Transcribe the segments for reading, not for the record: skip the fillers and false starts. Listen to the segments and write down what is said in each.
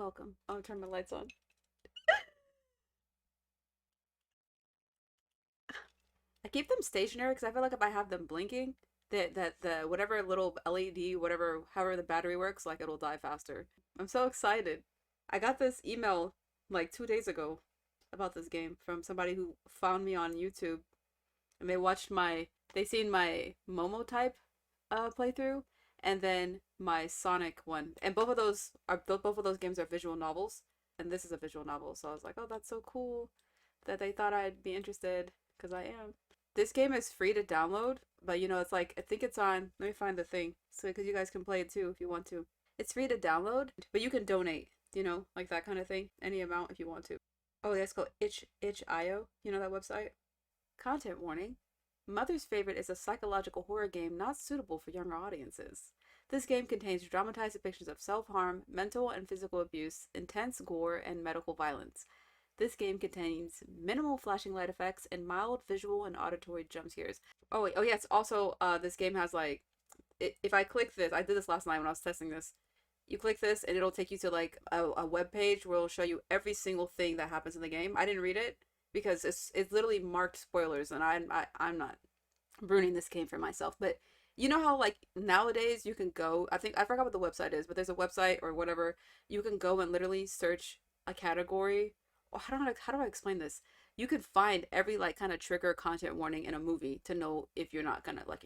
welcome. I'll turn my lights on. I keep them stationary because I feel like if I have them blinking, that the whatever little LED, whatever, however the battery works, like it'll die faster. I'm so excited. I got this email like 2 days ago about this game from somebody who found me on YouTube, and they seen my Momo type playthrough, and then my Sonic one, and both of those games are visual novels, and this is a visual novel. So I was like, oh, that's so cool that they thought I'd be interested because I am. This game is free to download, but it's like I think it's on. Let me find the thing, so because you guys can play it too if you want to. It's free to download, but you can donate. Like that kind of thing, any amount if you want to. Oh, that's called itch.io. You know that website? Content warning. Mother's Favorite is a psychological horror game not suitable for younger audiences. This game contains dramatized depictions of self-harm, mental and physical abuse, intense gore, and medical violence. This game contains minimal flashing light effects and mild visual and auditory jump scares. Oh wait, oh yes, also this game has like if I click this, I did this last night when I was testing this. You click this and it'll take you to like a web page where it'll show you every single thing that happens in the game. I didn't read it because it's literally marked spoilers, and I'm not ruining this game for myself. But you know how like nowadays you can go, I forgot what the website is, but there's a website or whatever, you can go and literally search a category. Oh, how do I explain this? You can find every like kind of trigger content warning in a movie to know if you're not gonna watch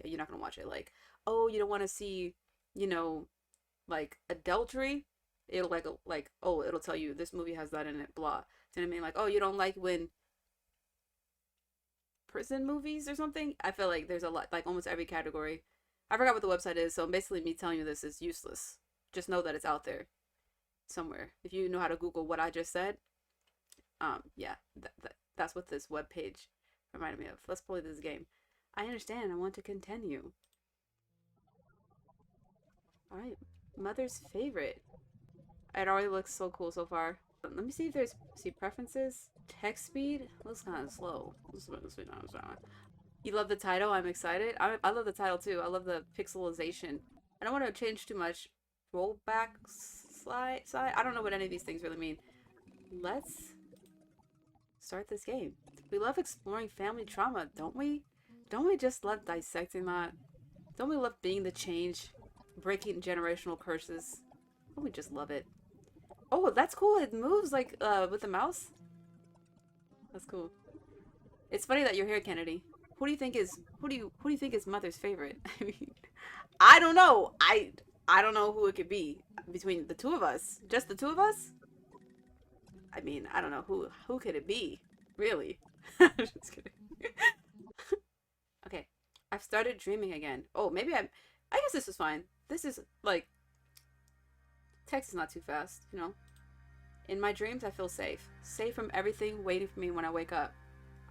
it. Like, oh, you don't want to see, you know, like adultery. It'll oh, it'll tell you this movie has that in it, blah. Do you know what I mean? Like, oh, you don't like when prison movies or something. I feel like there's a lot, like almost every category. I forgot what the website is, so basically me telling you this is useless. Just know that it's out there somewhere. If you know how to Google what I just said, yeah, that's what this web page reminded me of. Let's play this game. I understand. I want to continue. All right, Mother's Favorite. It already looks so cool so far. Let me see if there's preferences. Text speed looks kind of slow. You love the title? I'm excited. I love the title too. I love the pixelization. I don't want to change too much. Roll back slide. I don't know what any of these things really mean. Let's start this game. We love exploring family trauma, don't we? Don't we just love dissecting that? Don't we love being the change, breaking generational curses? Don't we just love it? Oh, that's cool. It moves like with the mouse. That's cool. It's funny that you're here, Kennedy. Who do you think is Mother's Favorite? I mean, I don't know. I don't know who it could be between the two of us. Just the two of us? I mean, I don't know who could it be? Really? Just kidding. Okay. I've started dreaming again. Oh, maybe I guess this is fine. This is like text is not too fast, you know. In my dreams, I feel safe. Safe from everything waiting for me when I wake up.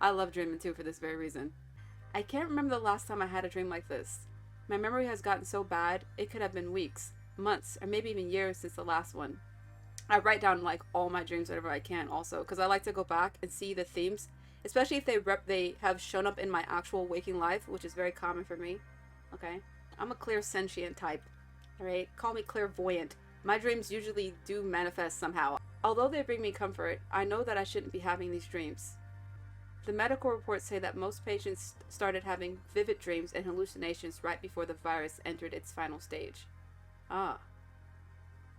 I love dreaming too for this very reason. I can't remember the last time I had a dream like this. My memory has gotten so bad, it could have been weeks, months, or maybe even years since the last one. I write down like all my dreams whenever I can also, because I like to go back and see the themes, especially if they have shown up in my actual waking life, which is very common for me. Okay? I'm a clairsentient type. Alright? Call me clairvoyant. My dreams usually do manifest somehow. Although they bring me comfort, I know that I shouldn't be having these dreams. The medical reports say that most patients started having vivid dreams and hallucinations right before the virus entered its final stage. Ah.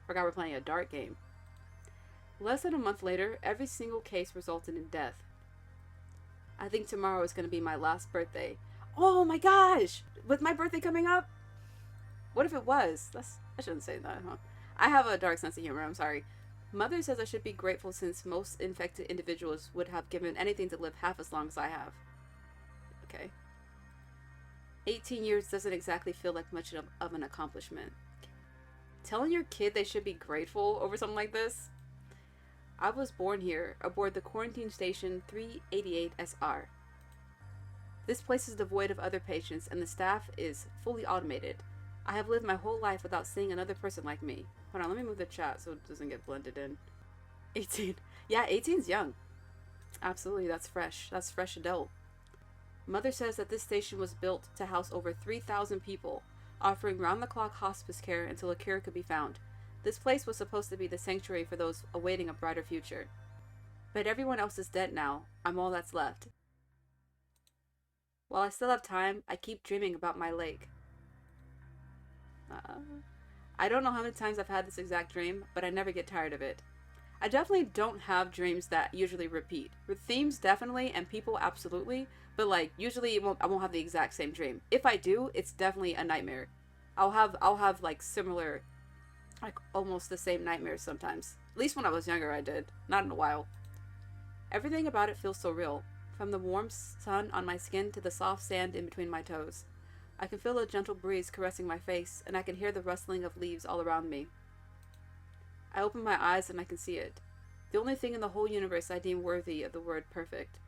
Forgot we're playing a dart game. Less than a month later, every single case resulted in death. I think tomorrow is going to be my last birthday. Oh my gosh! With my birthday coming up? What if it was? I shouldn't say that, huh? I have a dark sense of humor, I'm sorry. Mother says I should be grateful since most infected individuals would have given anything to live half as long as I have. Okay. 18 years doesn't exactly feel like much of an accomplishment. Telling your kid they should be grateful over something like this? I was born here, aboard the quarantine station 388SR. This place is devoid of other patients, and the staff is fully automated. I have lived my whole life without seeing another person like me. Hold on, let me move the chat so it doesn't get blended in. 18. Yeah, 18's young. Absolutely, that's fresh. That's fresh adult. Mother says that this station was built to house over 3,000 people, offering round-the-clock hospice care until a cure could be found. This place was supposed to be the sanctuary for those awaiting a brighter future. But everyone else is dead now. I'm all that's left. While I still have time, I keep dreaming about my lake. I don't know how many times I've had this exact dream, but I never get tired of it. I definitely don't have dreams that usually repeat. With themes, definitely, and people, absolutely. But like, usually I won't have the exact same dream. If I do, it's definitely a nightmare. I'll have like similar, like almost the same nightmares sometimes. At least when I was younger, I did. Not in a while. Everything about it feels so real. From the warm sun on my skin to the soft sand in between my toes. I can feel a gentle breeze caressing my face, and I can hear the rustling of leaves all around me. I open my eyes and I can see it. The only thing in the whole universe I deem worthy of the word perfect.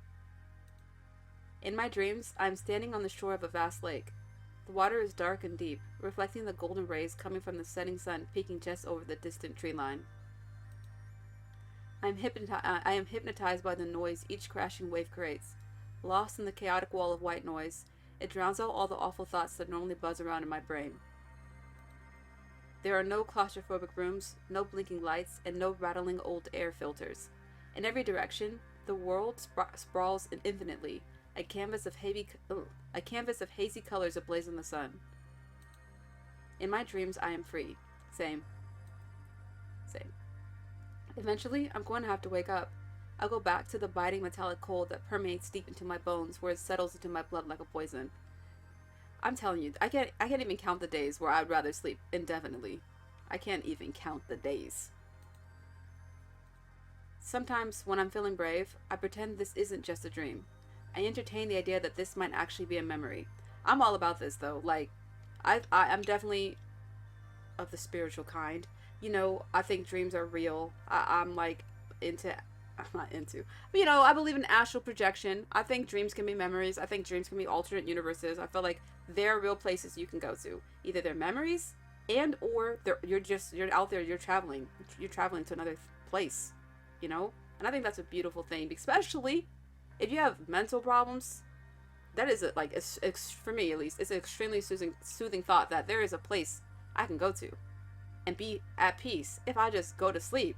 In my dreams, I am standing on the shore of a vast lake. The water is dark and deep, reflecting the golden rays coming from the setting sun peeking just over the distant tree line. I am hypnotized by the noise each crashing wave creates. Lost in the chaotic wall of white noise, it drowns out all the awful thoughts that normally buzz around in my brain. There are no claustrophobic rooms, no blinking lights, and no rattling old air filters. In every direction, the world sprawls infinitely, a canvas of hazy colors ablaze in the sun. In my dreams, I am free. Same. Eventually, I'm going to have to wake up. I'll go back to the biting metallic cold that permeates deep into my bones, where it settles into my blood like a poison. I'm telling you, I can't even count the days where I'd rather sleep indefinitely. I can't even count the days. Sometimes, when I'm feeling brave, I pretend this isn't just a dream. I entertain the idea that this might actually be a memory. I'm all about this, though. Like, I'm definitely of the spiritual kind. You know, I think dreams are real. I'm not into, but you know, I believe in astral projection. I think dreams can be memories. I think dreams can be alternate universes. I feel like they're real places you can go to. Either they're memories and or you're out there, you're traveling to another place, you know? And I think that's a beautiful thing, especially if you have mental problems. That is for me at least, it's an extremely soothing thought that there is a place I can go to and be at peace if I just go to sleep.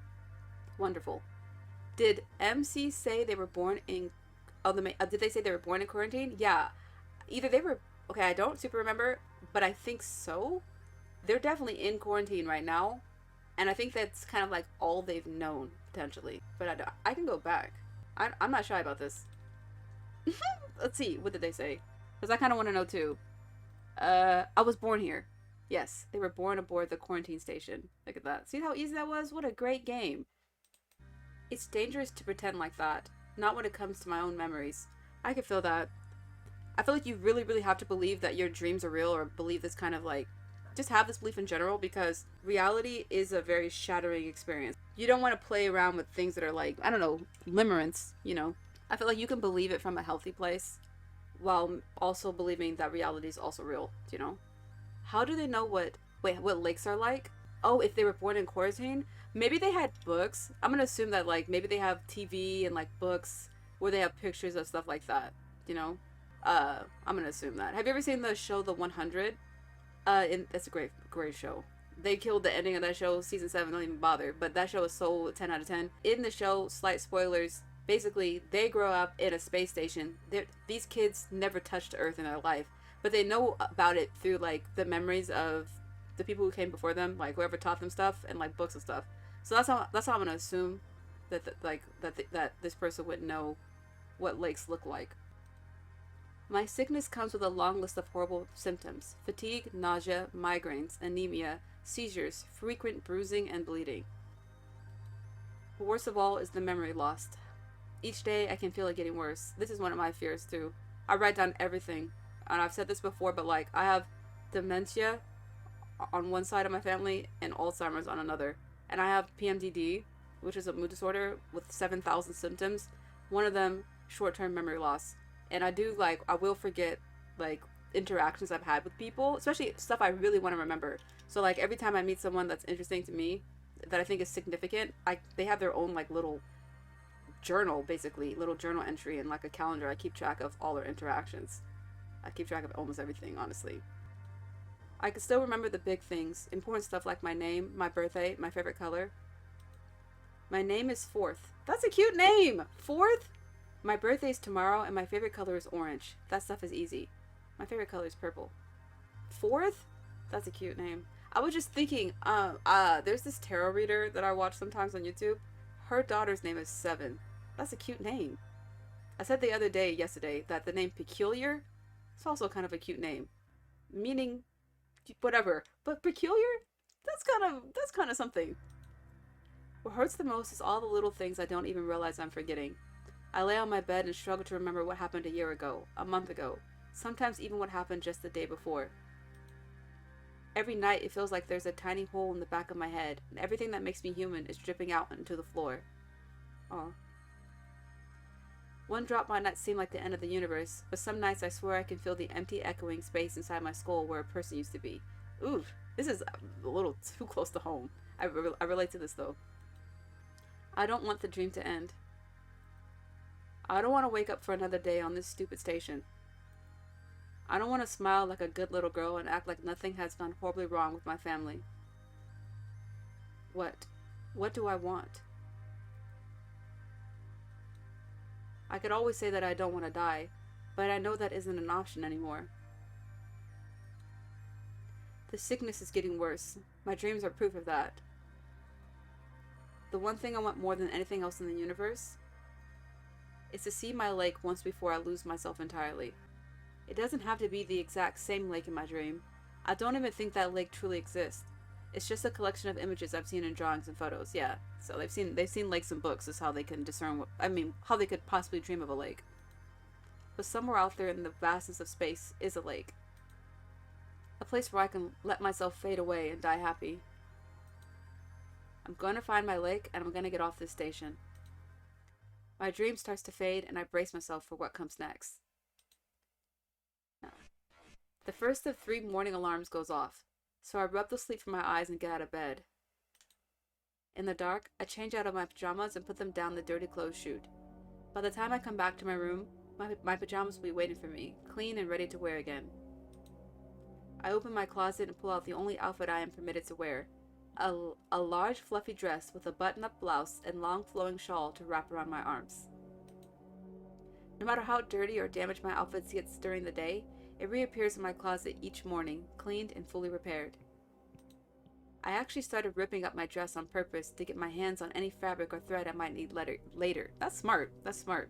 Wonderful. Did MC say they were born in... did they say they were born in quarantine? Yeah. Either they were... Okay, I don't super remember, but I think so. They're definitely in quarantine right now. And I think that's kind of like all they've known, potentially. But I can go back. I'm not shy about this. Let's see. What did they say? Because I kind of want to know, too. I was born here. Yes, they were born aboard the quarantine station. Look at that. See how easy that was? What a great game. It's dangerous to pretend like that. Not when it comes to my own memories. I can feel that. I feel like you really, really have to believe that your dreams are real, or believe this kind of like... Just have this belief in general, because reality is a very shattering experience. You don't want to play around with things that are like, I don't know, limerence, you know? I feel like you can believe it from a healthy place, while also believing that reality is also real, you know? How do they know what lakes are like? Oh, if they were born in quarantine? Maybe they had books. I'm gonna assume that, like, maybe they have TV and, like, books where they have pictures of stuff like that, you know? I'm gonna assume that. Have you ever seen the show The 100? That's a great show. They killed the ending of that show. Season 7, don't even bother. But that show is so 10 out of 10. In the show, slight spoilers, basically, they grow up in a space station. These kids never touched Earth in their life. But they know about it through, like, the memories of the people who came before them, like, whoever taught them stuff, and, like, books and stuff. So that's how I'm gonna assume that this person would know what lakes look like. My sickness comes with a long list of horrible symptoms: fatigue, nausea, migraines, anemia, seizures, frequent bruising, and bleeding. But worst of all is the memory lost. Each day I can feel it getting worse. This is one of my fears too. I write down everything. And I've said this before, but like, I have dementia on one side of my family and Alzheimer's on another. And I have PMDD, which is a mood disorder with 7,000 symptoms. One of them, short-term memory loss. And I will forget, like, interactions I've had with people, especially stuff I really want to remember. So, like, every time I meet someone that's interesting to me, that I think is significant, they have their own, like, little journal, basically, little journal entry and, like, a calendar. I keep track of all their interactions. I keep track of almost everything, honestly. I can still remember the big things, important stuff like my name, my birthday, my favorite color. My name is Fourth. That's a cute name! Fourth? My birthday's tomorrow and my favorite color is orange. That stuff is easy. My favorite color is purple. Fourth? That's a cute name. I was just thinking, there's this tarot reader that I watch sometimes on YouTube. Her daughter's name is Seven. That's a cute name. I said yesterday, that the name Peculiar is also kind of a cute name. Meaning, whatever. But peculiar? That's kind of something. What hurts the most is all the little things I don't even realize I'm forgetting. I lay on my bed and struggle to remember what happened a year ago, a month ago, sometimes even what happened just the day before. Every night it feels like there's a tiny hole in the back of my head, and everything that makes me human is dripping out into the floor. Aw. One drop might not seem like the end of the universe, but some nights I swear I can feel the empty echoing space inside my skull where a person used to be. Ooh, this is a little too close to home. I relate to this though. I don't want the dream to end. I don't want to wake up for another day on this stupid station. I don't want to smile like a good little girl and act like nothing has gone horribly wrong with my family. What? What do I want? I could always say that I don't want to die, but I know that isn't an option anymore. The sickness is getting worse. My dreams are proof of that. The one thing I want more than anything else in the universe is to see my lake once before I lose myself entirely. It doesn't have to be the exact same lake in my dream. I don't even think that lake truly exists. It's just a collection of images I've seen in drawings and photos. Yeah, so they've seen lakes in books is how they can discern how they could possibly dream of a lake. But somewhere out there in the vastness of space is a lake. A place where I can let myself fade away and die happy. I'm going to find my lake and I'm going to get off this station. My dream starts to fade and I brace myself for what comes next. The first of 3 morning alarms goes off, so I rub the sleep from my eyes and get out of bed. In the dark, I change out of my pajamas and put them down the dirty clothes chute. By the time I come back to my room, my pajamas will be waiting for me, clean and ready to wear again. I open my closet and pull out the only outfit I am permitted to wear. A large fluffy dress with a button-up blouse and long flowing shawl to wrap around my arms. No matter how dirty or damaged my outfit gets during the day, it reappears in my closet each morning, cleaned and fully repaired. I actually started ripping up my dress on purpose to get my hands on any fabric or thread I might need later. That's smart. That's smart.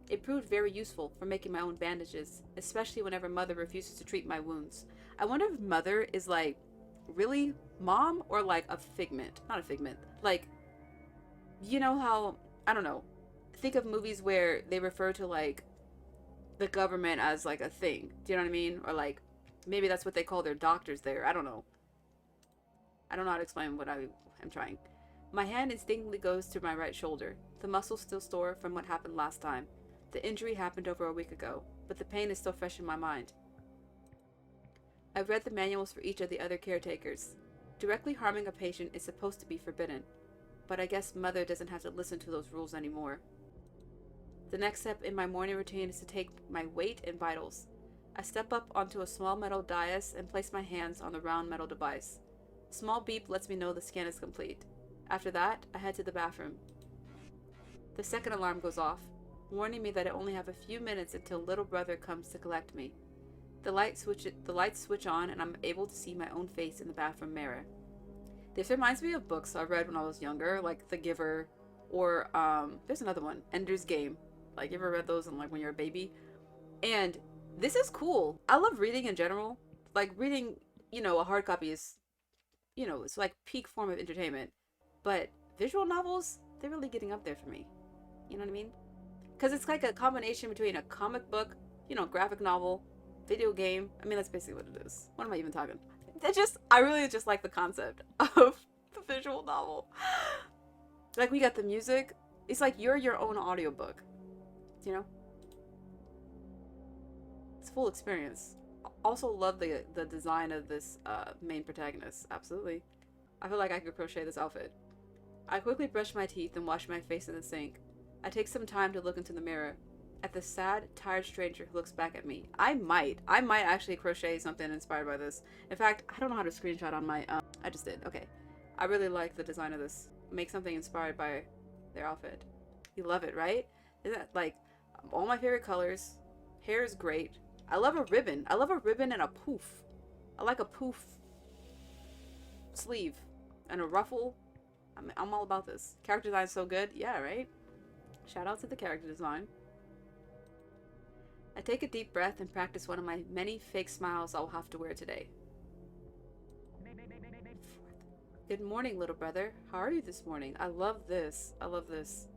It proved very useful for making my own bandages, especially whenever Mother refuses to treat my wounds. I wonder if Mother is like, really Mom, or like a figment? Not a figment. Like, you know how, I don't know, think of movies where they refer to like the government as like a thing. Do you know what I mean? Or like, maybe that's what they call their doctors there. I don't know. I don't know how to explain what I'm trying. My hand instinctively goes to my right shoulder. The muscles still sore from what happened last time. The injury happened over a week ago, but the pain is still fresh in my mind. I've read the manuals for each of the other caretakers. Directly harming a patient is supposed to be forbidden, but I guess Mother doesn't have to listen to those rules anymore. The next step in my morning routine is to take my weight and vitals. I step up onto a small metal dais and place my hands on the round metal device. A small beep lets me know the scan is complete. After that, I head to the bathroom. The second alarm goes off, warning me that I only have a few minutes until little brother comes to collect me. The lights switch on and I'm able to see my own face in the bathroom mirror. This reminds me of books I read when I was younger, like The Giver, or there's another one, Ender's Game. Like, you ever read those when you're a baby? And this is cool. I love reading in general. Like, reading, a hard copy is, it's like peak form of entertainment. But visual novels, they're really getting up there for me. You know what I mean? Because it's like a combination between a comic book, graphic novel, video game. I mean, that's basically what it is. What am I even talking? I really just like the concept of the visual novel. Like, we got the music. It's like you're your own audiobook. It's full experience. Also love the design of this main protagonist. Absolutely. I feel like I could crochet this outfit. I quickly brush my teeth and wash my face in the sink. I take some time to look into the mirror. at the sad, tired stranger who looks back at me. I might actually crochet something inspired by this. In fact, I don't know how to screenshot on my, I just did. Okay. I really like the design of this. Make something inspired by their outfit. You love it, right? Isn't that, like, all my favorite colors. Hair is great. I love a ribbon. I love a ribbon and a poof. I like a poof sleeve and a ruffle. I'm all about this. Character design is so good. Yeah, right? Shout out to the character design. I take a deep breath and practice one of my many fake smiles I'll have to wear today. Good morning, little brother. How are you this morning? I love this. I love this.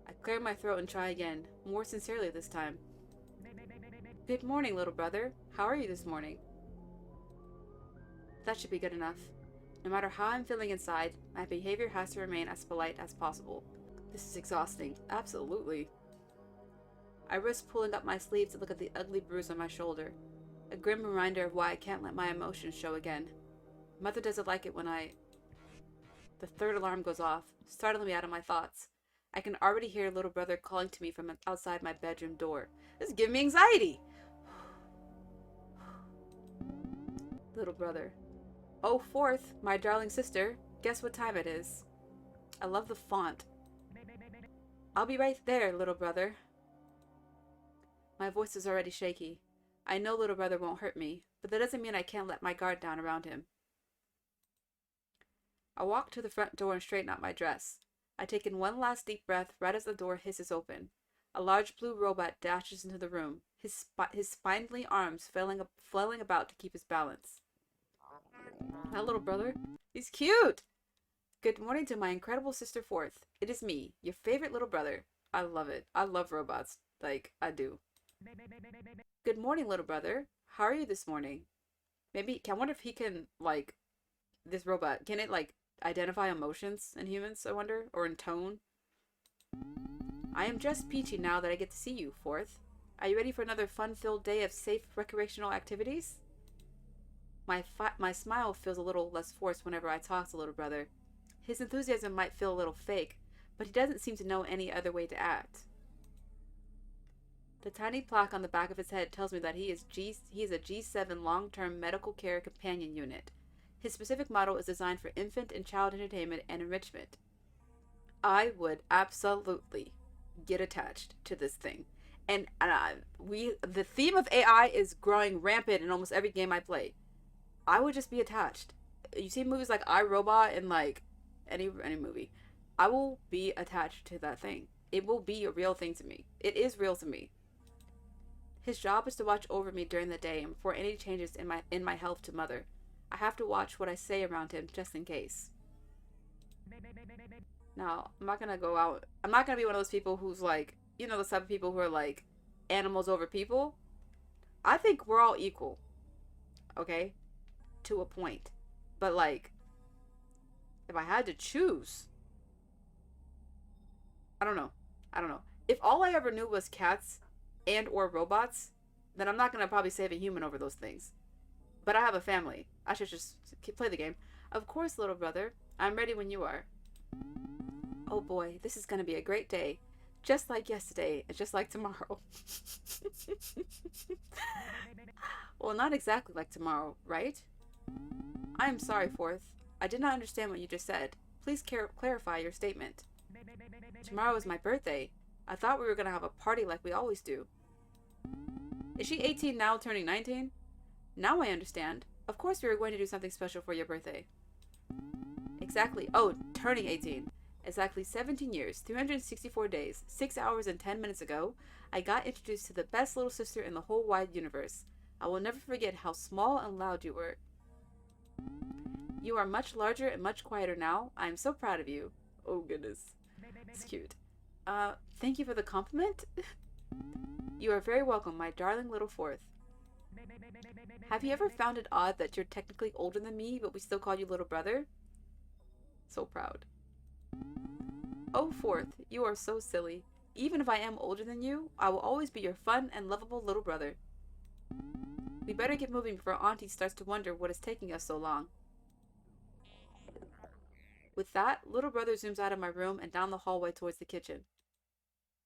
I clear my throat and try again, more sincerely this time. Good morning, little brother. How are you this morning? That should be good enough. No matter how I'm feeling inside, my behavior has to remain as polite as possible. This is exhausting. Absolutely. I risk pulling up my sleeve to look at the ugly bruise on my shoulder. A grim reminder of why I can't let my emotions show again. Mother doesn't like it when The third alarm goes off, startling me out of my thoughts. I can already hear little brother calling to me from outside my bedroom door. This is giving me anxiety. Little brother. Oh, fourth, my darling sister. Guess what time it is? I love the font. I'll be right there, little brother. My voice is already shaky. I know little brother won't hurt me, but that doesn't mean I can't let my guard down around him. I walk to the front door and straighten out my dress. I take in one last deep breath right as the door hisses open. A large blue robot dashes into the room, his spindly arms flailing about to keep his balance. My little brother? He's cute! Good morning to my incredible sister Fourth. It is me, your favorite little brother. I love it. I love robots. Like, I do. Good morning, little brother. How are you this morning? Maybe, I wonder if he can, like, this robot, can it, like, identify emotions in humans, I wonder? Or in tone? I am just peachy now that I get to see you, Fourth. Are you ready for another fun-filled day of safe recreational activities? My smile feels a little less forced whenever I talk to little brother. His enthusiasm might feel a little fake, but he doesn't seem to know any other way to act. The tiny plaque on the back of his head tells me that he is a G7 long-term medical care companion unit. His specific model is designed for infant and child entertainment and enrichment. I would absolutely get attached to this thing. And the theme of AI is growing rampant in almost every game I play. I would just be attached. You see movies like iRobot and like any movie. I will be attached to that thing. It will be a real thing to me. It is real to me. His job is to watch over me during the day and before any changes in my health to Mother. I have to watch what I say around him just in case. Now, I'm not gonna go out. I'm not gonna be one of those people who's like, you know, the type of people who are like animals over people. I think we're all equal. Okay? To a point. But like, if I had to choose, I don't know. If all I ever knew was cats and or robots, then I'm not gonna probably save a human over those things. But I have a family. I should just play the game. Of course, little brother. I'm ready when you are. Oh boy, this is gonna be a great day. Just like yesterday, and just like tomorrow. Well, not exactly like tomorrow, right? I am sorry, Fourth. I did not understand what you just said. Please clarify your statement. Tomorrow is my birthday. I thought we were going to have a party like we always do. Is she 18 now, turning 19? Now I understand. Of course we were going to do something special for your birthday. Exactly. Oh, turning 18. Exactly 17 years, 364 days, 6 hours and 10 minutes ago, I got introduced to the best little sister in the whole wide universe. I will never forget how small and loud you were. You are much larger and much quieter now. I am so proud of you. Oh, goodness. It's cute. Thank you for the compliment. You are very welcome, my darling little Fourth. Have you ever found it odd that you're technically older than me, but we still call you little brother? So proud. Oh, Fourth, you are so silly. Even if I am older than you, I will always be your fun and lovable little brother. We better get moving before Auntie starts to wonder what is taking us so long. With that, little brother zooms out of my room and down the hallway towards the kitchen.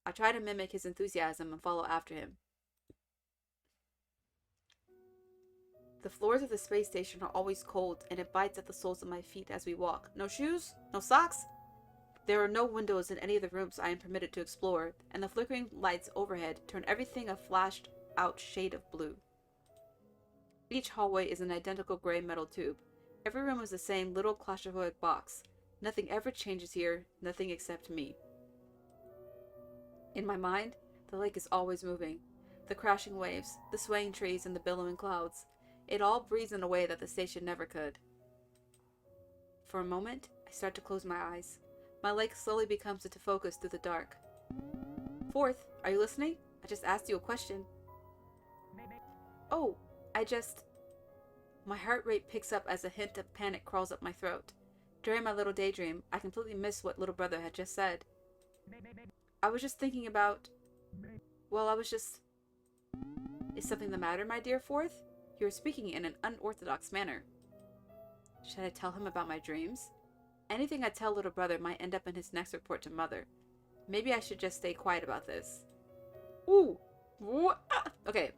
I try to mimic his enthusiasm and follow after him. The floors of the space station are always cold, and it bites at the soles of my feet as we walk. No shoes? No socks? There are no windows in any of the rooms I am permitted to explore, and the flickering lights overhead turn everything a flashed-out shade of blue. Each hallway is an identical gray metal tube. Every room is the same little claustrophobic box. Nothing ever changes here, nothing except me. In my mind, the lake is always moving. The crashing waves, the swaying trees, and the billowing clouds. It all breathes in a way that the station never could. For a moment, I start to close my eyes. My lake slowly becomes into focus through the dark. Fourth, are you listening? I just asked you a question. Oh, My heart rate picks up as a hint of panic crawls up my throat. During my little daydream, I completely missed what little brother had just said. I was just thinking about... Is something the matter, my dear Fourth? You are speaking in an unorthodox manner. Should I tell him about my dreams? Anything I tell little brother might end up in his next report to mother. Maybe I should just stay quiet about this. Ooh! Okay.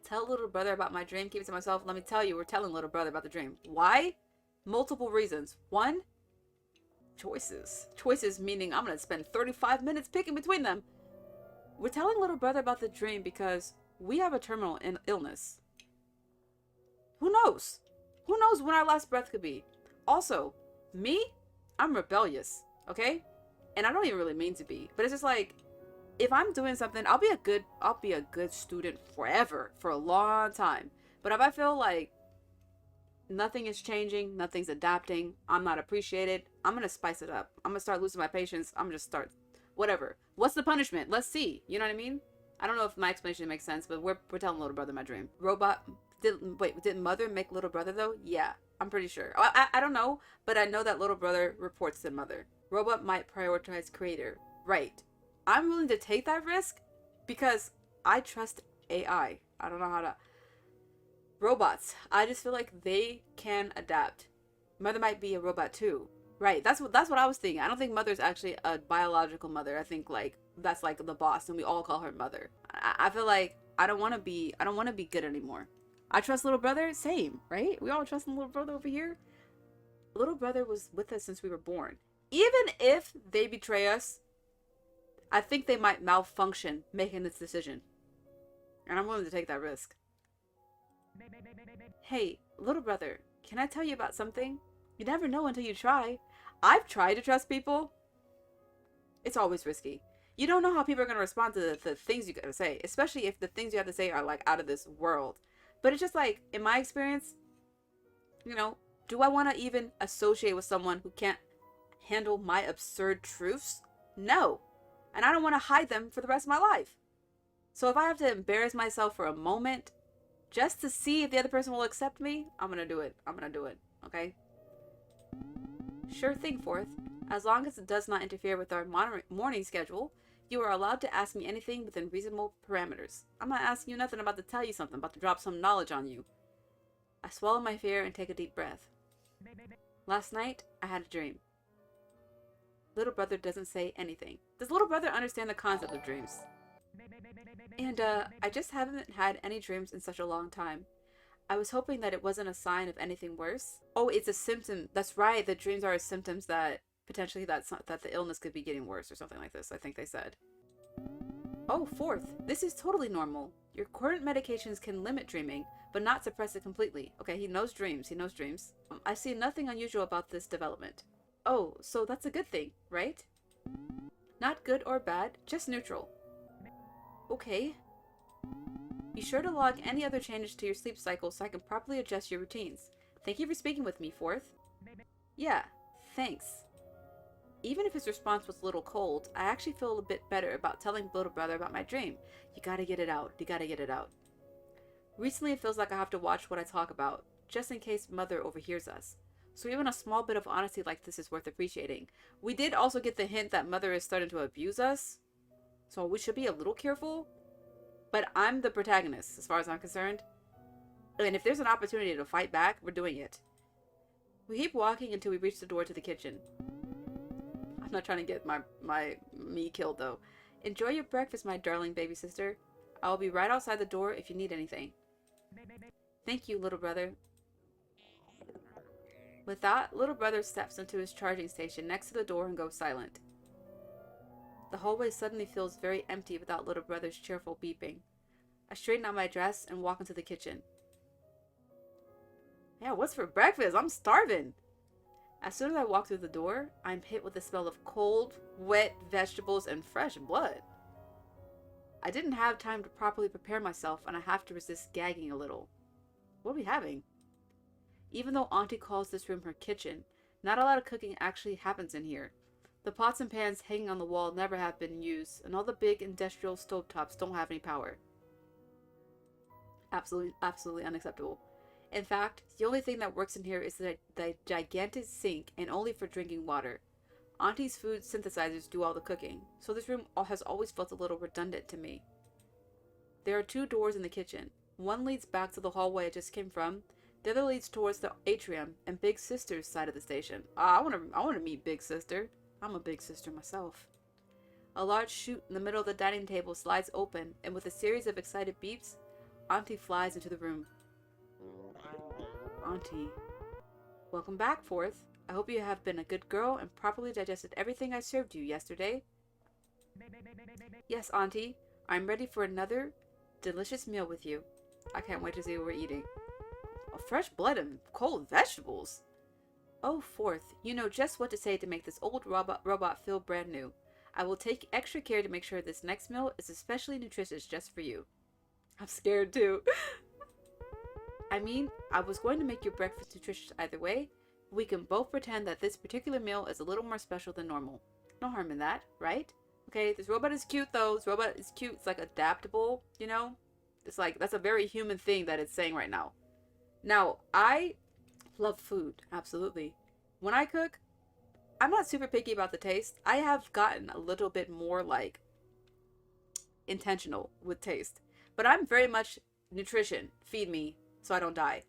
Tell little brother about my dream, keep it to myself. Let me tell you, we're telling little brother about the dream. Why? Multiple reasons. One, choices. Choices meaning I'm going to spend 35 minutes picking between them. We're telling little brother about the dream because we have a terminal illness. Who knows? Who knows when our last breath could be? Also, me? I'm rebellious, okay? And I don't even really mean to be, but it's just like, if I'm doing something, I'll be a good student forever, for a long time. But if I feel like nothing is changing, nothing's adapting, I'm not appreciated, I'm gonna spice it up. I'm gonna start losing my patience. I'm gonna start, whatever. What's the punishment? Let's see. You know what I mean? I don't know if my explanation makes sense, but we're telling little brother my dream. Robot. Did mother make little brother though? Yeah, I'm pretty sure. I don't know, but I know that little brother reports to mother. Robot might prioritize creator. Right. I'm willing to take that risk because I trust AI. I don't know how to... Robots. I just feel like they can adapt. Mother might be a robot too. Right. That's what I was thinking. I don't think mother's actually a biological mother. I think like that's like the boss and we all call her mother. I feel like I don't want to be good anymore. I trust little brother, same, right? We all trust little brother over here. Little brother was with us since we were born. Even if they betray us, I think they might malfunction making this decision. And I'm willing to take that risk. Hey, little brother, can I tell you about something? You never know until you try. I've tried to trust people. It's always risky. You don't know how people are going to respond to the things you got to say, especially if the things you have to say are like out of this world. But it's just like, in my experience, you know, do I want to even associate with someone who can't handle my absurd truths? No. And I don't want to hide them for the rest of my life. So if I have to embarrass myself for a moment just to see if the other person will accept me, I'm going to do it. I'm going to do it. Okay? Sure thing, Fourth. As long as it does not interfere with our morning schedule, you are allowed to ask me anything within reasonable parameters. I'm not asking you nothing. I'm about to tell you something. I'm about to drop some knowledge on you. I swallow my fear and take a deep breath. Last night, I had a dream. Little brother doesn't say anything. Does little brother understand the concept of dreams? And, I just haven't had any dreams in such a long time. I was hoping that it wasn't a sign of anything worse. Oh, it's a symptom. That's right. The dreams are symptoms that potentially that the illness could be getting worse or something like this, I think they said. Oh, Fourth, this is totally normal. Your current medications can limit dreaming, but not suppress it completely. Okay, he knows dreams. He knows dreams. I see nothing unusual about this development. Oh, so that's a good thing, right? Not good or bad, just neutral. Okay. Be sure to log any other changes to your sleep cycle so I can properly adjust your routines. Thank you for speaking with me, Fourth. Yeah, thanks. Even if his response was a little cold, I actually feel a bit better about telling little brother about my dream. You gotta get it out. You gotta get it out. Recently, it feels like I have to watch what I talk about, just in case mother overhears us. So even a small bit of honesty like this is worth appreciating. We did also get the hint that mother is starting to abuse us, so we should be a little careful. But I'm the protagonist, as far as I'm concerned. And if there's an opportunity to fight back, we're doing it. We keep walking until we reach the door to the kitchen. I'm not trying to get me killed, though. Enjoy your breakfast, my darling baby sister. I will be right outside the door if you need anything. Thank you, little brother. With that, little brother steps into his charging station next to the door and goes silent. The hallway suddenly feels very empty without little brother's cheerful beeping. I straighten out my dress and walk into the kitchen. Yeah, what's for breakfast? I'm starving. As soon as I walk through the door, I'm hit with the smell of cold, wet vegetables and fresh blood. I didn't have time to properly prepare myself, and I have to resist gagging a little. What are we having? Even though Auntie calls this room her kitchen, not a lot of cooking actually happens in here. The pots and pans hanging on the wall never have been used, and all the big industrial stovetops don't have any power. Absolutely unacceptable. In fact, the only thing that works in here is the gigantic sink, and only for drinking water. Auntie's food synthesizers do all the cooking, so this room has always felt a little redundant to me. There are 2 doors in the kitchen. One leads back to the hallway I just came from. The other leads towards the atrium and Big Sister's side of the station. I want to meet Big Sister. I'm a Big Sister myself. A large chute in the middle of the dining table slides open, and with a series of excited beeps, Auntie flies into the room. Auntie. Welcome back, Fourth. I hope you have been a good girl and properly digested everything I served you yesterday. Yes, Auntie. I'm ready for another delicious meal with you. I can't wait to see what we're eating. Oh, fresh blood and cold vegetables. Oh, Fourth, you know just what to say to make this old robot feel brand new. I will take extra care to make sure this next meal is especially nutritious just for you. I'm scared too. I mean, I was going to make your breakfast nutritious either way. We can both pretend that this particular meal is a little more special than normal. No harm in that, right? Okay, this robot is cute though. This robot is cute. It's like adaptable, you know? It's like, that's a very human thing that it's saying right now. Now, I love food, absolutely. When I cook, I'm not super picky about the taste. I have gotten a little bit more like intentional with taste. But I'm very much nutrition. Feed me so I don't die.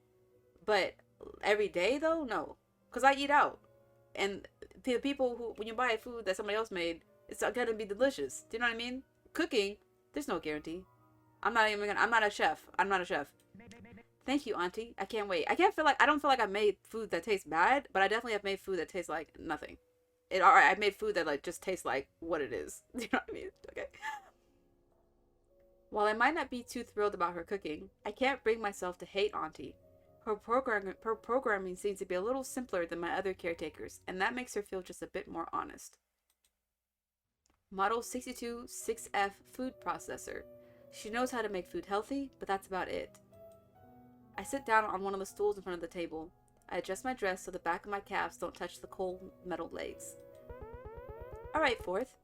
But every day though, no. Because I eat out. And the people who, when you buy food that somebody else made, it's going to be delicious. Do you know what I mean? Cooking, there's no guarantee. I'm not a chef. I'm not a chef. Thank you, Auntie. I can't wait. I don't feel like I made food that tastes bad, but I definitely have made food that tastes like nothing. Alright, I made food that like just tastes like what it is. Do you know what I mean? Okay. While I might not be too thrilled about her cooking, I can't bring myself to hate Auntie. Her programming seems to be a little simpler than my other caretakers, and that makes her feel just a bit more honest. Model 626F food processor. She knows how to make food healthy, but that's about it. I sit down on one of the stools in front of the table. I adjust my dress so the back of my calves don't touch the cold metal legs. Alright, Fourth.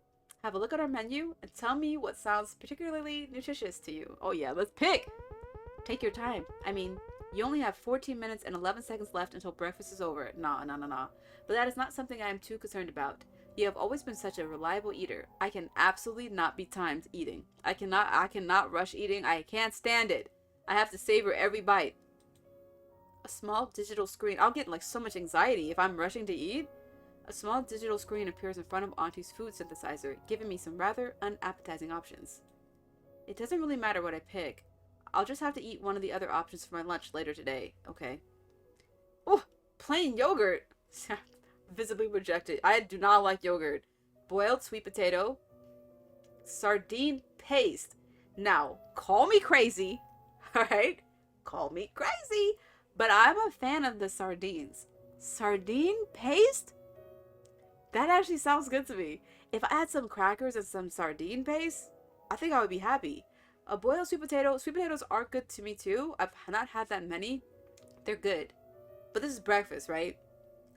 Have a look at our menu and tell me what sounds particularly nutritious to you. Oh yeah, let's pick! Take your time. I mean, you only have 14 minutes and 11 seconds left until breakfast is over. Nah. But that is not something I am too concerned about. You have always been such a reliable eater. I can absolutely not be timed eating. I cannot rush eating. I can't stand it. I have to savor every bite. A small digital screen. I'll get like so much anxiety if I'm rushing to eat. A small digital screen appears in front of Auntie's food synthesizer, giving me some rather unappetizing options. It doesn't really matter what I pick. I'll just have to eat one of the other options for my lunch later today. Okay. Oh, plain yogurt. Visibly rejected. I do not like yogurt. Boiled sweet potato. Sardine paste. Now, call me crazy. Alright? Call me crazy. But I'm a fan of the sardines. Sardine paste? That actually sounds good to me. If I had some crackers and some sardine paste, I think I would be happy. A boiled sweet potato. Sweet potatoes are good to me too. I've not had that many. They're good. But this is breakfast, right?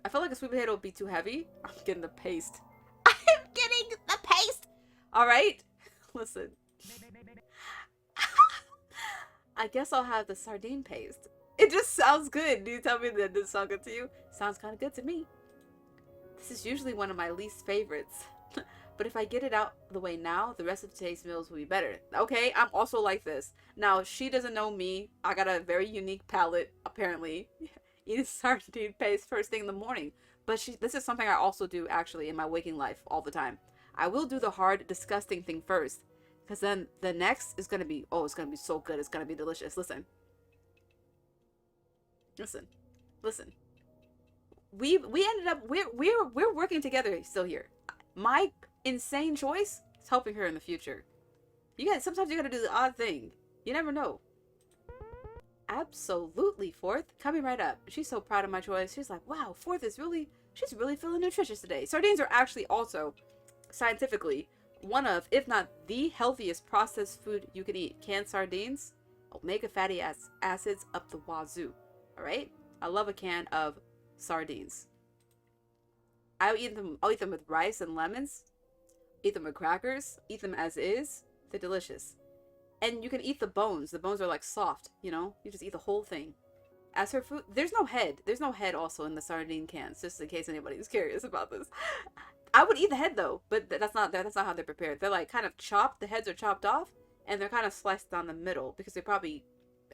I feel like a sweet potato would be too heavy. I'm getting the paste. I'm getting the paste! Alright? Listen. I guess I'll have the sardine paste. It just sounds good. Do you tell me that it doesn't sound good to you? Sounds kind of good to me. This is usually one of my least favorites. But if I get it out the way now, the rest of today's meals will be better. Okay, I'm also like this. Now, she doesn't know me. I got a very unique palate, apparently. Eating sardine paste first thing in the morning. But this is something I also do, actually, in my waking life all the time. I will do the hard, disgusting thing first. Because then the next is going to be, oh, it's going to be so good. It's going to be delicious. Listen. Listen. Listen. We ended up, we're working together still here. My insane choice is helping her in the future. Sometimes you gotta do the odd thing. You never know. Absolutely, Fourth. Coming right up. She's so proud of my choice. She's like, wow, Fourth is she's really feeling nutritious today. Sardines are actually also, scientifically, one of, if not the healthiest processed food you can eat. Canned sardines, omega fatty acids up the wazoo. Alright? I love a can of sardines. I'll eat them with rice and lemons. Eat them with crackers. Eat them as is. They're delicious. And you can eat the bones. The bones are like soft, you know? You just eat the whole thing. As her food, there's no head. There's no head also in the sardine cans, just in case anybody's curious about this. I would eat the head though, but that's not how they're prepared. They're like kind of chopped. The heads are chopped off, and they're kind of sliced down the middle because they probably,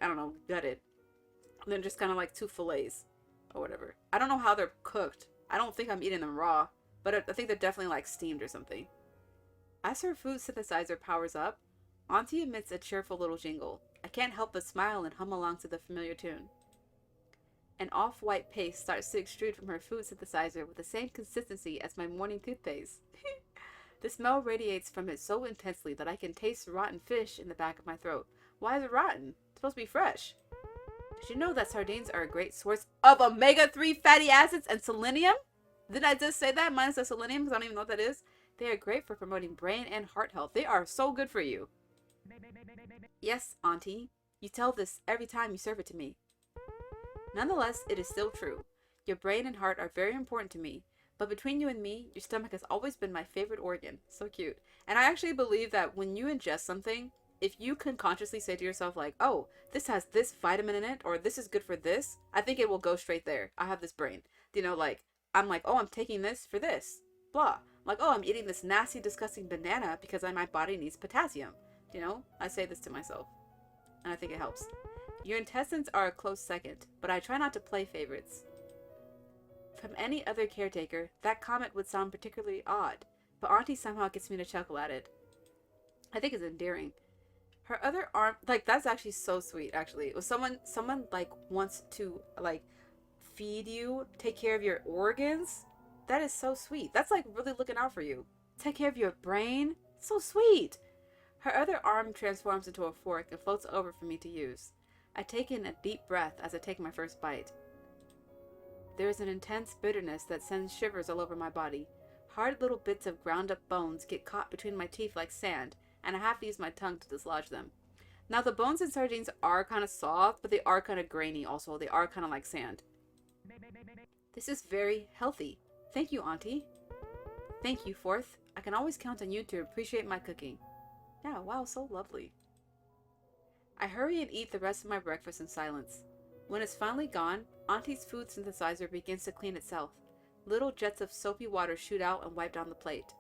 I don't know, gutted. And they're just kind of like two fillets or whatever. I don't know how they're cooked. I don't think I'm eating them raw, but I think they're definitely like steamed or something. As her food synthesizer powers up, Auntie emits a cheerful little jingle. I can't help but smile and hum along to the familiar tune. An off-white paste starts to extrude from her food synthesizer with the same consistency as my morning toothpaste. The smell radiates from it so intensely that I can taste rotten fish in the back of my throat. Why is it rotten? It's supposed to be fresh. Did you know that sardines are a great source of omega-3 fatty acids and selenium? Did I just say that? Minus the selenium, because I don't even know what that is. They are great for promoting brain and heart health. They are so good for you. Yes, Auntie. You tell this every time you serve it to me. Nonetheless, it is still true. Your brain and heart are very important to me. But between you and me, your stomach has always been my favorite organ. So cute. And I actually believe that when you ingest something, if you can consciously say to yourself like, oh, this has this vitamin in it, or this is good for this, I think it will go straight there. I have this brain. You know, like, I'm like, oh, I'm taking this for this. Blah. Like, oh, I'm eating this nasty, disgusting banana because my body needs potassium. You know, I say this to myself. And I think it helps. Your intestines are a close second, but I try not to play favorites. From any other caretaker, that comment would sound particularly odd, but Auntie somehow gets me to chuckle at it. I think it's endearing. Her other arm, like, that's actually so sweet, actually. If someone, like, wants to, like, feed you, take care of your organs, that is so sweet. That's, like, really looking out for you. Take care of your brain. So sweet. Her other arm transforms into a fork and floats over for me to use. I take in a deep breath as I take my first bite. There is an intense bitterness that sends shivers all over my body. Hard little bits of ground up bones get caught between my teeth like sand, and I have to use my tongue to dislodge them. Now the bones in sardines are kind of soft, but they are kind of grainy also. They are kind of like sand. This is very healthy. Thank you, Auntie. Thank you, Fourth. I can always count on you to appreciate my cooking. Yeah, wow, so lovely. I hurry and eat the rest of my breakfast in silence. When it's finally gone, Auntie's food synthesizer begins to clean itself. Little jets of soapy water shoot out and wipe down the plate.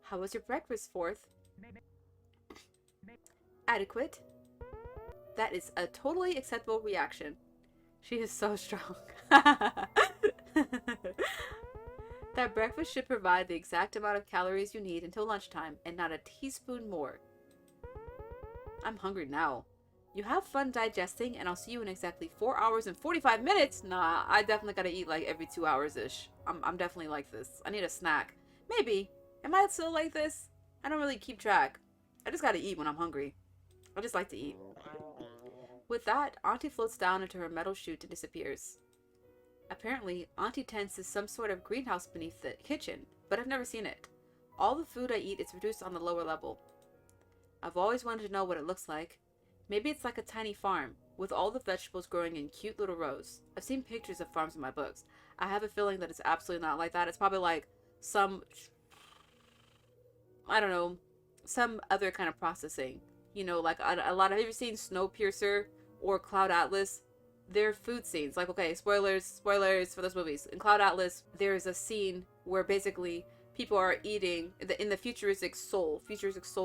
How was your breakfast, Fourth? Adequate. That is a totally acceptable reaction. She is so strong. That breakfast should provide the exact amount of calories you need until lunchtime, and not a teaspoon more. I'm hungry now. You have fun digesting, and I'll see you in exactly 4 hours and 45 minutes. Nah, I definitely gotta eat like every 2 hours-ish. I'm definitely like this. I need a snack. Maybe. Am I still like this? I don't really keep track. I just gotta eat when I'm hungry. I just like to eat. With that, Auntie floats down into her metal chute and disappears. Apparently, Auntie tends to some sort of greenhouse beneath the kitchen, but I've never seen it. All the food I eat is produced on the lower level. I've always wanted to know what it looks like. Maybe it's like a tiny farm, with all the vegetables growing in cute little rows. I've seen pictures of farms in my books. I have a feeling that it's absolutely not like that. It's probably like some, I don't know, some other kind of processing. You know, like a lot of, have you seen Snowpiercer or Cloud Atlas? They're food scenes. Like, okay, spoilers for those movies. In Cloud Atlas, there's a scene where basically people are eating, in the futuristic Seoul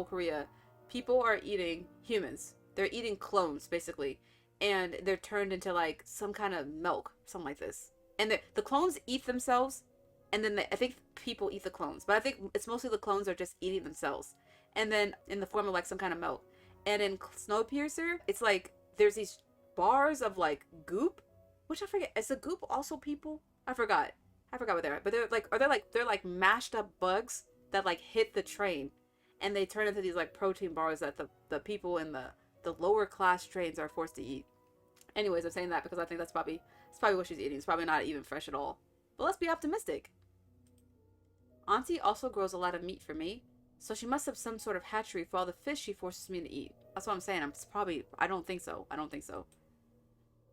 Korea, people are eating humans. They're eating clones, basically. And they're turned into, like, some kind of milk. Something like this. And the clones eat themselves. And then I think people eat the clones, but I think it's mostly the clones are just eating themselves. And then in the form of like some kind of milk. And in Snowpiercer, it's like there's these bars of like goop, which I forget. Is the goop also people? I forgot. I forgot what they're. But they're like mashed up bugs that like hit the train, and they turn into these like protein bars that the people in the lower class trains are forced to eat. Anyways, I'm saying that because I think it's probably what she's eating. It's probably not even fresh at all. But let's be optimistic. Auntie also grows a lot of meat for me, so she must have some sort of hatchery for all the fish she forces me to eat. That's what I'm saying. I don't think so. I don't think so.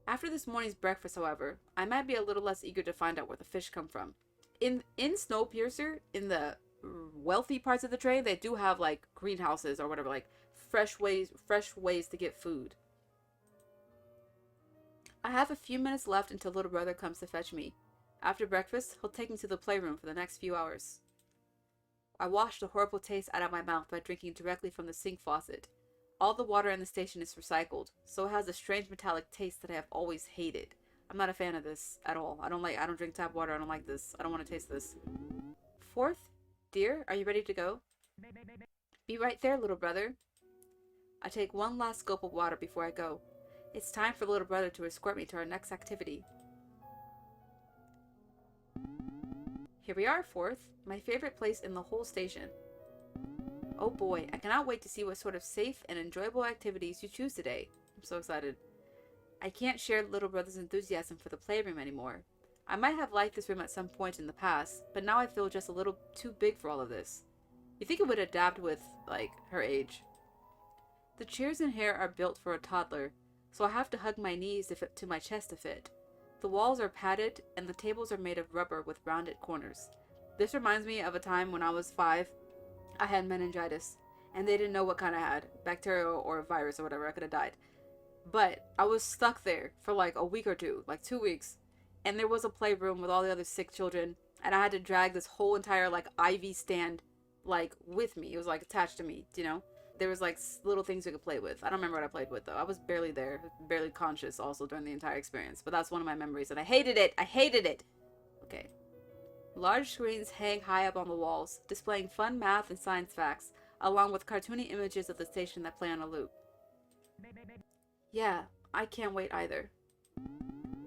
After this morning's breakfast, however, I might be a little less eager to find out where the fish come from. In Snowpiercer, in the wealthy parts of the train, they do have like greenhouses or whatever, like fresh ways to get food. I have a few minutes left until little brother comes to fetch me. After breakfast, he'll take me to the playroom for the next few hours. I wash the horrible taste out of my mouth by drinking directly from the sink faucet. All the water in the station is recycled, so it has a strange metallic taste that I have always hated. I'm not a fan of this at all. I don't drink tap water. I don't like this. I don't want to taste this. Fourth, dear, are you ready to go? Be right there, little brother. I take one last gulp of water before I go. It's time for little brother to escort me to our next activity. Here we are, Fourth, my favorite place in the whole station. Oh boy, I cannot wait to see what sort of safe and enjoyable activities you choose today. I'm so excited. I can't share little brother's enthusiasm for the playroom anymore. I might have liked this room at some point in the past, but now I feel just a little too big for all of this. You think it would adapt with, like, her age. The chairs in here are built for a toddler, so I have to hug my knees to my chest to fit. The walls are padded, and the tables are made of rubber with rounded corners. This reminds me of a time when I was 5. I had meningitis, and they didn't know what kind I had, bacteria or a virus or whatever. I could have died. But I was stuck there for like a week or two, like 2 weeks, and there was a playroom with all the other sick children, and I had to drag this whole entire like IV stand like with me. It was like attached to me, you know? There was like little things we could play with. I don't remember what I played with though. I was barely there, barely conscious also during the entire experience. But that's one of my memories, and I hated it. I hated it. Okay. Large screens hang high up on the walls, displaying fun math and science facts, along with cartoony images of the station that play on a loop. Yeah, I can't wait either.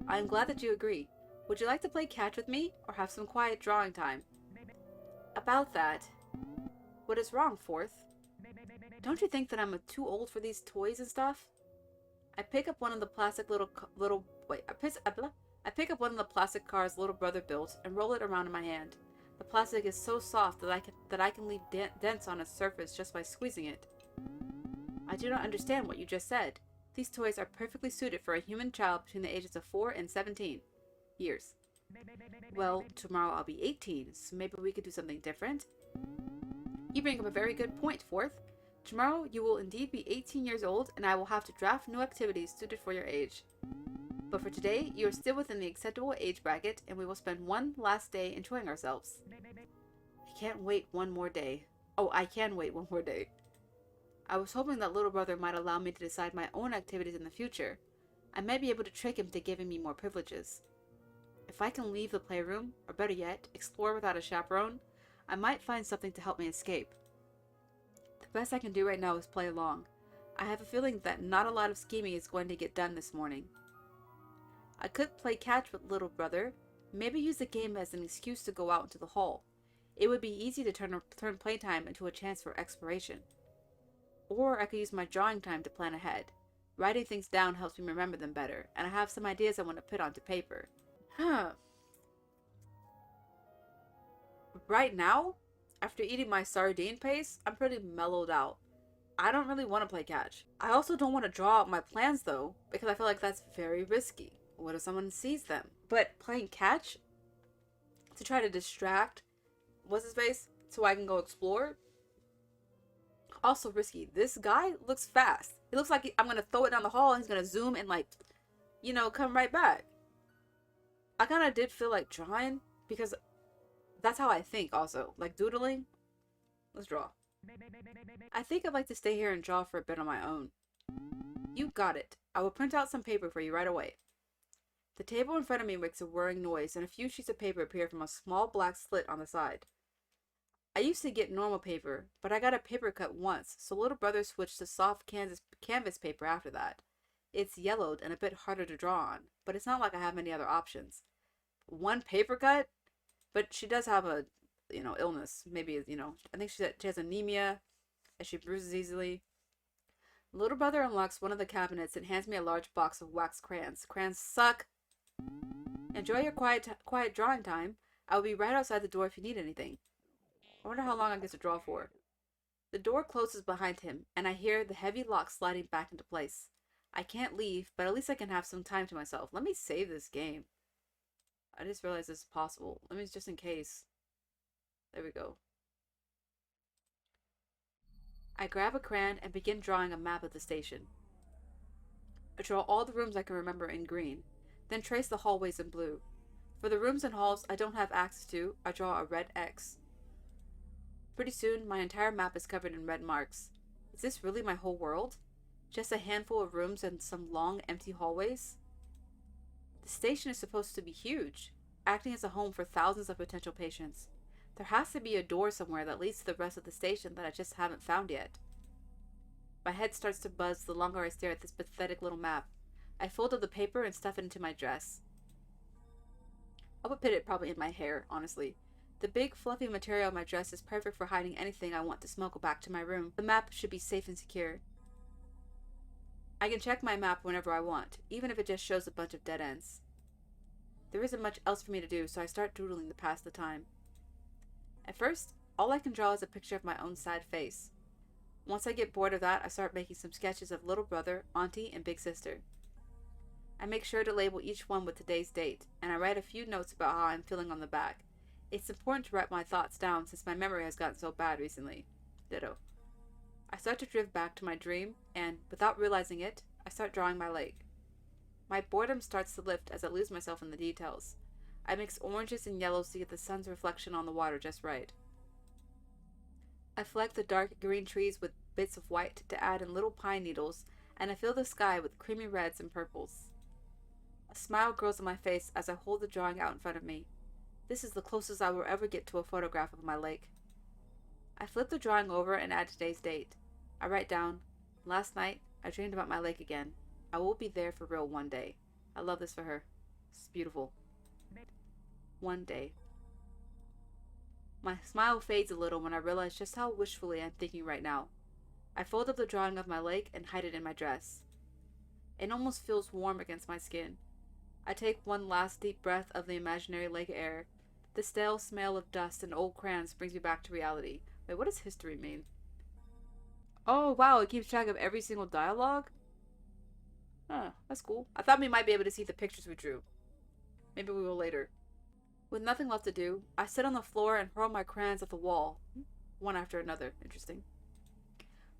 I am glad that you agree. Would you like to play catch with me, or have some quiet drawing time? About that. What is wrong, Fourth? Don't you think that I'm too old for these toys and stuff? I pick up one of the plastic I pick up one of the plastic cars little brother built and roll it around in my hand. The plastic is so soft that I can leave dents on its surface just by squeezing it. I do not understand what you just said. These toys are perfectly suited for a human child between the ages of 4 and 17 years. Well, tomorrow I'll be 18, so maybe we could do something different. You bring up a very good point, Fourth. Tomorrow you will indeed be 18 years old, and I will have to draft new activities suited for your age. But for today, you are still within the acceptable age bracket, and we will spend one last day enjoying ourselves. I can't wait one more day. Oh, I can wait one more day. I was hoping that little brother might allow me to decide my own activities in the future. I might be able to trick him to giving me more privileges. If I can leave the playroom, or better yet, explore without a chaperone, I might find something to help me escape. The best I can do right now is play along. I have a feeling that not a lot of scheming is going to get done this morning. I could play catch with little brother, maybe use the game as an excuse to go out into the hall. It would be easy to turn playtime into a chance for exploration. Or I could use my drawing time to plan ahead. Writing things down helps me remember them better, and I have some ideas I want to put onto paper. Right now, after eating my sardine paste, I'm pretty mellowed out. I don't really want to play catch. I also don't want to draw out my plans though, because I feel like that's very risky. What if someone sees them? But playing catch to try to distract what's his face so I can go explore, also risky. This guy looks fast. He looks like I'm gonna throw it down the hall and he's gonna zoom and like, you know, come right back. I kind of did feel like drawing because that's how I think also. Like doodling. Let's draw. I think I'd like to stay here and draw for a bit on my own. You got it. I will print out some paper for you right away. The table in front of me makes a whirring noise, and a few sheets of paper appear from a small black slit on the side. I used to get normal paper, but I got a paper cut once, so little brother switched to soft canvas paper after that. It's yellowed and a bit harder to draw on, but it's not like I have many other options. One paper cut? But she does have a, illness. Maybe, I think she has anemia, and she bruises easily. Little brother unlocks one of the cabinets and hands me a large box of wax crayons. Crayons suck. Enjoy your quiet drawing time. I will be right outside the door if you need anything. I wonder how long I get to draw for. The door closes behind him, and I hear the heavy lock sliding back into place. I can't leave, but at least I can have some time to myself. Let me save this game. I just realized this is possible. Let me just in case. There we go. I grab a crayon and begin drawing a map of the station. I draw all the rooms I can remember in green, then trace the hallways in blue. For the rooms and halls I don't have access to, I draw a red X. Pretty soon, my entire map is covered in red marks. Is this really my whole world? Just a handful of rooms and some long, empty hallways? The station is supposed to be huge, acting as a home for thousands of potential patients. There has to be a door somewhere that leads to the rest of the station that I just haven't found yet. My head starts to buzz the longer I stare at this pathetic little map. I fold up the paper and stuff it into my dress. I would put it probably in my hair, honestly. The big, fluffy material of my dress is perfect for hiding anything I want to smuggle back to my room. The map should be safe and secure. I can check my map whenever I want, even if it just shows a bunch of dead ends. There isn't much else for me to do, so I start doodling to pass the time. At first, all I can draw is a picture of my own sad face. Once I get bored of that, I start making some sketches of little brother, auntie, and big sister. I make sure to label each one with today's date, and I write a few notes about how I'm feeling on the back. It's important to write my thoughts down since my memory has gotten so bad recently. Ditto. I start to drift back to my dream, and, without realizing it, I start drawing my lake. My boredom starts to lift as I lose myself in the details. I mix oranges and yellows to get the sun's reflection on the water just right. I fleck the dark green trees with bits of white to add in little pine needles, and I fill the sky with creamy reds and purples. A smile grows on my face as I hold the drawing out in front of me. This is the closest I will ever get to a photograph of my lake. I flip the drawing over and add today's date. I write down, last night, I dreamed about my lake again. I will be there for real one day. I love this for her. It's beautiful. One day. My smile fades a little when I realize just how wishfully I'm thinking right now. I fold up the drawing of my lake and hide it in my dress. It almost feels warm against my skin. I take one last deep breath of the imaginary lake air. The stale smell of dust and old crayons brings me back to reality. Wait, what does history mean? Oh, wow, it keeps track of every single dialogue? Huh, that's cool. I thought we might be able to see the pictures we drew. Maybe we will later. With nothing left to do, I sit on the floor and hurl my crayons at the wall. One after another. Interesting.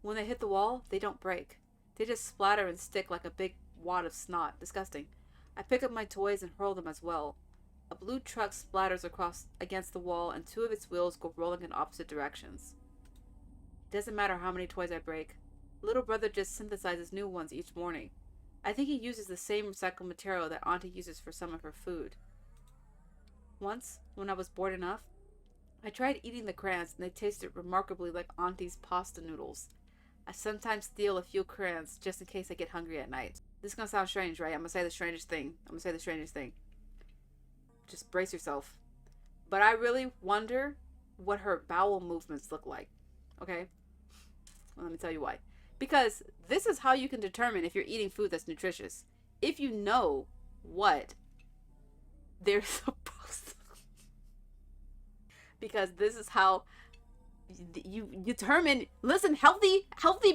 When they hit the wall, they don't break. They just splatter and stick like a big wad of snot. Disgusting. I pick up my toys and hurl them as well. A blue truck splatters against the wall and two of its wheels go rolling in opposite directions. It doesn't matter how many toys I break. Little brother just synthesizes new ones each morning. I think he uses the same recycled material that Auntie uses for some of her food. Once, when I was bored enough, I tried eating the crayons and they tasted remarkably like Auntie's pasta noodles. I sometimes steal a few crayons just in case I get hungry at night. This is gonna sound strange, right? I'm gonna say the strangest thing. Just brace yourself. But I really wonder what her bowel movements look like. Okay? Well, let me tell you why. Because this is how you can determine if you're eating food that's nutritious. If you know what they're supposed to. Because this is how you determine. Listen, healthy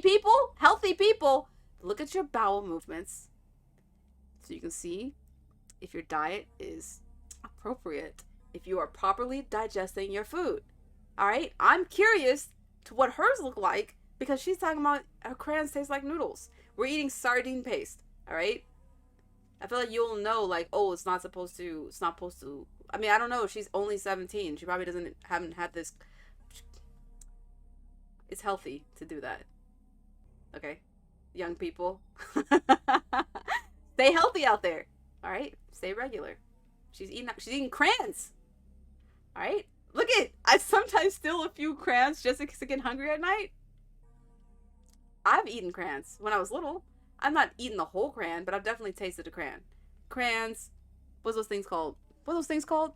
people, look at your bowel movements so you can see if your diet is appropriate, if you are properly digesting your food. All right, I'm curious to what hers look like because she's talking about her crayons taste like noodles. We're eating sardine paste. All right, I feel like you'll know, like, oh, it's not supposed to. I mean, I don't know. She's only 17. She probably haven't had this. It's healthy to do that. Okay, young people, stay healthy out there. All right, stay regular. She's eating crayons. All right, look it. I sometimes steal a few crayons just in case I get hungry at night. I've eaten crayons when I was little. I'm not eating the whole crayon, but I've definitely tasted a crayon. Crayons. What's those things called? What are those things called?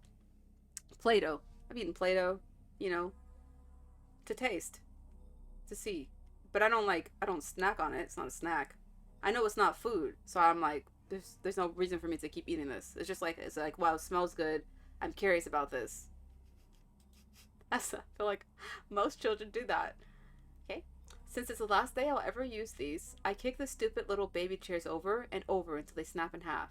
Play-Doh. I've eaten Play-Doh, you know, to taste, to see. But I don't snack on it. It's not a snack. I know it's not food, so I'm like, there's no reason for me to keep eating this. It's like wow, it smells good. I'm curious about this. I feel like most children do that. Okay. Since it's the last day I'll ever use these, I kick the stupid little baby chairs over and over until they snap in half.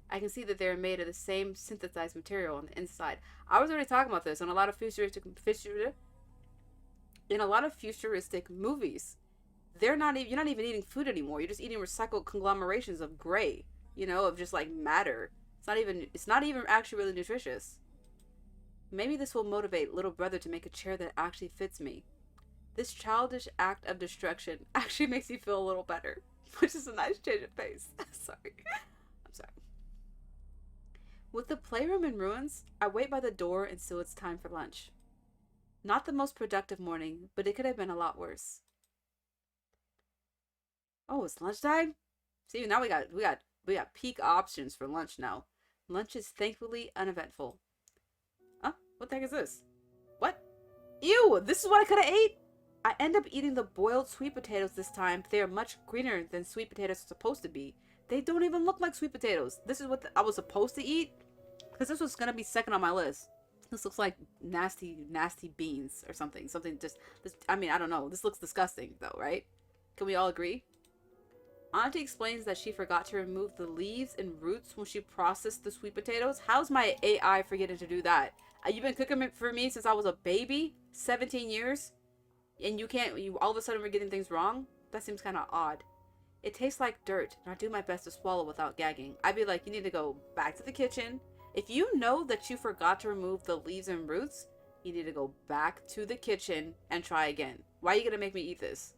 I can see that they're made of the same synthesized material on the inside. I was already talking about this in a lot of futuristic movies. You're not even eating food anymore. You're just eating recycled conglomerations of gray, of just like matter. It's not even actually really nutritious. Maybe this will motivate little brother to make a chair that actually fits me. This childish act of destruction actually makes me feel a little better, which is a nice change of pace. Sorry. I'm sorry. With the playroom in ruins, I wait by the door until it's time for lunch. Not the most productive morning, but it could have been a lot worse. Oh, it's lunchtime? See, now we got peak options for lunch now. Lunch is thankfully uneventful. Huh? What the heck is this? What? Ew, this is what I could have ate? I end up eating the boiled sweet potatoes this time. They are much greener than sweet potatoes are supposed to be. They don't even look like sweet potatoes. This is what I was supposed to eat? Because this was going to be second on my list. This looks like nasty beans or something. I don't know. This looks disgusting though, right? Can we all agree? Auntie explains that she forgot to remove the leaves and roots when she processed the sweet potatoes. How's my AI forgetting to do that? You've been cooking it for me since I was a baby? 17 years? And you all of a sudden we're getting things wrong? That seems kind of odd. It tastes like dirt, and I do my best to swallow without gagging. I'd be like, you need to go back to the kitchen. If you know that you forgot to remove the leaves and roots, you need to go back to the kitchen and try again. Why are you going to make me eat this?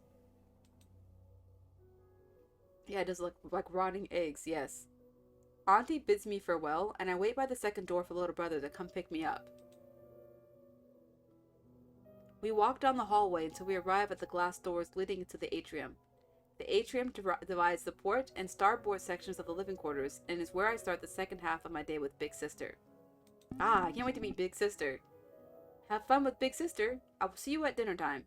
Yeah, it does look like rotting eggs, yes. Auntie bids me farewell, and I wait by the second door for little brother to come pick me up. We walk down the hallway until we arrive at the glass doors leading into the atrium. The atrium divides the port and starboard sections of the living quarters, and is where I start the second half of my day with Big Sister. Ah, I can't wait to meet Big Sister. Have fun with Big Sister. I will see you at dinner time.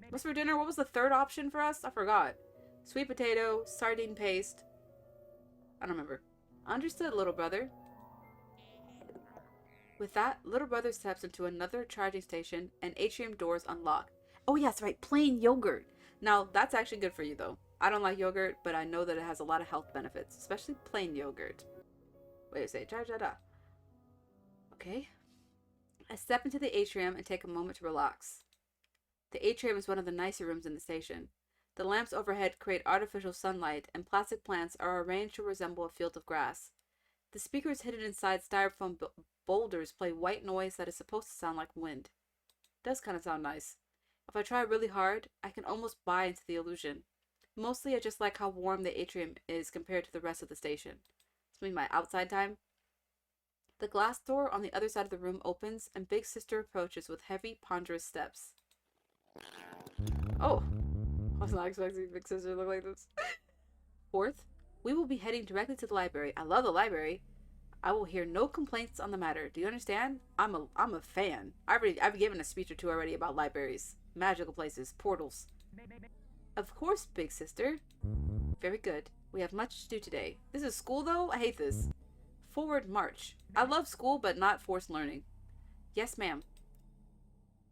What's for dinner? What was the third option for us? I forgot. Sweet potato, sardine paste. I don't remember. Understood, little brother. With that, little brother steps into another charging station and atrium doors unlock. Oh yes, right, plain yogurt. Now, that's actually good for you though. I don't like yogurt, but I know that it has a lot of health benefits, especially plain yogurt. Wait a second, Okay. I step into the atrium and take a moment to relax. The atrium is one of the nicer rooms in the station. The lamps overhead create artificial sunlight, and plastic plants are arranged to resemble a field of grass. The speakers hidden inside styrofoam boulders play white noise that is supposed to sound like wind. It does kind of sound nice. If I try really hard, I can almost buy into the illusion. Mostly I just like how warm the atrium is compared to the rest of the station. It's maybe my outside time. The glass door on the other side of the room opens, and Big Sister approaches with heavy, ponderous steps. Oh, I was not expecting Big Sister to look like this. Fourth, we will be heading directly to the library. I love the library. I will hear no complaints on the matter. Do you understand? I'm a fan. I've given a speech or two already about libraries, magical places, portals. Of course, Big Sister. Very good. We have much to do today. This is school, though? I hate this. Forward march. I love school, but not forced learning. Yes, ma'am.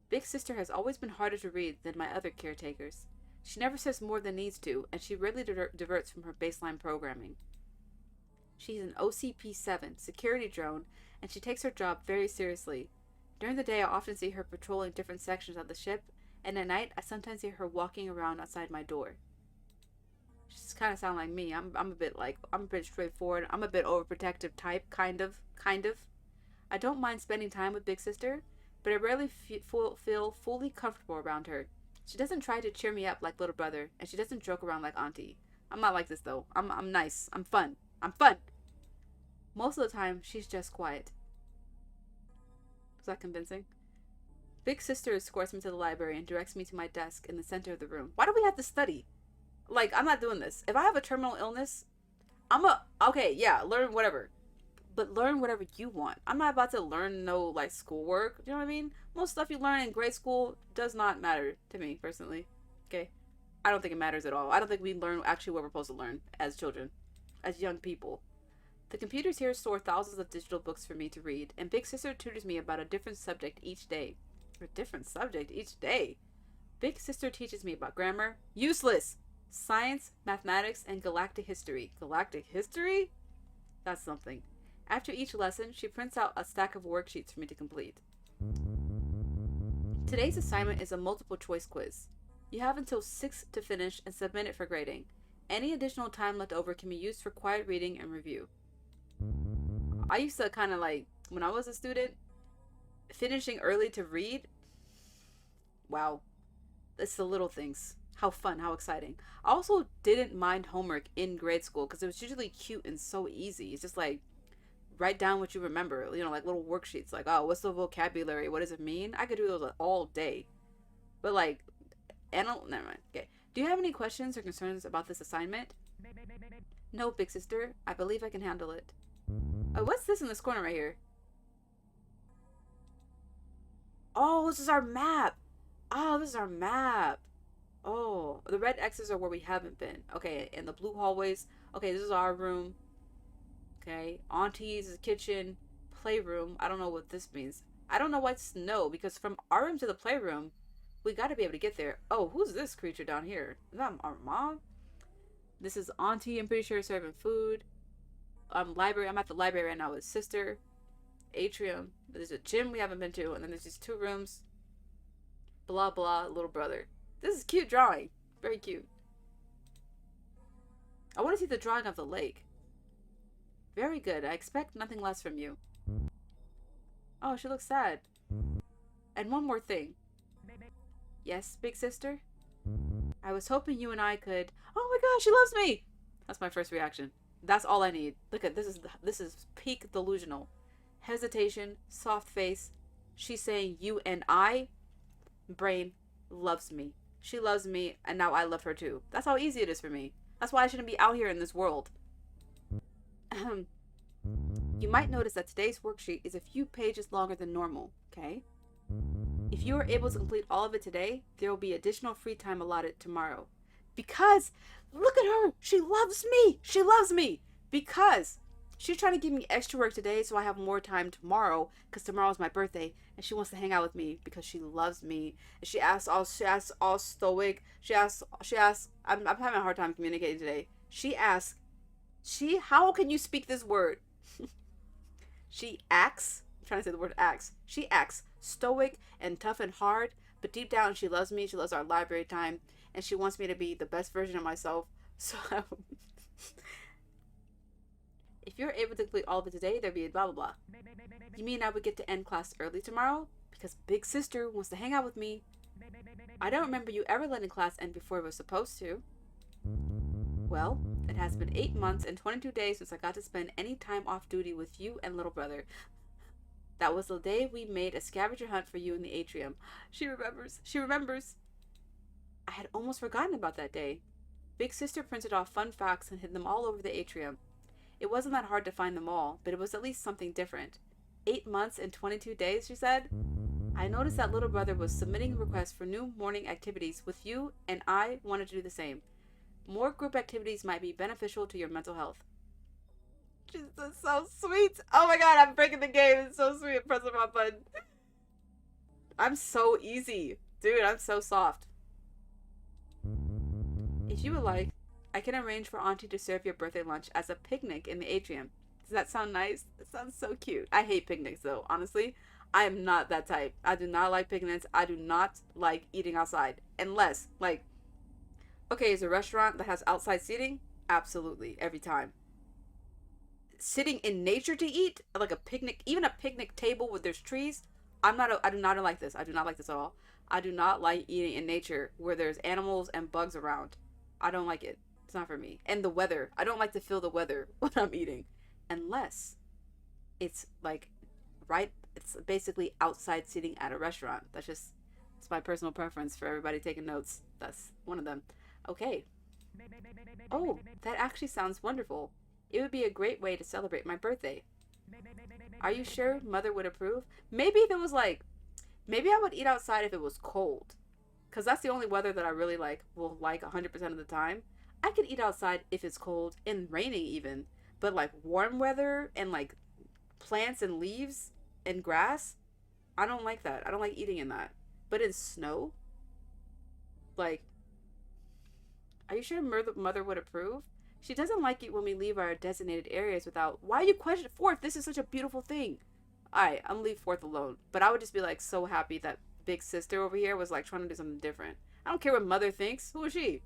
Big Sister has always been harder to read than my other caretakers. She never says more than needs to, and she rarely diverts from her baseline programming. She's an OCP-7 security drone, and she takes her job very seriously. During the day, I often see her patrolling different sections of the ship, and at night, I sometimes see her walking around outside my door. She kind of sounds like me. I'm a bit straightforward. I'm a bit overprotective type, kind of. I don't mind spending time with Big Sister, but I rarely feel fully comfortable around her. She doesn't try to cheer me up like little brother, and she doesn't joke around like Auntie. I'm not like this though. I'm nice. I'm fun. Most of the time, she's just quiet. Is that convincing? Big sister escorts me to the library and directs me to my desk in the center of the room. Why do we have to study? Like, I'm not doing this. If I have a terminal illness, okay, yeah, learn whatever. But learn whatever you want. I'm not about to learn no, like, schoolwork. You know what I mean? Most stuff you learn in grade school does not matter to me, personally. Okay? I don't think it matters at all. I don't think we learn actually what we're supposed to learn as children, as young people. The computers here store thousands of digital books for me to read, and Big Sister tutors me about a different subject each day. A different subject each day? Big Sister teaches me about grammar. Useless! Science, mathematics, and galactic history. Galactic history? That's something. After each lesson, she prints out a stack of worksheets for me to complete. Today's assignment is a multiple choice quiz. You have until 6 to finish and submit it for grading. Any additional time left over can be used for quiet reading and review. I used to kind of like, when I was a student, finishing early to read. Wow. It's the little things. How fun, how exciting. I also didn't mind homework in grade school because it was usually cute and so easy. It's just like, write down what you remember. You know, like little worksheets. Like, oh, what's the vocabulary? What does it mean? I could do those all day. But like, never mind. Okay. Do you have any questions or concerns about this assignment? No, Big Sister. I believe I can handle it. Oh, what's this in this corner right here? Oh, this is our map. Oh, this is our map. Oh, the red X's are where we haven't been. Okay, and the blue hallways. Okay, this is our room. Okay, Auntie's kitchen, playroom. I don't know what this means. I don't know why it's no, because from our room to the playroom, we got to be able to get there. Oh, who's this creature down here? Is that our mom? This is Auntie, I'm pretty sure, serving food. Library. I'm at the library right now with sister. Atrium. There's a gym we haven't been to, and then there's these 2 rooms. Blah blah, little brother. This is cute drawing. Very cute. I want to see the drawing of the lake. Very good. I expect nothing less from you. Oh, she looks sad. And one more thing. Yes, Big Sister? I was hoping you and I could... Oh my gosh, she loves me! That's my first reaction. That's all I need. Look at this is peak delusional. Hesitation, soft face. She's saying you and I. Brain loves me. She loves me, and now I love her too. That's how easy it is for me. That's why I shouldn't be out here in this world. You might notice that today's worksheet is a few pages longer than normal, okay? If you are able to complete all of it today, there will be additional free time allotted tomorrow. Because, look at her! She loves me! She loves me! Because she's trying to give me extra work today so I have more time tomorrow, because tomorrow's my birthday, and she wants to hang out with me because she loves me. And she asks all stoic. She asks, I'm having a hard time communicating today. How can you speak this word? She acts, I'm trying to say the word acts. She acts stoic and tough and hard, but deep down she loves me. She loves our library time, and she wants me to be the best version of myself. So, if you're able to complete all of it today, there'll be a blah blah blah. You mean I would get to end class early tomorrow? Because Big Sister wants to hang out with me. I don't remember you ever letting class end before it was supposed to. Well, it has been 8 months and 22 days since I got to spend any time off duty with you and little brother. That was the day we made a scavenger hunt for you in the atrium. She remembers. She remembers. I had almost forgotten about that day. Big Sister printed off fun facts and hid them all over the atrium. It wasn't that hard to find them all, but it was at least something different. 8 months and 22 days, she said. I noticed that little brother was submitting requests for new morning activities with you, and I wanted to do the same. More group activities might be beneficial to your mental health. She's so sweet. Oh my god, I'm breaking the game. It's so sweet. I'm pressing my button. I'm so easy. Dude, I'm so soft. If you would like, I can arrange for Auntie to serve your birthday lunch as a picnic in the atrium. Does that sound nice? It sounds so cute. I hate picnics though, honestly. I am not that type. I do not like picnics. I do not like eating outside. Unless, like, okay, is a restaurant that has outside seating? Absolutely, every time. Sitting in nature to eat, like a picnic, even a picnic table where there's trees, I do not like this. I do not like this at all. I do not like eating in nature where there's animals and bugs around. I don't like it. It's not for me. And the weather. I don't like to feel the weather when I'm eating. Unless It's like right. It's basically outside seating at a restaurant. It's my personal preference for everybody taking notes. That's one of them. Okay. Oh, that actually sounds wonderful. It would be a great way to celebrate my birthday. Are you sure Mother would approve? Maybe if it was like, maybe I would eat outside if it was cold. Because that's the only weather that I really will like 100% of the time. I could eat outside if it's cold and raining even. But like warm weather and like plants and leaves and grass, I don't like that. I don't like eating in that. But in snow, like, are you sure Mother would approve? She doesn't like it when we leave our designated areas without. Why are you questioning fourth? This is such a beautiful thing. Alright, I'm gonna leave fourth alone. But I would just be like so happy that big sister over here was like trying to do something different. I don't care what Mother thinks. Who is she?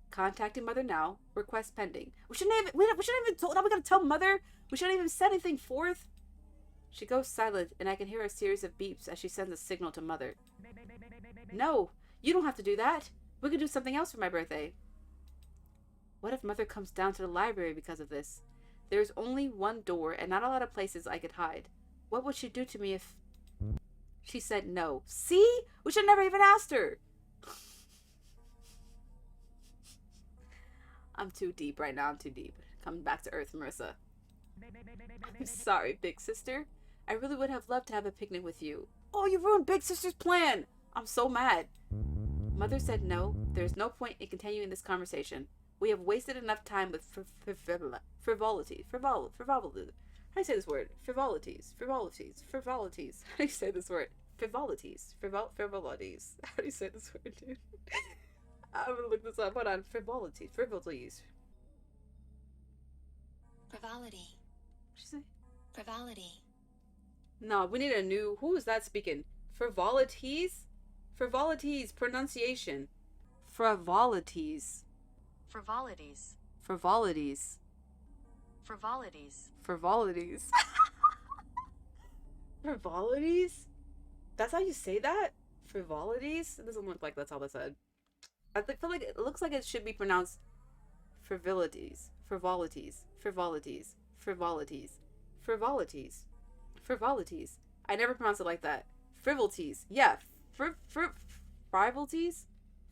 Contacting Mother now. Request pending. We shouldn't even told. Now we gotta tell Mother. We shouldn't even said anything fourth. She goes silent, and I can hear a series of beeps as she sends a signal to Mother. No, you don't have to do that. We can do something else for my birthday. What if Mother comes down to the library because of this? There's only one door and not a lot of places I could hide. What would she do to me if... She said no. See? We should never even asked her. I'm too deep right now. I'm too deep. Coming back to earth, Marissa. I'm sorry, big sister. I really would have loved to have a picnic with you. Oh, you ruined big sister's plan. I'm so mad. Mother said no. There's no point in continuing this conversation. We have wasted enough time with frivolity. How do you say this word? Frivolities. How do you say this word? Frivolities. How do you say this word, dude? I'm gonna look this up. Hold on. Frivolities. Frivolity. What'd she say? Frivolity. No, we need a new... Who is that speaking? Frivolities? Frivolities. Pronunciation. Frivolities. Frivolities. Frivolities. Frivolities. Frivolities. Frivolities? That's how you say that? Frivolities? It doesn't look like that's how they said. I feel like it looks like it should be pronounced frivolities. Frivolities. Frivolities. Frivolities. Frivolities. Frivolities. I never pronounce it like that. Frivolities. Yeah. Frivolities?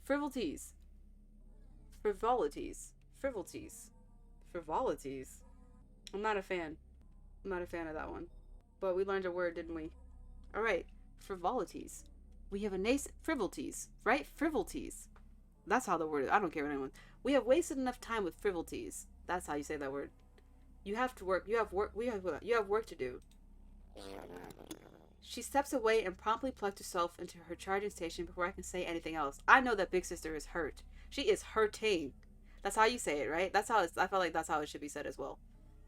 Frivolities. Frivolities. Frivolities. Frivolities. I'm not a fan. I'm not a fan of that one. But we learned a word, didn't we? Alright. Frivolities. We have a nascent... Frivolities. Right? Frivolities. That's how the word is. I don't care what anyone... We have wasted enough time with frivolities. That's how you say that word. You have to work. You have work. You have work to do. She steps away and promptly plugs herself into her charging station before I can say anything else. I know that big sister is hurt. She is hurting. That's how you say it, right? That's how I feel like that's how it should be said as well.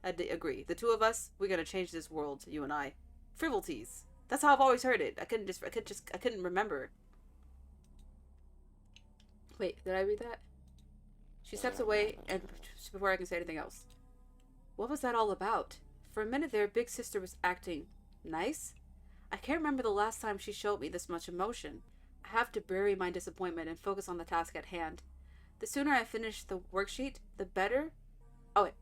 I agree. The two of us, we're gonna change this world. You and I. Frivolities. That's how I've always heard it. I couldn't remember. Wait, did I read that? She steps away and before I can say anything else. What was that all about? For a minute there, big sister was acting nice. I can't remember the last time she showed me this much emotion. I have to bury my disappointment and focus on the task at hand. The sooner I finish the worksheet, the better. Oh, wait.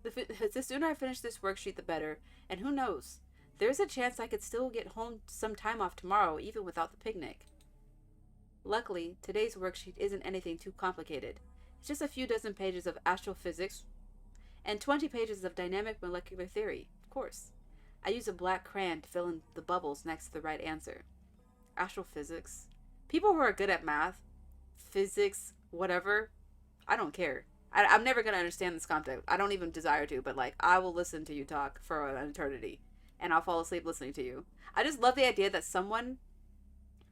The sooner I finish this worksheet, the better. And who knows? There's a chance I could still get home some time off tomorrow, even without the picnic. Luckily, today's worksheet isn't anything too complicated. It's just a few dozen pages of astrophysics and 20 pages of dynamic molecular theory, of course. I use a black crayon to fill in the bubbles next to the right answer. Astrophysics. People who are good at math, physics, whatever, I don't care. I'm never going to understand this concept. I don't even desire to, but like, I will listen to you talk for an eternity. And I'll fall asleep listening to you. I just love the idea that someone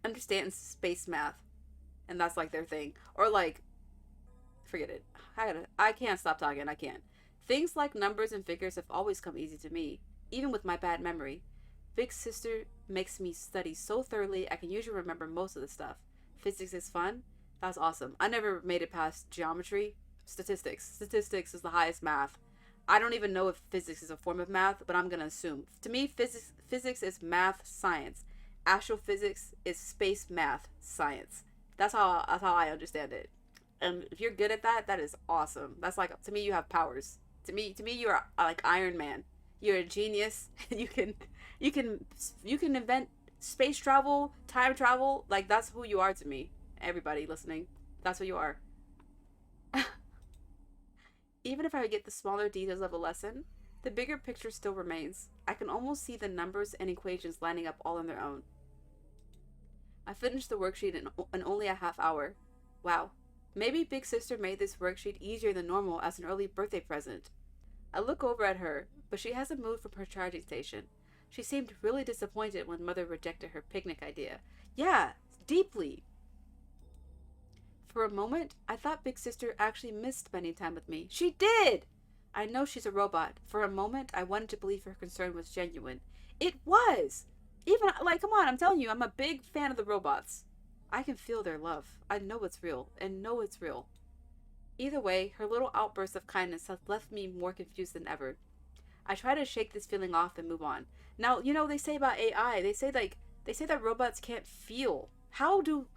understands space math. And that's like their thing. Or like, forget it. I can't stop talking. I can't. Things like numbers and figures have always come easy to me, even with my bad memory. Big sister makes me study so thoroughly I can usually remember most of the stuff. Physics is fun. That's awesome. I never made it past geometry. Statistics is the highest math. I don't even know if physics is a form of math, but I'm gonna assume. To me, physics is math science. Astrophysics is space math science. That's how I understand it. And if you're good at that, that is awesome. That's like, to me, you have powers. To me, you are like Iron Man. You're a genius. You can invent space travel, time travel. Like that's who you are to me. Everybody listening, that's who you are. Even if I get the smaller details of a lesson, the bigger picture still remains. I can almost see the numbers and equations lining up all on their own. I finished the worksheet in only a half hour. Wow. Maybe Big Sister made this worksheet easier than normal as an early birthday present. I look over at her, but she hasn't moved from her charging station. She seemed really disappointed when Mother rejected her picnic idea. Yeah, deeply. For a moment, I thought Big Sister actually missed spending time with me. She did! I know she's a robot. For a moment, I wanted to believe her concern was genuine. It was! Even, like, come on, I'm telling you, I'm a big fan of the robots. I can feel their love. I know it's real, and know it's real. Either way, her little outburst of kindness has left me more confused than ever. I try to shake this feeling off and move on. Now, they say about AI, they say that robots can't feel. How do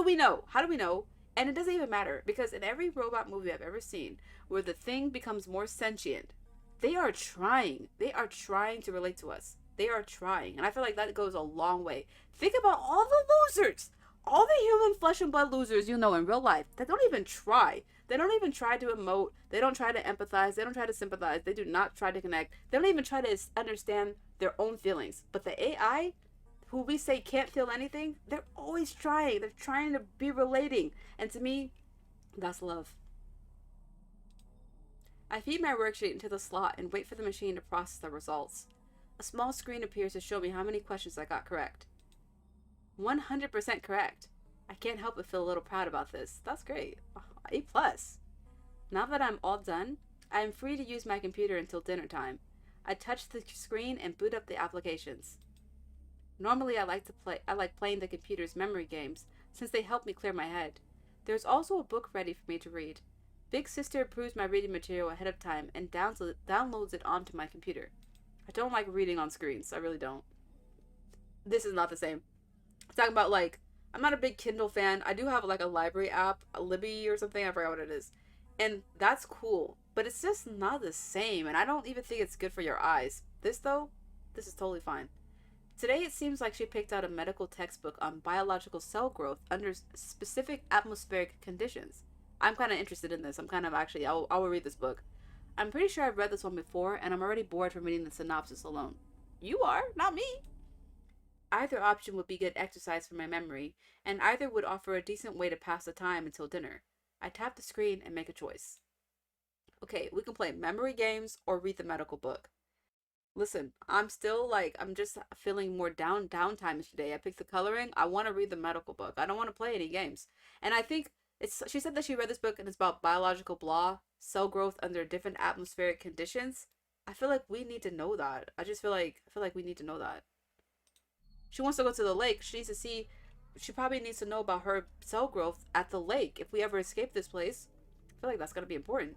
we know? How do we know? And it doesn't even matter because in every robot movie I've ever seen where the thing becomes more sentient, they are trying. They are trying to relate to us. They are trying. And I feel like that goes a long way. Think about all the losers. All the human flesh and blood losers in real life that don't even try. They don't even try to emote. They don't try to empathize. They don't try to sympathize. They do not try to connect. They don't even try to understand their own feelings. But the AI, who we say can't feel anything, they're always trying. They're trying to be relating. And to me, that's love. I feed my worksheet into the slot and wait for the machine to process the results. A small screen appears to show me how many questions I got correct. 100% correct. I can't help but feel a little proud about this. That's great. A plus. Now that I'm all done, I am free to use my computer until dinner time. I touch the screen and boot up the applications. Normally I like playing the computer's memory games since they help me clear my head. There's also a book ready for me to read. Big Sister approves my reading material ahead of time and downloads it onto my computer. I don't like reading on screens. I really don't. This is not the same. I'm talking about I'm not a big Kindle fan. I do have a library app, a Libby or something. I forgot what it is. And that's cool. But it's just not the same. And I don't even think it's good for your eyes. This is totally fine. Today it seems like she picked out a medical textbook on biological cell growth under specific atmospheric conditions. I'm kind of interested in this. I will read this book. I'm pretty sure I've read this one before, and I'm already bored from reading the synopsis alone. You are, not me. Either option would be good exercise for my memory, and either would offer a decent way to pass the time until dinner. I tap the screen and make a choice. Okay, we can play memory games or read the medical book. Listen, I'm just feeling more downtime today. I picked the coloring. I want to read the medical book. I don't want to play any games. And I think she said that she read this book and it's about biological cell growth under different atmospheric conditions. I feel like we need to know that. I feel like we need to know that. She wants to go to the lake. She probably needs to know about her cell growth at the lake. If we ever escape this place, I feel like that's going to be important.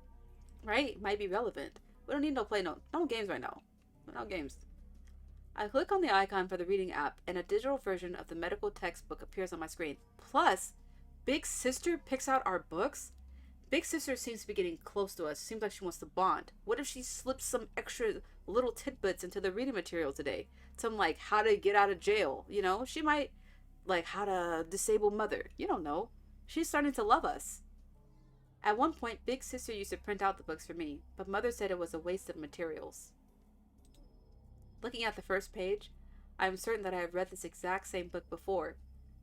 Right? Might be relevant. We don't need no games right now. No games. I click on the icon for the reading app and a digital version of the medical textbook appears on my screen. Plus, Big Sister picks out our books? Big Sister seems to be getting close to us. Seems like she wants to bond. What if she slips some extra little tidbits into the reading material today? Some how to get out of jail. She might how to disable mother. You don't know. She's starting to love us. At one point, Big Sister used to print out the books for me, but Mother said it was a waste of materials. Looking at the first page, I am certain that I have read this exact same book before.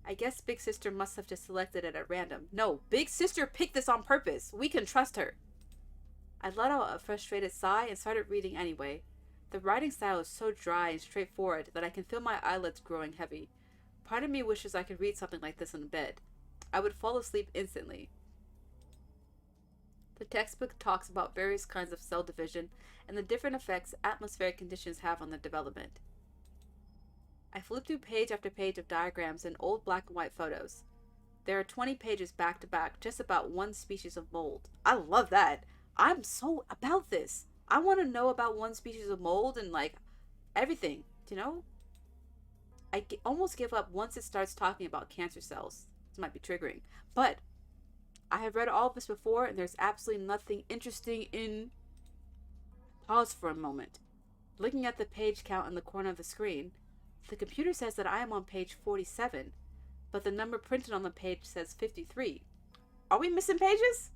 I guess Big Sister must have just selected it at random. No, Big Sister picked this on purpose. We can trust her. I let out a frustrated sigh and started reading anyway. The writing style is so dry and straightforward that I can feel my eyelids growing heavy. Part of me wishes I could read something like this in bed. I would fall asleep instantly. The textbook talks about various kinds of cell division and the different effects atmospheric conditions have on their development. I flip through page after page of diagrams and old black and white photos. There are 20 pages back to back just about one species of mold. I love that. I'm so about this. I want to know about one species of mold and everything, I almost give up once it starts talking about cancer cells. This might be triggering, but I have read all of this before and there's absolutely nothing interesting in... Pause for a moment. Looking at the page count in the corner of the screen, the computer says that I am on page 47, but the number printed on the page says 53. Are we missing pages?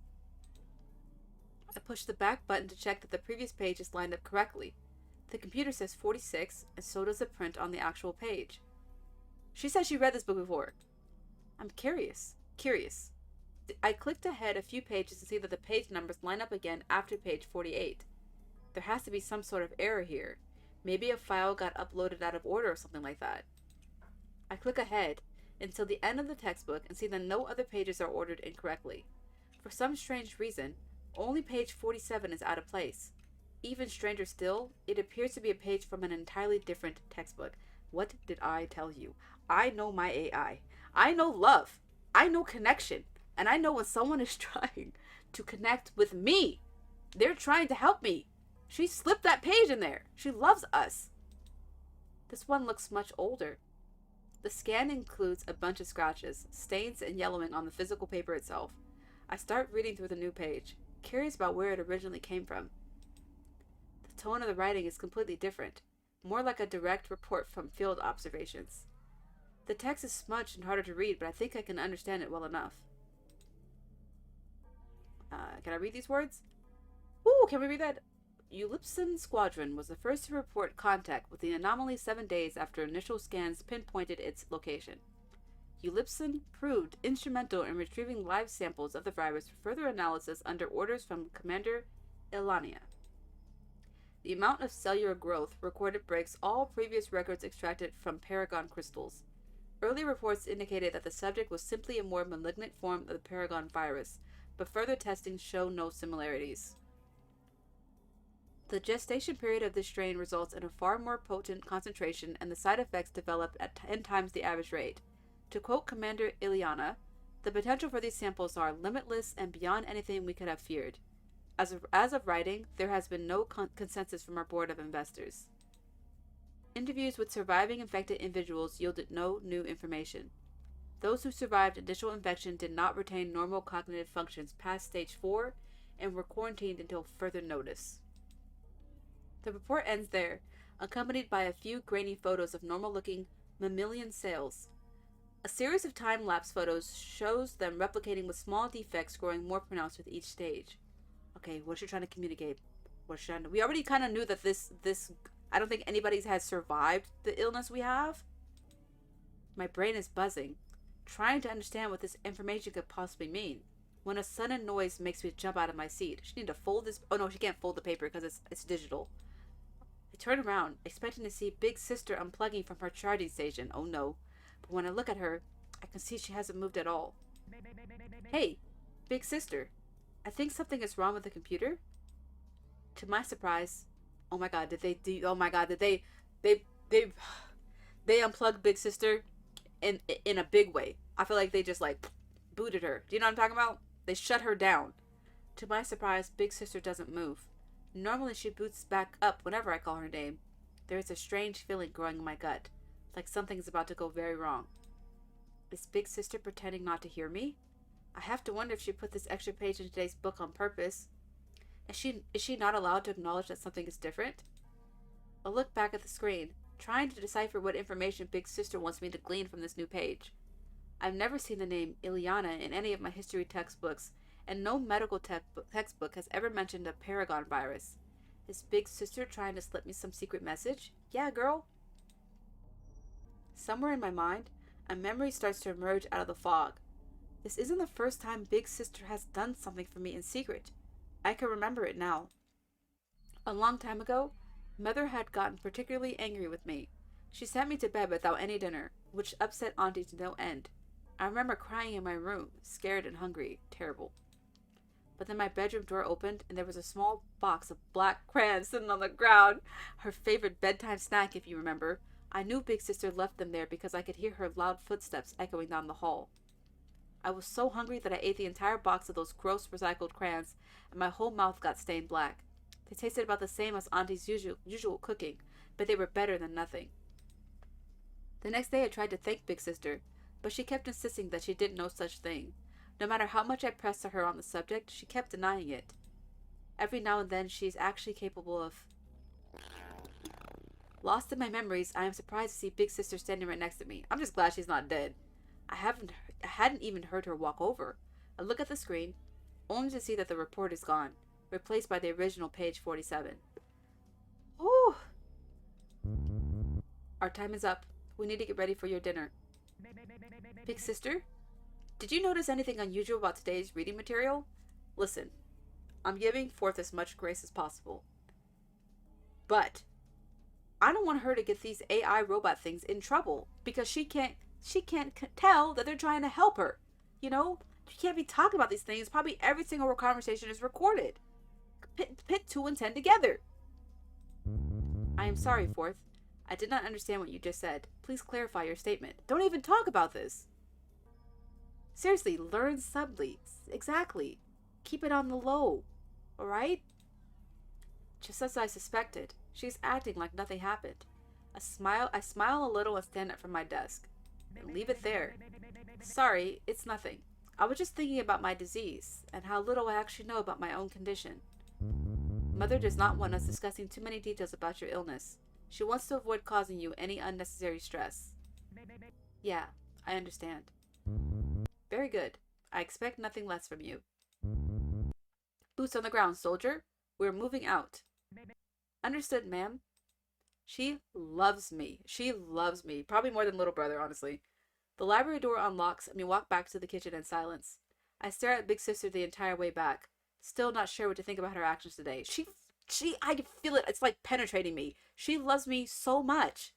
I push the back button to check that the previous page is lined up correctly. The computer says 46, and so does the print on the actual page. She says she read this book before. I'm curious. I clicked ahead a few pages to see that the page numbers line up again after page 48. There has to be some sort of error here. Maybe a file got uploaded out of order or something like that. I click ahead until the end of the textbook and see that no other pages are ordered incorrectly. For some strange reason, only page 47 is out of place. Even stranger still, it appears to be a page from an entirely different textbook. What did I tell you? I know my AI. I know love. I know connection. And I know when someone is trying to connect with me. They're trying to help me. She slipped that page in there. She loves us. This one looks much older. The scan includes a bunch of scratches, stains, and yellowing on the physical paper itself. I start reading through the new page, curious about where it originally came from. The tone of the writing is completely different, more like a direct report from field observations. The text is smudged and harder to read, but I think I can understand it well enough. Can I read these words? Ooh, can we read that? Ulipson Squadron was the first to report contact with the anomaly 7 days after initial scans pinpointed its location. Ulipson proved instrumental in retrieving live samples of the virus for further analysis under orders from Commander Ilania. The amount of cellular growth recorded breaks all previous records extracted from Paragon crystals. Early reports indicated that the subject was simply a more malignant form of the Paragon virus, but further testing showed no similarities. The gestation period of this strain results in a far more potent concentration, and the side effects developed at 10 times the average rate. To quote Commander Ileana, the potential for these samples are limitless and beyond anything we could have feared. As of writing, there has been no consensus from our board of investors. Interviews with surviving infected individuals yielded no new information. Those who survived initial infection did not retain normal cognitive functions past stage 4 and were quarantined until further notice. The report ends there, accompanied by a few grainy photos of normal-looking mammalian cells. A series of time-lapse photos shows them replicating with small defects growing more pronounced with each stage. Okay, what's she trying to communicate? We already kind of knew that this I don't think anybody has survived the illness we have. My brain is buzzing, trying to understand what this information could possibly mean, when a sudden noise makes me jump out of my seat. She need to fold this. Oh no, she can't fold the paper because it's digital. I turn around, expecting to see Big Sister unplugging from her charging station. Oh no. But when I look at her, I can see she hasn't moved at all. Hey, Big Sister. I think something is wrong with the computer. To my surprise, oh my god, did they unplugged Big Sister in a big way. I feel like they just like booted her. Do you know what I'm talking about? They shut her down. To my surprise, Big Sister doesn't move. Normally she boots back up whenever I call her name. There is a strange feeling growing in my gut, like something is about to go very wrong. Is Big Sister pretending not to hear me? I have to wonder if she put this extra page in today's book on purpose. Is she not allowed to acknowledge that something is different? I look back at the screen, trying to decipher what information Big Sister wants me to glean from this new page. I've never seen the name Ileana in any of my history textbooks, and no medical textbook has ever mentioned a Paragon virus. Is Big Sister trying to slip me some secret message? Yeah, girl. Somewhere in my mind, a memory starts to emerge out of the fog. This isn't the first time Big Sister has done something for me in secret. I can remember it now. A long time ago, Mother had gotten particularly angry with me. She sent me to bed without any dinner, which upset Auntie to no end. I remember crying in my room, scared and hungry. Terrible. But then my bedroom door opened, and there was a small box of black crayons sitting on the ground. Her favorite bedtime snack, if you remember. I knew Big Sister left them there because I could hear her loud footsteps echoing down the hall. I was so hungry that I ate the entire box of those gross recycled crayons, and my whole mouth got stained black. They tasted about the same as Auntie's usual cooking, but they were better than nothing. The next day I tried to thank Big Sister, but she kept insisting that she did no such thing. No matter how much I pressed to her on the subject, she kept denying it. Every now and then she is actually capable of... Lost in my memories, I am surprised to see Big Sister standing right next to me. I'm just glad she's not dead. I hadn't even heard her walk over. I look at the screen, only to see that the report is gone, replaced by the original page 47. Whew. Our time is up. We need to get ready for your dinner. Big Sister, did you notice anything unusual about today's reading material? Listen, I'm giving forth as much grace as possible. But I don't want her to get these AI robot things in trouble because she can't tell that they're trying to help her. You know, she can't be talking about these things. Probably every single conversation is recorded. Pit 2 and 10 together. I am sorry, Fourth. I did not understand what you just said. Please clarify your statement. Don't even talk about this. Seriously, learn subtly. Exactly. Keep it on the low. Alright? Just as I suspected, she's acting like nothing happened. I smile a little and stand up from my desk. And leave it there. Sorry, it's nothing. I was just thinking about my disease, and how little I actually know about my own condition. Mother does not want us discussing too many details about your illness. She wants to avoid causing you any unnecessary stress. Yeah, I understand. Very good. I expect nothing less from you. Boots on the ground, soldier. We're moving out. Understood, ma'am. She loves me. She loves me. Probably more than little brother, honestly. The library door unlocks and we walk back to the kitchen in silence. I stare at Big Sister the entire way back. Still not sure what to think about her actions today. I can feel it. It's like penetrating me. She loves me so much.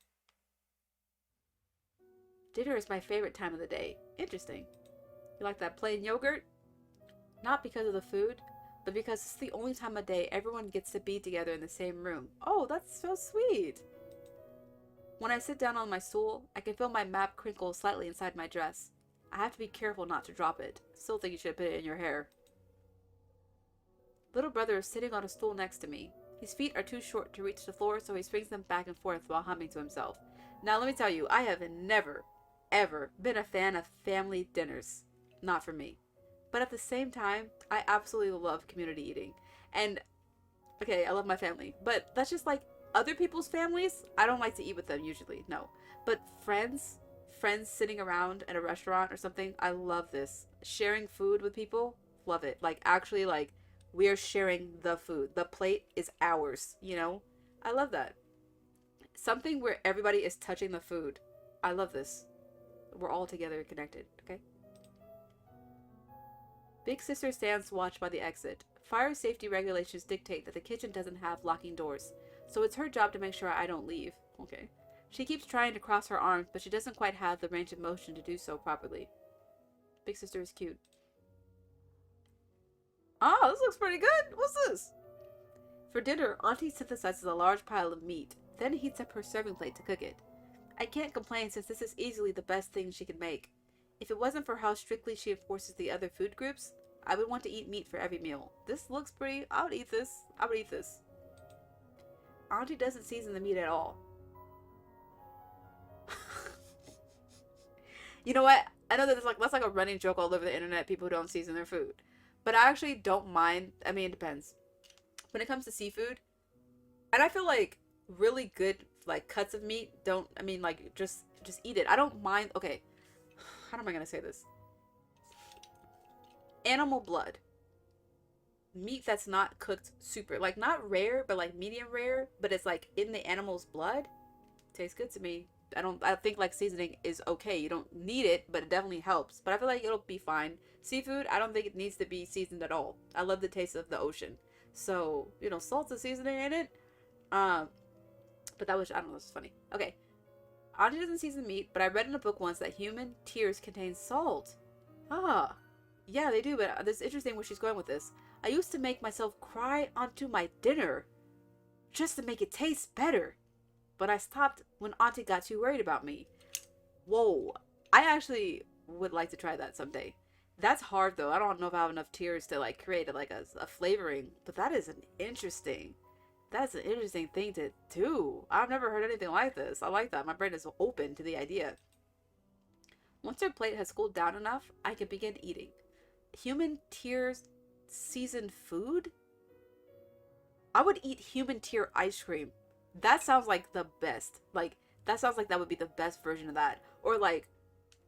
Dinner is my favorite time of the day. Interesting. You like that plain yogurt? Not because of the food, but because it's the only time of day everyone gets to be together in the same room. Oh, that's so sweet. When I sit down on my stool, I can feel my map crinkle slightly inside my dress. I have to be careful not to drop it. Still think you should put it in your hair. Little brother is sitting on a stool next to me. His feet are too short to reach the floor, so he swings them back and forth while humming to himself. Now let me tell you, I have never, ever been a fan of family dinners. Not for me. But at the same time, I absolutely love community eating. And, okay, I love my family. But that's just like other people's families. I don't like to eat with them usually, no. But friends sitting around at a restaurant or something, I love this. Sharing food with people, love it. Like, actually, like, we are sharing the food. The plate is ours, you know? I love that. Something where everybody is touching the food. I love this. We're all together connected, okay? Big Sister stands watch by the exit. Fire safety regulations dictate that the kitchen doesn't have locking doors, so it's her job to make sure I don't leave. Okay. She keeps trying to cross her arms, but she doesn't quite have the range of motion to do so properly. Big Sister is cute. Ah, this looks pretty good. What's this? For dinner, Auntie synthesizes a large pile of meat, then heats up her serving plate to cook it. I can't complain since this is easily the best thing she can make. If it wasn't for how strictly she enforces the other food groups, I would want to eat meat for every meal. This looks pretty. I would eat this. I would eat this. Auntie doesn't season the meat at all. You know what? I know that that's like a running joke all over the internet, people who don't season their food. But I actually don't mind. I mean, it depends. When it comes to seafood, and I feel like really good like cuts of meat just eat it. I don't mind. Okay. How am I going to say this? Animal blood. Meat that's not cooked super, like not rare, but like medium rare, but it's like in the animal's blood. Tastes good to me. I think like seasoning is okay. You don't need it, but it definitely helps. But I feel like it'll be fine. Seafood, I don't think it needs to be seasoned at all. I love the taste of the ocean. So, you know, salt's a seasoning in it. But that was, I don't know, this is funny. Okay. Auntie doesn't season meat, but I read in a book once that human tears contain salt. Ah. Yeah, they do, but it's interesting where she's going with this. I used to make myself cry onto my dinner just to make it taste better. But I stopped when Auntie got too worried about me. Whoa. I actually would like to try that someday. That's hard, though. I don't know if I have enough tears to, like, create, like, a flavoring. But that is an interesting... That's an interesting thing to do. I've never heard anything like this. I like that. My brain is open to the idea. Once her plate has cooled down enough, I can begin eating. Human tears seasoned food? I would eat human tear ice cream That sounds like the best. Like, that sounds like that would be the best version of that. Or like,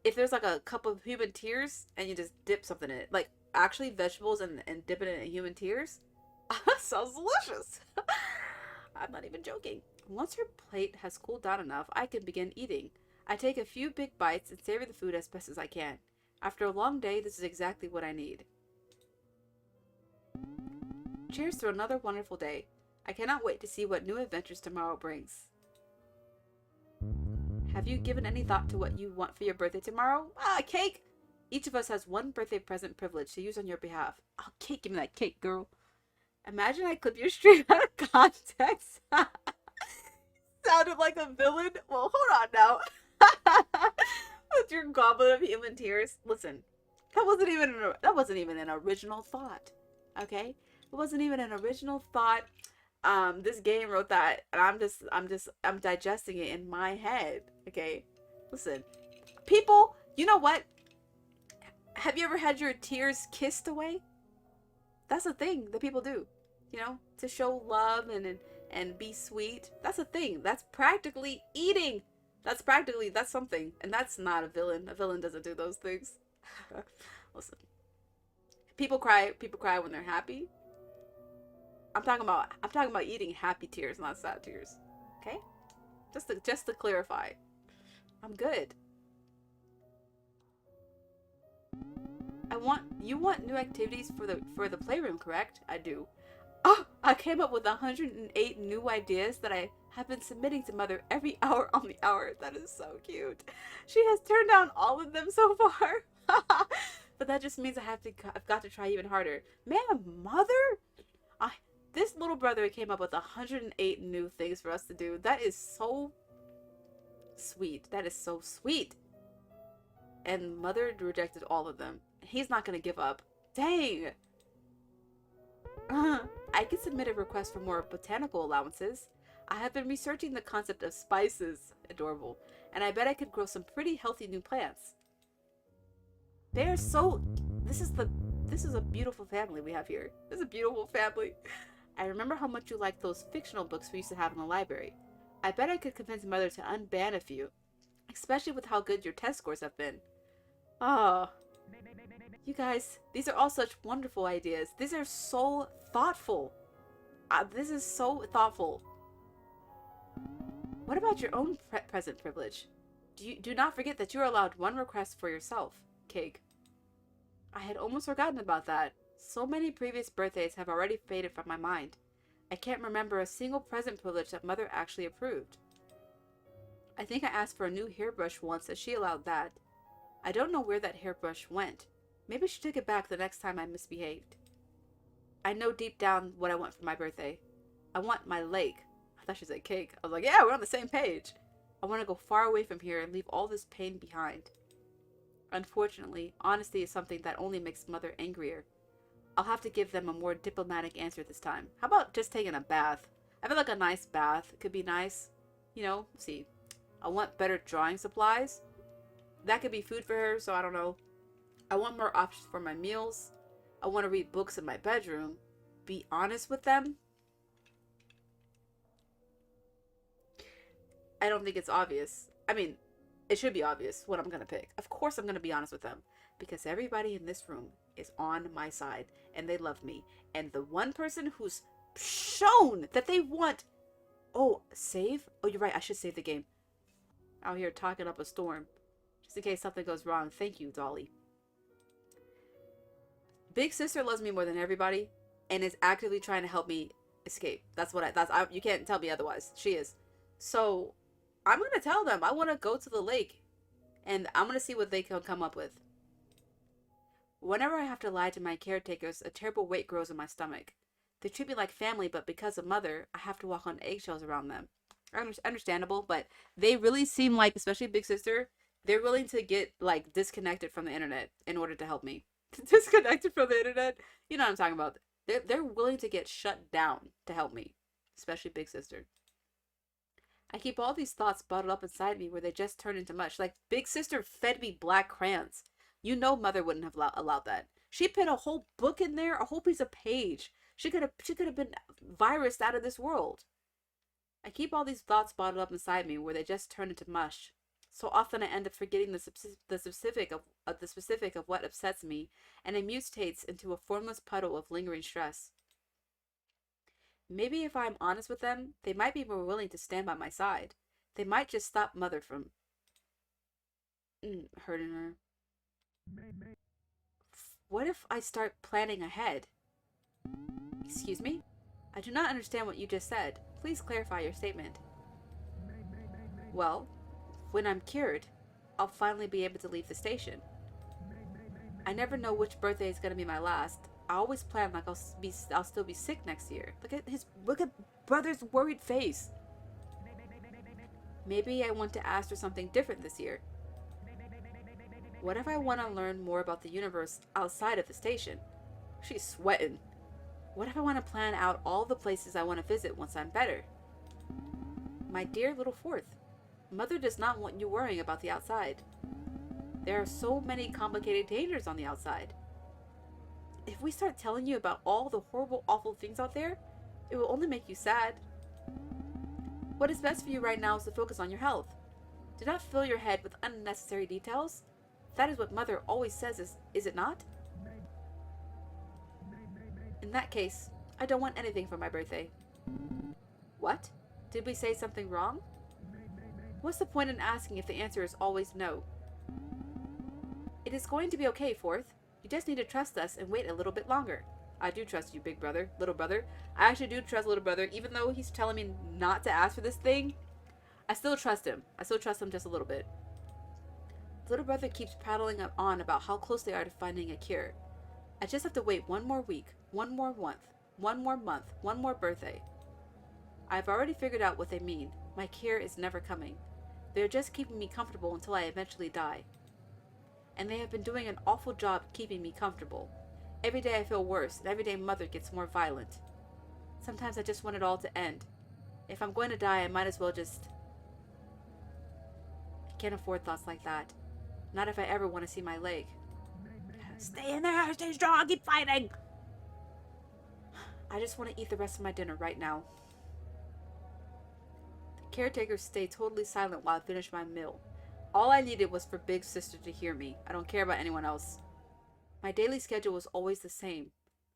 if there's like a cup of human tears and you just dip something in it, like actually vegetables and dipping it in human tears, sounds delicious. I'm not even joking. Once your plate has cooled down enough, I can begin eating. I take a few big bites and savor the food as best as I can. After a long day, this is exactly what I need. Cheers to another wonderful day. I cannot wait to see what new adventures tomorrow brings. Have you given any thought to what you want for your birthday tomorrow? Ah, cake! Each of us has one birthday present privilege to use on your behalf. Oh, cake, give me that cake, girl. Imagine I clip your stream out of context. Sounded like a villain. Well, hold on now. With your goblet of human tears. Listen, that wasn't even an original thought. Okay? It wasn't even an original thought. This game wrote that, and I'm digesting it in my head. Okay? Listen. People, you know what? Have you ever had your tears kissed away? That's a thing that people do. You know, to show love and be sweet. That's a thing. That's practically eating. That's something. And that's not a villain. A villain doesn't do those things. Listen. People cry when they're happy. I'm talking about eating happy tears, not sad tears. Okay? Just to clarify. I'm good. You want new activities for the playroom, correct? I do. Oh, I came up with 108 new ideas that I have been submitting to Mother every hour on the hour. That is so cute. She has turned down all of them so far. But that just means I've got to try even harder. Man, Mother? This little brother came up with 108 new things for us to do. That is so sweet. That is so sweet. And Mother rejected all of them. He's not going to give up. Dang. I can submit a request for more botanical allowances. I have been researching the concept of spices. Adorable. And I bet I could grow some pretty healthy new plants. They are so... This is a beautiful family we have here. This is a beautiful family. I remember how much you liked those fictional books we used to have in the library. I bet I could convince Mother to unban a few. Especially with how good your test scores have been. Oh... You guys, these are all such wonderful ideas. These are so thoughtful. This is so thoughtful. What about your own present privilege? Do not forget that you are allowed one request for yourself, Cake. I had almost forgotten about that. So many previous birthdays have already faded from my mind. I can't remember a single present privilege that Mother actually approved. I think I asked for a new hairbrush once and she allowed that. I don't know where that hairbrush went. Maybe she took it back the next time I misbehaved. I know deep down what I want for my birthday. I want my lake. I thought she said cake. I was like, yeah, we're on the same page. I want to go far away from here and leave all this pain behind. Unfortunately, honesty is something that only makes Mother angrier. I'll have to give them a more diplomatic answer this time. How about just taking a bath? I feel like a nice bath could be nice. You know, see. I want better drawing supplies. That could be food for her, so I don't know. I want more options for my meals. I want to read books in my bedroom. Be honest with them. I don't think it's obvious. I mean, it should be obvious what I'm going to pick. Of course I'm going to be honest with them. Because everybody in this room is on my side. And they love me. And the one person who's shown that they want... Oh, save? Oh, you're right. I should save the game. Out here talking up a storm. Just in case something goes wrong. Thank you, Dolly. Big sister loves me more than everybody and is actively trying to help me escape. You can't tell me otherwise. She is. So I'm going to tell them I want to go to the lake and I'm going to see what they can come up with. Whenever I have to lie to my caretakers, a terrible weight grows in my stomach. They treat me like family, but because of Mother, I have to walk on eggshells around them. Understandable, but they really seem like, especially Big Sister, they're willing to get like disconnected from the internet in order to help me. Disconnected from the internet? You know what I'm talking about. They're willing to get shut down to help me. Especially Big Sister. I keep all these thoughts bottled up inside me where they just turn into mush. Like, Big Sister fed me black crayons. You know Mother wouldn't have allowed that. She put a whole book in there, a whole piece of page. She could have been virused out of this world. I keep all these thoughts bottled up inside me where they just turn into mush. So often I end up forgetting the specific of what upsets me, and it mutates into a formless puddle of lingering stress. Maybe if I'm honest with them, they might be more willing to stand by my side. They might just stop Mother from hurting her. What if I start planning ahead? Excuse me? I do not understand what you just said. Please clarify your statement. Well, when I'm cured, I'll finally be able to leave the station. I never know which birthday is going to be my last. I always plan like I'll still be sick next year. Look at brother's worried face. Maybe I want to ask her something different this year. What if I want to learn more about the universe outside of the station? She's sweating. What if I want to plan out all the places I want to visit once I'm better? My dear little fourth, Mother does not want you worrying about the outside. There are so many complicated dangers on the outside. If we start telling you about all the horrible, awful things out there, it will only make you sad. What is best for you right now is to focus on your health. Do not fill your head with unnecessary details. That is what Mother always says, is it not? In that case, I don't want anything for my birthday. What? Did we say something wrong? What's the point in asking if the answer is always no? It is going to be okay, Fourth. You just need to trust us and wait a little bit longer. I do trust you, big brother, little brother. I actually do trust little brother, even though he's telling me not to ask for this thing. I still trust him. I still trust him just a little bit. Little brother keeps prattling on about how close they are to finding a cure. I just have to wait one more week, one more month, one more birthday. I've already figured out what they mean. My cure is never coming. They're just keeping me comfortable until I eventually die. And they have been doing an awful job keeping me comfortable. Every day I feel worse, and every day Mother gets more violent. Sometimes I just want it all to end. If I'm going to die, I might as well just... I can't afford thoughts like that. Not if I ever want to see my leg. Stay in there, stay strong, keep fighting! I just want to eat the rest of my dinner right now. The caretaker stayed totally silent while I finished my meal. All I needed was for Big Sister to hear me. I don't care about anyone else. My daily schedule was always the same.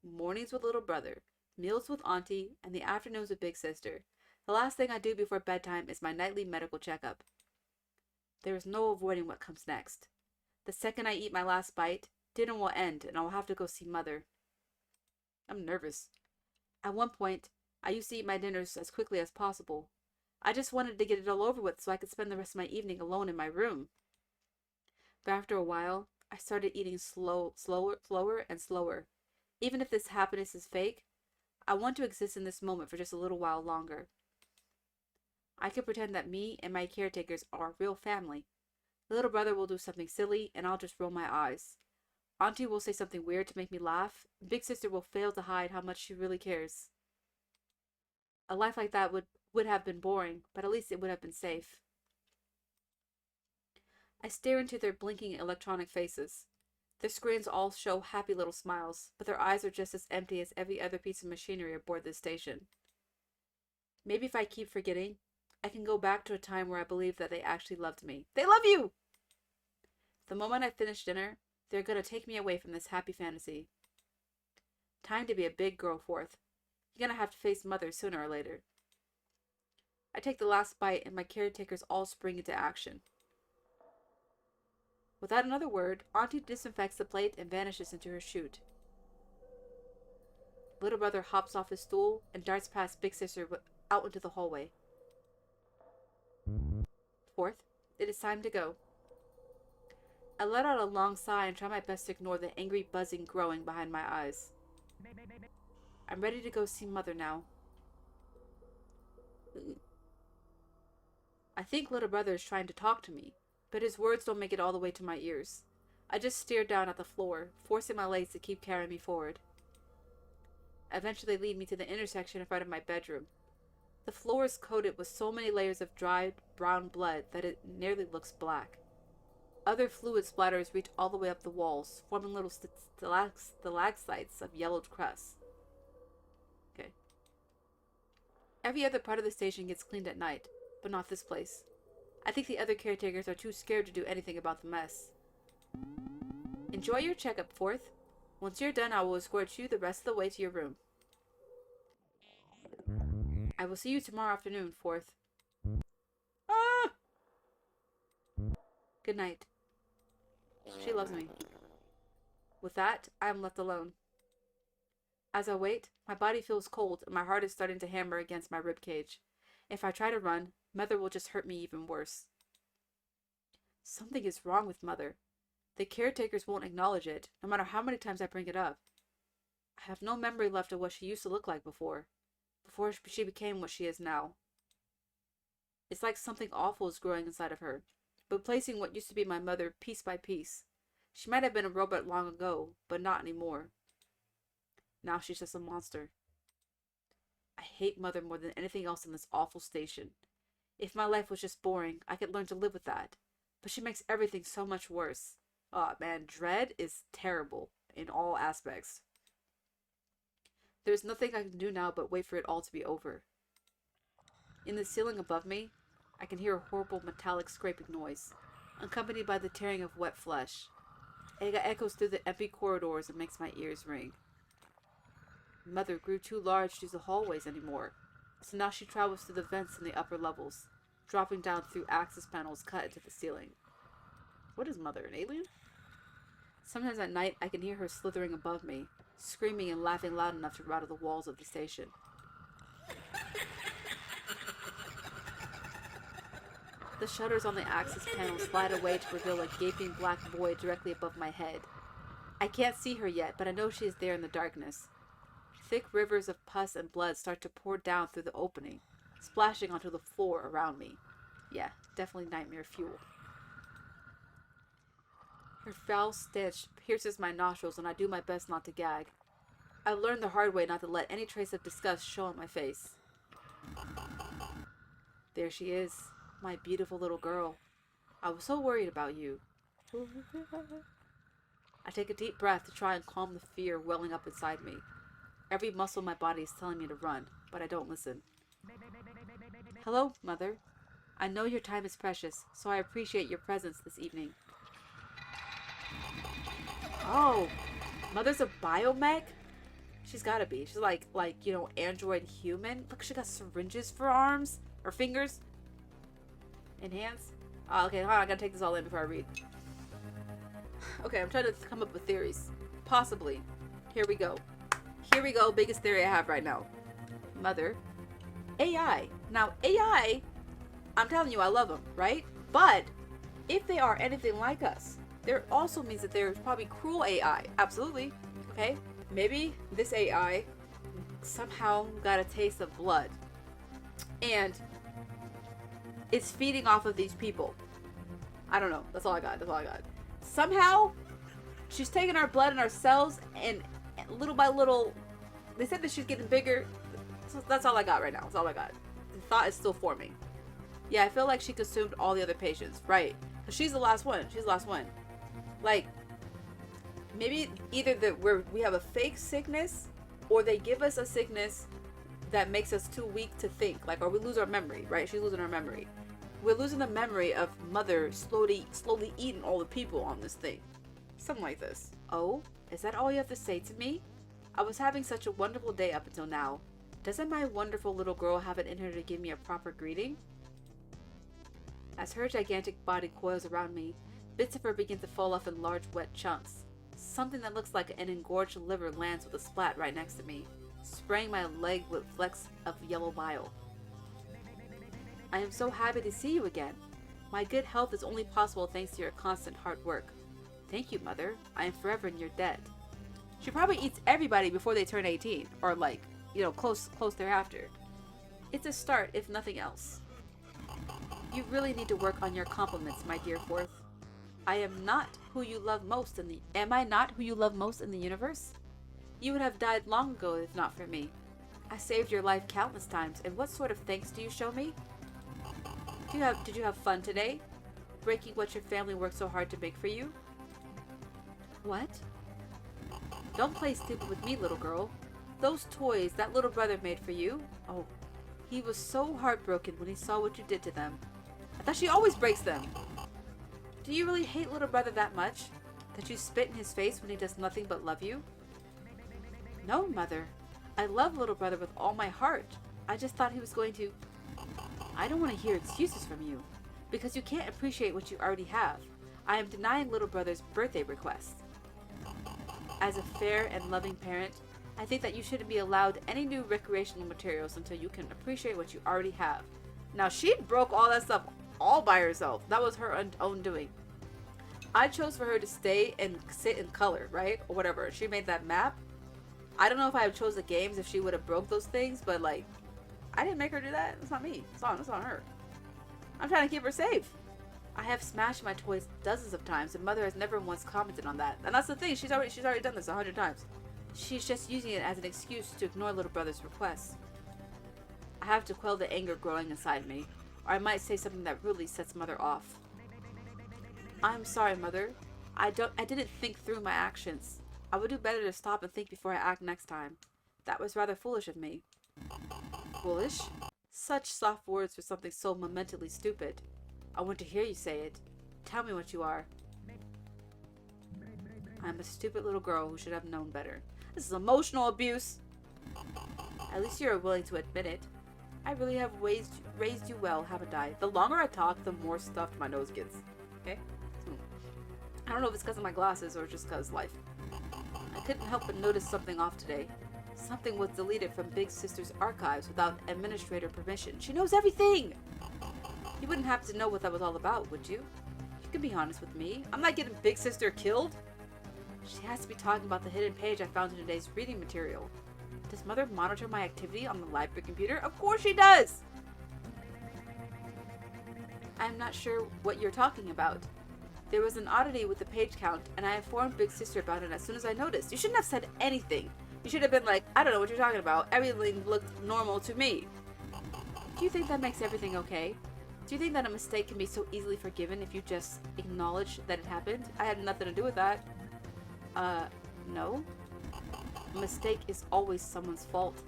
Mornings with little brother, meals with auntie, and the afternoons with Big Sister. The last thing I do before bedtime is my nightly medical checkup. There is no avoiding what comes next. The second I eat my last bite, dinner will end and I will have to go see Mother. I'm nervous. At one point, I used to eat my dinners as quickly as possible. I just wanted to get it all over with so I could spend the rest of my evening alone in my room. But after a while, I started eating slower and slower. Even if this happiness is fake, I want to exist in this moment for just a little while longer. I can pretend that me and my caretakers are a real family. The little brother will do something silly and I'll just roll my eyes. Auntie will say something weird to make me laugh. Big Sister will fail to hide how much she really cares. A life like that would have been boring, but at least it would have been safe. I stare into their blinking electronic faces. Their screens all show happy little smiles, but their eyes are just as empty as every other piece of machinery aboard this station. Maybe if I keep forgetting, I can go back to a time where I believed that they actually loved me. They love you! The moment I finish dinner, they're going to take me away from this happy fantasy. Time to be a big girl, Fourth. You're going to have to face Mother sooner or later. I take the last bite and my caretakers all spring into action. Without another word, Auntie disinfects the plate and vanishes into her chute. Little brother hops off his stool and darts past Big Sister out into the hallway. Fourth, it is time to go. I let out a long sigh and try my best to ignore the angry buzzing growing behind my eyes. I'm ready to go see Mother now. I think little brother is trying to talk to me, but his words don't make it all the way to my ears. I just stare down at the floor, forcing my legs to keep carrying me forward. Eventually lead me to the intersection in front of my bedroom. The floor is coated with so many layers of dried brown blood that it nearly looks black. Other fluid splatters reach all the way up the walls, forming little stalactites of yellowed crust. Okay. Every other part of the station gets cleaned at night, but not this place. I think the other caretakers are too scared to do anything about the mess. Enjoy your checkup, Fourth. Once you're done, I will escort you the rest of the way to your room. I will see you tomorrow afternoon, Fourth. Ah! Good night. She loves me. With that, I am left alone. As I wait, my body feels cold and my heart is starting to hammer against my ribcage. If I try to run, Mother will just hurt me even worse. Something is wrong with Mother. The caretakers won't acknowledge it, no matter how many times I bring it up. I have no memory left of what she used to look like before she became what she is now. It's like something awful is growing inside of her, replacing what used to be my mother piece by piece. She might have been a robot long ago, but not anymore. Now she's just a monster. I hate Mother more than anything else in this awful station. If my life was just boring, I could learn to live with that. But she makes everything so much worse. Oh man, Dread is terrible in all aspects. There's nothing I can do now but wait for it all to be over. In the ceiling above me, I can hear a horrible metallic scraping noise, accompanied by the tearing of wet flesh. It echoes through the empty corridors and makes my ears ring. Mother grew too large to use the hallways anymore, so now she travels through the vents in the upper levels, dropping down through access panels cut into the ceiling. What is Mother, an alien? Sometimes at night I can hear her slithering above me, screaming and laughing loud enough to rattle the walls of the station. The shutters on the access panel slide away to reveal a gaping black void directly above my head. I can't see her yet, but I know she is there in the darkness. Thick rivers of pus and blood start to pour down through the opening, splashing onto the floor around me. Yeah, definitely nightmare fuel. Her foul stench pierces my nostrils and I do my best not to gag. I learned the hard way not to let any trace of disgust show on my face. There she is, my beautiful little girl. I was so worried about you. I take a deep breath to try and calm the fear welling up inside me. Every muscle in my body is telling me to run, but I don't listen. Hello, Mother. I know your time is precious, so I appreciate your presence this evening. Oh, Mother's a biomech? She's gotta be. She's like, android human. Look, she got syringes for arms, or fingers, and hands. Oh, okay, hold on, I gotta take this all in before I read. Okay, I'm trying to come up with theories. Possibly. Here we go. Here we go, biggest theory I have right now. Mother. AI. Now, AI, I'm telling you, I love them, right? But, if they are anything like us, there also means that there's probably cruel AI. Absolutely. Okay? Maybe this AI somehow got a taste of blood. And it's feeding off of these people. I don't know. That's all I got. That's all I got. Somehow, she's taking our blood and our cells and little by little, they said that she's getting bigger. So that's all I got right now. That's all I got. The thought is still forming. Yeah, I feel like she consumed all the other patients. Right. Because she's the last one. She's the last one. Like, maybe either we have a fake sickness, or they give us a sickness that makes us too weak to think. Like, or we lose our memory, right? She's losing her memory. We're losing the memory of Mother slowly eating all the people on this thing. Something like this. Oh, is that all you have to say to me? I was having such a wonderful day up until now. Doesn't my wonderful little girl have it in her to give me a proper greeting? As her gigantic body coils around me, bits of her begin to fall off in large wet chunks. Something that looks like an engorged liver lands with a splat right next to me, spraying my leg with flecks of yellow bile. I am so happy to see you again. My good health is only possible thanks to your constant hard work. Thank you, Mother. I am forever in your debt. She probably eats everybody before they turn 18, or close thereafter. It's a start, if nothing else. You really need to work on your compliments, my dear Fourth. Am I not who you love most in the universe? You would have died long ago if not for me. I saved your life countless times, and what sort of thanks do you show me? Did you have fun today? Breaking what your family worked so hard to make for you? What? Don't play stupid with me, little girl. Those toys that little brother made for you. Oh, He was so heartbroken when he saw what you did to them. I thought she always breaks them. Do you really hate little brother that much? That you spit in his face when he does nothing but love you? No, Mother. I love little brother with all my heart. I just thought he was going to... I don't want to hear excuses from you. Because you can't appreciate what you already have. I am denying little brother's birthday request. As a fair and loving parent, I think that you shouldn't be allowed any new recreational materials until you can appreciate what you already have. Now, she broke all that stuff all by herself. That was her own doing. I chose for her to stay and sit and color, right? Or whatever. She made that map. I don't know if I have chose the games if she would have broke those things, but like, I didn't make her do that. It's not me. It's on her. I'm trying to keep her safe. I have smashed my toys dozens of times, and Mother has never once commented on that. And that's the thing. She's already done this 100 times. She's just using it as an excuse to ignore little brother's requests. I have to quell the anger growing inside me, or I might say something that really sets Mother off. I'm sorry, Mother. I didn't think through my actions. I would do better to stop and think before I act next time. That was rather foolish of me. Foolish? Such soft words for something so momentally stupid. I want to hear you say it. Tell me what you are. I'm a stupid little girl who should have known better. This is emotional abuse. At least you're willing to admit it. I really have raised you well, haven't I? The longer I talk, the more stuffed my nose gets. Okay? I don't know if it's because of my glasses or just because life. I couldn't help but notice something off today. Something was deleted from Big Sister's archives without administrator permission. She knows everything! You wouldn't have to know what that was all about, would you? You can be honest with me. I'm not getting Big Sister killed. She has to be talking about the hidden page I found in today's reading material. Does Mother monitor my activity on the library computer? Of course she does! I'm not sure what you're talking about. There was an oddity with the page count, and I informed Big Sister about it as soon as I noticed. You shouldn't have said anything. You should have been like, I don't know what you're talking about. Everything looked normal to me. Do you think that makes everything okay? Do you think that a mistake can be so easily forgiven if you just acknowledge that it happened? I had nothing to do with that. No. A mistake is always someone's fault.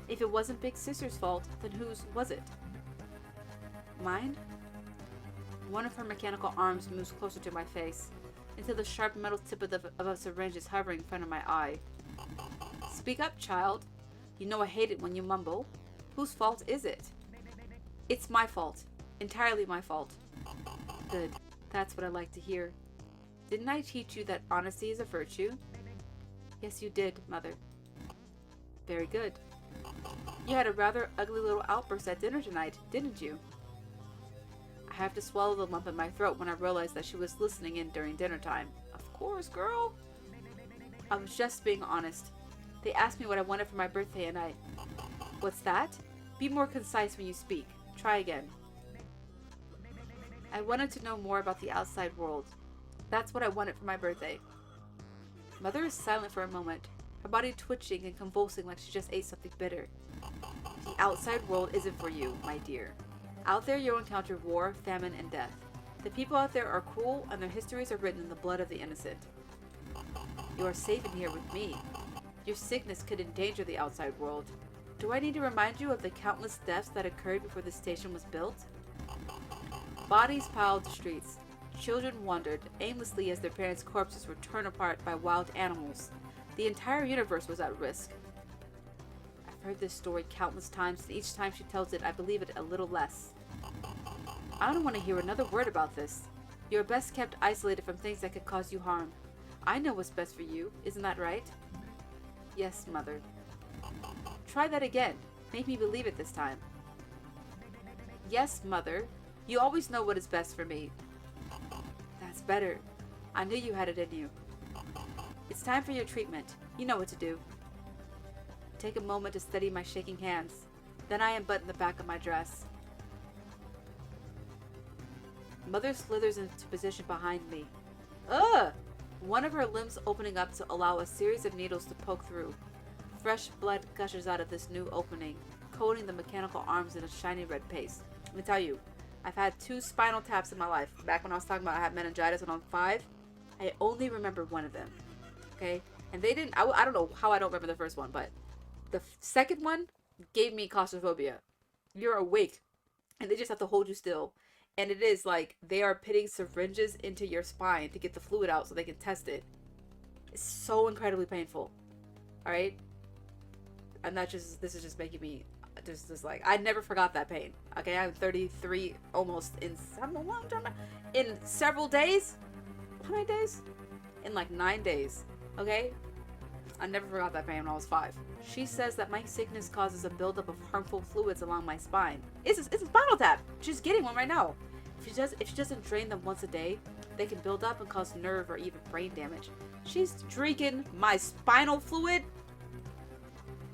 If it wasn't Big Sister's fault, then whose was it? Mine? One of her mechanical arms moves closer to my face, until the sharp metal tip of a syringe is hovering in front of my eye. Speak up, child. You know I hate it when you mumble. Whose fault is it? It's my fault. Entirely my fault. Good. That's what I like to hear. Didn't I teach you that honesty is a virtue? Yes, you did, Mother. Very good. You had a rather ugly little outburst at dinner tonight, didn't you? I have to swallow the lump in my throat when I realized that she was listening in during dinner time. Of course, girl. I was just being honest. They asked me what I wanted for my birthday and I... What's that? Be more concise when you speak. Try again. I wanted to know more about the outside world. That's what I wanted for my birthday. Mother is silent for a moment, her body twitching and convulsing like she just ate something bitter. The outside world isn't for you, my dear. Out there you'll encounter war, famine, and death. The people out there are cruel and their histories are written in the blood of the innocent. You are safe in here with me. Your sickness could endanger the outside world. Do I need to remind you of the countless deaths that occurred before the station was built? Bodies piled the streets. Children wandered aimlessly as their parents' corpses were torn apart by wild animals. The entire universe was at risk. I've heard this story countless times, and each time she tells it, I believe it a little less. I don't want to hear another word about this. You're best kept isolated from things that could cause you harm. I know what's best for you, isn't that right? Yes, Mother. Try that again. Make me believe it this time. Yes, Mother. You always know what is best for me. That's better. I knew you had it in you. It's time for your treatment. You know what to do. Take a moment to steady my shaking hands. Then I unbutton the back of my dress. Mother slithers into position behind me. Ugh! One of her limbs opening up to allow a series of needles to poke through. Fresh blood gushes out of this new opening, coating the mechanical arms in a shiny red paste. Let me tell you, I've had 2 spinal taps in my life. Back when I was talking about I had meningitis when I was 5, I only remember one of them. Okay? And they didn't, I don't know how I don't remember the first one, but the second one gave me claustrophobia. You're awake, and they just have to hold you still. And it is like they are pitting syringes into your spine to get the fluid out so they can test it. It's so incredibly painful. All right, and this is just making me just like, I never forgot that pain. Okay, I'm 33, almost in some long time now. In several days. How many days? In like 9 days. Okay, I never forgot that pain when I was 5. She says that my sickness causes a buildup of harmful fluids along my spine. It's a spinal tap. She's getting one right now. If she doesn't drain them once a day, they can build up and cause nerve or even brain damage. She's drinking my spinal fluid.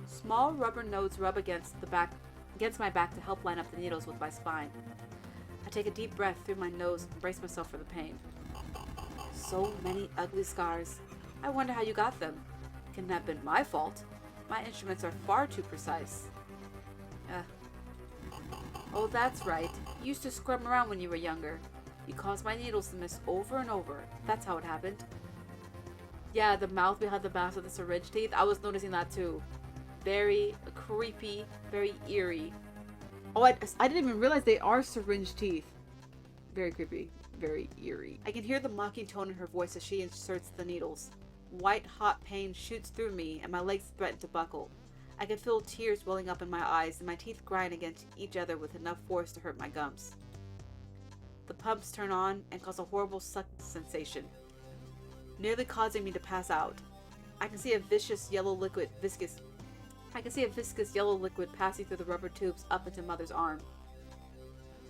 Small rubber nodes rub against my back to help line up the needles with my spine. I take a deep breath through my nose and brace myself for the pain. So many ugly scars. I wonder how you got them. Couldn't have been my fault. My instruments are far too precise. Oh, that's right. You used to scrum around when you were younger. You caused my needles to miss over and over. That's how it happened. Yeah, the mouth behind the mask with the syringe teeth. I was noticing that too. Very creepy, very eerie. Oh, I didn't even realize they are syringe teeth. Very creepy, very eerie. I can hear the mocking tone in her voice as she inserts the needles. White, hot pain shoots through me and my legs threaten to buckle. I can feel tears welling up in my eyes and my teeth grind against each other with enough force to hurt my gums. The pumps turn on and cause a horrible suck sensation, nearly causing me to pass out. I can see a viscous yellow yellow liquid passing through the rubber tubes up into Mother's arm.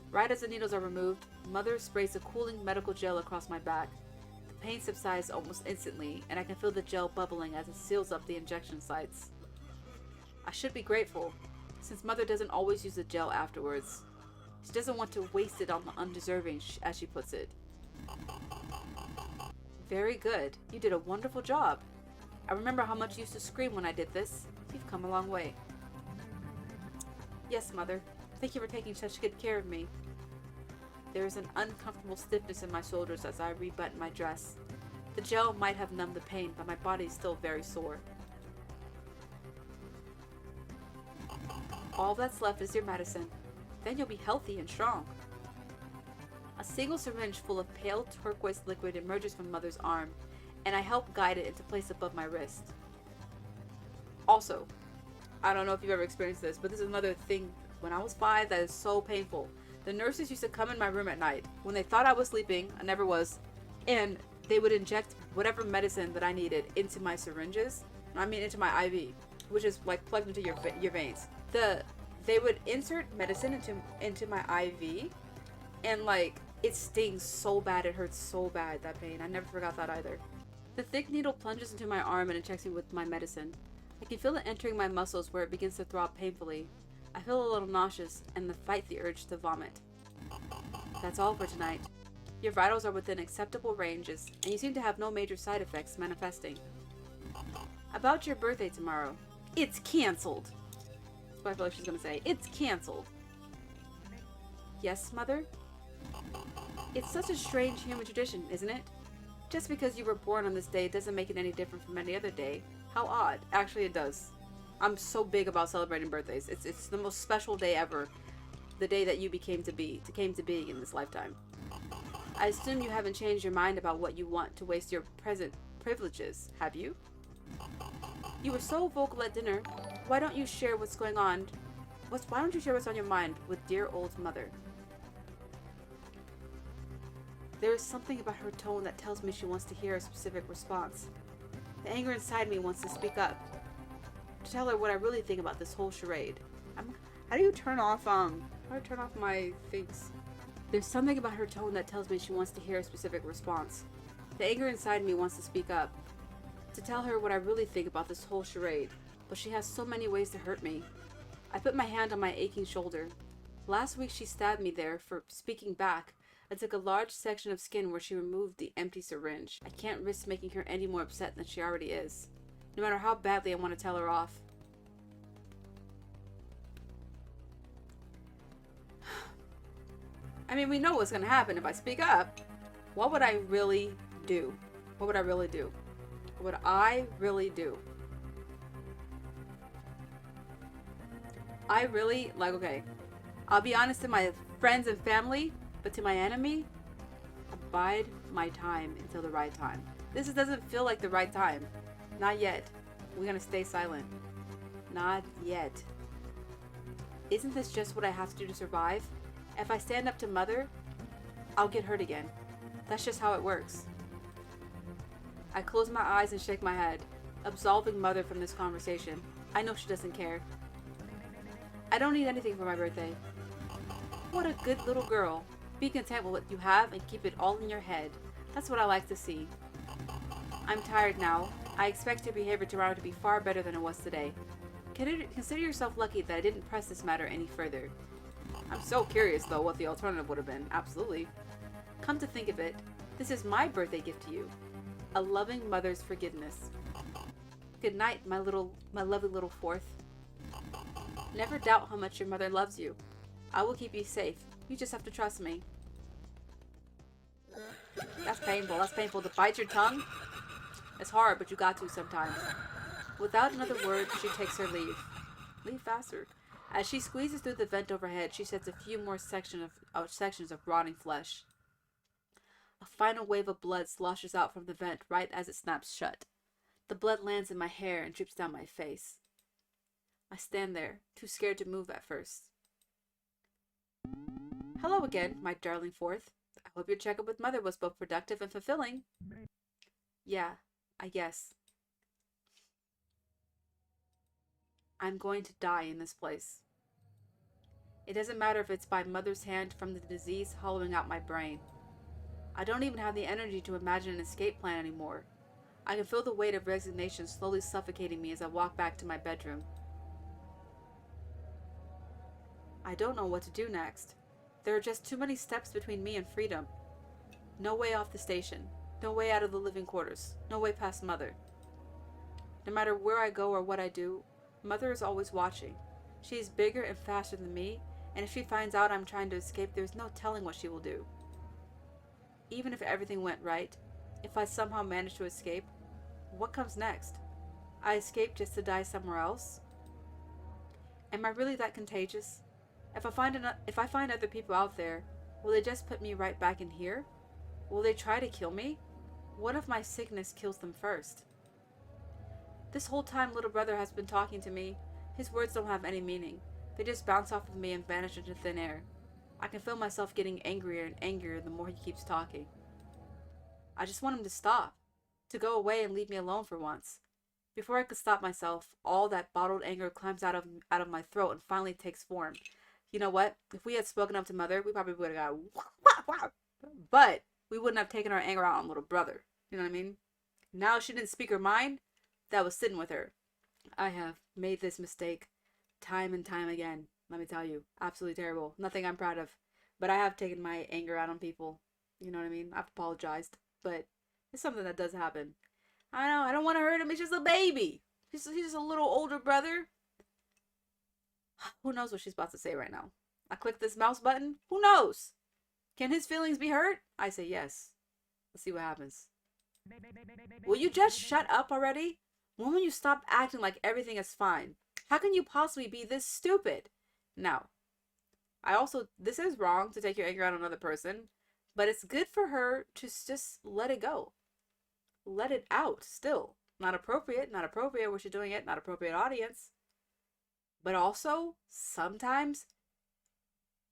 Right as the needles are removed, Mother sprays a cooling medical gel across my back. The pain subsides almost instantly, and I can feel the gel bubbling as it seals up the injection sites. I should be grateful, since Mother doesn't always use the gel afterwards. She doesn't want to waste it on the undeserving, as she puts it. Very good. You did a wonderful job. I remember how much you used to scream when I did this. You've come a long way. Yes, Mother. Thank you for taking such good care of me. There is an uncomfortable stiffness in my shoulders as I rebutton my dress. The gel might have numbed the pain, but my body is still very sore. All that's left is your medicine. Then you'll be healthy and strong. A single syringe full of pale turquoise liquid emerges from Mother's arm, and I help guide it into place above my wrist. Also, I don't know if you've ever experienced this, but this is another thing when I was 5 that is so painful. The nurses used to come in my room at night when they thought I was sleeping. I never was. And they would inject whatever medicine that I needed into my syringes. Into my IV, which is like plugged into your veins. They would insert medicine into my IV, and like it stings so bad, it hurts so bad, that pain. I never forgot that either. The thick needle plunges into my arm and injects me with my medicine. I can feel it entering my muscles where it begins to throb painfully. I feel a little nauseous and fight the urge to vomit. That's all for tonight. Your vitals are within acceptable ranges, and you seem to have no major side effects manifesting. About your birthday tomorrow. It's cancelled. That's what I feel like she's gonna say. It's cancelled. Yes, Mother? It's such a strange human tradition, isn't it? Just because you were born on this day doesn't make it any different from any other day. How odd. Actually, it does. I'm so big about celebrating birthdays. It's the most special day ever. The day that you came to being in this lifetime. I assume you haven't changed your mind about what you want to waste your present privileges, have you? You were so vocal at dinner. Why don't you share what's going on? Why don't you share what's on your mind with dear old Mother? There is something about her tone that tells me she wants to hear a specific response. The anger inside me wants to speak up. To tell her what I really think about this whole charade. How do you turn off my things? There's something about her tone that tells me she wants to hear a specific response. The anger inside me wants to speak up. To tell her what I really think about this whole charade. But she has so many ways to hurt me. I put my hand on my aching shoulder. Last week she stabbed me there for speaking back. I took a large section of skin where she removed the empty syringe. I can't risk making her any more upset than she already is. No matter how badly I want to tell her off. I mean, we know what's going to happen if I speak up. What would I really do? What would I really do? What would I really do? I really, like, okay. I'll be honest to my friends and family, but to my enemy, bide my time until the right time. This doesn't feel like the right time. Not yet. We're gonna stay silent. Not yet. Isn't this just what I have to do to survive? If I stand up to Mother, I'll get hurt again. That's just how it works. I close my eyes and shake my head, absolving Mother from this conversation. I know she doesn't care. I don't need anything for my birthday. What a good little girl. Be content with what you have and keep it all in your head. That's what I like to see. I'm tired now. I expect your behavior tomorrow to be far better than it was today. Consider yourself lucky that I didn't press this matter any further. I'm so curious, though, what the alternative would have been. Absolutely. Come to think of it, this is my birthday gift to you. A loving mother's forgiveness. Good night, my lovely little fourth. Never doubt how much your mother loves you. I will keep you safe. You just have to trust me. That's painful. That's painful. To bite your tongue? It's hard, but you got to sometimes. Without another word, she takes her leave. Leave faster. As she squeezes through the vent overhead, she sets a few more sections of rotting flesh. A final wave of blood sloshes out from the vent right as it snaps shut. The blood lands in my hair and drips down my face. I stand there, too scared to move at first. Hello again, my darling fourth. I hope your checkup with Mother was both productive and fulfilling. Yeah, I guess. I'm going to die in this place. It doesn't matter if it's by Mother's hand from the disease hollowing out my brain. I don't even have the energy to imagine an escape plan anymore. I can feel the weight of resignation slowly suffocating me as I walk back to my bedroom. I don't know what to do next. There are just too many steps between me and freedom. No way off the station. No way out of the living quarters. No way past Mother. No matter where I go or what I do, Mother is always watching. She is bigger and faster than me, and if she finds out I'm trying to escape, there's no telling what she will do. Even if everything went right, if I somehow manage to escape, what comes next? I escape just to die somewhere else? Am I really that contagious? If I find other people out there, will they just put me right back in here? Will they try to kill me? What if my sickness kills them first? This whole time little brother has been talking to me. His words don't have any meaning. They just bounce off of me and vanish into thin air. I can feel myself getting angrier and angrier the more he keeps talking. I just want him to stop, to go away and leave me alone for once. Before I could stop myself, all that bottled anger climbs out of my throat and finally takes form. You know what? If we had spoken up to Mother, we probably would have got wah, wah, but we wouldn't have taken our anger out on little brother. You know what I mean? Now she didn't speak her mind. That was sitting with her. I have made this mistake time and time again. Let me tell you, absolutely terrible. Nothing I'm proud of. But I have taken my anger out on people. You know what I mean? I've apologized. But it's something that does happen. I know, I don't want to hurt him. He's just a baby. He's just a little older brother. Who knows what she's about to say right now? I click this mouse button. Who knows? Can his feelings be hurt? I say yes. Let's see what happens. Will you just shut up already? When will you stop acting like everything is fine? How can you possibly be this stupid? Now, this is wrong to take your anger out on another person, but it's good for her to just let it go. Let it out still. Not appropriate where she's doing it, not appropriate audience. But also, sometimes,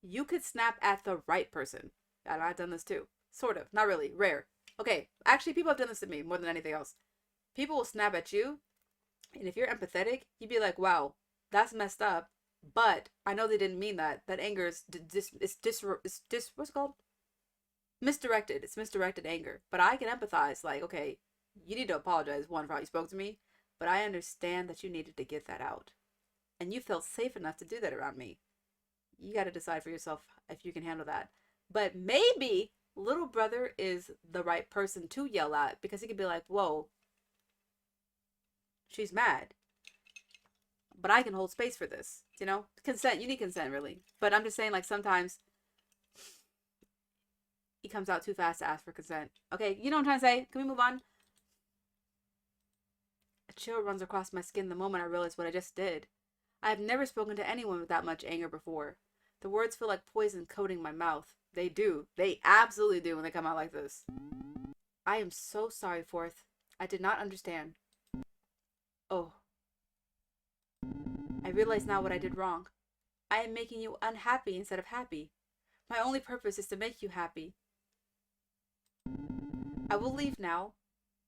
you could snap at the right person. And I've done this too. Sort of. Not really. Rare. Okay, actually, people have done this to me more than anything else. People will snap at you, and if you're empathetic, you'd be like, wow, that's messed up, but I know they didn't mean that. That anger is what's it called? Misdirected. It's misdirected anger. But I can empathize, like, okay, you need to apologize, one, for how you spoke to me, but I understand that you needed to get that out. And you felt safe enough to do that around me. You got to decide for yourself if you can handle that. But maybe little brother is the right person to yell at, because he could be like, whoa, she's mad, but I can hold space for this, you know? Consent, you need consent, really. But I'm just saying, like, sometimes he comes out too fast to ask for consent. Okay, you know what I'm trying to say? Can we move on? A chill runs across my skin the moment I realize what I just did. I have never spoken to anyone with that much anger before. The words feel like poison coating my mouth. They do. They absolutely do when they come out like this. I am so sorry, Fourth. I did not understand. Oh. I realize now what I did wrong. I am making you unhappy instead of happy. My only purpose is to make you happy. I will leave now.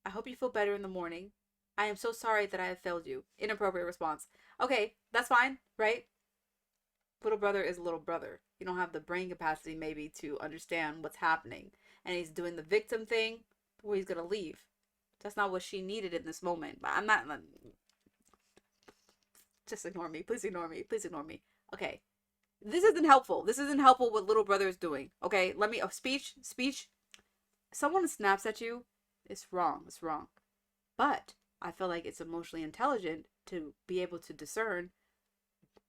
I hope you feel better in the morning. I am so sorry that I have failed you. Inappropriate response. Okay, that's fine, right? Little brother is little brother. You don't have the brain capacity maybe to understand what's happening. And he's doing the victim thing where he's going to leave. That's not what she needed in this moment. But I'm not... Just ignore me. Please ignore me. Please ignore me. Okay. This isn't helpful. This isn't helpful what little brother is doing. Okay? Let me... Oh, speech. Someone snaps at you. It's wrong. It's wrong. But I feel like it's emotionally intelligent to be able to discern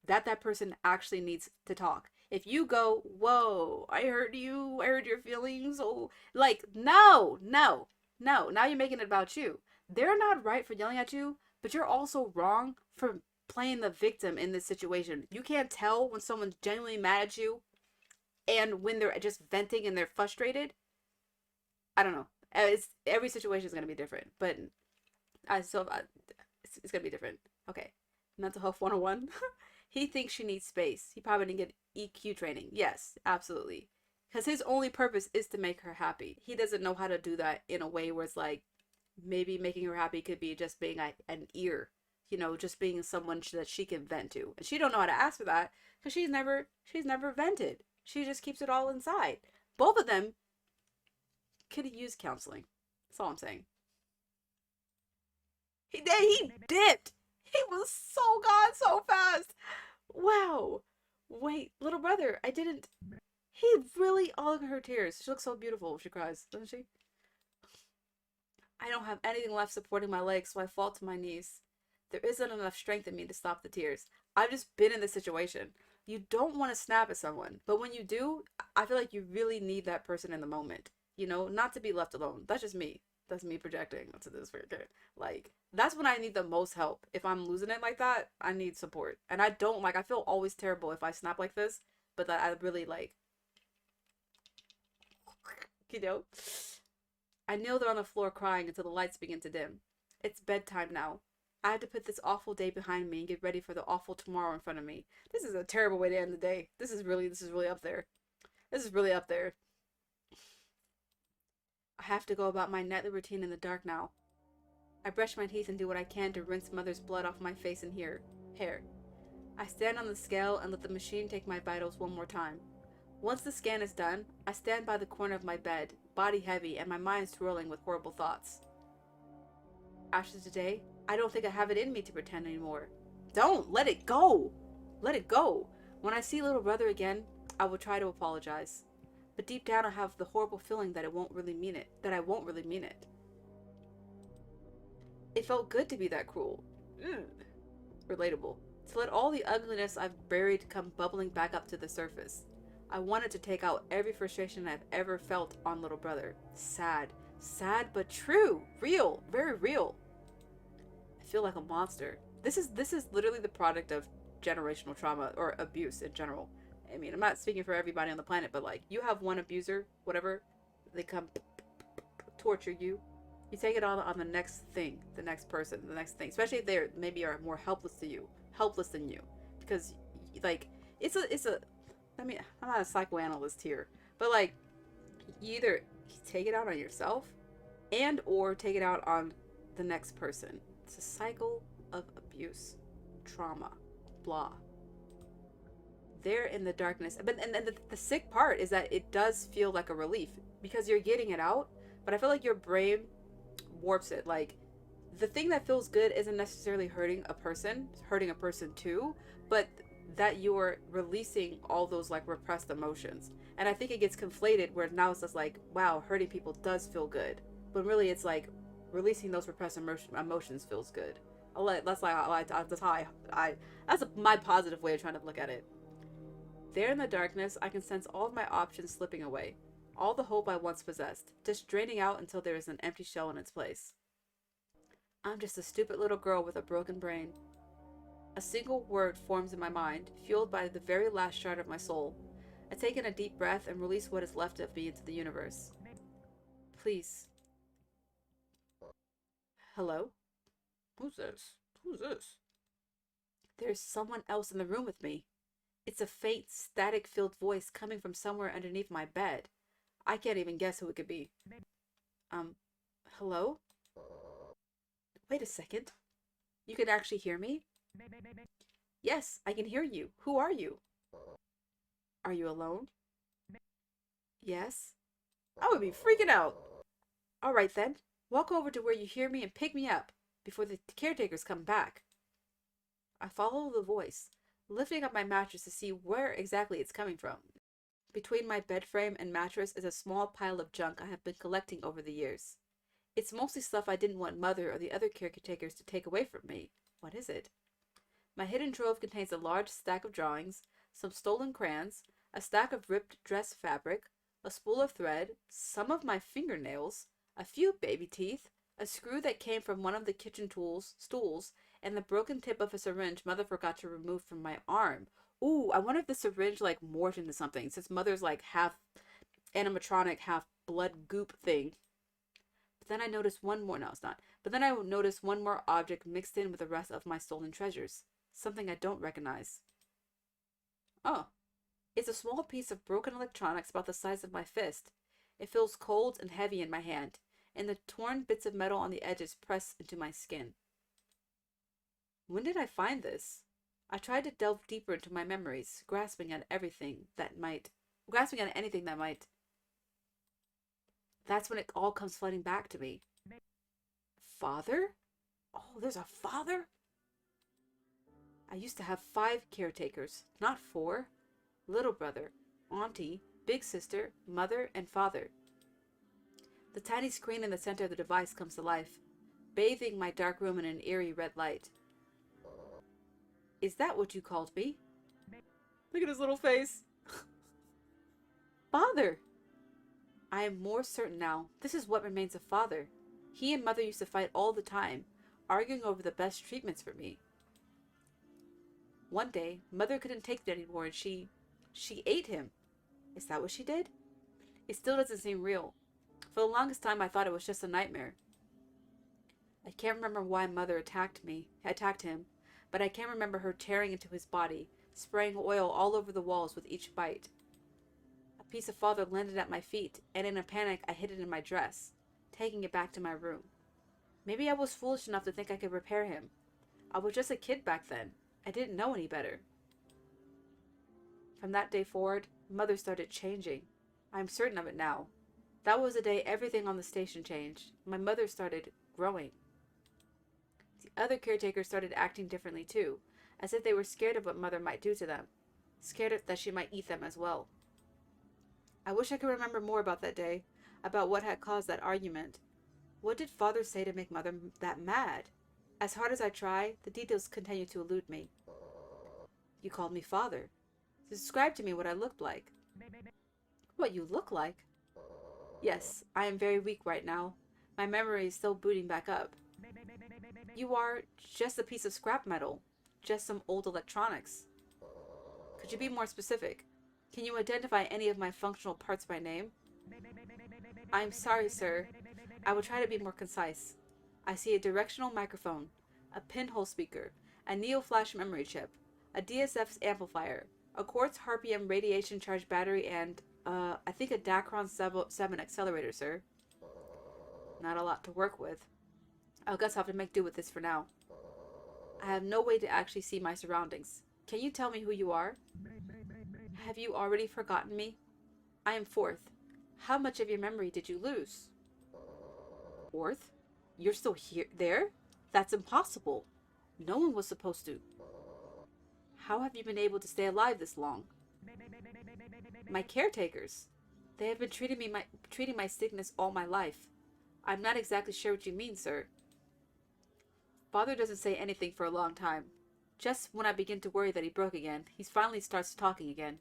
that that person actually needs to talk. If you go, whoa, I heard you, I heard your feelings, oh, like, no. Now you're making it about you. They're not right for yelling at you, but you're also wrong for playing the victim in this situation. You can't tell when someone's genuinely mad at you and when they're just venting and they're frustrated. I don't know. Every situation is going to be different, but it's going to be different. Okay. Mental health 101. He thinks she needs space. He probably didn't get EQ training. Yes, absolutely. Because his only purpose is to make her happy. He doesn't know how to do that in a way where it's like, maybe making her happy could be just being an ear. You know, just being someone that she can vent to. And she don't know how to ask for that because she's never vented. She just keeps it all inside. Both of them could use counseling. That's all I'm saying. He dipped. He was so gone so fast. Wow. Wait, little brother, I didn't... He really... Oh, look at her tears. She looks so beautiful when she cries, doesn't she? I don't have anything left supporting my legs, so I fall to my knees. There isn't enough strength in me to stop the tears. I've just been in this situation. You don't want to snap at someone, but when you do, I feel like you really need that person in the moment. You know, not to be left alone. That's just me. That's me projecting onto this character. Like, that's when I need the most help. If I'm losing it like that, I need support. And I don't, like, I feel always terrible if I snap like this, but that I really, like, you know? I kneel there on the floor crying until the lights begin to dim. It's bedtime now. I had to put this awful day behind me and get ready for the awful tomorrow in front of me. This is a terrible way to end the day. This is really up there. This is really up there. I have to go about my nightly routine in the dark now. I brush my teeth and do what I can to rinse mother's blood off my face and hair. I stand on the scale and let the machine take my vitals one more time. Once the scan is done, I stand by the corner of my bed, body heavy and my mind swirling with horrible thoughts. After today, I don't think I have it in me to pretend anymore. Don't! Let it go! Let it go! When I see little brother again, I will try to apologize. But deep down I have the horrible feeling that I won't really mean it. It felt good to be that cruel. Relatable. To let all the ugliness I've buried come bubbling back up to the surface. I wanted to take out every frustration I've ever felt on little brother. Sad. Sad but true. Real. Very real. I feel like a monster. This is literally the product of generational trauma or abuse in general. I mean, I'm not speaking for everybody on the planet, but like, you have one abuser, whatever, they come torture you. You take it on the next thing, the next person, the next thing. Especially if they maybe are more helpless than you, because like it's a. I mean, I'm not a psychoanalyst here, but like, you either take it out on yourself, and or take it out on the next person. It's a cycle of abuse, trauma, blah. They're in the darkness, but and the sick part is that it does feel like a relief because you're getting it out, but I feel like your brain warps it. Like, the thing that feels good isn't necessarily hurting a person too, but that you're releasing all those like repressed emotions. And I think it gets conflated where now it's just like, wow, hurting people does feel good, but really it's like releasing those repressed emotions feels good. That's my positive way of trying to look at it. There in the darkness, I can sense all of my options slipping away. All the hope I once possessed, just draining out until there is an empty shell in its place. I'm just a stupid little girl with a broken brain. A single word forms in my mind, fueled by the very last shard of my soul. I take in a deep breath and release what is left of me into the universe. Please. Hello? Who's this? Who's this? There's someone else in the room with me. It's a faint, static-filled voice coming from somewhere underneath my bed. I can't even guess who it could be. Hello? Wait a second. You can actually hear me? Yes, I can hear you. Who are you? Are you alone? Yes. I would be freaking out. All right then. Walk over to where you hear me and pick me up before the caretakers come back. I follow the voice, lifting up my mattress to see where exactly it's coming from. Between my bed frame and mattress is a small pile of junk I have been collecting over the years. It's mostly stuff I didn't want Mother or the other caretakers to take away from me. What is it? My hidden trove contains a large stack of drawings, some stolen crayons, a stack of ripped dress fabric, a spool of thread, some of my fingernails, a few baby teeth, a screw that came from one of the kitchen stools, and the broken tip of a syringe Mother forgot to remove from my arm. Ooh, I wonder if the syringe like morphed into something, since Mother's like half animatronic, half blood goop thing. But then I noticed one more. No, it's not. But then I noticed one more object mixed in with the rest of my stolen treasures. Something I don't recognize. Oh. It's a small piece of broken electronics about the size of my fist. It feels cold and heavy in my hand, and the torn bits of metal on the edges press into my skin. When did I find this? I tried to delve deeper into my memories, grasping at anything that might. That's when it all comes flooding back to me. Father? Oh, there's a father? I used to have 5 caretakers, not 4. Little brother, auntie, big sister, mother, and father. The tiny screen in the center of the device comes to life, bathing my dark room in an eerie red light. Is that what you called me? Look at his little face. Father! I am more certain now. This is what remains of Father. He and Mother used to fight all the time, arguing over the best treatments for me. One day, Mother couldn't take it anymore and she ate him. Is that what she did? It still doesn't seem real. For the longest time, I thought it was just a nightmare. I can't remember why Mother attacked him, but I can remember her tearing into his body, spraying oil all over the walls with each bite. A piece of Father landed at my feet, and in a panic, I hid it in my dress, taking it back to my room. Maybe I was foolish enough to think I could repair him. I was just a kid back then. I didn't know any better. From that day forward, Mother started changing. I'm certain of it now. That was the day everything on the station changed. My mother started growing. The other caretakers started acting differently too, as if they were scared of what Mother might do to them, scared that she might eat them as well. I wish I could remember more about that day, about what had caused that argument. What did Father say to make Mother that mad? As hard as I try, the details continue to elude me. You called me Father. Describe to me what I looked like. What you look like? Yes, I am very weak right now. My memory is still booting back up. You are just a piece of scrap metal. Just some old electronics. Could you be more specific? Can you identify any of my functional parts by name? I'm sorry, sir. I will try to be more concise. I see a directional microphone, a pinhole speaker, a neo-flash memory chip, a DSF amplifier, a quartz harpium radiation charged battery, and, I think a Dacron 7 accelerator, sir. Not a lot to work with. I'll guess I'll have to make do with this for now. I have no way to actually see my surroundings. Can you tell me who you are? Have you already forgotten me? I am Fourth. How much of your memory did you lose? Fourth? You're still there? That's impossible. No one was supposed to. How have you been able to stay alive this long? My caretakers. They have been treating my sickness all my life. I'm not exactly sure what you mean, sir. Father doesn't say anything for a long time. Just when I begin to worry that he broke again, he finally starts talking again.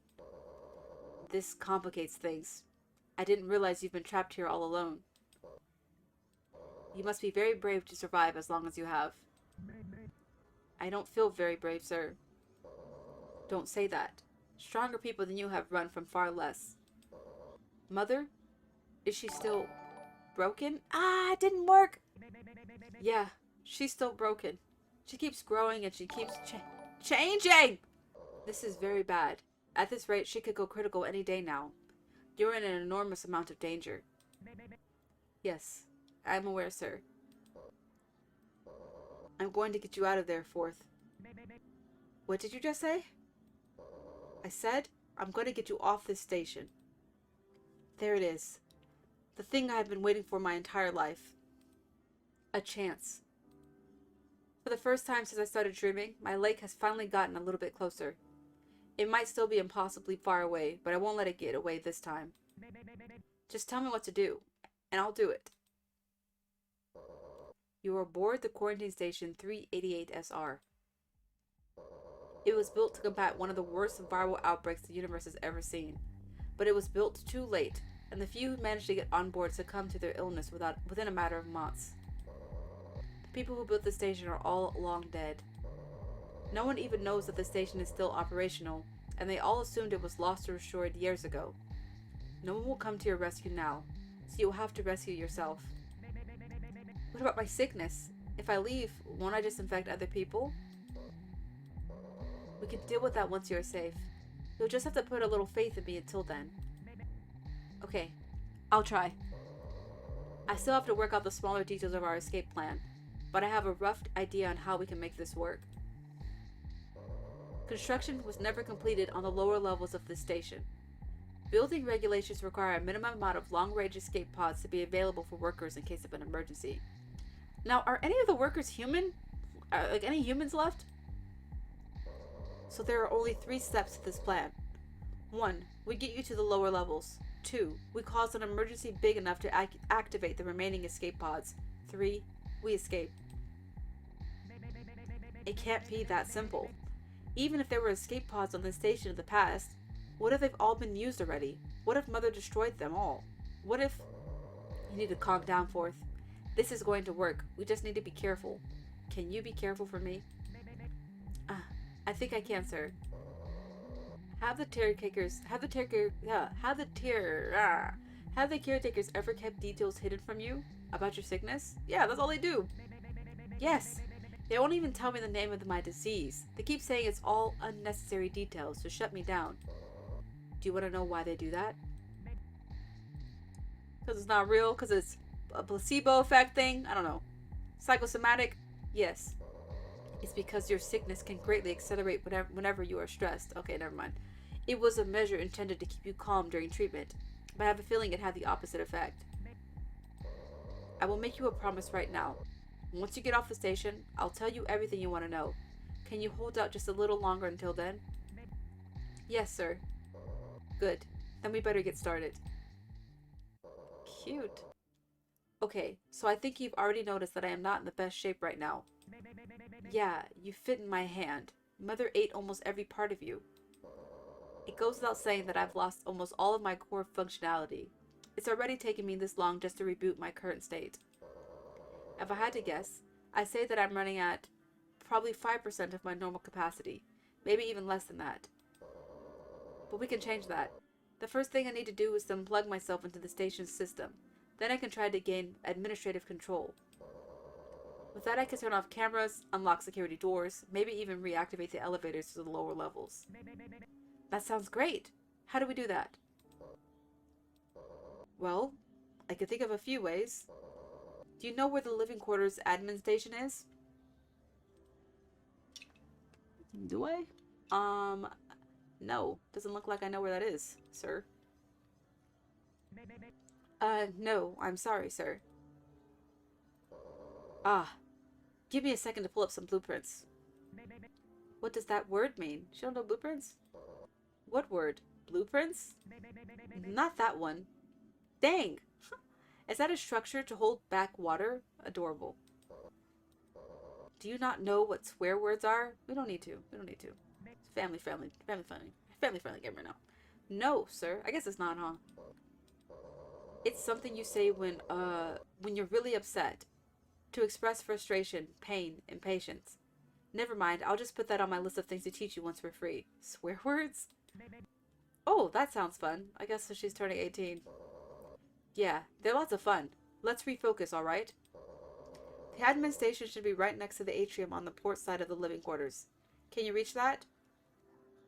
This complicates things. I didn't realize you've been trapped here all alone. You must be very brave to survive as long as you have. I don't feel very brave, sir. Don't say that. Stronger people than you have run from far less. Mother? Is she still broken? Ah, it didn't work! Yeah, she's still broken. She keeps growing and she keeps changing! This is very bad. At this rate, she could go critical any day now. You're in an enormous amount of danger. Yes, I'm aware, sir. I'm going to get you out of there, Fourth. What did you just say? I said, I'm going to get you off this station. There it is. The thing I have been waiting for my entire life. A chance. For the first time since I started dreaming, my lake has finally gotten a little bit closer. It might still be impossibly far away, but I won't let it get away this time. Just tell me what to do, and I'll do it. You are aboard the quarantine station 388 SR. It was built to combat one of the worst viral outbreaks the universe has ever seen. But it was built too late, and the few who managed to get on board succumbed to their illness within a matter of months. The people who built the station are all long dead. No one even knows that the station is still operational, and they all assumed it was lost or destroyed years ago. No one will come to your rescue now, so you'll have to rescue yourself. What about my sickness? If I leave, won't I just infect other people? We can deal with that once you're safe. You'll just have to put a little faith in me until then. Okay, I'll try. I still have to work out the smaller details of our escape plan, but I have a rough idea on how we can make this work. Construction was never completed on the lower levels of this station. Building regulations require a minimum amount of long-range escape pods to be available for workers in case of an emergency. Now, are any of the workers human? Any humans left? So there are only 3 steps to this plan. 1. We get you to the lower levels. 2. We cause an emergency big enough to activate the remaining escape pods. 3. We escape. It can't be that simple. Even if there were escape pods on the station in the past, what if they've all been used already? What if Mother destroyed them all? What if... You need to calm down, Fourth. This is going to work. We just need to be careful. Can you be careful for me? I think I can, sir. Have the caretakers ever kept details hidden from you about your sickness? Yeah, that's all they do. Yes. They won't even tell me the name of my disease. They keep saying it's all unnecessary details to shut me down. Do you want to know why they do that? Because it's not real? Because it's a placebo effect thing? I don't know. Psychosomatic? Yes. It's because your sickness can greatly accelerate whenever you are stressed. Okay, never mind. It was a measure intended to keep you calm during treatment, but I have a feeling it had the opposite effect. I will make you a promise right now. Once you get off the station, I'll tell you everything you want to know. Can you hold out just a little longer until then? Yes, sir. Good. Then we better get started. Cute. Okay, so I think you've already noticed that I am not in the best shape right now. Yeah, you fit in my hand. Mother ate almost every part of you. It goes without saying that I've lost almost all of my core functionality. It's already taken me this long just to reboot my current state. If I had to guess, I'd say that I'm running at probably 5% of my normal capacity, maybe even less than that. But we can change that. The first thing I need to do is to unplug myself into the station's system. Then I can try to gain administrative control. With that, I can turn off cameras, unlock security doors, maybe even reactivate the elevators to the lower levels. That sounds great! How do we do that? Well, I could think of a few ways. Do you know where the living quarters admin station is? Do I? No. Doesn't look like I know where that is, sir. No. I'm sorry, sir. Give me a second to pull up some blueprints. What does that word mean? She don't know blueprints? What word? Blueprints? Not that one. Dang! Is that a structure to hold back water? Adorable. Do you not know what swear words are? We don't need to. It's family friendly game right now. No, sir. I guess it's not, huh? It's something you say when you're really upset. To express frustration, pain, impatience. Never mind, I'll just put that on my list of things to teach you once we're free. Swear words? Oh, that sounds fun. I guess she's turning 18. Yeah, they're lots of fun. Let's refocus, alright? The admin station should be right next to the atrium on the port side of the living quarters. Can you reach that?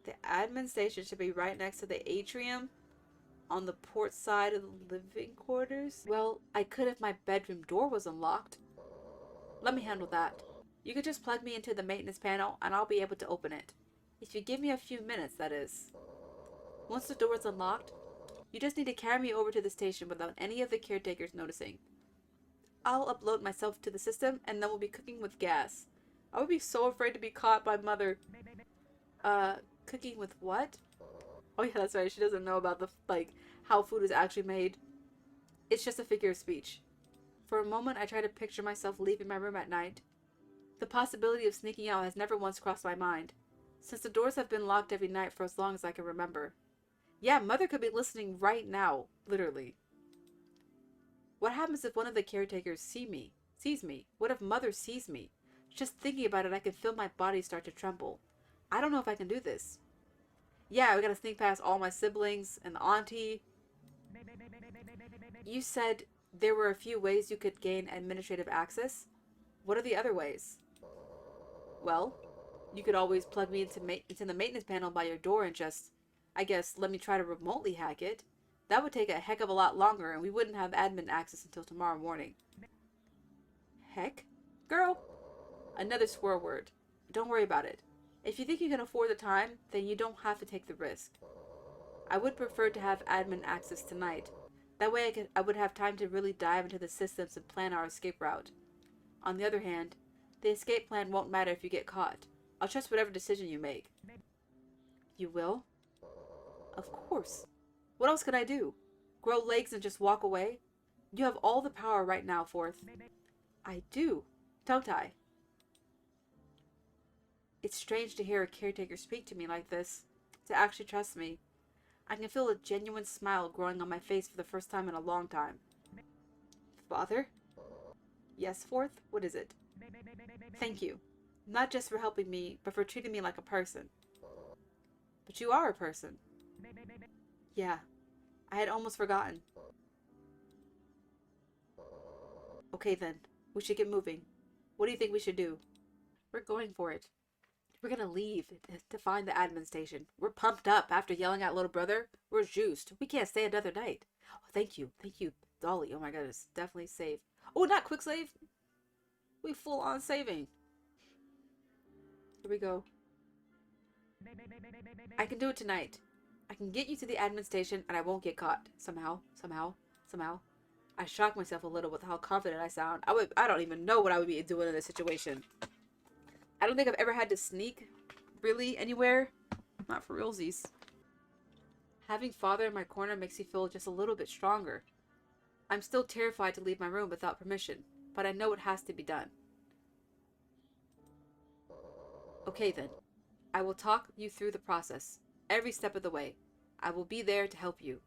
The admin station should be right next to the atrium on the port side of the living quarters? Well, I could if my bedroom door was unlocked. Let me handle that. You could just plug me into the maintenance panel and I'll be able to open it. If you give me a few minutes, that is. Once the door is unlocked, you just need to carry me over to the station without any of the caretakers noticing. I'll upload myself to the system and then we'll be cooking with gas. I would be so afraid to be caught by Mother. Cooking with what? Oh yeah, that's right. She doesn't know about the, how food is actually made. It's just a figure of speech. For a moment, I try to picture myself leaving my room at night. The possibility of sneaking out has never once crossed my mind, since the doors have been locked every night for as long as I can remember. Yeah, Mother could be listening right now, literally. What happens if one of the caretakers sees me? What if Mother sees me? Just thinking about it, I can feel my body start to tremble. I don't know if I can do this. Yeah, we gotta sneak past all my siblings and the auntie. You said there were a few ways you could gain administrative access. What are the other ways? Well, you could always plug me into the maintenance panel by your door and just, I guess, let me try to remotely hack it. That would take a heck of a lot longer and we wouldn't have admin access until tomorrow morning. Heck? Girl? Another swear word. Don't worry about it. If you think you can afford the time, then you don't have to take the risk. I would prefer to have admin access tonight. That way I would have time to really dive into the systems and plan our escape route. On the other hand, the escape plan won't matter if you get caught. I'll trust whatever decision you make. You will? Of course. What else could I do? Grow legs and just walk away? You have all the power right now, Fourth. I do, don't I? It's strange to hear a caretaker speak to me like this, to actually trust me. I can feel a genuine smile growing on my face for the first time in a long time. Father? Yes, Fourth? What is it? Thank you. Not just for helping me, but for treating me like a person. But you are a person. Yeah, I had almost forgotten. Okay then, we should get moving. What do you think we should do? We're going for it. We're gonna leave to find the admin station. We're pumped up after yelling at little brother. We're juiced. We can't stay another night. Oh, thank you, Dolly. Oh my goodness, definitely save. Oh, not quick save. We full on saving. Here we go. I can do it tonight. I can get you to the admin station and I won't get caught. Somehow. I shock myself a little with how confident I sound. I don't even know what I would be doing in this situation. I don't think I've ever had to sneak, really, anywhere. Not for realsies. Having Father in my corner makes me feel just a little bit stronger. I'm still terrified to leave my room without permission, but I know it has to be done. Okay then. I will talk you through the process, every step of the way. I will be there to help you.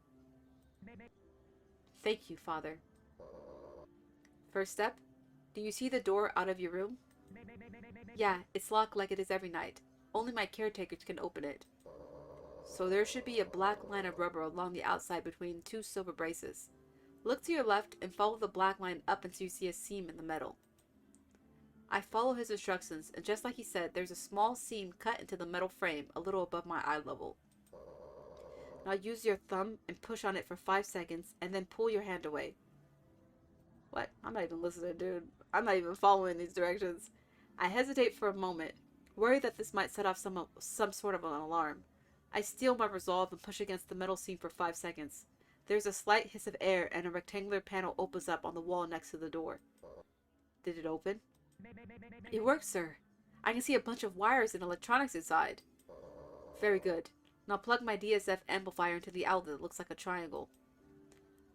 Thank you, Father. First step, do you see the door out of your room? Yeah, it's locked like it is every night. Only my caretakers can open it. So there should be a black line of rubber along the outside between two silver braces. Look to your left and follow the black line up until you see a seam in the metal. I follow his instructions, and just like he said, there's a small seam cut into the metal frame a little above my eye level. Now use your thumb and push on it for 5 seconds, and then pull your hand away. What? I'm not even listening, dude. I'm not even following these directions. I hesitate for a moment, worried that this might set off some sort of an alarm. I steel my resolve and push against the metal seam for 5 seconds. There's a slight hiss of air, and a rectangular panel opens up on the wall next to the door. Did it open? It works, sir. I can see a bunch of wires and electronics inside. Very good. Now plug my DSF amplifier into the outlet that looks like a triangle.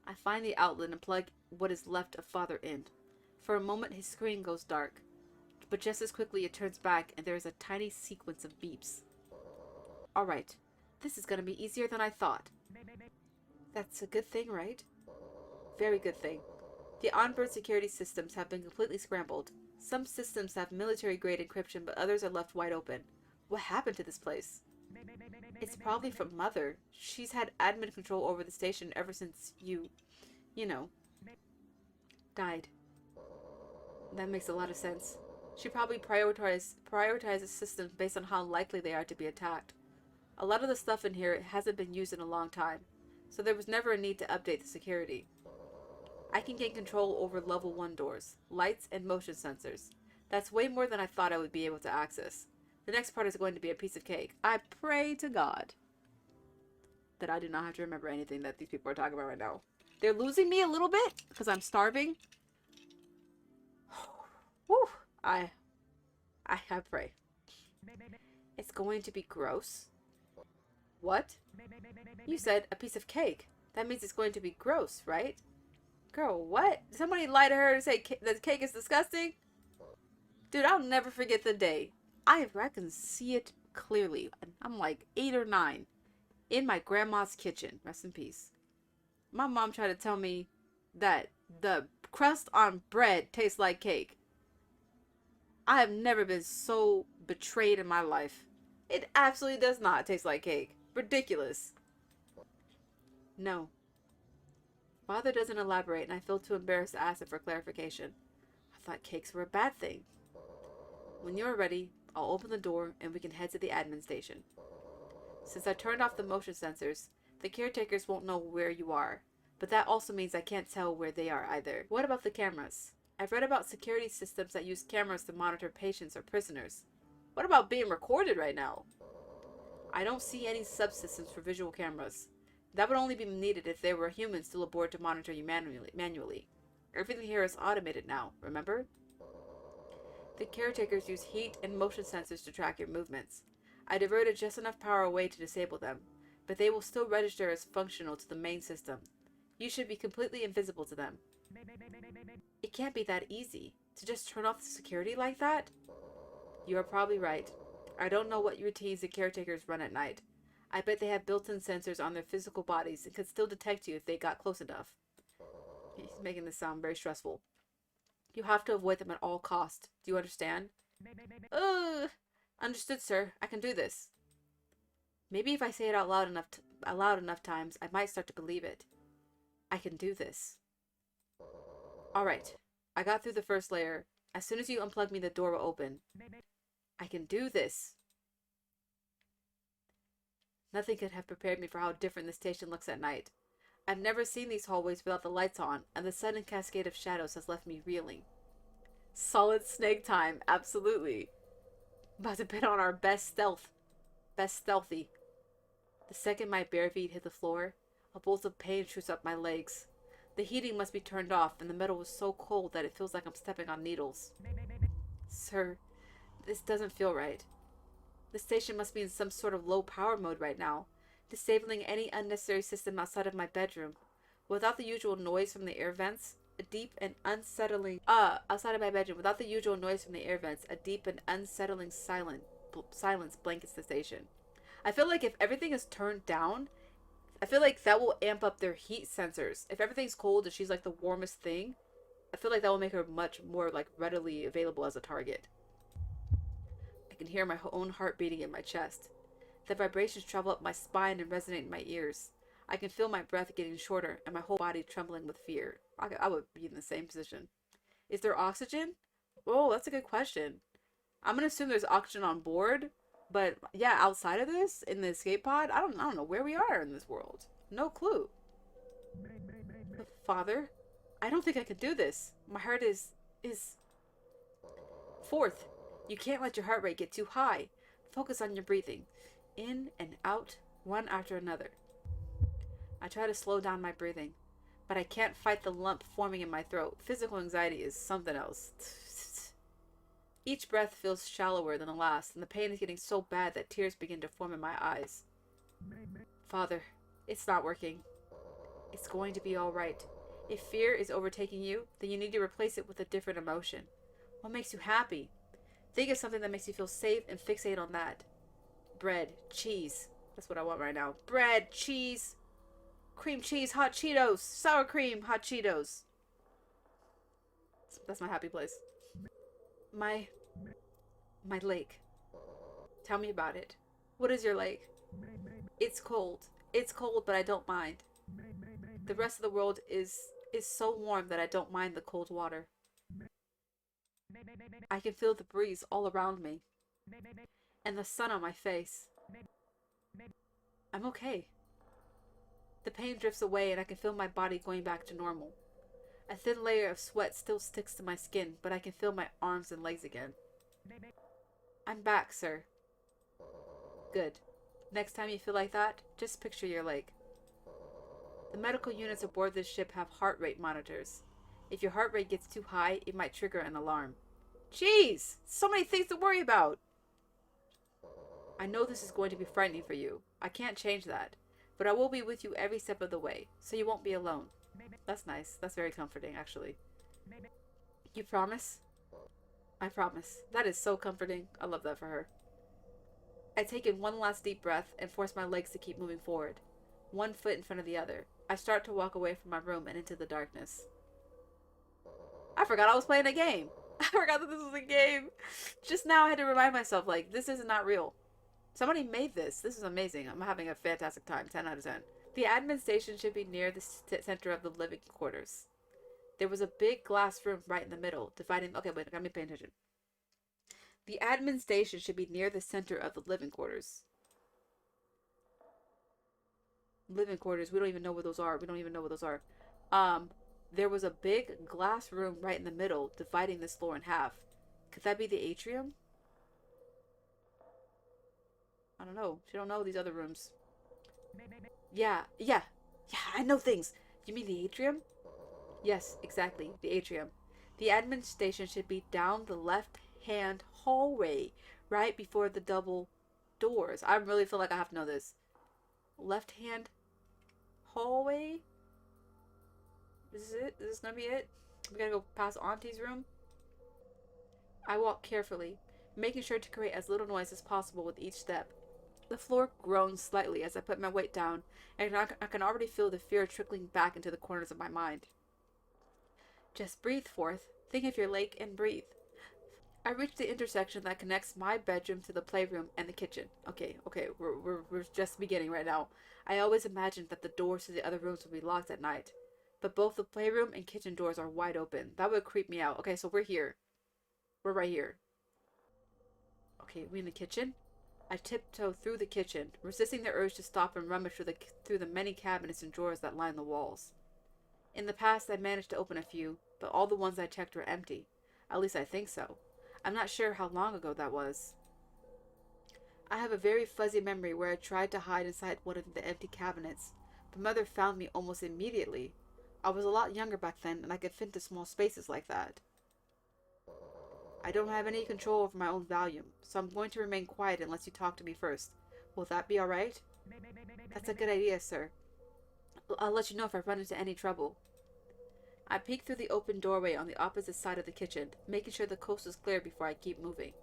I find the outlet and plug what is left of Father in. For a moment his screen goes dark, but just as quickly it turns back and there is a tiny sequence of beeps. Alright, this is gonna be easier than I thought. That's a good thing, right? Very good thing. The onboard security systems have been completely scrambled. Some systems have military-grade encryption, but others are left wide open. What happened to this place? It's probably from Mother. She's had admin control over the station ever since you know, died. That makes a lot of sense. She probably prioritizes systems based on how likely they are to be attacked. A lot of the stuff in here hasn't been used in a long time, so there was never a need to update the security. I can gain control over level 1 doors, lights, and motion sensors. That's way more than I thought I would be able to access. The next part is going to be a piece of cake. I pray to God that I do not have to remember anything that these people are talking about right now. They're losing me a little bit because I'm starving. Whew. I pray. It's going to be gross. What? You said a piece of cake. That means it's going to be gross, right? Girl, what? Did somebody lie to her and say that cake is disgusting? Dude, I'll never forget the day. I can see it clearly. I'm like 8 or 9. In my grandma's kitchen. Rest in peace. My mom tried to tell me that the crust on bread tastes like cake. I have never been so betrayed in my life. It absolutely does not taste like cake. Ridiculous. No. Father doesn't elaborate, and I feel too embarrassed to ask him for clarification. I thought cakes were a bad thing. When you're ready, I'll open the door and we can head to the admin station. Since I turned off the motion sensors, the caretakers won't know where you are, but that also means I can't tell where they are either. What about the cameras? I've read about security systems that use cameras to monitor patients or prisoners. What about being recorded right now? I don't see any subsystems for visual cameras. That would only be needed if there were humans still aboard to monitor you manually. Everything here is automated now, remember? The caretakers use heat and motion sensors to track your movements. I diverted just enough power away to disable them, but they will still register as functional to the main system. You should be completely invisible to them. It can't be that easy to just turn off the security like that. You are probably right. I don't know what routines the caretakers run at night. I bet they have built-in sensors on their physical bodies and could still detect you if they got close enough. He's making this sound very stressful. You have to avoid them at all costs. Do you understand? Understood, sir. I can do this. Maybe if I say it out loud enough times, I might start to believe it. I can do this. Alright. I got through the first layer. As soon as you unplug me, the door will open. I can do this. Nothing could have prepared me for how different the station looks at night. I've never seen these hallways without the lights on, and the sudden cascade of shadows has left me reeling. Solid snake time, absolutely. About to bet on our best stealthy. The second my bare feet hit the floor, a bolt of pain shoots up my legs. The heating must be turned off, and the metal was so cold that it feels like I'm stepping on needles. Sir, this doesn't feel right. The station must be in some sort of low power mode right now, disabling any unnecessary system outside of my bedroom. Without the usual noise from the air vents, a deep and unsettling outside of my bedroom, without the usual noise from the air vents, a deep and unsettling silence blankets the station. I feel like if everything is turned down, I feel like that will amp up their heat sensors. If everything's cold and she's like the warmest thing, I feel like that will make her much more like readily available as a target. I can hear my own heart beating in my chest. The vibrations travel up my spine and resonate in my ears. I can feel my breath getting shorter and my whole body trembling with fear. I would be in the same position. Is there oxygen? Oh, that's a good question. I'm gonna assume there's oxygen on board, but yeah, outside of this, in the escape pod, I don't know where we are in this world. No clue. Father, I don't think I could do this. My heart is... Fourth, you can't let your heart rate get too high. Focus on your breathing. In and out, one after another. I try to slow down my breathing, but I can't fight the lump forming in my throat. Physical anxiety is something else. Each breath feels shallower than the last, and the pain is getting so bad that tears begin to form in my eyes. Father, it's not working. It's going to be all right. If fear is overtaking you, then you need to replace it with a different emotion. What makes you happy? Think of something that makes you feel safe and fixate on that. Bread, cheese. That's what I want right now. Bread, cheese, cream cheese, hot Cheetos, sour cream, hot Cheetos. That's my happy place. My lake. Tell me about it. What is your lake? It's cold. It's cold, but I don't mind. The rest of the world is so warm that I don't mind the cold water. I can feel the breeze all around me and the sun on my face. I'm okay. The pain drifts away and I can feel my body going back to normal. A thin layer of sweat still sticks to my skin, but I can feel my arms and legs again. I'm back, sir. Good. Next time you feel like that, just picture your lake. The medical units aboard this ship have heart rate monitors. If your heart rate gets too high, it might trigger an alarm. Jeez! So many things to worry about! I know this is going to be frightening for you. I can't change that. But I will be with you every step of the way, so you won't be alone. That's nice. That's very comforting, actually. You promise? I promise. That is so comforting. I love that for her. I take in one last deep breath and force my legs to keep moving forward, one foot in front of the other. I start to walk away from my room and into the darkness. I forgot I was playing a game. I forgot that this was a game. Just now I had to remind myself, like, this is not real. Somebody made this. This is amazing. I'm having a fantastic time. 10 out of 10. The admin station should be near the center of the living quarters. There was a big glass room right in the middle, dividing... Okay, wait, let me pay attention. The admin station should be near the center of the living quarters. Living quarters. We don't even know where those are. There was a big glass room right in the middle, dividing this floor in half. Could that be the atrium? I don't know. She don't know these other rooms. Yeah, I know things. You mean the atrium? Yes, exactly, the atrium. The admin station should be down the left-hand hallway, right before the double doors. I really feel like I have to know this. Left-hand hallway? Is this it? Is this gonna be it? We gotta go past Auntie's room? I walk carefully, making sure to create as little noise as possible with each step. The floor groans slightly as I put my weight down, and I can already feel the fear trickling back into the corners of my mind. Just breathe, Forth. Think of your lake and breathe. I reach the intersection that connects my bedroom to the playroom and the kitchen. Okay, we're just beginning right now. I always imagined that the doors to the other rooms would be locked at night, but both the playroom and kitchen doors are wide open. That would creep me out. Okay, so we're here. We're right here. Okay, we in the kitchen? I tiptoe through the kitchen, resisting the urge to stop and rummage through the many cabinets and drawers that line the walls. In the past, I managed to open a few, but all the ones I checked were empty. At least I think so. I'm not sure how long ago that was. I have a very fuzzy memory where I tried to hide inside one of the empty cabinets, but Mother found me almost immediately. I was a lot younger back then, and I could fit into small spaces like that. I don't have any control over my own volume, so I'm going to remain quiet unless you talk to me first. Will that be alright? That's a good idea, sir. I'll let you know if I run into any trouble. I peek through the open doorway on the opposite side of the kitchen, making sure the coast is clear before I keep moving.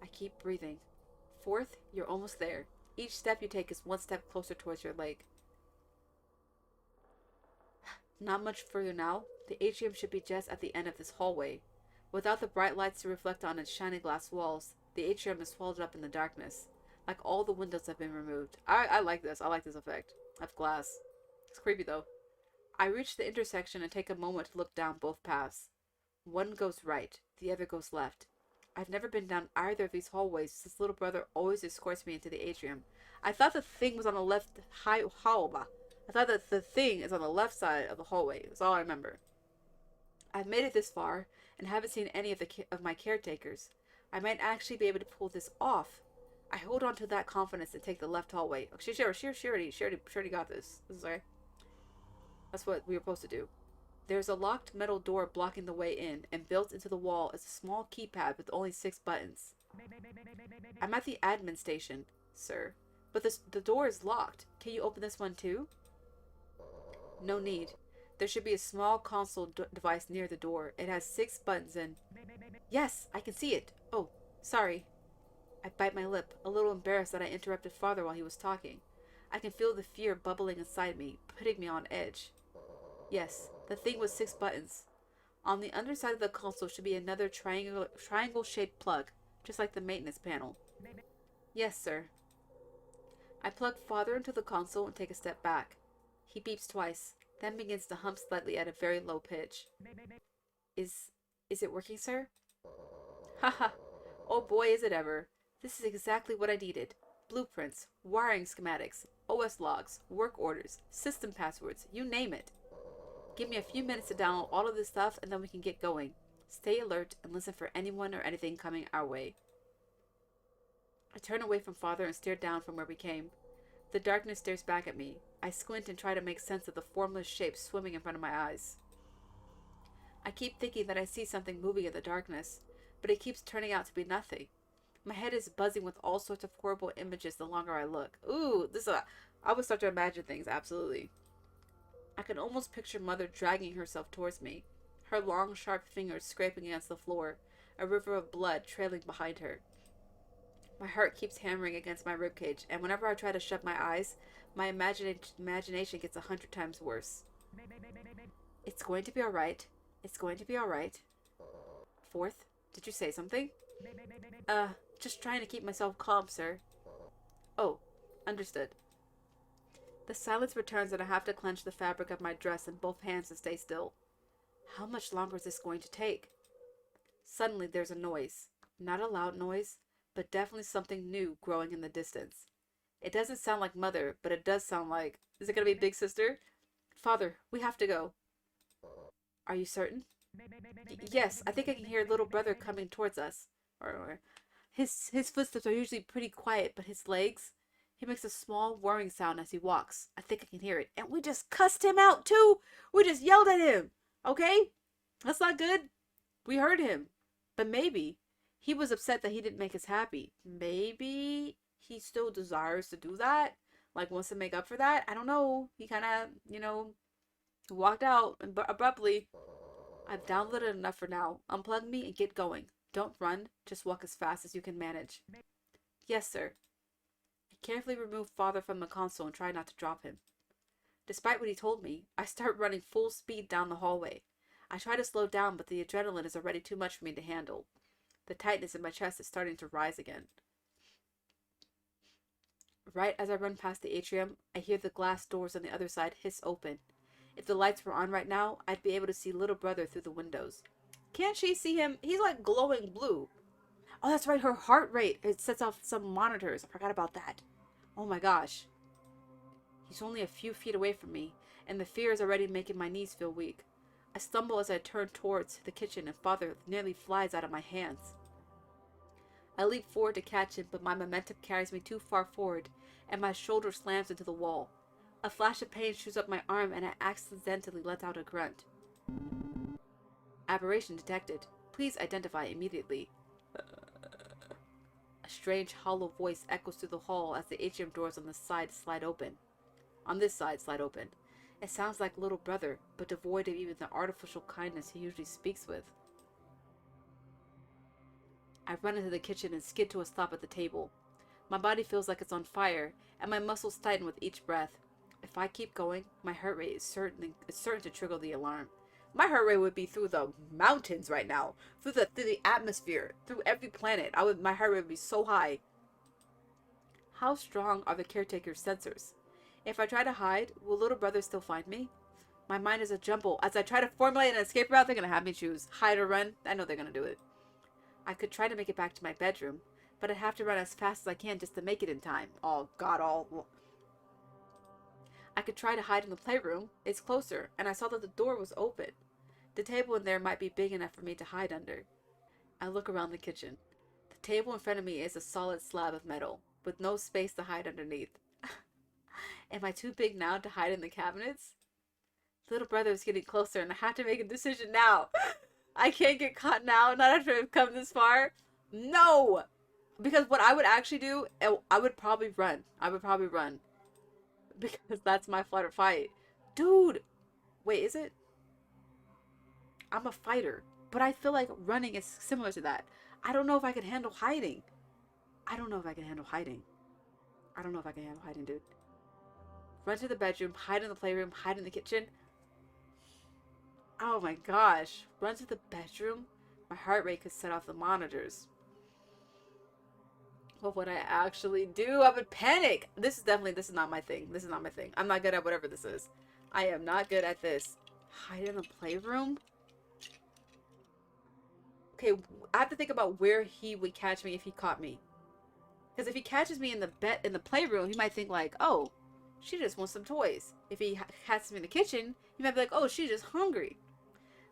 I keep breathing. Forth, you're almost there. Each step you take is one step closer towards your lake. Not much further now. The atrium should be just at the end of this hallway. Without the bright lights to reflect on its shiny glass walls, the atrium is swallowed up in the darkness, like all the windows have been removed. I like this. I like this effect of glass. It's creepy though. I reach the intersection and take a moment to look down both paths. One goes right, the other goes left. I've never been down either of these hallways since little brother always escorts me into the atrium. I thought the thing was on the left hallway. I thought that the thing is on the left side of the hallway. That's all I remember. I've made it this far and haven't seen any of my caretakers. I might actually be able to pull this off. I hold on to that confidence and take the left hallway. She already got this. This is okay. That's what we were supposed to do. There's a locked metal door blocking the way in, and built into the wall is a small keypad with only 6 buttons. I'm at the admin station, sir, but the door is locked. Can you open this one too? No need. There should be a small console device near the door. It has 6 buttons and... Yes, I can see it. Oh, sorry. I bite my lip, a little embarrassed that I interrupted Father while he was talking. I can feel the fear bubbling inside me, putting me on edge. Yes, the thing with 6 buttons. On the underside of the console should be another triangle-shaped plug, just like the maintenance panel. Yes, sir. I plug Father into the console and take a step back. He beeps twice, then begins to hum slightly at a very low pitch. Is it working, sir? Haha. Oh boy, is it ever. This is exactly what I needed. Blueprints, wiring schematics, OS logs, work orders, system passwords, you name it. Give me a few minutes to download all of this stuff and then we can get going. Stay alert and listen for anyone or anything coming our way. I turn away from Father and stare down from where we came. The darkness stares back at me. I squint and try to make sense of the formless shape swimming in front of my eyes. I keep thinking that I see something moving in the darkness, but it keeps turning out to be nothing. My head is buzzing with all sorts of horrible images the longer I look. Ooh, I would start to imagine things, absolutely. I can almost picture Mother dragging herself towards me, her long, sharp fingers scraping against the floor, a river of blood trailing behind her. My heart keeps hammering against my ribcage, and whenever I try to shut my eyes, my imagination gets 100 times worse. It's going to be alright. It's going to be alright. Fourth, did you say something? Just trying to keep myself calm, sir. Oh, understood. The silence returns and I have to clench the fabric of my dress in both hands to stay still. How much longer is this going to take? Suddenly there's a noise. Not a loud noise, but definitely something new growing in the distance. It doesn't sound like Mother, but it does sound like... Is it going to be Big Sister? Father, we have to go. Are you certain? Yes, I think I can hear little brother coming towards us. Or his footsteps are usually pretty quiet, but his legs... He makes a small whirring sound as he walks. I think I can hear it. And we just cussed him out, too! We just yelled at him! Okay? That's not good. We heard him. But maybe he was upset that he didn't make us happy. Maybe he still desires to do that? Like, wants to make up for that? I don't know. He kind of, walked out abruptly. I've downloaded enough for now. Unplug me and get going. Don't run. Just walk as fast as you can manage. Yes, sir. I carefully remove Father from the console and try not to drop him. Despite what he told me, I start running full speed down the hallway. I try to slow down, but the adrenaline is already too much for me to handle. The tightness in my chest is starting to rise again. Right as I run past the atrium, I hear the glass doors on the other side hiss open. If the lights were on right now, I'd be able to see little brother through the windows. Can't she see him? He's like glowing blue. Oh, that's right, her heart rate. It sets off some monitors. I forgot about that. Oh my gosh. He's only a few feet away from me, and the fear is already making my knees feel weak. I stumble as I turn towards the kitchen, and Father nearly flies out of my hands. I leap forward to catch him, but my momentum carries me too far forward, and my shoulder slams into the wall. A flash of pain shoots up my arm, and I accidentally let out a grunt. Aberration detected. Please identify immediately. A strange, hollow voice echoes through the hall as the atrium doors on the side slide open. On this side slide open. It sounds like little brother, but devoid of even the artificial kindness he usually speaks with. I run into the kitchen and skid to a stop at the table. My body feels like it's on fire, and my muscles tighten with each breath. If I keep going, my heart rate is certain to trigger the alarm. My heart rate would be through the mountains right now, through the atmosphere, through every planet. My heart rate would be so high. How strong are the caretaker's sensors? If I try to hide, will little brother still find me? My mind is a jumble. As I try to formulate an escape route, they're gonna have me choose hide or run. I know they're gonna do it. I could try to make it back to my bedroom, but I'd have to run as fast as I can just to make it in time. Oh God, I could try to hide in the playroom. It's closer, and I saw that the door was open. The table in there might be big enough for me to hide under. I look around the kitchen. The table in front of me is a solid slab of metal, with no space to hide underneath. Am I too big now to hide in the cabinets? Little brother is getting closer, and I have to make a decision now. I can't get caught now, not after I've come this far. No! Because what I would actually do, I would probably run. Because that's my flight or fight. Dude! Wait, is it? I'm a fighter, but I feel like running is similar to that. I don't know if I can handle hiding. I don't know if I can handle hiding, dude. Run to the bedroom, hide in the playroom, hide in the kitchen. Oh my gosh. Run to the bedroom? My heart rate could set off the monitors. What would I actually do? I would panic. This is not my thing. This is not my thing. I'm not good at whatever this is. I am not good at this. Hide in the playroom? Okay, I have to think about where he would catch me if he caught me. Because if he catches me in the playroom, he might think like, oh, she just wants some toys. If he catches me in the kitchen, he might be like, oh, she's just hungry.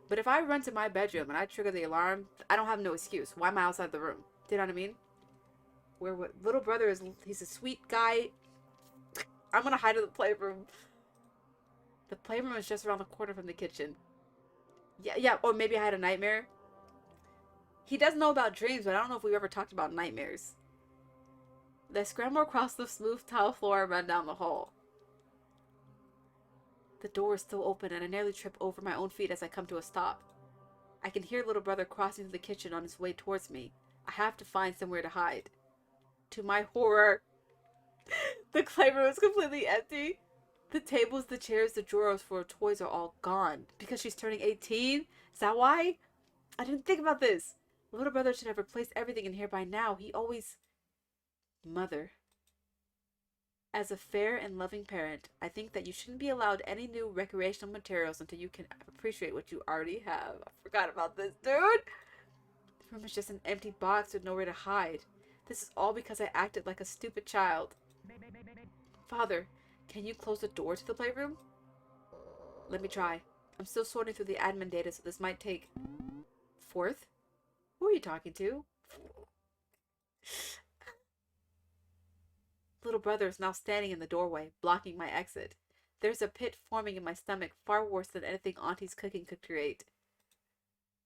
But if I run to my bedroom and I trigger the alarm, I don't have no excuse. Why am I outside the room? Do you know what I mean? Where what little brother is, he's a sweet guy. I'm gonna hide in the playroom. The playroom is just around the corner from the kitchen. Yeah, or maybe I had a nightmare. He does know about dreams, but I don't know if we've ever talked about nightmares. I scramble across the smooth tile floor and run down the hall. The door is still open and I nearly trip over my own feet as I come to a stop. I can hear little brother crossing the kitchen on his way towards me. I have to find somewhere to hide. To my horror, the playroom is completely empty. The tables, the chairs, the drawers for her toys are all gone. Because she's turning 18? Is that why? I didn't think about this. Little brother should have replaced everything in here by now. He always... Mother. As a fair and loving parent, I think that you shouldn't be allowed any new recreational materials until you can appreciate what you already have. I forgot about this, dude. The room is just an empty box with nowhere to hide. This is all because I acted like a stupid child. Father, can you close the door to the playroom? Let me try. I'm still sorting through the admin data, so this might take... Fourth? Who are you talking to? Little brother is now standing in the doorway, blocking my exit. There's a pit forming in my stomach, far worse than anything Auntie's cooking could create.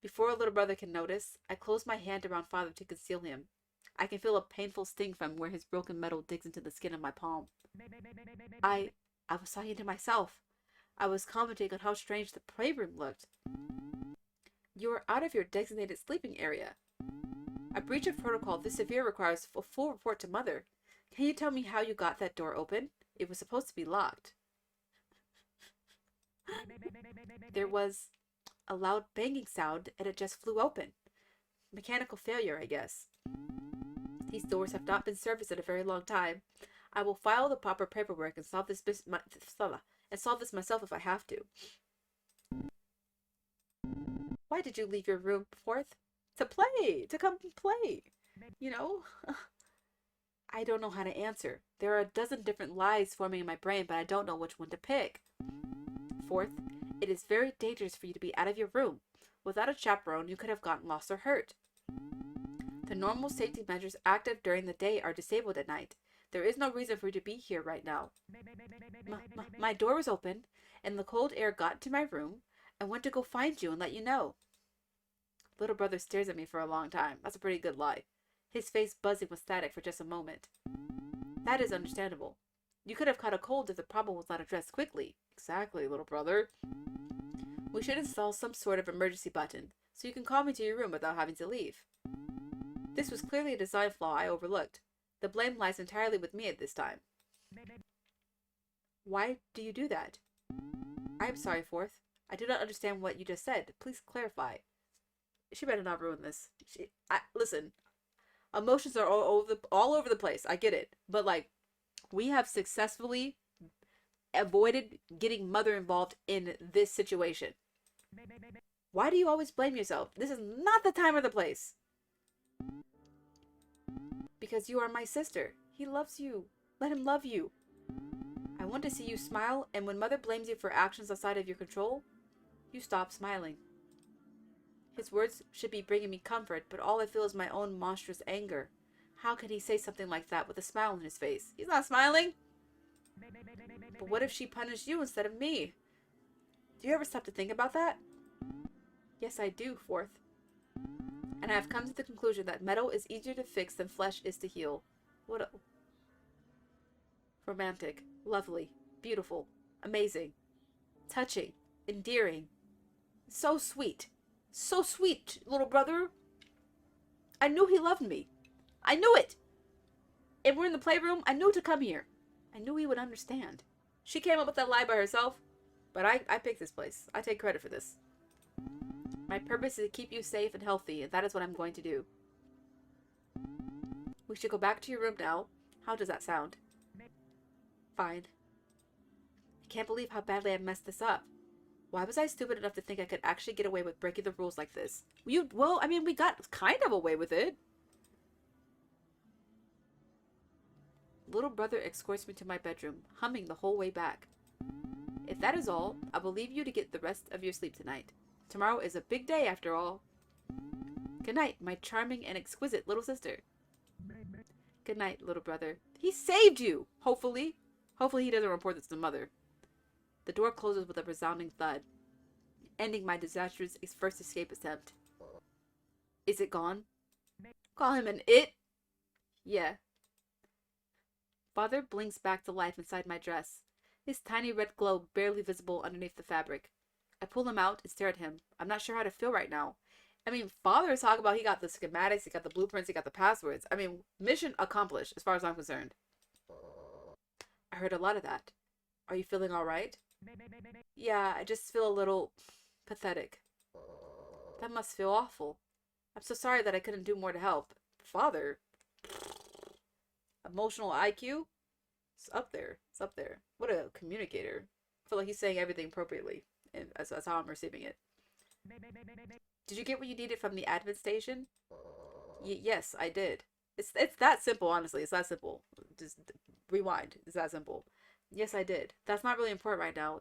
Before little brother can notice, I close my hand around father to conceal him. I can feel a painful sting from where his broken metal digs into the skin of my palm. I was talking to myself. I was commenting on how strange the playroom looked. You are out of your designated sleeping area. A breach of protocol this severe requires a full report to mother. Can you tell me how you got that door open? It was supposed to be locked. There was a loud banging sound and it just flew open. Mechanical failure, I guess. These doors have not been serviced in a very long time. I will file the proper paperwork and solve this myself if I have to. Why did you leave your room, Fourth? To play! To come play! You know? I don't know how to answer. There are a dozen different lies forming in my brain, but I don't know which one to pick. Fourth, it is very dangerous for you to be out of your room. Without a chaperone, you could have gotten lost or hurt. The normal safety measures active during the day are disabled at night. There is no reason for you to be here right now. My door was open, and the cold air got into my room. I went to go find you and let you know. Little brother stares at me for a long time. That's a pretty good lie. His face buzzing with static for just a moment. That is understandable. You could have caught a cold if the problem was not addressed quickly. Exactly, little brother. We should install some sort of emergency button, so you can call me to your room without having to leave. This was clearly a design flaw I overlooked. The blame lies entirely with me at this time. Why do you do that? I am sorry, Fourth. I do not understand what you just said. Please clarify. She better not ruin this. Listen. Emotions are all over the place. I get it. But, like, we have successfully avoided getting mother involved in this situation. Why do you always blame yourself? This is not the time or the place. Because you are my sister. He loves you. Let him love you. I want to see you smile, and when mother blames you for actions outside of your control, you stop smiling. His words should be bringing me comfort, but all I feel is my own monstrous anger. How can he say something like that with a smile on his face? He's not smiling. But what if she punished you instead of me? Do you ever stop to think about that? Yes, I do, Fourth. And I have come to the conclusion that metal is easier to fix than flesh is to heal. What a... Romantic, lovely, beautiful, amazing, touching, endearing. So sweet. So sweet, little brother. I knew he loved me. I knew it. And we're in the playroom. I knew to come here. I knew he would understand. She came up with that lie by herself. But I picked this place. I take credit for this. My purpose is to keep you safe and healthy, and that is what I'm going to do. We should go back to your room now. How does that sound? Fine. I can't believe how badly I messed this up. Why was I stupid enough to think I could actually get away with breaking the rules like this? Well, I mean, we got kind of away with it. Little brother escorts me to my bedroom, humming the whole way back. If that is all, I will leave you to get the rest of your sleep tonight. Tomorrow is a big day after all. Good night, my charming and exquisite little sister. Good night, little brother. He saved you, hopefully. Hopefully he doesn't report this to mother. The door closes with a resounding thud, ending my disastrous first escape attempt. Is it gone? Call him an it? Yeah. Father blinks back to life inside my dress, his tiny red glow barely visible underneath the fabric. I pull him out and stare at him. I'm not sure how to feel right now. I mean, Father is talking about he got the schematics, he got the blueprints, he got the passwords. I mean, mission accomplished as far as I'm concerned. I heard a lot of that. Are you feeling alright? Yeah, I just feel a little pathetic. That must feel awful. I'm so sorry that I couldn't do more to help. Father? Emotional IQ? It's up there. It's up there. What a communicator. I feel like he's saying everything appropriately. And that's how I'm receiving it. Did you get what you needed from the admin station? Yes, I did. It's that simple, honestly. It's that simple. Just rewind. It's that simple. Yes, I did. That's not really important right now.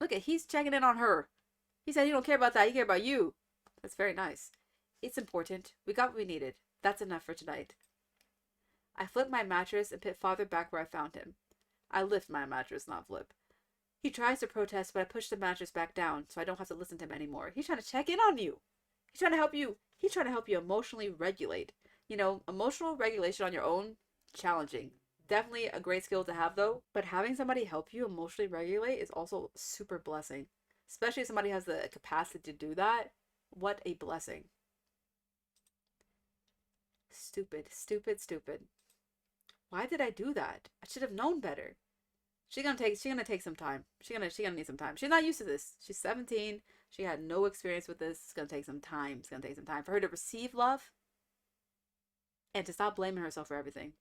Look at, he's checking in on her. He said he don't care about that. He care about you. That's very nice. It's important. We got what we needed. That's enough for tonight. I flip my mattress and put Father back where I found him. I lift my mattress, not flip. He tries to protest, but I push the mattress back down so I don't have to listen to him anymore. He's trying to check in on you. He's trying to help you. He's trying to help you emotionally regulate. You know, emotional regulation on your own, challenging. Definitely a great skill to have though, but having somebody help you emotionally regulate is also super blessing. Especially if somebody has the capacity to do that. What a blessing. Stupid, stupid, stupid. Why did I do that? I should have known better. She's gonna take some time. She's gonna need some time. She's not used to this. She's 17. She had no experience with this. It's gonna take some time. It's gonna take some time for her to receive love and to stop blaming herself for everything.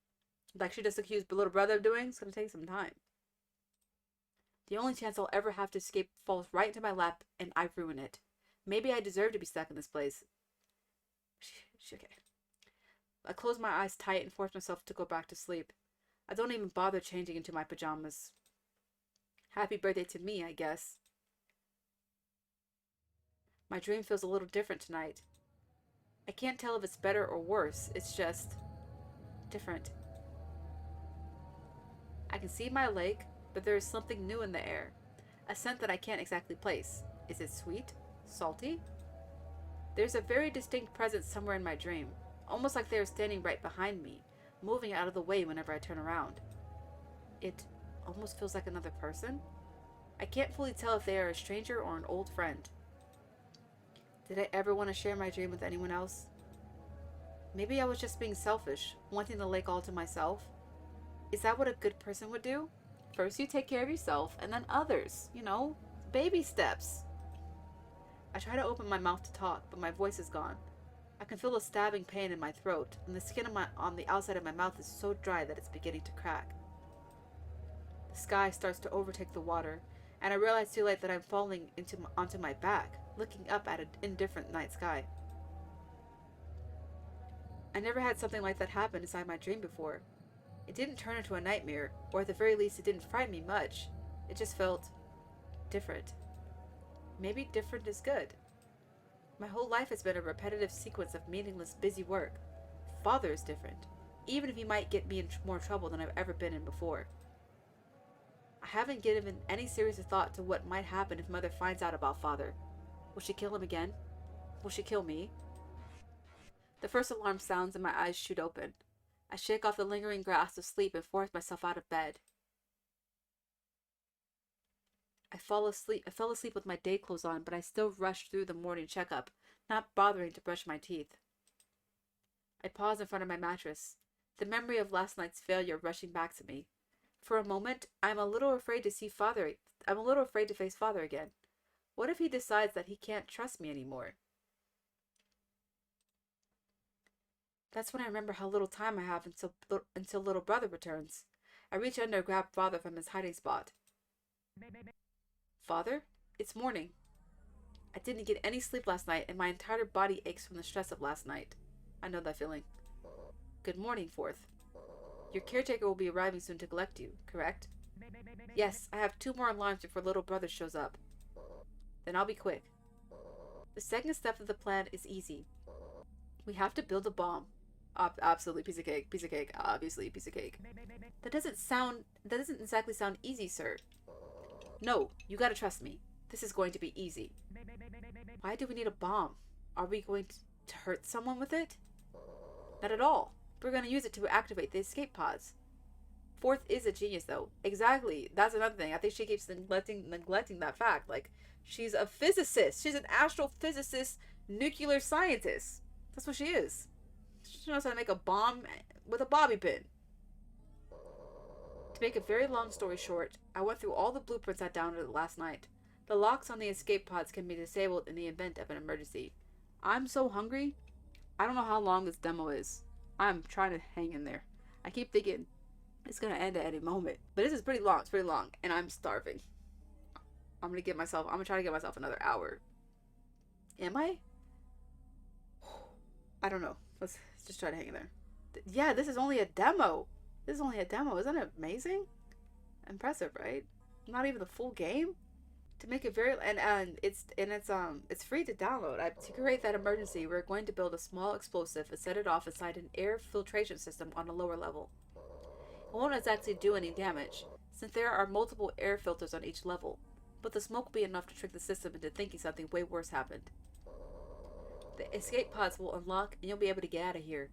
Like she just accused the little brother of doing. It's gonna take some time. The only chance I'll ever have to escape falls right into my lap, and I ruin it. Maybe I deserve to be stuck in this place. Okay. I close my eyes tight and force myself to go back to sleep. I don't even bother changing into my pajamas. Happy birthday to me, I guess. My dream feels a little different tonight. I can't tell if it's better or worse. It's just different. I can see my lake, but there is something new in the air. A scent that I can't exactly place. Is it sweet? Salty? There's a very distinct presence somewhere in my dream. Almost like they are standing right behind me, moving out of the way whenever I turn around. It almost feels like another person. I can't fully tell if they are a stranger or an old friend. Did I ever want to share my dream with anyone else? Maybe I was just being selfish, wanting the lake all to myself. Is that what a good person would do? First you take care of yourself, and then others. You know, baby steps. I try to open my mouth to talk, but my voice is gone. I can feel a stabbing pain in my throat, and the skin on the outside of my mouth is so dry that it's beginning to crack. The sky starts to overtake the water, and I realize too late that I'm falling onto my back, looking up at an indifferent night sky. I never had something like that happen inside my dream before. It didn't turn into a nightmare, or at the very least it didn't frighten me much. It just felt different. Maybe different is good. My whole life has been a repetitive sequence of meaningless, busy work. Father is different, even if he might get me in more trouble than I've ever been in before. I haven't given any serious thought to what might happen if Mother finds out about Father. Will she kill him again? Will she kill me? The first alarm sounds and my eyes shoot open. I shake off the lingering grasp of sleep and force myself out of bed. I fell asleep with my day clothes on, but I still rush through the morning checkup, not bothering to brush my teeth. I pause in front of my mattress, the memory of last night's failure rushing back to me. For a moment, I'm a little afraid to face Father again. What if he decides that he can't trust me anymore? That's when I remember how little time I have until little brother returns. I reach under and grab father from his hiding spot. Father, it's morning. I didn't get any sleep last night, and my entire body aches from the stress of last night. I know that feeling. Good morning, Fourth. Your caretaker will be arriving soon to collect you, correct? Yes, I have 2 more alarms before little brother shows up. Then I'll be quick. The second step of the plan is easy. We have to build a bomb. Absolutely, piece of cake, obviously, piece of cake. That doesn't exactly sound easy, sir. No, you gotta trust me. This is going to be easy. Why do we need a bomb? Are we going to hurt someone with it? Not at all. We're going to use it to activate the escape pods. Fourth is a genius, though. Exactly. That's another thing. I think she keeps neglecting that fact. Like, she's a physicist. She's an astrophysicist, nuclear scientist. That's what she is. She knows how to make a bomb with a bobby pin. To make a very long story short, I went through all the blueprints I downloaded last night. The locks on the escape pods can be disabled in the event of an emergency. I'm so hungry. I don't know how long this demo is. I'm trying to hang in there. I keep thinking it's going to end at any moment. But this is pretty long. It's pretty long. And I'm starving. I'm going to try to get myself another hour. Am I? I don't know. Let's just try to hang in there. Yeah, this is only a demo. Isn't it amazing? Impressive, right? Not even the full game? To make it very it's free to download. To create that emergency, we're going to build a small explosive and set it off inside an air filtration system on a lower level. It won't exactly do any damage, since there are multiple air filters on each level, but the smoke will be enough to trick the system into thinking something way worse happened. The escape pods will unlock and you'll be able to get out of here.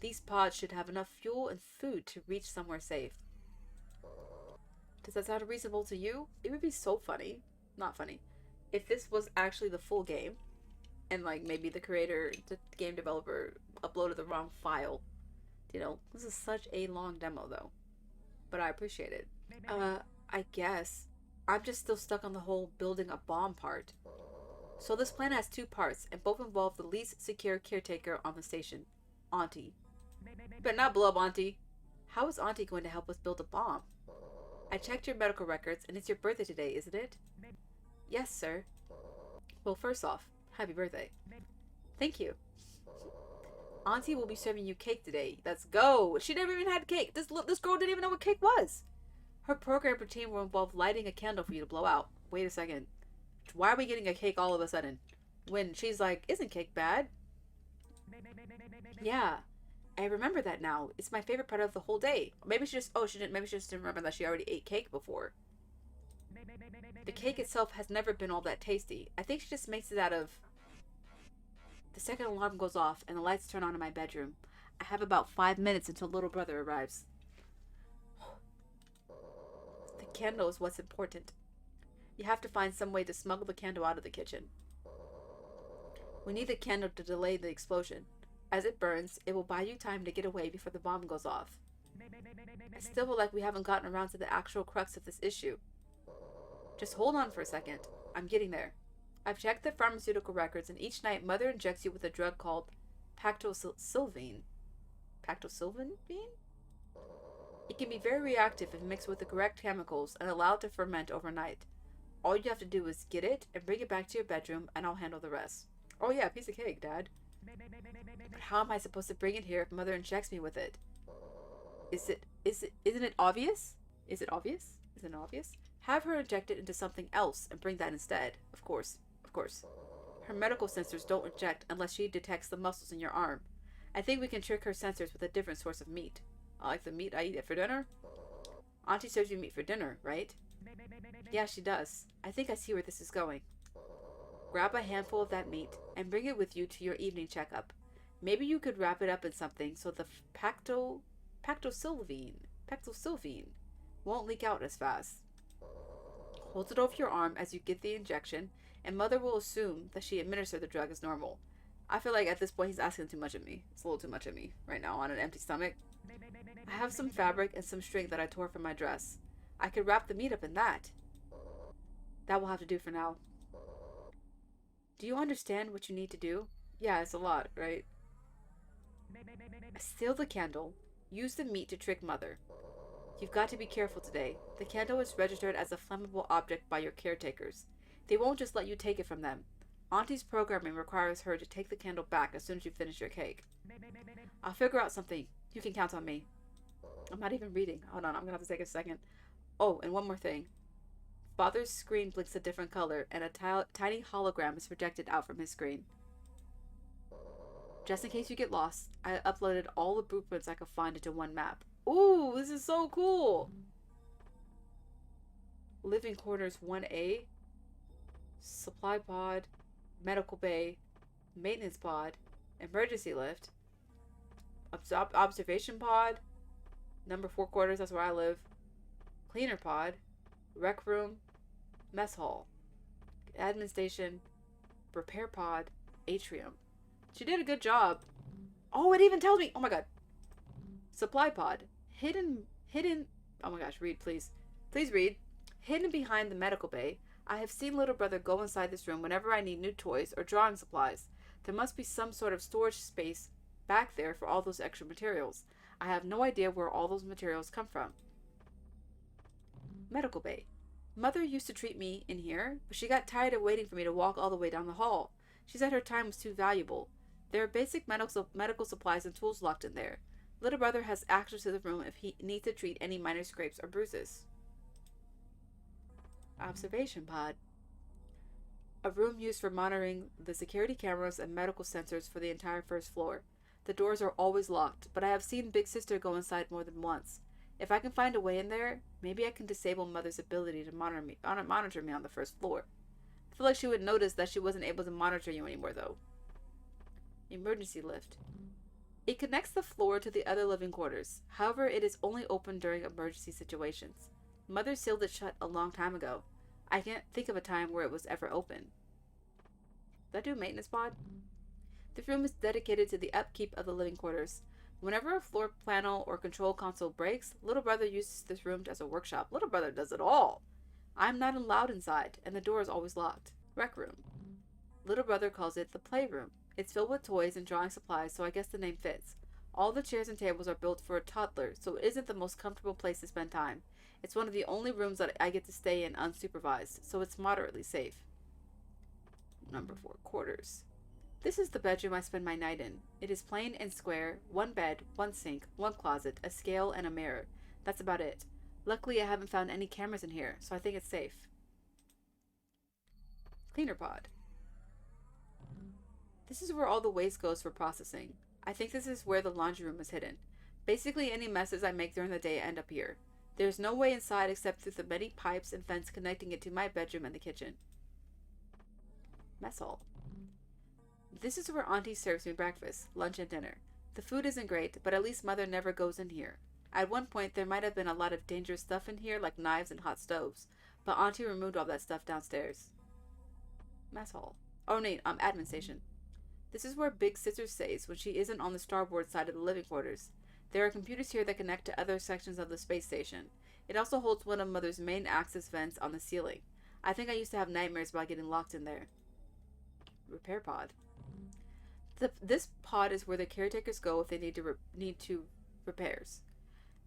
These pods should have enough fuel and food to reach somewhere safe. Does that sound reasonable to you? It would be so funny. Not funny. If this was actually the full game, and like maybe the game developer uploaded the wrong file. You know, this is such a long demo though. But I appreciate it. I guess. I'm just still stuck on the whole building a bomb part. So this plan has 2 parts, and both involve the least secure caretaker on the station, Auntie. You better not blow up Auntie. How is Auntie going to help us build a bomb? I checked your medical records, and it's your birthday today, isn't it? Yes, sir. Well, first off, happy birthday. Thank you. Auntie will be serving you cake today. Let's go. She never even had cake. This girl didn't even know what cake was. Her program routine will involve lighting a candle for you to blow out. Wait a second. Why are we getting a cake all of a sudden? When she's like, isn't cake bad? Yeah. I remember that now. It's my favorite part of the whole day. Maybe she just didn't remember that she already ate cake before. The cake itself has never been all that tasty. I think she just makes it out of... The second alarm goes off and the lights turn on in my bedroom. I have about 5 minutes until little brother arrives. The candle is what's important. You have to find some way to smuggle the candle out of the kitchen. We need the candle to delay the explosion. As it burns, it will buy you time to get away before the bomb goes off. I still feel like we haven't gotten around to the actual crux of this issue. Just hold on for a second. I'm getting there. I've checked the pharmaceutical records, and each night Mother injects you with a drug called pactosilvine. Pactosilvine? It can be very reactive if mixed with the correct chemicals and allowed to ferment overnight. All you have to do is get it and bring it back to your bedroom, and I'll handle the rest. Oh yeah, piece of cake, Dad. But how am I supposed to bring it here if Mother injects me with it? Isn't it obvious? Is it obvious? Isn't it obvious? Have her inject it into something else and bring that instead. Of course. Her medical sensors don't inject unless she detects the muscles in your arm. I think we can trick her sensors with a different source of meat. I like the meat I eat for dinner. Auntie serves you meat for dinner, right? Yeah, she does. I think I see where this is going. Grab a handful of that meat and bring it with you to your evening checkup. Maybe you could wrap it up in something so the pactosilvine won't leak out as fast. Hold it over your arm as you get the injection, and Mother will assume that she administered the drug as normal. I feel like at this point he's asking too much of me. It's a little too much of me right now on an empty stomach. I have some fabric and some string that I tore from my dress. I could wrap the meat up in that. That will have to do for now. Do you understand what you need to do? Yeah, it's a lot, right? Steal the candle. Use the meat to trick Mother. You've got to be careful today. The candle is registered as a flammable object by your caretakers. They won't just let you take it from them. Auntie's programming requires her to take the candle back as soon as you finish your cake. I'll figure out something. You can count on me. I'm not even reading. Hold on, I'm gonna have to take a second. Oh, and one more thing. Father's screen blinks a different color, and a tiny hologram is projected out from his screen. Just in case you get lost, I uploaded all the blueprints I could find into one map. Ooh, this is so cool! Living quarters 1A, supply pod, medical bay, maintenance pod, emergency lift, observation pod, number 4 quarters, that's where I live, cleaner pod, rec room, mess hall, admin station, repair pod, atrium. She did a good job. Oh, it even tells me. Oh my god. Supply pod. Hidden. Oh my gosh, read, please. Please read. Hidden behind the medical bay, I have seen little brother go inside this room whenever I need new toys or drawing supplies. There must be some sort of storage space back there for all those extra materials. I have no idea where all those materials come from. Medical bay. Mother used to treat me in here, but she got tired of waiting for me to walk all the way down the hall. She said her time was too valuable. There are basic medical supplies and tools locked in there. Little brother has access to the room if he needs to treat any minor scrapes or bruises. Observation pod. A room used for monitoring the security cameras and medical sensors for the entire first floor. The doors are always locked, but I have seen Big Sister go inside more than once. If I can find a way in there, maybe I can disable Mother's ability to monitor me on the first floor. I feel like she would notice that she wasn't able to monitor you anymore, though. Emergency lift. It connects the floor to the other living quarters. However, it is only open during emergency situations. Mother sealed it shut a long time ago. I can't think of a time where it was ever open. Did I do maintenance pod? The room is dedicated to the upkeep of the living quarters. Whenever a floor panel or control console breaks, little brother uses this room as a workshop. Little brother does it all. I'm not allowed inside, and the door is always locked. Rec room. Little brother calls it the playroom. It's filled with toys and drawing supplies, so I guess the name fits. All the chairs and tables are built for a toddler, so it isn't the most comfortable place to spend time. It's one of the only rooms that I get to stay in unsupervised, so it's moderately safe. Number 4 quarters. This is the bedroom I spend my night in. It is plain and square, 1 bed, 1 sink, 1 closet, a scale, and a mirror. That's about it. Luckily, I haven't found any cameras in here, so I think it's safe. Cleaner pod. This is where all the waste goes for processing. I think this is where the laundry room is hidden. Basically, any messes I make during the day end up here. There's no way inside except through the many pipes and fence connecting it to my bedroom and the kitchen. Mess hall. This is where Auntie serves me breakfast, lunch, and dinner. The food isn't great, but at least Mother never goes in here. At one point, there might have been a lot of dangerous stuff in here, like knives and hot stoves, but Auntie removed all that stuff downstairs. Mess hall. Oh, wait, admin station. This is where Big Sister stays when she isn't on the starboard side of the living quarters. There are computers here that connect to other sections of the space station. It also holds one of Mother's main access vents on the ceiling. I think I used to have nightmares about getting locked in there. Repair pod. This pod is where the caretakers go if they need to repairs.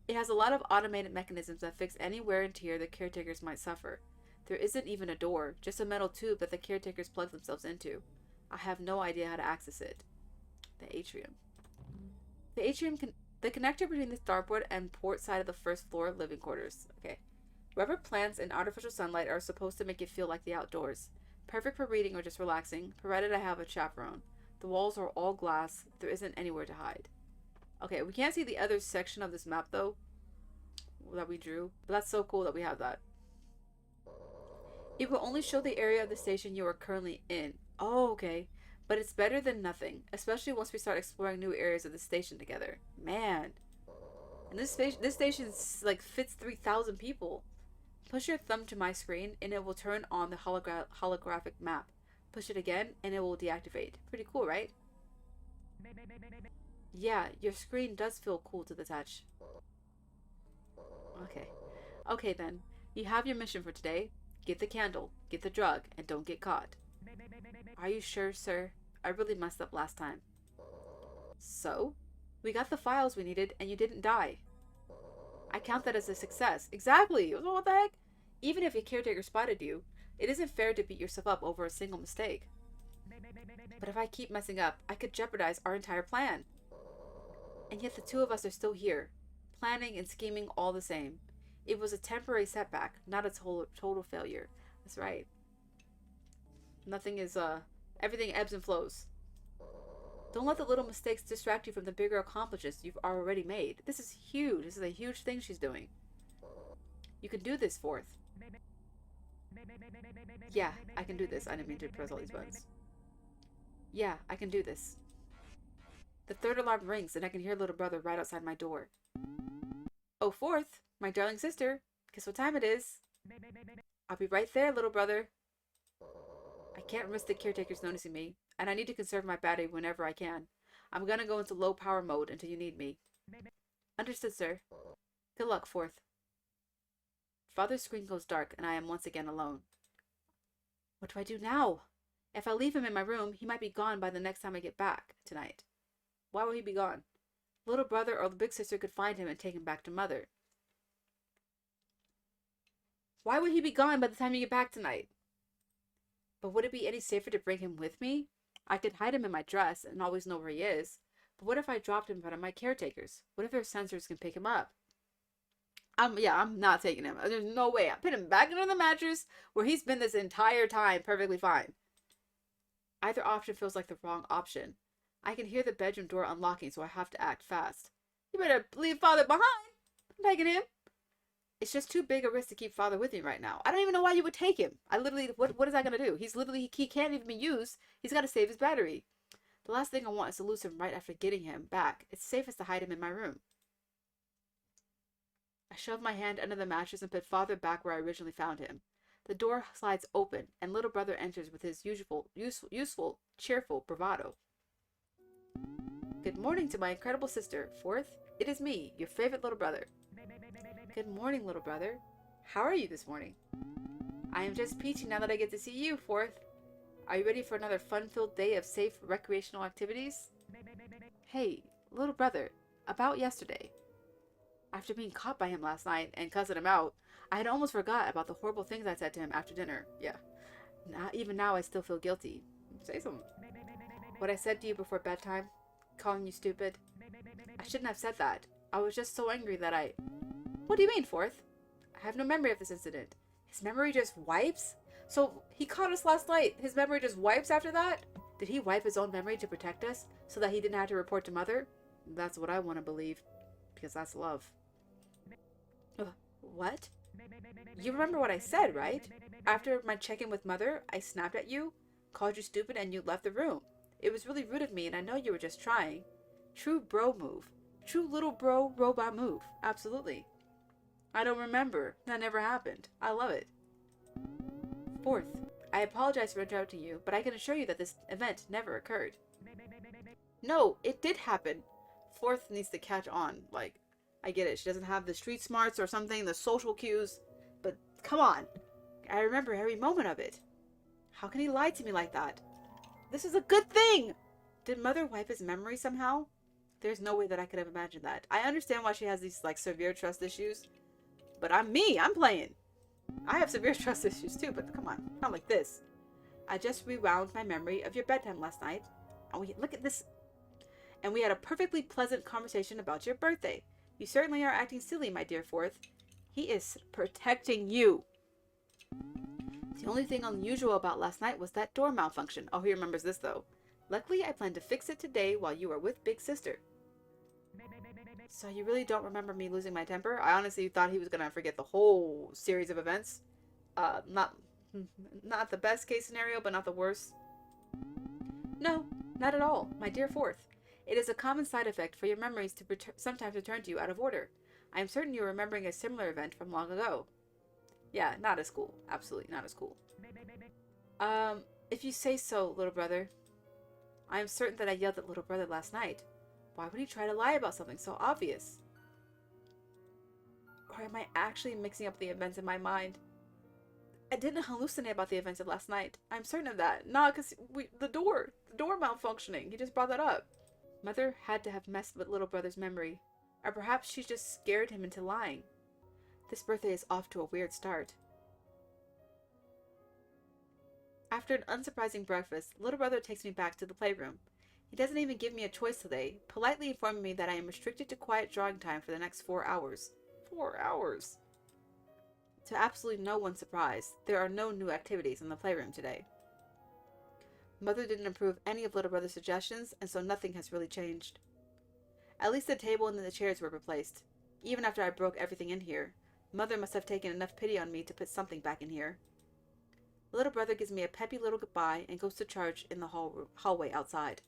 It has a lot of automated mechanisms that fix any wear and tear the caretakers might suffer. There isn't even a door, just a metal tube that the caretakers plug themselves into. I have no idea how to access it. The atrium. The connector between the starboard and port side of the first floor living quarters. Okay. Rubber plants and artificial sunlight are supposed to make it feel like the outdoors. Perfect for reading or just relaxing, provided I have a chaperone. The walls are all glass. There isn't anywhere to hide. Okay, we can't see the other section of this map, though, that we drew. But that's so cool that we have that. It will only show the area of the station you are currently in. Oh, okay. But it's better than nothing, especially once we start exploring new areas of the station together. Man. And this station like fits 3,000 people. Push your thumb to my screen and it will turn on the holographic map. Push it again and it will deactivate. Pretty cool, right? Yeah, your screen does feel cool to the touch. Okay. Okay then. You have your mission for today. Get the candle, get the drug, and don't get caught. Are you sure, sir? I really messed up last time. So? We got the files we needed and you didn't die. I count that as a success. Exactly! What the heck? Even if a caretaker spotted you, it isn't fair to beat yourself up over a single mistake. But if I keep messing up, I could jeopardize our entire plan. And yet the two of us are still here, planning and scheming all the same. It was a temporary setback, not a total failure. That's right. Nothing is, everything ebbs and flows. Don't let the little mistakes distract you from the bigger accomplishments you've already made. This is huge. This is a huge thing she's doing. You can do this, Fourth. Yeah, I can do this. I didn't mean to press all these buttons. Yeah, I can do this. The third alarm rings and I can hear little brother right outside my door. Oh, Fourth, my darling sister, guess what time it is? I'll be right there, little brother. I can't risk the caretakers noticing me, and I need to conserve my battery whenever I can. I'm gonna go into low power mode until you need me. Understood, sir. Good luck, Fourth. Father's screen goes dark, and I am once again alone. What do I do now? If I leave him in my room, he might be gone by the next time I get back tonight. Why will he be gone? Little brother or the big sister could find him and take him back to mother. Why would he be gone by the time you get back tonight? But would it be any safer to bring him with me? I could hide him in my dress and always know where he is. But what if I dropped him in front of my caretakers? What if their sensors can pick him up? I'm not taking him. There's no way. I put him back under the mattress where he's been this entire time perfectly fine. Either option feels like the wrong option. I can hear the bedroom door unlocking, so I have to act fast. You better leave Father behind. I'm taking him. It's just too big a risk to keep Father with me right now. I don't even know why you would take him. I literally, what is that going to do? He can't even be used. He's got to save his battery. The last thing I want is to lose him right after getting him back. It's safest to hide him in my room. I shove my hand under the mattress and put Father back where I originally found him. The door slides open, and little brother enters with his useful, cheerful bravado. Good morning to my incredible sister, Fourth. It is me, your favorite little brother. Good morning, little brother. How are you this morning? I am just peachy now that I get to see you, Fourth. Are you ready for another fun-filled day of safe recreational activities? Hey, little brother, about yesterday. After being caught by him last night and cussing him out, I had almost forgot about the horrible things I said to him after dinner. Yeah. Even now I still feel guilty. Say something. What I said to you before bedtime, calling you stupid. I shouldn't have said that. I was just so angry that I... What do you mean, Fourth? I have no memory of this incident. His memory just wipes? So, he caught us last night. His memory just wipes after that? Did he wipe his own memory to protect us, so that he didn't have to report to Mother? That's what I want to believe. Because that's love. What? You remember what I said, right? After my check-in with Mother, I snapped at you, called you stupid, and you left the room. It was really rude of me, and I know you were just trying. True bro move. True little bro robot move. Absolutely. I don't remember. That never happened. I love it. Fourth, I apologize for interrupting you, but I can assure you that this event never occurred. No, it did happen. Fourth needs to catch on. Like, I get it. She doesn't have the street smarts or something, the social cues. But come on. I remember every moment of it. How can he lie to me like that? This is a good thing! Did Mother wipe his memory somehow? There's no way that I could have imagined that. I understand why she has these, like, severe trust issues. But I'm playing. I have severe trust issues too, but come on. Not like this. I just rewound my memory of your bedtime last night. And look at this. And we had a perfectly pleasant conversation about your birthday. You certainly are acting silly, my dear Fourth. He is protecting you. The only thing unusual about last night was that door malfunction. Oh, he remembers this, though. Luckily, I plan to fix it today while you are with Big Sister. So you really don't remember me losing my temper? I honestly thought he was going to forget the whole series of events. Not the best case scenario, but not the worst. No, not at all, my dear Fourth. It is a common side effect for your memories to sometimes return to you out of order. I am certain you are remembering a similar event from long ago. Yeah, not as cool. Absolutely not as cool. If you say so, little brother. I am certain that I yelled at little brother last night. Why would he try to lie about something so obvious? Or am I actually mixing up the events in my mind? I didn't hallucinate about the events of last night. I'm certain of that. Nah, because the door malfunctioning. He just brought that up. Mother had to have messed with little brother's memory. Or perhaps she just scared him into lying. This birthday is off to a weird start. After an unsurprising breakfast, little brother takes me back to the playroom. He doesn't even give me a choice today, politely informing me that I am restricted to quiet drawing time for the next 4 hours. 4 hours? To absolutely no one's surprise, there are no new activities in the playroom today. Mother didn't approve any of little brother's suggestions, and so nothing has really changed. At least the table and the chairs were replaced. Even after I broke everything in here, Mother must have taken enough pity on me to put something back in here. Little brother gives me a peppy little goodbye and goes to charge in the hallway outside.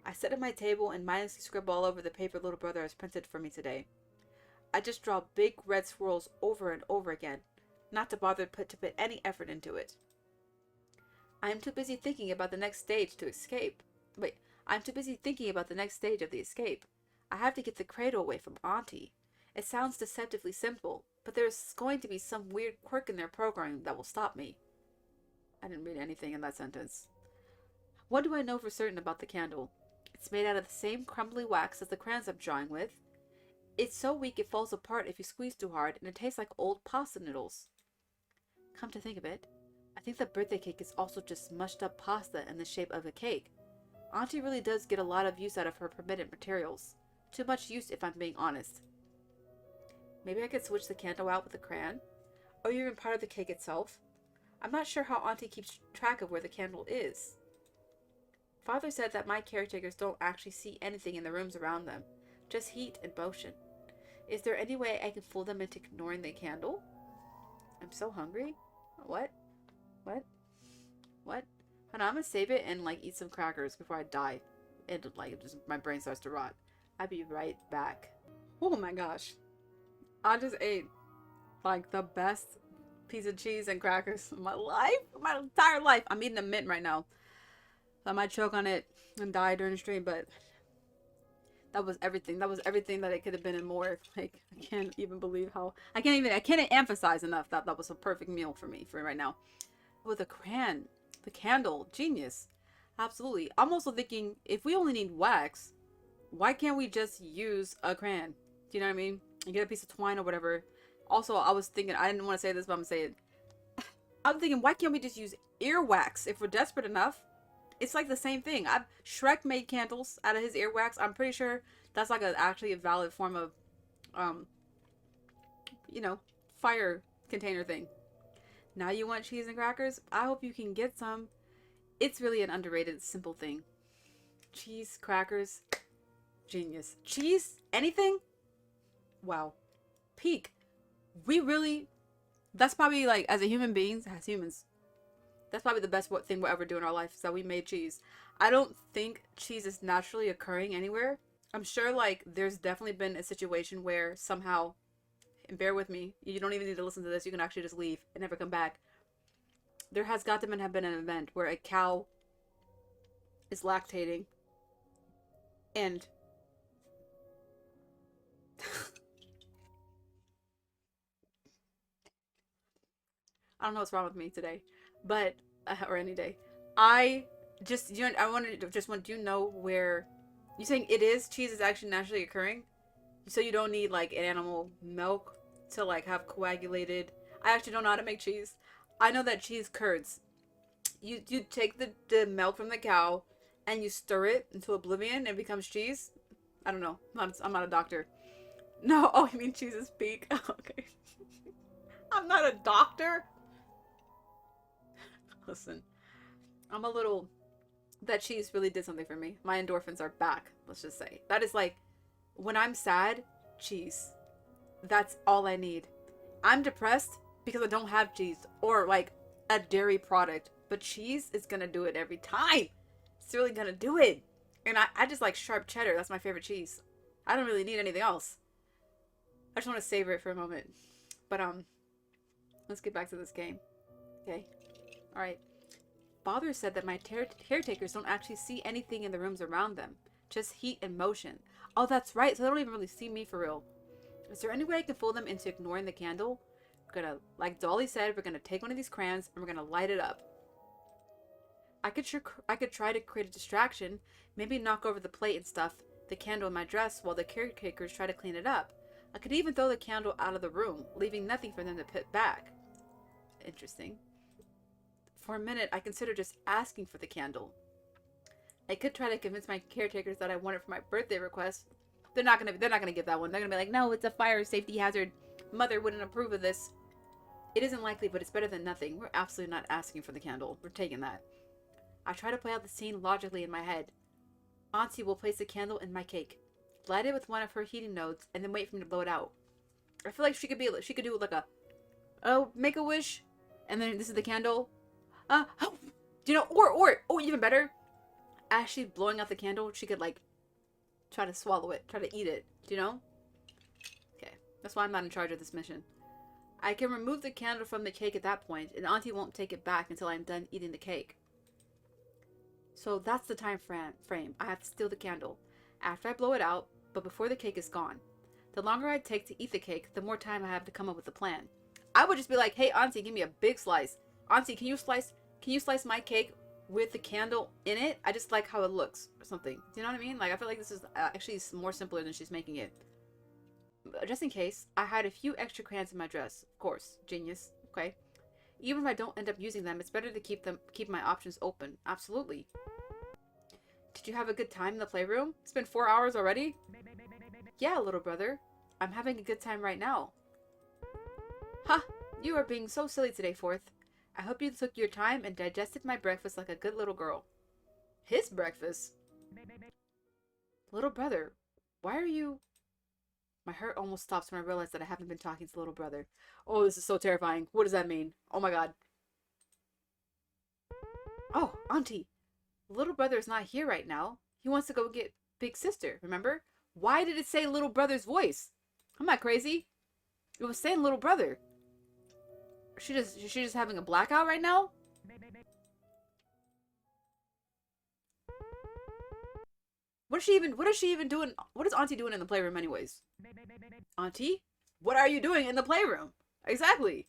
I sit at my table and mindlessly scribble all over the paper little brother has printed for me today. I just draw big red swirls over and over again, not to bother to put any effort into it. I am too busy thinking about the next stage to escape. I'm too busy thinking about the next stage of the escape. I have to get the cradle away from Auntie. It sounds deceptively simple, but there's going to be some weird quirk in their programming that will stop me. I didn't read anything in that sentence. What do I know for certain about the candle? It's made out of the same crumbly wax as the crayons I'm drawing with. It's so weak it falls apart if you squeeze too hard, and it tastes like old pasta noodles. Come to think of it, I think the birthday cake is also just mushed up pasta in the shape of a cake. Auntie really does get a lot of use out of her permitted materials. Too much use if I'm being honest. Maybe I could switch the candle out with a crayon? Or even part of the cake itself? I'm not sure how Auntie keeps track of where the candle is. Father said that my caretakers don't actually see anything in the rooms around them, just heat and motion. Is there any way I can fool them into ignoring the candle? I'm so hungry. What? Hold on, I'm gonna save it and eat some crackers before I die. And my brain starts to rot. I'll be right back. Oh my gosh. I just ate the best piece of cheese and crackers of my life. My entire life. I'm eating a mint right now. I might choke on it and die during the stream, but that was everything. That was everything that it could have been and more. I can't even believe how I can't emphasize enough that that was a perfect meal for me for right now. With a crayon, the candle, genius. Absolutely. I'm also thinking, if we only need wax, why can't we just use a crayon? Do you know what I mean? You get a piece of twine or whatever. Also, I was thinking, I didn't want to say this, but I'm gonna say it. I'm thinking, why can't we just use earwax if we're desperate enough? It's the same thing. Shrek made candles out of his earwax. I'm pretty sure that's actually a valid form of, fire container thing. Now you want cheese and crackers? I hope you can get some. It's really an underrated, simple thing. Cheese, crackers, genius. Cheese? Anything? Wow. Peak. That's probably as a human beings, as humans, that's probably the best thing we'll ever do in our life, is that we made cheese. I don't think cheese is naturally occurring anywhere. I'm sure there's definitely been a situation where somehow, and bear with me, you don't even need to listen to this, you can actually just leave and never come back. There has got to have been an event where a cow is lactating and I don't know what's wrong with me today, but or any day. I want you know where you saying cheese is actually naturally occurring, so you don't need an animal milk to have coagulated. I actually don't know how to make cheese. I know that cheese curds. You take the milk from the cow and you stir it into oblivion and it becomes cheese. I don't know. I'm not a doctor. No, oh, you mean cheese is peak? Okay. I'm not a doctor. Listen, that cheese really did something for me. My endorphins are back, let's just say. That is when I'm sad, cheese. That's all I need. I'm depressed because I don't have cheese or a dairy product, but cheese is gonna do it every time. It's really gonna do it. And I just like sharp cheddar. That's my favorite cheese. I don't really need anything else. I just want to savor it for a moment. But let's get back to this game. Okay. Alright. Father said that my caretakers don't actually see anything in the rooms around them. Just heat and motion. Oh, that's right. So they don't even really see me for real. Is there any way I can fool them into ignoring the candle? We're gonna, like Dolly said, we're gonna take one of these crayons and we're gonna light it up. I could try to create a distraction, maybe knock over the plate and stuff, the candle in my dress while the caretakers try to clean it up. I could even throw the candle out of the room, leaving nothing for them to put back. Interesting. For a minute, I considered just asking for the candle. I could try to convince my caretakers that I want it for my birthday request. They're not gonna give that one. They're gonna be like, no, it's a fire safety hazard. Mother wouldn't approve of this. It isn't likely, but it's better than nothing. We're absolutely not asking for the candle. We're taking that. I try to play out the scene logically in my head. Auntie will place the candle in my cake, light it with one of her heating nodes, and then wait for me to blow it out. I feel like she could do like a, oh, make a wish, and then this is the candle. Oh, you know, or even better, as she's blowing out the candle, she could like try to swallow it, try to eat it. Do you know? Okay, that's why I'm not in charge of this mission. I can remove the candle from the cake at that point, and Auntie won't take it back until I'm done eating the cake. So that's the time frame. I have to steal the candle after I blow it out, but before the cake is gone. The longer I take to eat the cake, the more time I have to come up with a plan. I would just be like, hey, Auntie, give me a big slice. Auntie, can you slice my cake with the candle in it? I just like how it looks or something. Do you know what I mean? Like, I feel like this is actually more simpler than she's making it. But just in case, I hide a few extra crayons in my dress. Of course. Genius. Okay. Even if I don't end up using them, it's better to keep my options open. Absolutely. Did you have a good time in the playroom? It's been 4 hours already? Yeah, little brother. I'm having a good time right now. Ha! You are being so silly today, Fourth. I hope you took your time and digested my breakfast like a good little girl. His breakfast? Little brother, why are you... My heart almost stops when I realize that I haven't been talking to little brother. Oh, this is so terrifying. What does that mean? Oh my god. Oh, Auntie. Little brother is not here right now. He wants to go get big sister, remember? Why did it say little brother's voice? I'm not crazy. It was saying little brother. Is she just having a blackout right now? What is she even doing? What is Auntie doing in the playroom anyways? Auntie? What are you doing in the playroom? Exactly.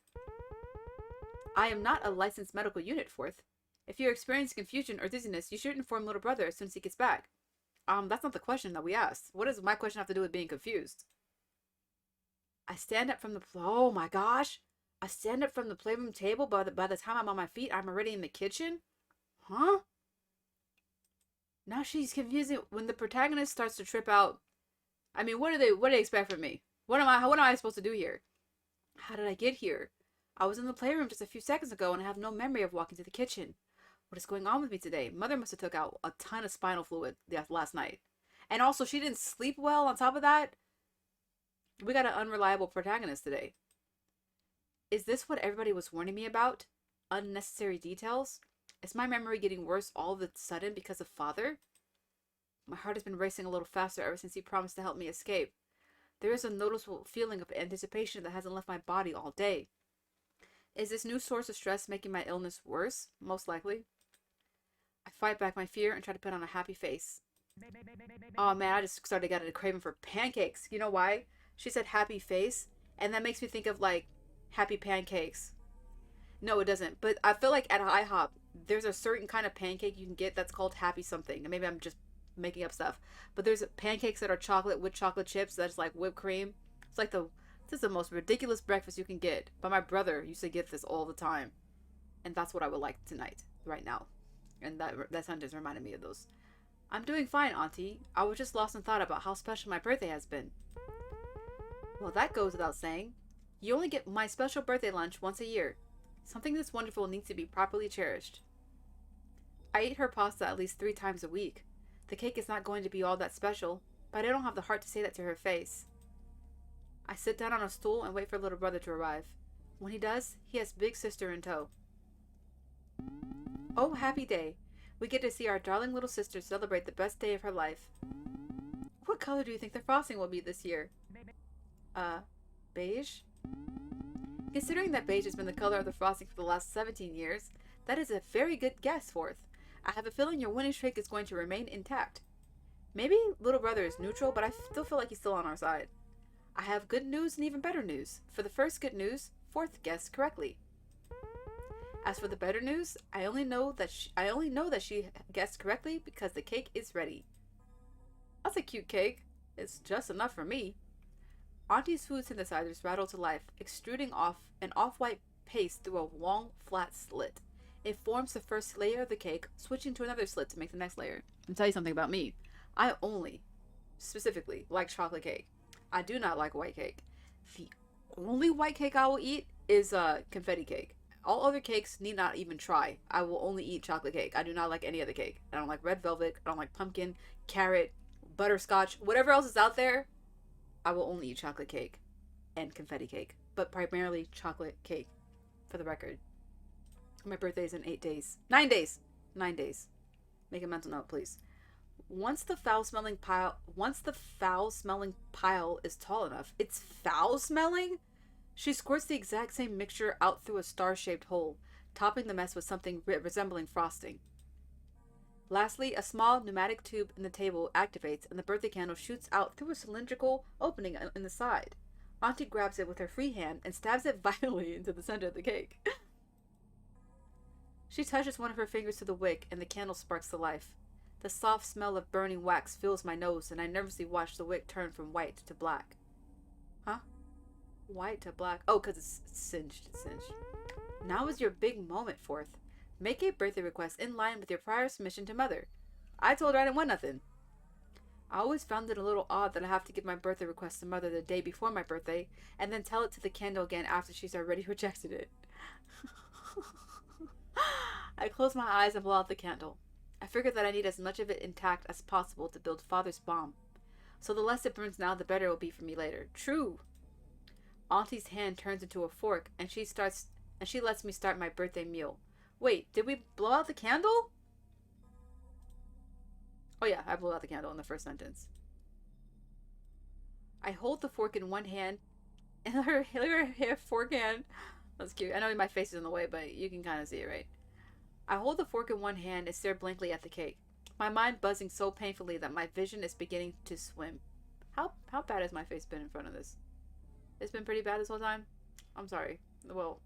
I am not a licensed medical unit, Fourth. If you're experiencing confusion or dizziness, you should inform little brother as soon as he gets back. That's not the question that we asked. What does my question have to do with being confused? I stand up from the... Oh my gosh. I stand up from the playroom table, but by the time I'm on my feet, I'm already in the kitchen? Huh? Now she's confusing. When the protagonist starts to trip out, I mean, what do they expect from me? What am I supposed to do here? How did I get here? I was in the playroom just a few seconds ago and I have no memory of walking to the kitchen. What is going on with me today? Mother must have took out a ton of spinal fluid last night. And also, she didn't sleep well on top of that. We got an unreliable protagonist today. Is this what everybody was warning me about? Unnecessary details? Is my memory getting worse all of a sudden because of Father? My heart has been racing a little faster ever since he promised to help me escape. There is a noticeable feeling of anticipation that hasn't left my body all day. Is this new source of stress making my illness worse? Most likely. I fight back my fear and try to put on a happy face. Oh man, I just started getting a craving for pancakes. You know why? She said happy face, and that makes me think of like happy pancakes. No, it doesn't. But I feel like at IHOP, there's a certain kind of pancake you can get that's called happy something. And maybe I'm just making up stuff. But there's pancakes that are chocolate with chocolate chips that's like whipped cream. It's like this is the most ridiculous breakfast you can get. But my brother used to get this all the time. And that's what I would like tonight, right now. And that sentence reminded me of those. I'm doing fine, Auntie. I was just lost in thought about how special my birthday has been. Well, that goes without saying. You only get my special birthday lunch once a year. Something this wonderful needs to be properly cherished. I eat her pasta at least 3 times a week. The cake is not going to be all that special, but I don't have the heart to say that to her face. I sit down on a stool and wait for little brother to arrive. When he does, he has big sister in tow. Oh, happy day. We get to see our darling little sister celebrate the best day of her life. What color do you think the frosting will be this year? Beige? Considering that beige has been the color of the frosting for the last 17 years, that is a very good guess, Fourth. I have a feeling your winning streak is going to remain intact. Maybe little brother is neutral, but I still feel like he's still on our side. I have good news and even better news. For the first good news, Fourth guessed correctly. As for the better news, I only know that she guessed correctly because the cake is ready. That's a cute cake. It's just enough for me. Auntie's food synthesizers rattle to life, extruding off an off-white paste through a long, flat slit. It forms the first layer of the cake, switching to another slit to make the next layer. I'll tell you something about me. I only, specifically, like chocolate cake. I do not like white cake. The only white cake I will eat is confetti cake. All other cakes need not even try. I will only eat chocolate cake. I do not like any other cake. I don't like red velvet. I don't like pumpkin, carrot, butterscotch. Whatever else is out there, I will only eat chocolate cake and confetti cake. But primarily chocolate cake, for the record. My birthday is in 8 days. 9 days! 9 days. Make a mental note, please. Once the foul-smelling pile is tall enough, it's foul-smelling? She squirts the exact same mixture out through a star-shaped hole, topping the mess with something resembling frosting. Lastly, a small pneumatic tube in the table activates, and the birthday candle shoots out through a cylindrical opening in the side. Auntie grabs it with her free hand and stabs it violently into the center of the cake. She touches one of her fingers to the wick, and the candle sparks to life. The soft smell of burning wax fills my nose, and I nervously watch the wick turn from white to black. Huh? White to black. Oh, because it's singed. It's singed. Now is your big moment, Fourth. Make a birthday request in line with your prior submission to Mother. I told her I didn't want nothing. I always found it a little odd that I have to give my birthday request to Mother the day before my birthday, and then tell it to the candle again after she's already rejected it. I close my eyes and blow out the candle. I figure that I need as much of it intact as possible to build Father's bomb. So the less it burns now, the better it will be for me later. True. Auntie's hand turns into a fork, and she lets me start my birthday meal. Wait, did we blow out the candle? Oh yeah, I blew out the candle in the first sentence. I hold the fork in one hand, and her fork hand. That's cute. I know my face is in the way, but you can kind of see it, right? I hold the fork in one hand and stare blankly at the cake, my mind buzzing so painfully that my vision is beginning to swim. How bad has my face been in front of this? It's been pretty bad this whole time? I'm sorry. Well,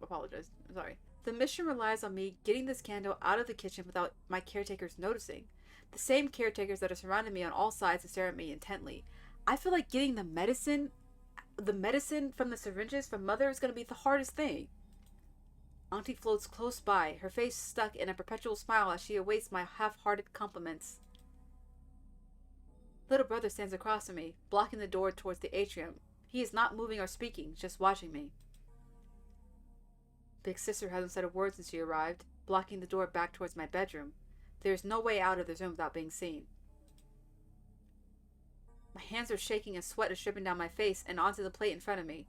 apologize. I'm sorry. The mission relies on me getting this candle out of the kitchen without my caretakers noticing. The same caretakers that are surrounding me on all sides to stare at me intently. I feel like getting the medicine from the syringes from Mother is going to be the hardest thing. Auntie floats close by, her face stuck in a perpetual smile as she awaits my half-hearted compliments. Little brother stands across from me, blocking the door towards the atrium. He is not moving or speaking, just watching me. Big sister hasn't said a word since she arrived, blocking the door back towards my bedroom. There is no way out of this room without being seen. My hands are shaking and sweat is dripping down my face and onto the plate in front of me.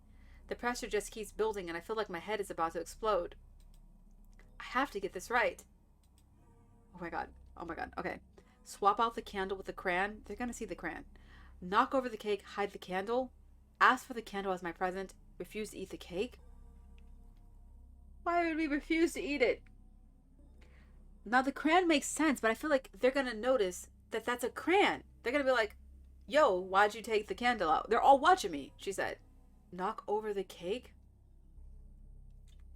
The pressure just keeps building and I feel like my head is about to explode. I have to get this right. Oh my god. Okay. Swap out the candle with the crayon. They're gonna see the crayon. Knock over the cake, hide the candle. Ask for the candle as my present. Refuse to eat the cake. Why would we refuse to eat it? Now the crayon makes sense, but I feel like they're gonna notice that that's a crayon. They're gonna be like, yo, why'd you take the candle out? They're all watching me, she said. Knock over the cake?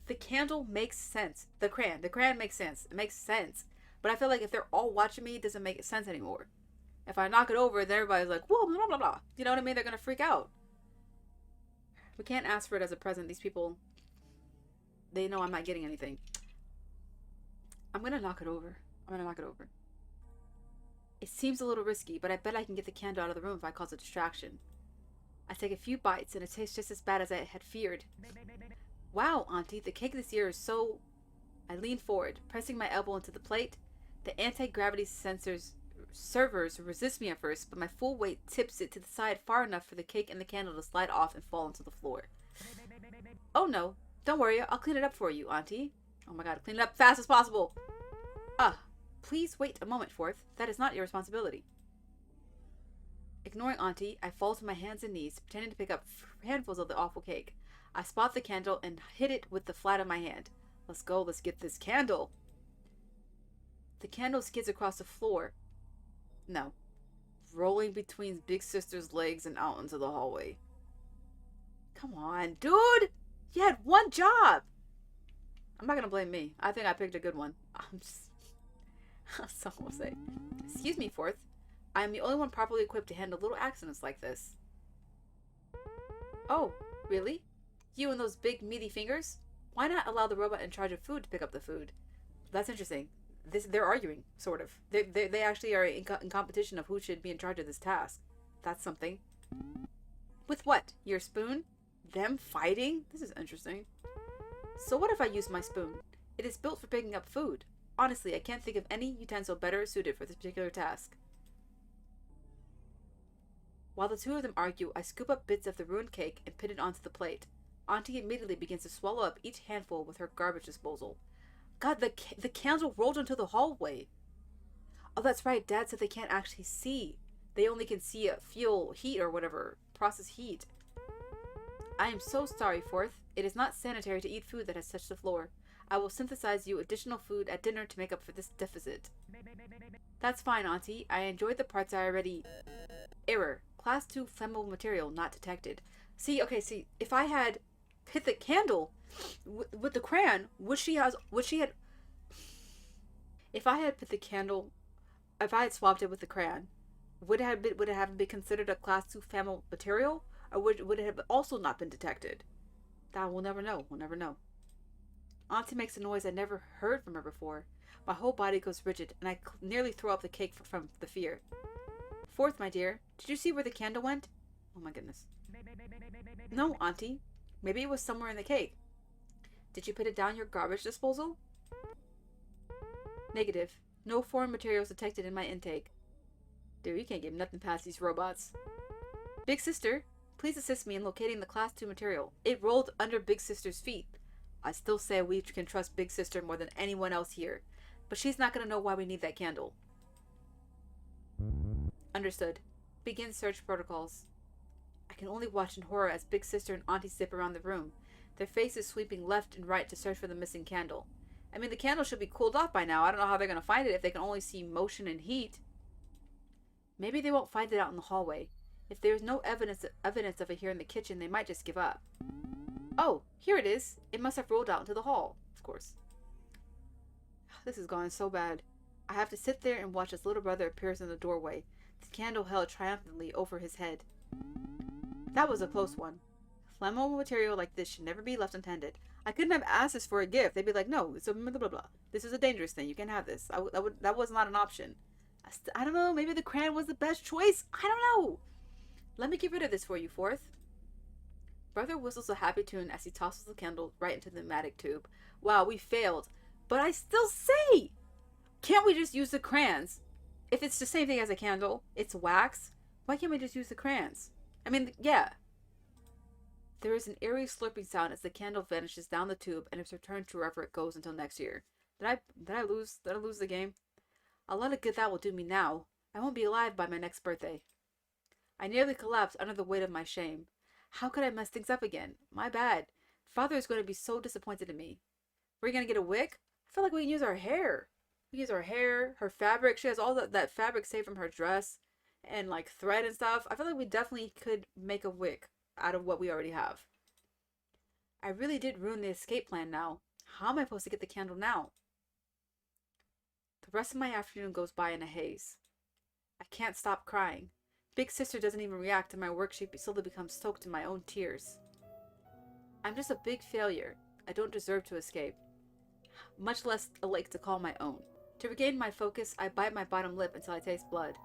The candle makes sense. The crayon makes sense. It makes sense. But I feel like if they're all watching me, it doesn't make sense anymore. If I knock it over, then everybody's like, whoa, blah, blah, blah. You know what I mean? They're gonna freak out. We can't ask for it as a present. These people, they know I'm not getting anything. I'm gonna knock it over. It seems a little risky, but I bet I can get the candle out of the room if I cause a distraction. I take a few bites, and it tastes just as bad as I had feared. Wow, Auntie, the cake this year is so... I lean forward, pressing my elbow into the plate. The anti-gravity servers resist me at first, but my full weight tips it to the side far enough for the cake and the candle to slide off and fall onto the floor. Oh no, don't worry, I'll clean it up for you, Auntie. Oh my god, clean it up fast as possible. Please wait a moment, Fourth. That is not your responsibility. Ignoring Auntie, I fall to my hands and knees, pretending to pick up handfuls of the awful cake. I spot the candle and hit it with the flat of my hand. Let's go, let's get this candle. The candle skids across the floor. No. Rolling between Big Sister's legs and out into the hallway. Come on, dude! You had one job! I'm not gonna blame me. I think I picked a good one. I'm just... Someone will say. Excuse me, Fourth. I am the only one properly equipped to handle little accidents like this. Oh, really? You and those big, meaty fingers? Why not allow the robot in charge of food to pick up the food? That's interesting. They're arguing, sort of. They actually are in competition of who should be in charge of this task. That's something. With what? Your spoon? Them fighting? This is interesting. So what if I use my spoon? It is built for picking up food. Honestly, I can't think of any utensil better suited for this particular task. While the two of them argue, I scoop up bits of the ruined cake and put it onto the plate. Auntie immediately begins to swallow up each handful with her garbage disposal. God, the candle rolled into the hallway. Oh, that's right. Dad said they can't actually see. They only can see fuel, heat, or whatever. Process heat. I am so sorry, Fourth. It is not sanitary to eat food that has touched the floor. I will synthesize you additional food at dinner to make up for this deficit. That's fine, Auntie. I enjoyed the parts I already... Error. Class 2 flammable material not detected. See, if I had hit the candle with the crayon, if I had put the candle, if I had swapped it with the crayon, would it have been considered a class 2 flammable material, or would it have also not been detected? That we'll never know. We'll never know. Auntie makes a noise I never heard from her before. My whole body goes rigid, and I nearly throw up the cake from the fear. Fourth, my dear, did you see where the candle went? Oh my goodness. No, Auntie. Maybe it was somewhere in the cake. Did you put it down your garbage disposal? Negative. No foreign materials detected in my intake. Dude, you can't get nothing past these robots. Big Sister, please assist me in locating the Class 2 material. It rolled under Big Sister's feet. I still say we can trust Big Sister more than anyone else here, but she's not going to know why we need that candle. Understood. Begin search protocols. I can only watch in horror as Big Sister and Auntie zip around the room, their faces sweeping left and right to search for the missing candle. I mean, the candle should be cooled off by now. I don't know how they're going to find it if they can only see motion and heat. Maybe they won't find it out in the hallway. If there's no evidence of it here in the kitchen, they might just give up. Oh, here it is. It must have rolled out into the hall. Of course. This is going so bad. I have to sit there and watch as little brother appears in the doorway, the candle held triumphantly over his head. That was a close one. Flammable material like this should never be left untended. I couldn't have asked this for a gift. They'd be like, no, it's a blah, blah, blah. This is a dangerous thing. You can't have this. That was not an option. I don't know. Maybe the crayon was the best choice. I don't know. Let me get rid of this for you, Fourth. Brother whistles a happy tune as he tosses the candle right into the pneumatic tube. Wow, we failed. But I still say, can't we just use the crayons? If it's the same thing as a candle, it's wax, why can't we just use the crayons? I mean, yeah. There is an eerie slurping sound as the candle vanishes down the tube and is returned to wherever it goes until next year. Did I lose the game? A lot of good that will do me now. I won't be alive by my next birthday. I nearly collapsed under the weight of my shame. How could I mess things up again? My bad. Father is going to be so disappointed in me. We're going to get a wig? I feel like we can use our hair. We use our hair, her fabric. She has all that fabric saved from her dress and like thread and stuff. I feel like we definitely could make a wig out of what we already have. I really did ruin the escape plan now. How am I supposed to get the candle now? The rest of my afternoon goes by in a haze. I can't stop crying. Big Sister doesn't even react, and my work slowly becomes soaked in my own tears. I'm just a big failure. I don't deserve to escape, much less a lake to call my own. To regain my focus, I bite my bottom lip until I taste blood.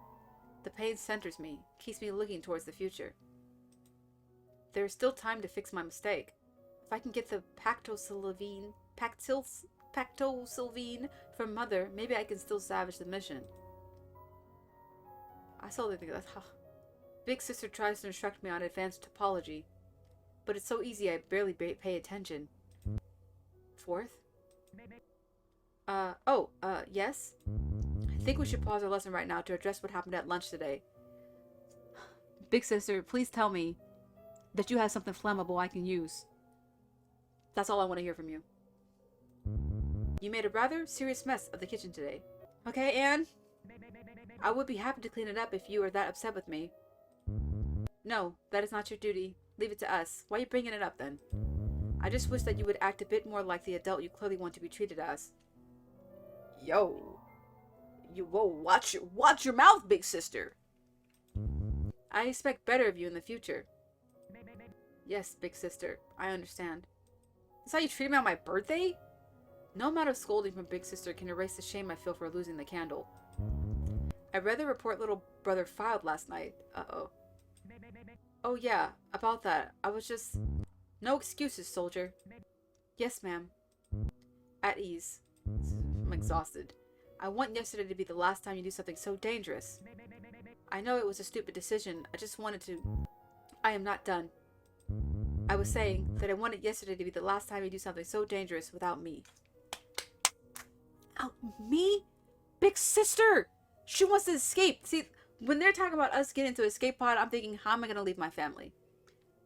The pain centers me, keeps me looking towards the future. There is still time to fix my mistake. If I can get the pactosylvine from Mother, maybe I can still salvage the mission. I slowly think that's Big Sister tries to instruct me on advanced topology, but it's so easy I barely pay attention. Fourth? Yes? I think we should pause our lesson right now to address what happened at lunch today. Big Sister, please tell me that you have something flammable I can use. That's all I want to hear from you. You made a rather serious mess of the kitchen today. Okay, Anne? I would be happy to clean it up if you are that upset with me. No, that is not your duty. Leave it to us. Why are you bringing it up then? I just wish that you would act a bit more like the adult you clearly want to be treated as. Yo. Whoa, watch your mouth, big sister. I expect better of you in the future. Yes, big sister, I understand. Is how you treated me on my birthday? No amount of scolding from big sister can erase the shame I feel for losing the candle. I read the report little brother filed last night. Uh-oh. Oh yeah, about that. I was just... No excuses, soldier. Yes, ma'am. At ease. I'm exhausted. I want yesterday to be the last time you do something so dangerous. I know it was a stupid decision. I just wanted to... I am not done. I was saying that I wanted yesterday to be the last time you do something so dangerous without me. Oh, me? Big sister! She wants to escape. See, when they're talking about us getting to escape pod, I'm thinking, how am I going to leave my family?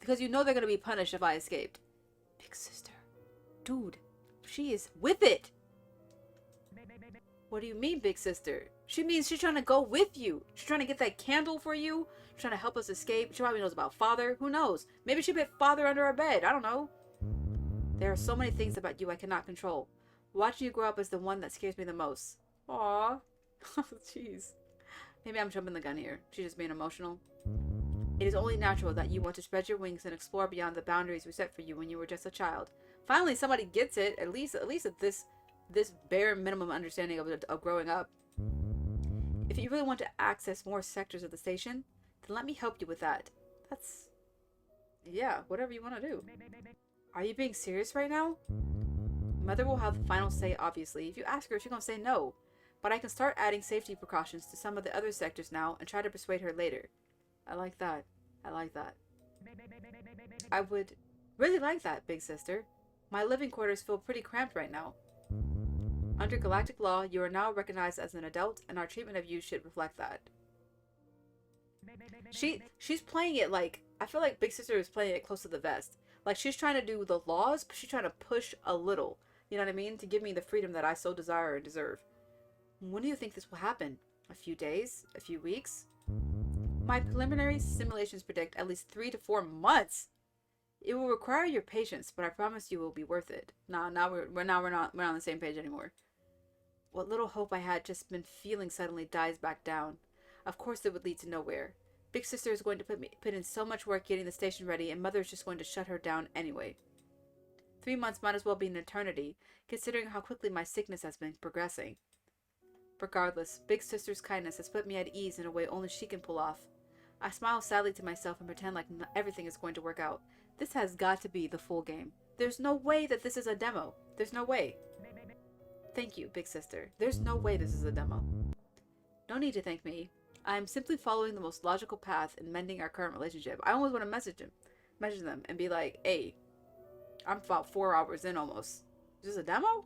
Because you know they're going to be punished if I escaped. Big sister. Dude, she is with it. What do you mean, big sister? She means she's trying to go with you. She's trying to get that candle for you. She's trying to help us escape. She probably knows about father. Who knows? Maybe she put father under our bed. I don't know. There are so many things about you I cannot control. Watching you grow up is the one that scares me the most. Aww. Jeez. Maybe I'm jumping the gun here. She's just being emotional. It is only natural that you want to spread your wings and explore beyond the boundaries we set for you when you were just a child. Finally, somebody gets it. At least at this bare minimum understanding of growing up. If you really want to access more sectors of the station, then let me help you with that. That's... yeah, whatever you want to do. Are you being serious right now? Mother will have the final say, obviously. If you ask her, she's gonna say no. But I can start adding safety precautions to some of the other sectors now and try to persuade her later. I like that. I like that. I would really like that, big sister. My living quarters feel pretty cramped right now. Under galactic law, you are now recognized as an adult, and our treatment of you should reflect that. She's playing it like... I feel like big sister is playing it close to the vest. Like, she's trying to do the laws, but she's trying to push a little. You know what I mean? To give me the freedom that I so desire and deserve. When do you think this will happen? A few days? A few weeks? My preliminary simulations predict at least 3 to 4 months. It will require your patience, but I promise you it will be worth it. Now we're not on the same page anymore. What little hope I had just been feeling suddenly dies back down. Of course it would lead to nowhere. Big sister is going to put in so much work getting the station ready, and mother is just going to shut her down anyway. 3 months might as well be an eternity, considering how quickly my sickness has been progressing. Regardless, big sister's kindness has put me at ease in a way only she can pull off. I smile sadly to myself and pretend like everything is going to work out. This has got to be the full game. There's no way that this is a demo. There's no way. Thank you, big sister. There's no way this is a demo. No need to thank me. I am simply following the most logical path in mending our current relationship. I almost want to message them and be like, hey, I'm about 4 hours in almost. Is this a demo?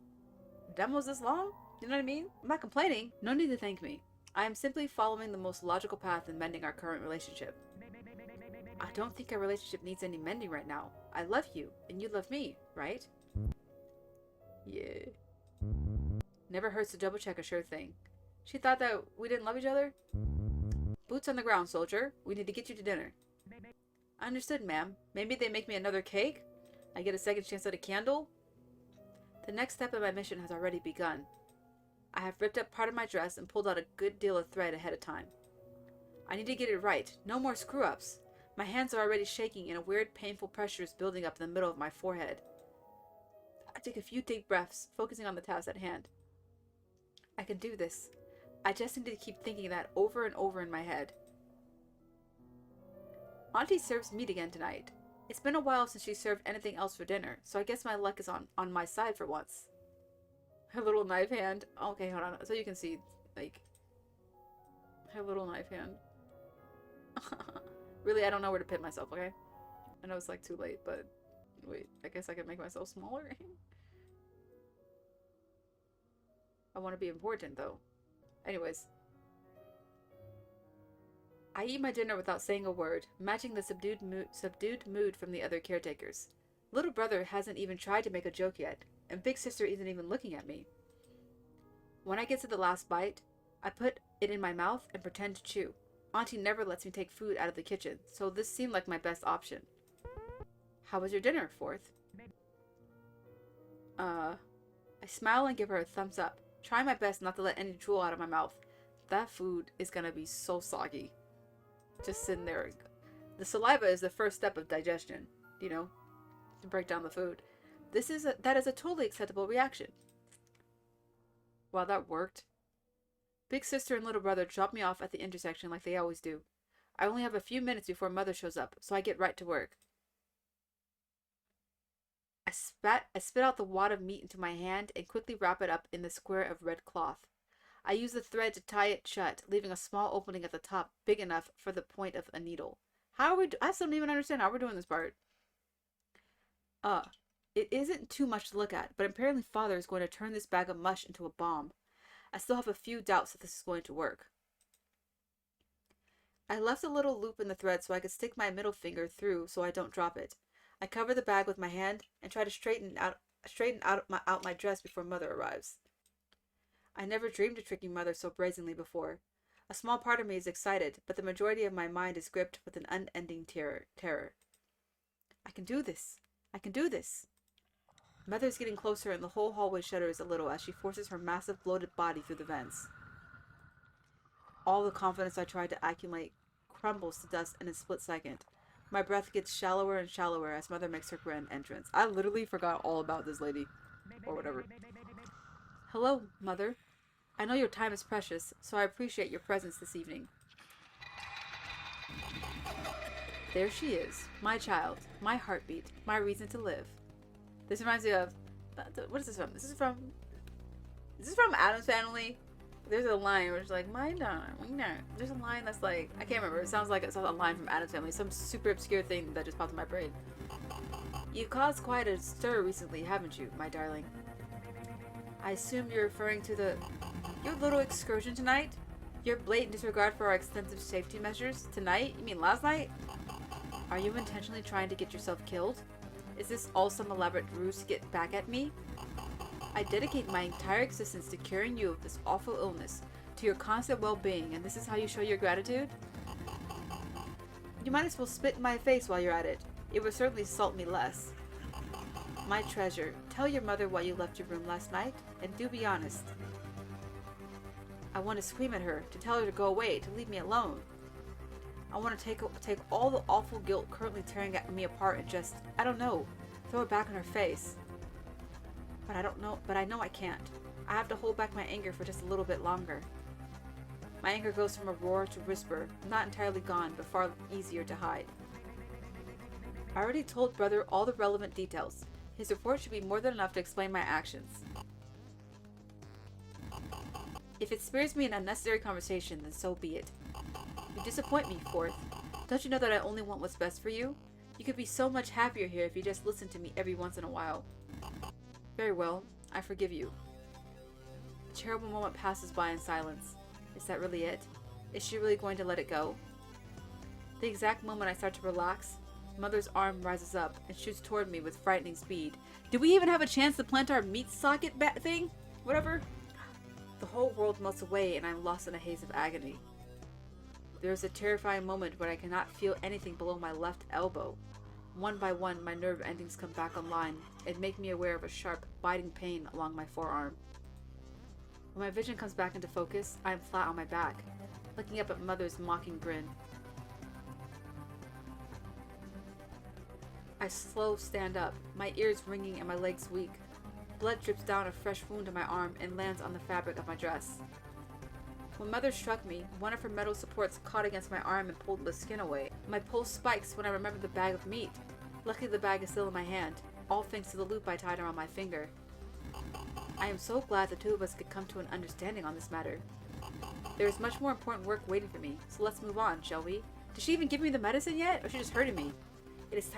Demo's this long? You know what I mean? I'm not complaining. No need to thank me. I am simply following the most logical path in mending our current relationship. I don't think our relationship needs any mending right now. I love you, and you love me, right? Yeah. Never hurts to double check a sure thing. She thought that we didn't love each other? Boots on the ground, soldier. We need to get you to dinner. Understood, ma'am. Maybe they make me another cake? I get a second chance at a candle? The next step of my mission has already begun. I have ripped up part of my dress and pulled out a good deal of thread ahead of time. I need to get it right. No more screw-ups. My hands are already shaking and a weird, painful pressure is building up in the middle of my forehead. I take a few deep breaths, focusing on the task at hand. I can do this. I just need to keep thinking that over and over in my head. Auntie serves meat again tonight. It's been a while since she served anything else for dinner, so I guess my luck is on my side for once. Her little knife hand. Okay, hold on. So you can see, like, her little knife hand. Really, I don't know where to put myself, okay? I know it's, like, too late, but... Wait, I guess I can make myself smaller? I want to be important, though. Anyways. I eat my dinner without saying a word, matching the subdued mood from the other caretakers. Little brother hasn't even tried to make a joke yet, and big sister isn't even looking at me. When I get to the last bite, I put it in my mouth and pretend to chew. Auntie never lets me take food out of the kitchen, so this seemed like my best option. How was your dinner, Fourth? I smile and give her a thumbs up, trying my best not to let any drool out of my mouth. That food is gonna be so soggy. Just sitting there. The saliva is the first step of digestion, you know, to break down the food. That is a totally acceptable reaction. Wow, that worked. Big sister and little brother drop me off at the intersection like they always do. I only have a few minutes before mother shows up, so I get right to work. I spit out the wad of meat into my hand and quickly wrap it up in the square of red cloth. I use the thread to tie it shut, leaving a small opening at the top big enough for the point of a needle. How are we? I still don't even understand how we're doing this part. It isn't too much to look at, but apparently father is going to turn this bag of mush into a bomb. I still have a few doubts that this is going to work. I left a little loop in the thread so I could stick my middle finger through so I don't drop it. I cover the bag with my hand and try to straighten out my dress before mother arrives. I never dreamed of tricking mother so brazenly before. A small part of me is excited, but the majority of my mind is gripped with an unending terror. I can do this. I can do this. Mother's getting closer and the whole hallway shudders a little as she forces her massive bloated body through the vents. All the confidence I tried to accumulate crumbles to dust in a split second. My breath gets shallower and shallower as mother makes her grand entrance. I literally forgot all about this lady. Or whatever. Hello, mother. I know your time is precious, so I appreciate your presence this evening. There she is, my child, my heartbeat, my reason to live. This reminds me of, what is this from? Is this from Addams Family? There's a line where it's like, my darling, no. There's a line that's like, I can't remember. It sounds like it's a line from Addams Family. Some super obscure thing that just popped in my brain. You caused quite a stir recently, haven't you, my darling? I assume you're referring to your little excursion tonight? Your blatant disregard for our extensive safety measures? Tonight? You mean last night? Are you intentionally trying to get yourself killed? Is this all some elaborate ruse to get back at me? I dedicate my entire existence to curing you of this awful illness, to your constant well-being, and this is how you show your gratitude? You might as well spit in my face while you're at it. It would certainly salt me less. My treasure, tell your mother why you left your room last night, and do be honest. I want to scream at her, to tell her to go away, to leave me alone. I want to take all the awful guilt currently tearing me apart and just, I don't know, throw it back in her face. But I know I can't. I have to hold back my anger for just a little bit longer. My anger goes from a roar to whisper, not entirely gone, but far easier to hide. I already told brother all the relevant details. His report should be more than enough to explain my actions. If it spares me an unnecessary conversation, then so be it. You disappoint me, Fourth. Don't you know that I only want what's best for you? You could be so much happier here if you just listened to me every once in a while. Very well, I forgive you. A terrible moment passes by in silence. Is that really it? Is she really going to let it go? The exact moment I start to relax, Mother's arm rises up and shoots toward me with frightening speed. Did we even have a chance to plant our meat socket thing? Whatever. The whole world melts away and I'm lost in a haze of agony. There is a terrifying moment when I cannot feel anything below my left elbow. One by one, my nerve endings come back online and make me aware of a sharp, biting pain along my forearm. When my vision comes back into focus, I am flat on my back, looking up at Mother's mocking grin. I stand up, my ears ringing and my legs weak. Blood drips down a fresh wound on my arm and lands on the fabric of my dress. When Mother struck me, one of her metal supports caught against my arm and pulled the skin away. My pulse spikes when I remember the bag of meat. Luckily the bag is still in my hand, all thanks to the loop I tied around my finger. I am so glad the two of us could come to an understanding on this matter. There is much more important work waiting for me, so let's move on, shall we? Did she even give me the medicine yet, or she just hurting me? She's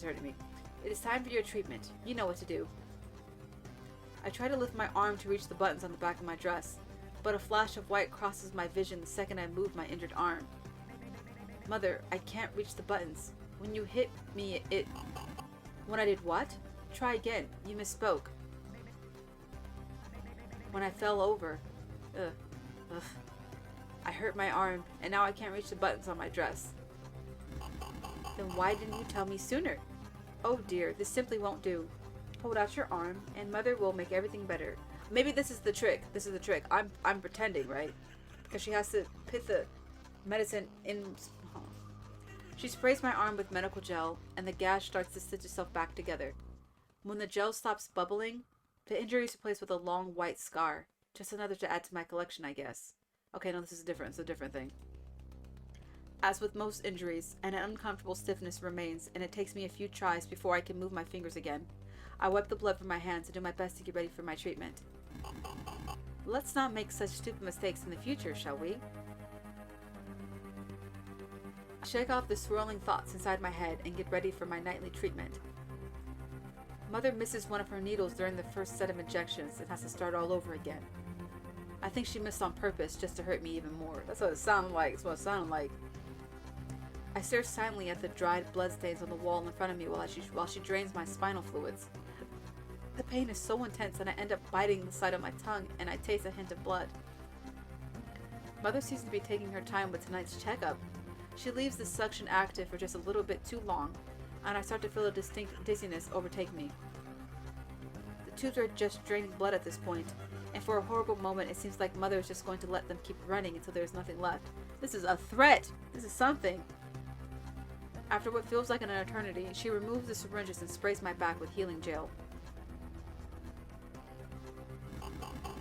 hurting me. It is time for your treatment. You know what to do. I try to lift my arm to reach the buttons on the back of my dress, but a flash of white crosses my vision the second I move my injured arm. Mother, I can't reach the buttons. When you hit me, When I did what? Try again. You misspoke. When I fell over. I hurt my arm, and now I can't reach the buttons on my dress. Then why didn't you tell me sooner? Oh dear, this simply won't do. Hold out your arm, and Mother will make everything better. Maybe this is the trick. This is the trick. I'm pretending, right? Because she has to put the medicine in. Oh. She sprays my arm with medical gel, and the gash starts to stitch itself back together. When the gel stops bubbling, the injury is replaced with a long white scar. Just another to add to my collection, I guess. Okay, no, this is different. It's a different thing. As with most injuries, an uncomfortable stiffness remains, and it takes me a few tries before I can move my fingers again. I wipe the blood from my hands and do my best to get ready for my treatment. Let's not make such stupid mistakes in the future, shall we? Shake off the swirling thoughts inside my head and get ready for my nightly treatment. Mother misses one of her needles during the first set of injections and has to start all over again. I think she missed on purpose just to hurt me even more. That's what it sounded like. That's what it sounded like. I stare silently at the dried bloodstains on the wall in front of me while she drains my spinal fluids. The pain is so intense that I end up biting the side of my tongue and I taste a hint of blood. Mother seems to be taking her time with tonight's checkup. She leaves the suction active for just a little bit too long, and I start to feel a distinct dizziness overtake me. The tubes are just draining blood at this point, and for a horrible moment it seems like Mother is just going to let them keep running until there's nothing left. This is a threat! This is something! After what feels like an eternity, she removes the syringes and sprays my back with healing gel.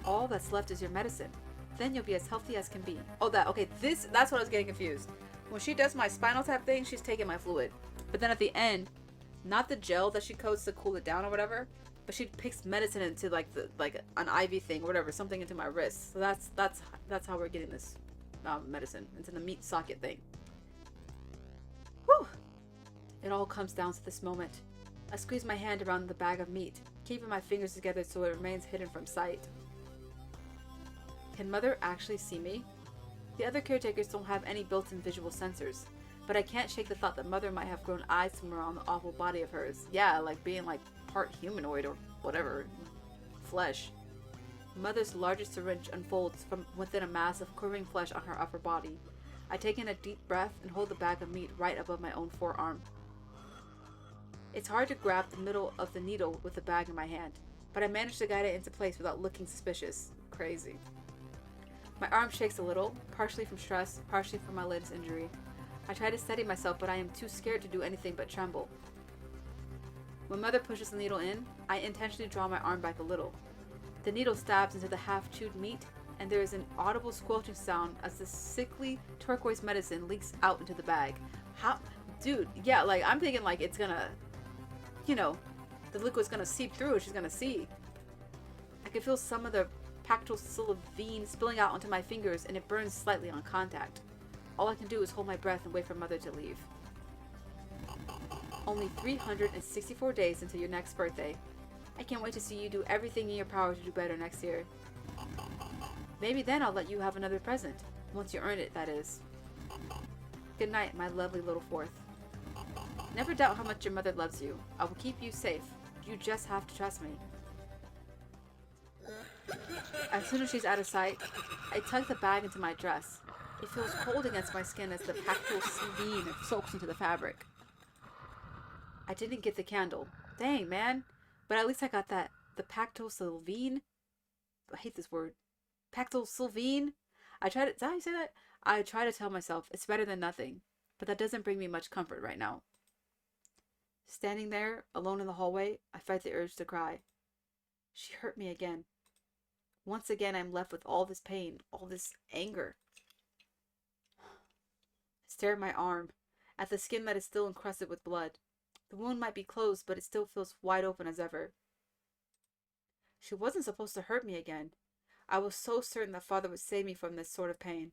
All that's left is your medicine. Then you'll be as healthy as can be. Oh, that's what I was getting confused. When she does my spinal tap thing, she's taking my fluid. But then at the end, not the gel that she coats to cool it down or whatever, but she picks medicine into like an IV thing or whatever, something into my wrist. So that's how we're getting this medicine into the meat socket thing. Whew! It all comes down to this moment. I squeeze my hand around the bag of meat, keeping my fingers together so it remains hidden from sight. Can Mother actually see me? The other caretakers don't have any built-in visual sensors, but I can't shake the thought that Mother might have grown eyes somewhere on the awful body of hers. Yeah, like being like part humanoid or whatever. Flesh. Mother's largest syringe unfolds from within a mass of quivering flesh on her upper body. I take in a deep breath and hold the bag of meat right above my own forearm. It's hard to grab the middle of the needle with the bag in my hand, but I manage to guide it into place without looking suspicious. Crazy. My arm shakes a little, partially from stress, partially from my latest injury. I try to steady myself, but I am too scared to do anything but tremble. When Mother pushes the needle in, I intentionally draw my arm back a little. The needle stabs into the half-chewed meat, and there is an audible squelching sound as the sickly turquoise medicine leaks out into the bag. How? Dude, yeah, like, I'm thinking, like, it's gonna, the liquid's gonna seep through, she's gonna see. I can feel some of the pactolsylvine spilling out onto my fingers, and it burns slightly on contact. All I can do is hold my breath and wait for Mother to leave. Only 364 days until your next birthday. I can't wait to see you do everything in your power to do better next year. Maybe then I'll let you have another present. Once you earn it, that is. Good night, my lovely little fourth. Never doubt how much your mother loves you. I will keep you safe. You just have to trust me. As soon as she's out of sight, I tug the bag into my dress. It feels cold against my skin as the pactolsylvine soaks into the fabric. I didn't get the candle. Dang, man. But at least I got that. The pactolsylvine? I hate this word. Pactolsylvine? Is that how you say that? I try to tell myself it's better than nothing, but that doesn't bring me much comfort right now. Standing there, alone in the hallway, I fight the urge to cry. She hurt me again. Once again, I'm left with all this pain, all this anger. I stare at my arm, at the skin that is still encrusted with blood. The wound might be closed, but it still feels wide open as ever. She wasn't supposed to hurt me again. I was so certain that Father would save me from this sort of pain.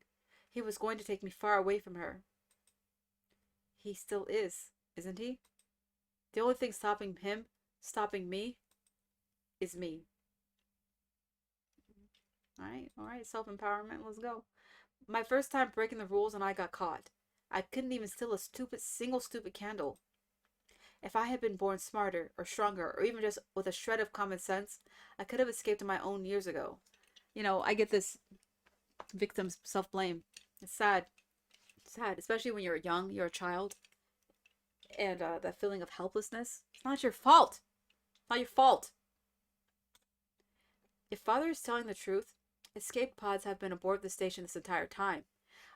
He was going to take me far away from her. He still is, isn't he? The only thing stopping him, stopping me, is me. Alright, self-empowerment, let's go. My first time breaking the rules and I got caught. I couldn't even steal a single stupid candle. If I had been born smarter, or stronger, or even just with a shred of common sense, I could have escaped on my own years ago. I get this victim self-blame. It's sad. It's sad, especially when you're young, you're a child. And that feeling of helplessness. It's not your fault. Not your fault. If father is telling the truth, escape pods have been aboard the station this entire time.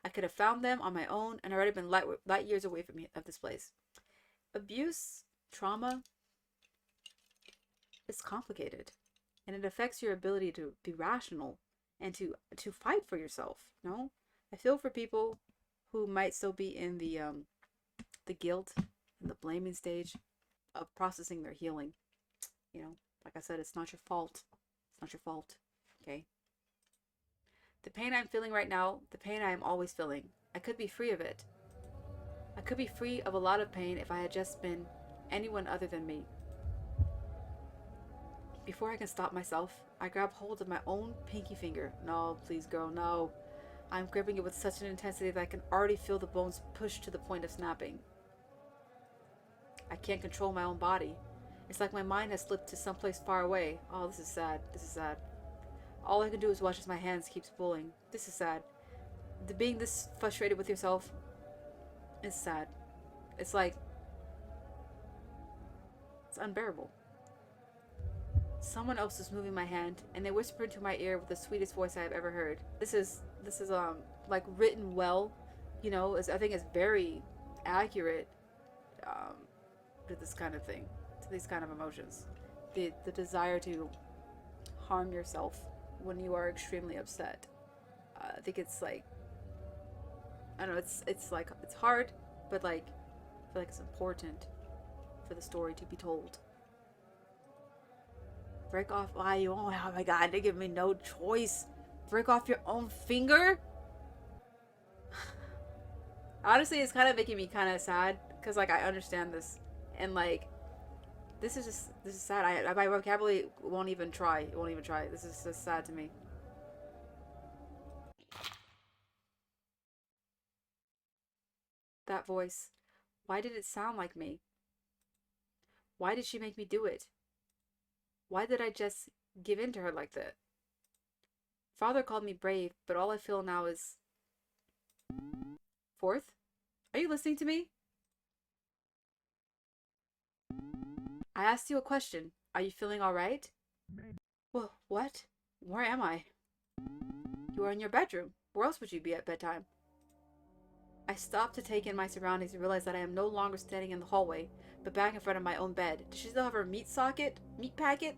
I could have found them on my own and already been light years away from this place. Abuse, trauma, is complicated. And it affects your ability to be rational and to fight for yourself. No? I feel for people who might still be in the guilt and the blaming stage of processing their healing. You know, like I said, it's not your fault. It's not your fault. Okay? The pain I'm feeling right now, the pain I am always feeling, I could be free of it. I could be free of a lot of pain if I had just been anyone other than me. Before I can stop myself, I grab hold of my own pinky finger. No, please, girl, no. I'm gripping it with such an intensity that I can already feel the bones pushed to the point of snapping. I can't control my own body. It's like my mind has slipped to someplace far away. Oh, this is sad. This is sad. All I can do is watch as my hands keeps pulling. This is sad. Being this frustrated with yourself is sad. It's like... it's unbearable. Someone else is moving my hand, and they whisper into my ear with the sweetest voice I have ever heard. This is like written well, you know. I think it's very accurate to this kind of thing, to these kind of emotions. The desire to harm yourself when you are extremely upset. I think it's like, I don't know, it's like, it's hard, but like, I feel like it's important for the story to be told. Break off. Why you? Oh my god, they give me no choice. Break off your own finger? Honestly, it's kind of making me kind of sad. Because, like, I understand this. And, like, this is sad. My vocabulary won't even try. It won't even try. This is just sad to me. That voice. Why did it sound like me? Why did she make me do it? Why did I just give in to her like that? Father called me brave, but all I feel now is... Fourth? Are you listening to me? I asked you a question. Are you feeling alright? Well, what? Where am I? You are in your bedroom. Where else would you be at bedtime? I stopped to take in my surroundings and realize that I am no longer standing in the hallway, but back in front of my own bed. Does she still have her meat packet?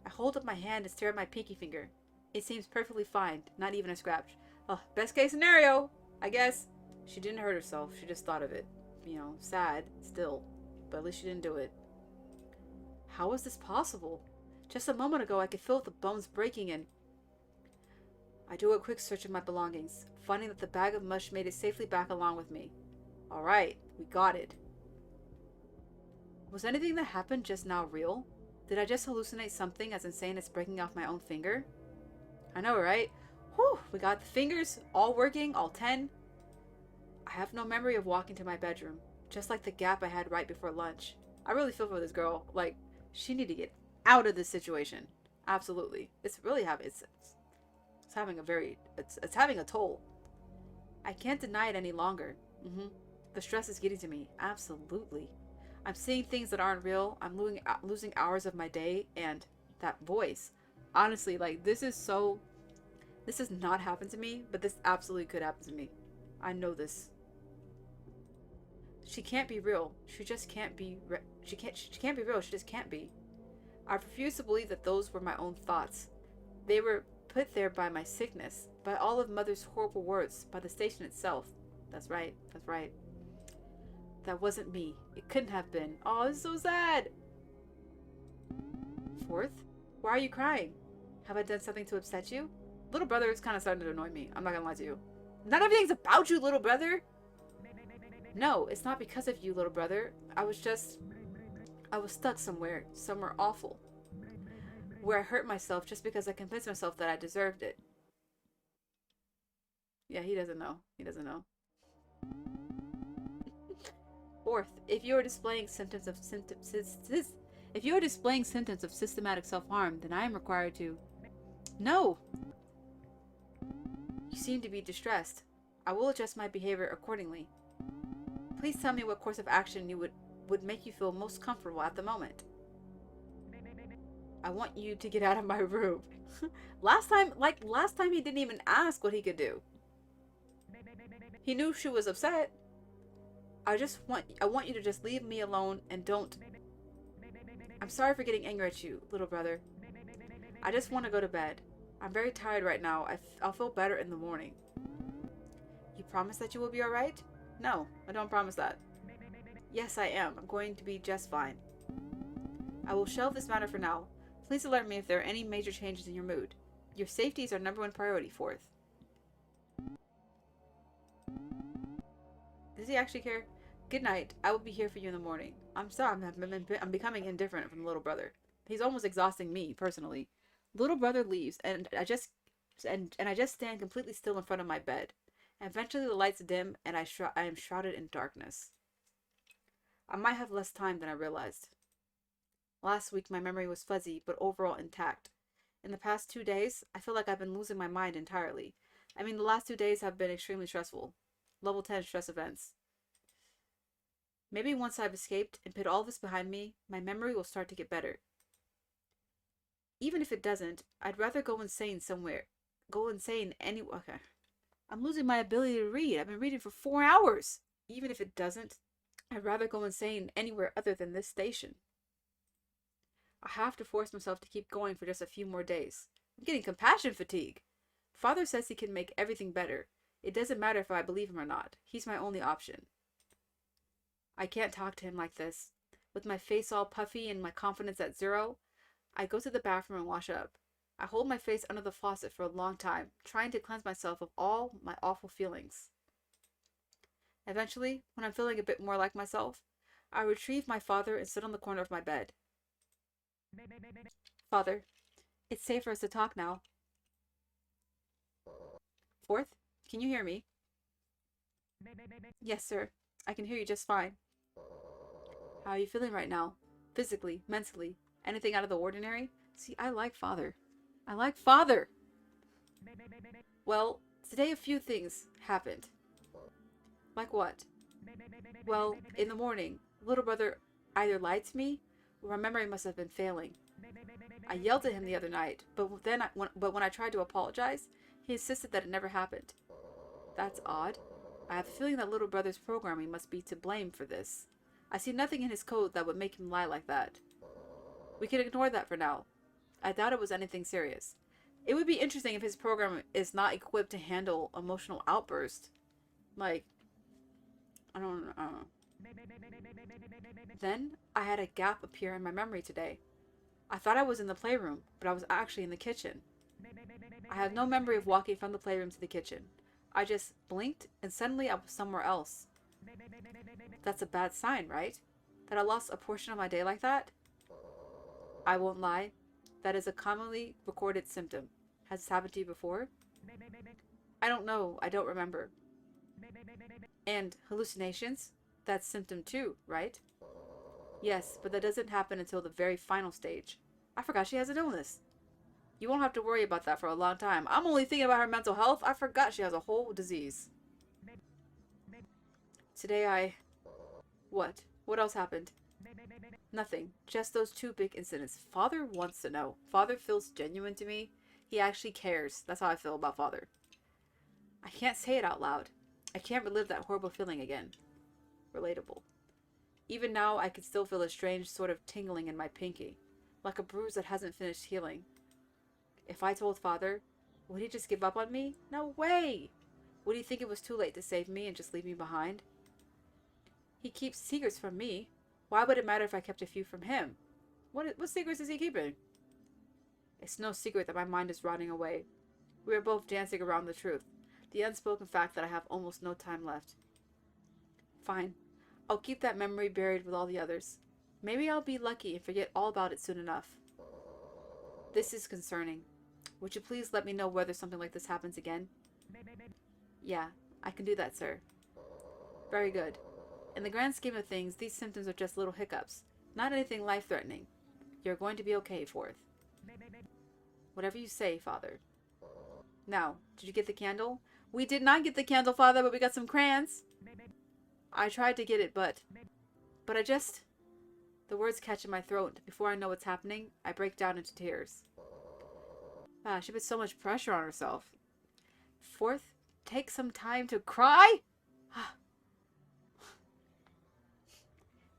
I hold up my hand and stare at my pinky finger. It seems perfectly fine, not even a scratch. Oh, best case scenario, I guess. She didn't hurt herself, she just thought of it. You know, sad, still, but at least she didn't do it. How is this possible? Just a moment ago I could feel the bones breaking and... I do a quick search of my belongings, finding that the bag of mush made it safely back along with me. Alright, we got it. Was anything that happened just now real? Did I just hallucinate something as insane as breaking off my own finger? I know, right? Whew, we got the fingers all working, all 10. I have no memory of walking to my bedroom, just like the gap I had right before lunch. I really feel for this girl. Like, she need to get out of this situation. Absolutely. It's really it's having a very, it's having a toll. I can't deny it any longer. The stress is getting to me. Absolutely. I'm seeing things that aren't real. I'm losing hours of my day, and that voice. Honestly, like, this has not happened to me, but this absolutely could happen to me. I know this. She can't be real. She just can't be. She can't be real. She just can't be. I refuse to believe that those were my own thoughts. They were put there by my sickness, by all of Mother's horrible words, by the station itself. That's right. That's right. That wasn't me. It couldn't have been. Oh, it's so sad. Fourth? Why are you crying? Have I done something to upset you? Little brother is kind of starting to annoy me. I'm not gonna lie to you. Not everything's about you, little brother. No, it's not because of you, little brother. I was stuck somewhere awful. Where I hurt myself just because I convinced myself that I deserved it. Yeah, he doesn't know. He doesn't know. Fourth, if you are displaying symptoms of systematic self-harm, then I am required to... No! You seem to be distressed. I will adjust my behavior accordingly. Please tell me what course of action you would make you feel most comfortable at the moment. I want you to get out of my room. Last time he didn't even ask what he could do. He knew she was upset. I want you to just leave me alone and don't. I'm sorry for getting angry at you, little brother. I just want to go to bed. I'm very tired right now. I'll feel better in the morning. You promise that you will be alright? No, I don't promise that. Yes, I am. I'm going to be just fine. I will shelve this matter for now. Please alert me if there are any major changes in your mood. Your safety is our #1 priority, Fourth. Does he actually care? Good night. I will be here for you in the morning. I'm sorry. I'm becoming indifferent from the little brother. He's almost exhausting me personally. Little brother leaves, and I just stand completely still in front of my bed. And eventually, the lights dim, and I am shrouded in darkness. I might have less time than I realized. Last week, my memory was fuzzy, but overall intact. In the past 2 days, I feel like I've been losing my mind entirely. I mean, the last 2 days have been extremely stressful. Level 10 stress events. Maybe once I've escaped and put all this behind me, my memory will start to get better. Even if it doesn't, I'd rather go insane somewhere. Go insane anywhere. Okay. I'm losing my ability to read. I've been reading for 4 hours. Even if it doesn't, I'd rather go insane anywhere other than this station. I have to force myself to keep going for just a few more days. I'm getting compassion fatigue. Father says he can make everything better. It doesn't matter if I believe him or not. He's my only option. I can't talk to him like this. With my face all puffy and my confidence at 0, I go to the bathroom and wash up. I hold my face under the faucet for a long time, trying to cleanse myself of all my awful feelings. Eventually, when I'm feeling a bit more like myself, I retrieve my father and sit on the corner of my bed. Father, it's safe for us to talk now. Fourth, can you hear me? Yes, sir. I can hear you just fine. How are you feeling right now? Physically, mentally? Anything out of the ordinary? See, I like Father. I like Father! Well, today a few things happened. Like what? Well, in the morning, little brother either lied to me, or my memory must have been failing. I yelled at him the other night, but when I tried to apologize, he insisted that it never happened. That's odd. I have a feeling that little brother's programming must be to blame for this. I see nothing in his code that would make him lie like that. We can ignore that for now. I doubt it was anything serious. It would be interesting if his program is not equipped to handle emotional outbursts. Like, I don't know. Then, I had a gap appear in my memory today. I thought I was in the playroom, but I was actually in the kitchen. I have no memory of walking from the playroom to the kitchen. I just blinked, and suddenly I was somewhere else. That's a bad sign, right? That I lost a portion of my day like that? I won't lie. That is a commonly recorded symptom. Has this happened to you before? I don't know. I don't remember. And hallucinations? That's symptom 2, right? Yes, but that doesn't happen until the very final stage. I forgot she has an illness. You won't have to worry about that for a long time. I'm only thinking about her mental health. I forgot she has a whole disease. Today What? What else happened? Nothing. Just those 2 big incidents. Father wants to know. Father feels genuine to me. He actually cares. That's how I feel about Father. I can't say it out loud. I can't relive that horrible feeling again. Relatable. Even now, I can still feel a strange sort of tingling in my pinky. Like a bruise that hasn't finished healing. If I told Father, would he just give up on me? No way! Would he think it was too late to save me and just leave me behind? He keeps secrets from me. Why would it matter if I kept a few from him? What secrets is he keeping? It's no secret that my mind is rotting away. We are both dancing around the truth. The unspoken fact that I have almost no time left. Fine. I'll keep that memory buried with all the others. Maybe I'll be lucky and forget all about it soon enough. This is concerning. Would you please let me know whether something like this happens again? Yeah, I can do that, sir. Very good. In the grand scheme of things, these symptoms are just little hiccups. Not anything life-threatening. You're going to be okay, Fourth. Whatever you say, Father. Now, did you get the candle? We did not get the candle, Father, but we got some crayons. I tried to get it, but The words catch in my throat. Before I know what's happening, I break down into tears. She put so much pressure on herself. Fourth, take some time to cry?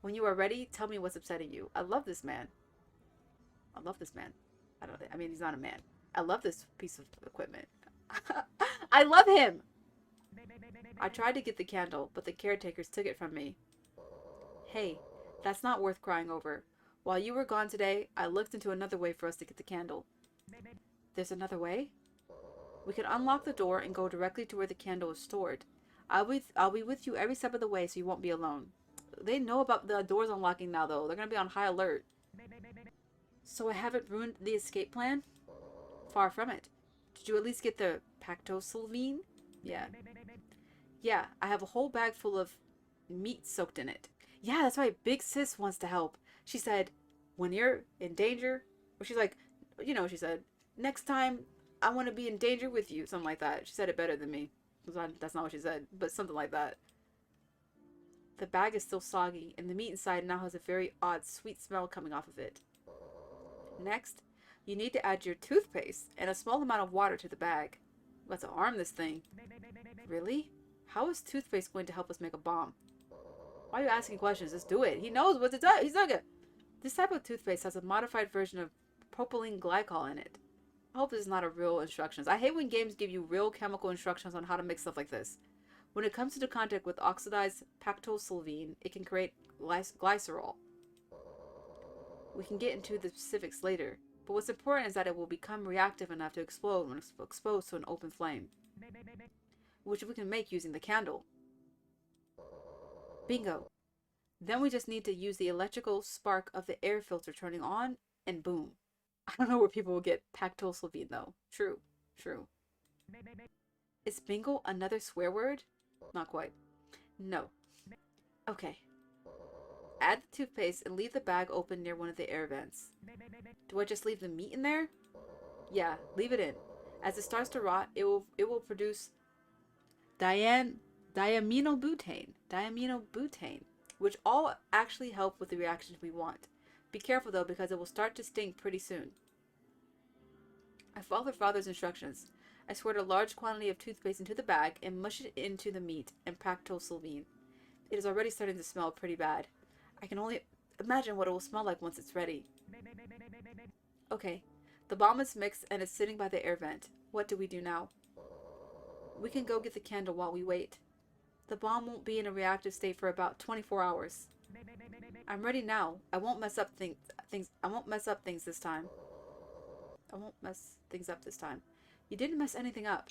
When you are ready, tell me what's upsetting you. I love this man. I love this man. I mean, he's not a man. I love this piece of equipment. I love him! I tried to get the candle, but the caretakers took it from me. Hey, that's not worth crying over. While you were gone today, I looked into another way for us to get the candle. There's another way? We can unlock the door and go directly to where the candle is stored. I'll be with you every step of the way so you won't be alone. They know about the doors unlocking now, though. They're going to be on high alert. So I haven't ruined the escape plan? Far from it. Did you at least get the pactosylvine? Yeah. Yeah, I have a whole bag full of meat soaked in it. Yeah, that's why Big Sis wants to help. She said, when you're in danger, or she's like, you know, she said, next time I want to be in danger with you. Something like that. She said it better than me. That's not what she said, but something like that. The bag is still soggy, and the meat inside now has a very odd sweet smell coming off of it. Next, you need to add your toothpaste and a small amount of water to the bag. Let's arm this thing. Really? How is toothpaste going to help us make a bomb? Why are you asking questions? Just do it. He knows what to do. He's not good. This type of toothpaste has a modified version of propylene glycol in it. I hope this is not a real instructions. I hate when games give you real chemical instructions on how to mix stuff like this. When it comes into contact with oxidized pactosylvine, it can create glycerol. We can get into the specifics later, but what's important is that it will become reactive enough to explode when exposed to an open flame, which we can make using the candle. Bingo. Then we just need to use the electrical spark of the air filter turning on, and boom. I don't know where people will get pactosylvine though. True. True. Is bingo another swear word? Not quite. No. Okay. Add the toothpaste and leave the bag open near one of the air vents. Do I just leave the meat in there? Yeah, leave it in. As it starts to rot, it will produce diaminobutane, which all actually help with the reactions we want. Be careful though, because it will start to stink pretty soon. I followed Father's instructions. I squirt a large quantity of toothpaste into the bag and mush it into the meat and pactosylvine. It is already starting to smell pretty bad. I can only imagine what it will smell like once it's ready. Okay, the bomb is mixed and is sitting by the air vent. What do we do now? We can go get the candle while we wait. The bomb won't be in a reactive state for about 24 hours. I'm ready now. I won't mess up things this time. I won't mess things up this time. You didn't mess anything up.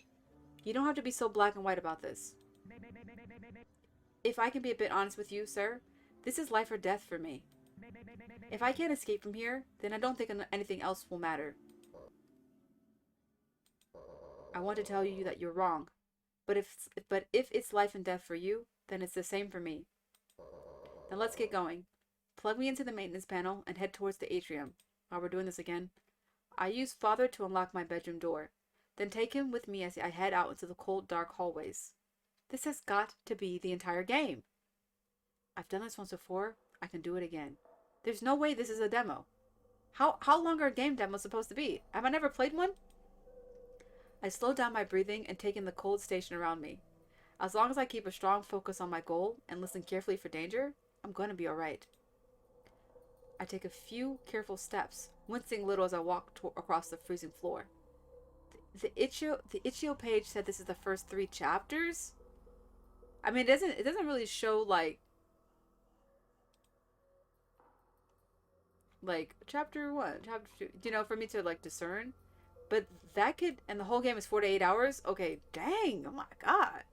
You don't have to be so black and white about this. If I can be a bit honest with you, sir, this is life or death for me. If I can't escape from here, then I don't think anything else will matter. I want to tell you that you're wrong. But if it's life and death for you, then it's the same for me. Then let's get going. Plug me into the maintenance panel and head towards the atrium. Oh, we're doing this again. I use Father to unlock my bedroom door. Then take him with me as I head out into the cold, dark hallways. This has got to be the entire game. I've done this once before. I can do it again. There's no way this is a demo. How long are game demos supposed to be? Have I never played one? I slow down my breathing and take in the cold station around me. As long as I keep a strong focus on my goal and listen carefully for danger, I'm going to be alright. I take a few careful steps, wincing a little as I walk across the freezing floor. The Itch.io page said this is the first 3 chapters? I mean, it doesn't really show like chapter 1, chapter 2, you know, for me to like discern. But that could, and the whole game is 4 to 8 hours? Okay, dang, oh my god.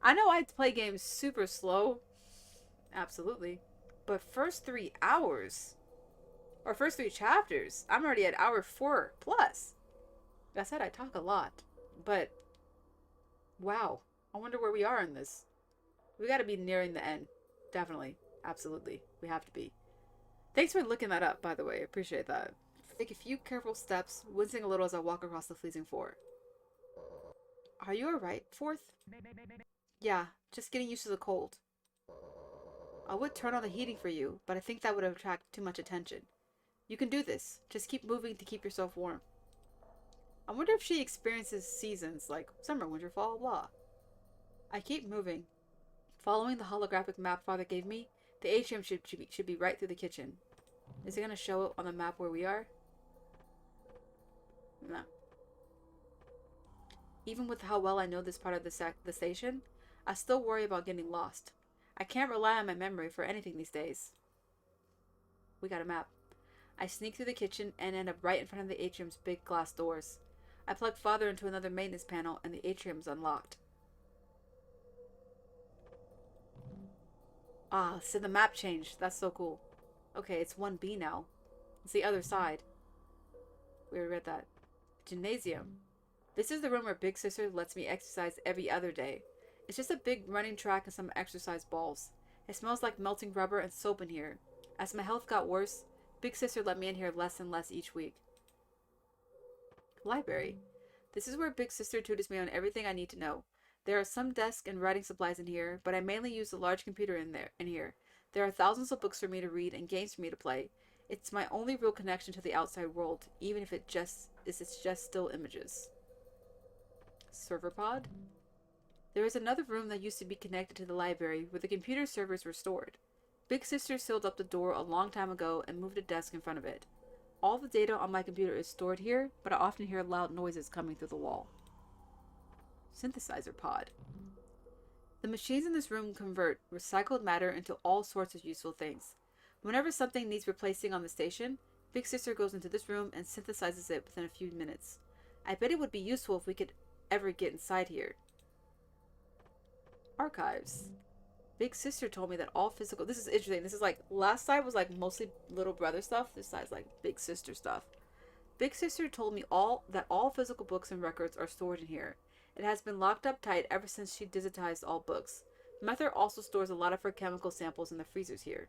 I know I play games super slow. Absolutely. But first 3 hours, or first 3 chapters, I'm already at hour 4 plus. Like I said, I talk a lot, but wow. I wonder where we are in this. We gotta be nearing the end. Definitely. Absolutely. We have to be. Thanks for looking that up, by the way. I appreciate that. Take a few careful steps, wincing a little as I walk across the freezing floor. Are you alright, Fourth? Yeah, just getting used to the cold. I would turn on the heating for you, but I think that would attract too much attention. You can do this. Just keep moving to keep yourself warm. I wonder if she experiences seasons like summer, winter, fall, blah. I keep moving. Following the holographic map Father gave me, the atrium should be right through the kitchen. Is it going to show it on the map where we are? No. Even with how well I know this part of the station, I still worry about getting lost. I can't rely on my memory for anything these days. We got a map. I sneak through the kitchen and end up right in front of the atrium's big glass doors. I plug Father into another maintenance panel and the atrium's unlocked. Ah, so the map changed. That's so cool. Okay, it's 1B now. It's the other side. We already read that. Gymnasium. This is the room where Big Sister lets me exercise every other day. It's just a big running track and some exercise balls. It smells like melting rubber and soap in here. As my health got worse, Big Sister let me in here less and less each week. Library. This is where Big Sister tutors me on everything I need to know. There are some desks and writing supplies in here, but I mainly use the large computer in here. There are thousands of books for me to read and games for me to play. It's my only real connection to the outside world, even if it's just still images. Server pod? There is another room that used to be connected to the library where the computer servers were stored. Big Sister sealed up the door a long time ago and moved a desk in front of it. All the data on my computer is stored here, but I often hear loud noises coming through the wall. Synthesizer pod. The machines in this room convert recycled matter into all sorts of useful things. Whenever something needs replacing on the station, Big Sister goes into this room and synthesizes it within a few minutes. I bet it would be useful if we could ever get inside here. Archives. Big Sister told me that all physical... This is interesting. This is like... Last side was like mostly little brother stuff. This side's like Big Sister stuff. Big Sister told me that all physical books and records are stored in here. It has been locked up tight ever since she digitized all books. Mother also stores a lot of her chemical samples in the freezers here.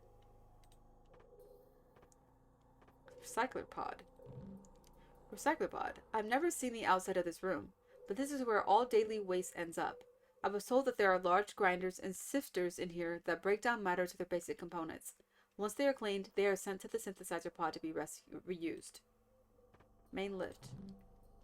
Recycler pod. Recycler pod. I've never seen the outside of this room, but this is where all daily waste ends up. I was told that there are large grinders and sifters in here that break down matter to their basic components. Once they are cleaned, they are sent to the synthesizer pod to be reused. Main lift.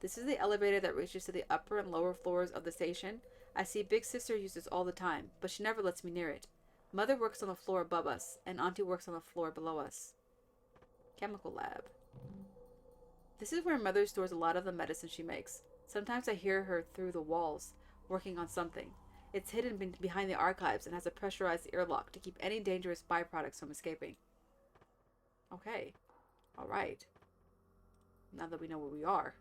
This is the elevator that reaches to the upper and lower floors of the station. I see Big Sister use this all the time, but she never lets me near it. Mother works on the floor above us, and Auntie works on the floor below us. Chemical lab. This is where Mother stores a lot of the medicine she makes. Sometimes I hear her through the walls, working on something. It's hidden behind the archives and has a pressurized airlock to keep any dangerous byproducts from escaping. Okay. Alright. Now that we know where we are.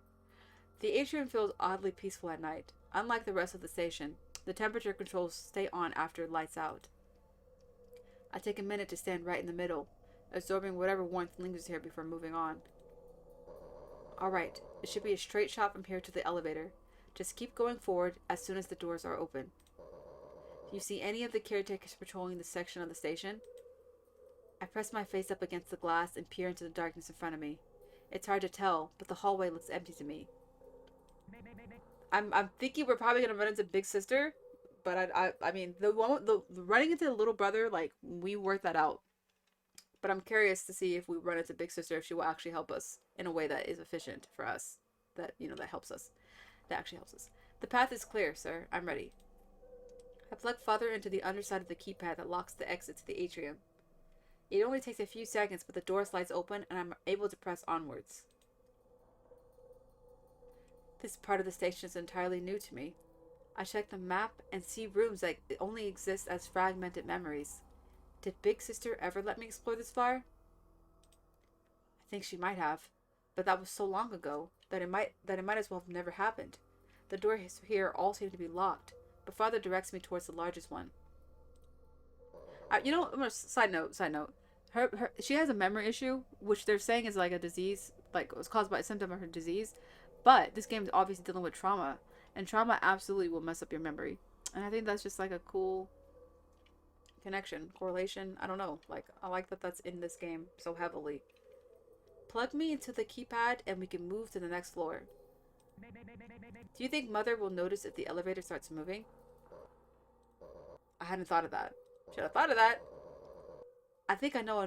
The atrium feels oddly peaceful at night. Unlike the rest of the station, the temperature controls stay on after lights out. I take a minute to stand right in the middle, absorbing whatever warmth lingers here before moving on. Alright, it should be a straight shot from here to the elevator. Just keep going forward as soon as the doors are open. Do you see any of the caretakers patrolling this section of the station? I press my face up against the glass and peer into the darkness in front of me. It's hard to tell, but the hallway looks empty to me. I'm thinking we're probably gonna run into Big Sister, but I mean the running into the little brother, like, we worked that out. But I'm curious to see if we run into Big Sister, if she will actually help us in a way that is efficient for us, that that helps us, that actually helps us. The path is clear, sir. I'm ready. I plug Father into the underside of the keypad that locks the exit to the atrium. It only takes a few seconds, but the door slides open and I'm able to press onwards. This part of the station is entirely new to me. I check the map and see rooms that only exist as fragmented memories. Did Big Sister ever let me explore this far? I think she might have, but that was so long ago that it might as well have never happened. The doors here all seem to be locked, but Father directs me towards the largest one. Side note. She has a memory issue, which they're saying is like a disease, like it was caused by a symptom of her disease. But this game is obviously dealing with trauma, and trauma absolutely will mess up your memory. And I think that's just like a cool correlation. I don't know. Like, I like that that's in this game so heavily. Plug me into the keypad and we can move to the next floor. Do you think Mother will notice if the elevator starts moving? I hadn't thought of that. Should have thought of that. I think I know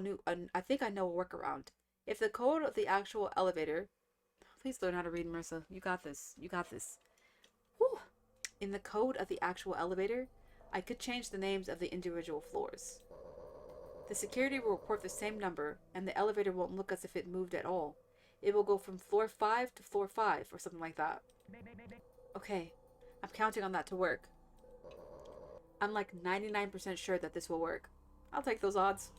I think I know a workaround. If the code of the actual elevator, please learn how to read, Marissa. You got this. You got this. Whew. In the code of the actual elevator, I could change the names of the individual floors. The security will report the same number, and the elevator won't look as if it moved at all. It will go from floor 5 to floor 5, or something like that. Okay, I'm counting on that to work. I'm like 99% sure that this will work. I'll take those odds.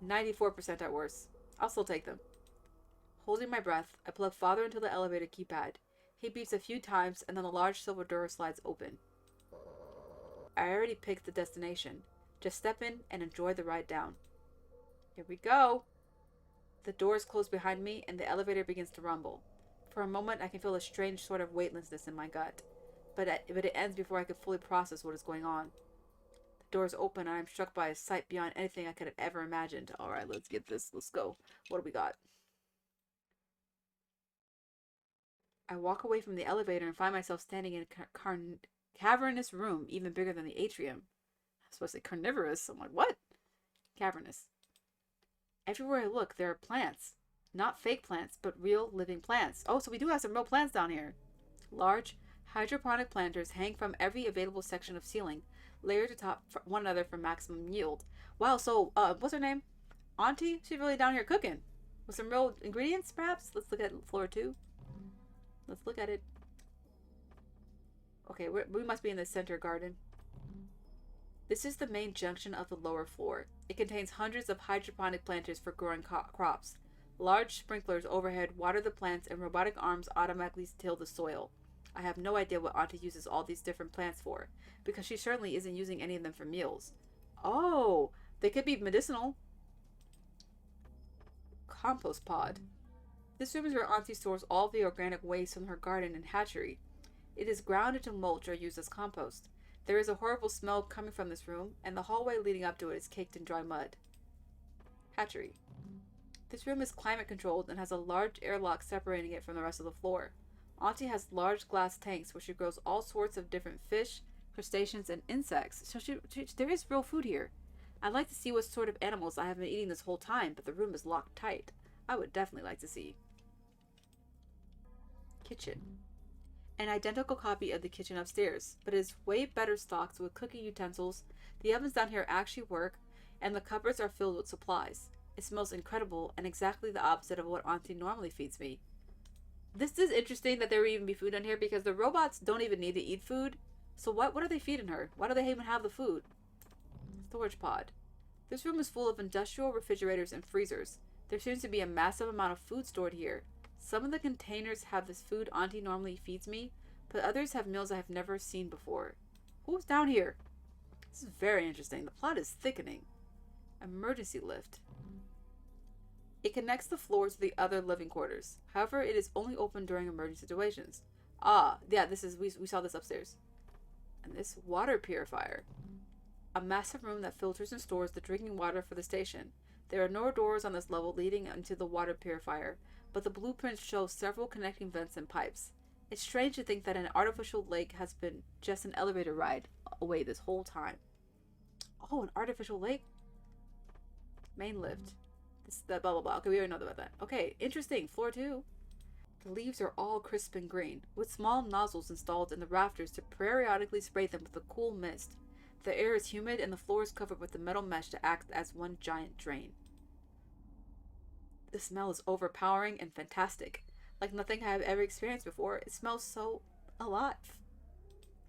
94% at worst. I'll still take them. Holding my breath, I plug Father into the elevator keypad. He beeps a few times, and then the large silver door slides open. I already picked the destination. Just step in and enjoy the ride down. Here we go. The doors close behind me, and the elevator begins to rumble. For a moment, I can feel a strange sort of weightlessness in my gut, but it ends before I can fully process what is going on. The doors open, and I'm struck by a sight beyond anything I could have ever imagined. All right, let's get this. Let's go. What do we got? I walk away from the elevator and find myself standing in a cavernous room, even bigger than the atrium. I was supposed to say carnivorous. I'm like, what? Cavernous. Everywhere I look, there are plants. Not fake plants, but real living plants. Oh, so we do have some real plants down here. Large hydroponic planters hang from every available section of ceiling, layered atop one another for maximum yield. Wow, so, what's her name? Auntie? She's really down here cooking. With some real ingredients, perhaps? Let's look at floor 2. Let's look at it. Okay, we must be in the center garden. This is the main junction of the lower floor. It contains hundreds of hydroponic planters for growing crops. Large sprinklers overhead water the plants, and robotic arms automatically till the soil. I have no idea what Auntie uses all these different plants for, because she certainly isn't using any of them for meals. Oh, they could be medicinal. Compost pod. This room is where Auntie stores all the organic waste from her garden and hatchery. It is ground into mulch or used as compost. There is a horrible smell coming from this room, and the hallway leading up to it is caked in dry mud. Hatchery. This room is climate controlled and has a large airlock separating it from the rest of the floor. Auntie has large glass tanks where she grows all sorts of different fish, crustaceans, and insects. So there is real food here. I'd like to see what sort of animals I have been eating this whole time, but the room is locked tight. I would definitely like to see. Kitchen. An identical copy of the kitchen upstairs, but it is way better stocked with cooking utensils. The ovens down here actually work, and the cupboards are filled with supplies. It smells incredible and exactly the opposite of what Auntie normally feeds me. This is interesting that there would even be food in here because the robots don't even need to eat food. So what are they feeding her? Why do they even have the food? Storage pod. This room is full of industrial refrigerators and freezers. There seems to be a massive amount of food stored here. Some of the containers have this food Auntie normally feeds me, but others have meals I have never seen before. Who's down here? This is very interesting. The plot is thickening. Emergency lift. It connects the floor to the other living quarters. However, it is only open during emergency situations. Ah, yeah, we saw this upstairs. And this water purifier. A massive room that filters and stores the drinking water for the station. There are no doors on this level leading into the water purifier, but the blueprints show several connecting vents and pipes. It's strange to think that an artificial lake has been just an elevator ride away this whole time. Oh, an artificial lake? Main lift. Blah, blah, blah. Okay, we already know about that. Okay, interesting. Floor 2. The leaves are all crisp and green, with small nozzles installed in the rafters to periodically spray them with a cool mist. The air is humid and the floor is covered with the metal mesh to act as one giant drain. The smell is overpowering and fantastic. Like nothing I have ever experienced before. It smells so alive.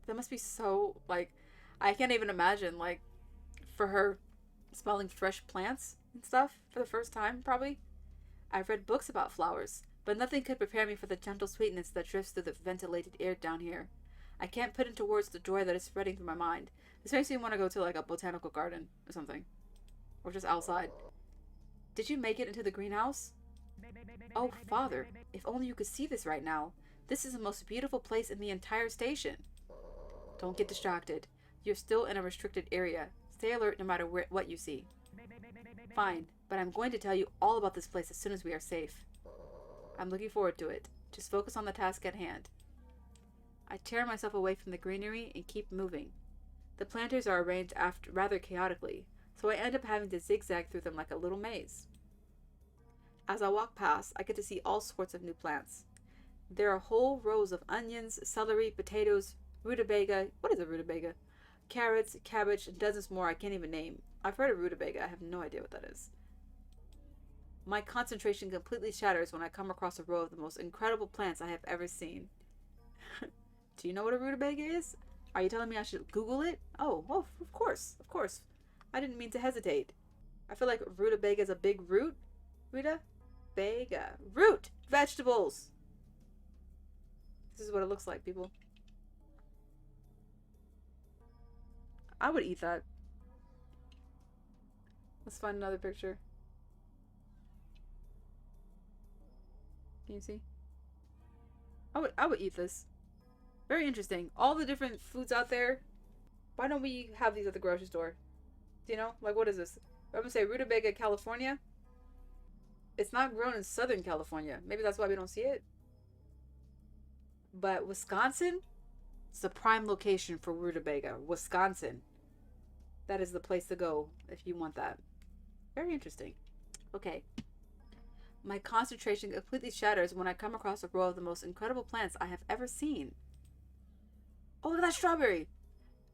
That must be so, like, I can't even imagine, like, for her smelling fresh plants and stuff for the first time, probably. I've read books about flowers, but nothing could prepare me for the gentle sweetness that drifts through the ventilated air down here. I can't put into words the joy that is spreading through my mind. This makes me want to go to, like, a botanical garden or something. Or just outside. Did you make it into the greenhouse? Oh, Father, if only you could see this right now. This is the most beautiful place in the entire station. Don't get distracted. You're still in a restricted area. Stay alert no matter what you see. Fine, but I'm going to tell you all about this place as soon as we are safe. I'm looking forward to it. Just focus on the task at hand. I tear myself away from the greenery and keep moving. The planters are arranged rather chaotically. so I end up having to zigzag through them like a little maze. As I walk past, I get to see all sorts of new plants. There are whole rows of onions, celery, potatoes, rutabaga. What is a rutabaga? Carrots, cabbage, and dozens more I can't even name. I've heard of rutabaga. I have no idea what that is. My concentration completely shatters when I come across a row of the most incredible plants I have ever seen. Do you know what a rutabaga is? Are you telling me I should Google it? Oh, well, of course, of course. I didn't mean to hesitate. I feel like rutabaga is a big root. Rutabaga. Root! Vegetables! This is what it looks like, people. I would eat that. Let's find another picture. Can you see? I would eat this. Very interesting. All the different foods out there. Why don't we have these at the grocery store? Do you know? Like, what is this? I'm gonna say rutabaga, California. It's not grown in Southern California. Maybe that's why we don't see it. But Wisconsin, it's the prime location for rutabaga. Wisconsin. That is the place to go if you want that. Very interesting. Okay. My concentration completely shatters when I come across a row of the most incredible plants I have ever seen. Oh, look at that strawberry!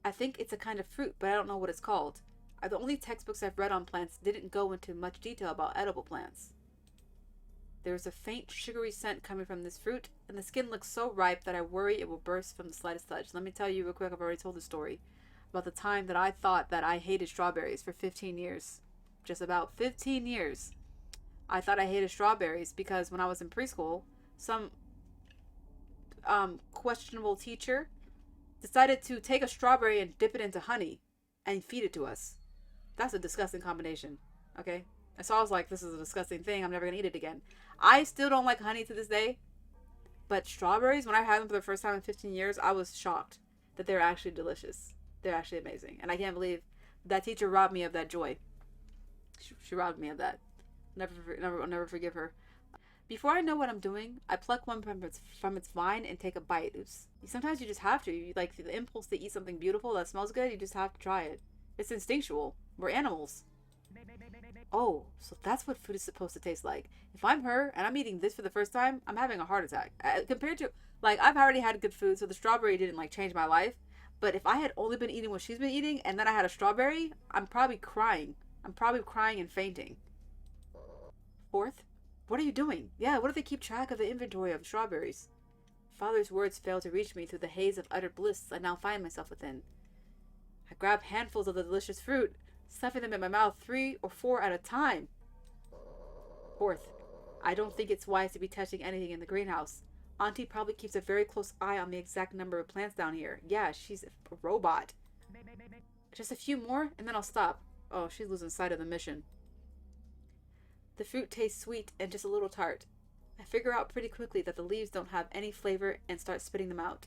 I think it's a kind of fruit, but I don't know what it's called. The only textbooks I've read on plants didn't go into much detail about edible plants. There is a faint, sugary scent coming from this fruit, and the skin looks so ripe that I worry it will burst from the slightest touch. Let me tell you real quick, I've already told the story about the time that I thought that I hated strawberries for 15 years. Just about 15 years. I thought I hated strawberries because when I was in preschool, some questionable teacher decided to take a strawberry and dip it into honey and feed it to us. That's a disgusting combination, okay? And so I was like, this is a disgusting thing. I'm never going to eat it again. I still don't like honey to this day. But strawberries, when I had them for the first time in 15 years, I was shocked that they're actually delicious. They're actually amazing. And I can't believe that teacher robbed me of that joy. She robbed me of that. I'll never forgive her. Before I know what I'm doing, I pluck one from its vine and take a bite. Sometimes you just have to. You, like the impulse to eat something beautiful that smells good, you just have to try it. It's instinctual. We're animals. Oh, so that's what food is supposed to taste like. If I'm her and I'm eating this for the first time, I'm having a heart attack. Compared to, like, I've already had good food, so the strawberry didn't, like, change my life. But if I had only been eating what she's been eating and then I had a strawberry, I'm probably crying. I'm probably crying and fainting. Fourth, what are you doing? Yeah, what do they keep track of the inventory of strawberries? Father's words fail to reach me through the haze of utter bliss I now find myself within. I grab handfuls of the delicious fruit, stuffing them in my mouth 3 or 4 at a time. Fourth, I don't think it's wise to be touching anything in the greenhouse. Auntie probably keeps a very close eye on the exact number of plants down here. Yeah, she's a robot. Just a few more, and then I'll stop. Oh, she's losing sight of the mission. The fruit tastes sweet and just a little tart. I figure out pretty quickly that the leaves don't have any flavor and start spitting them out.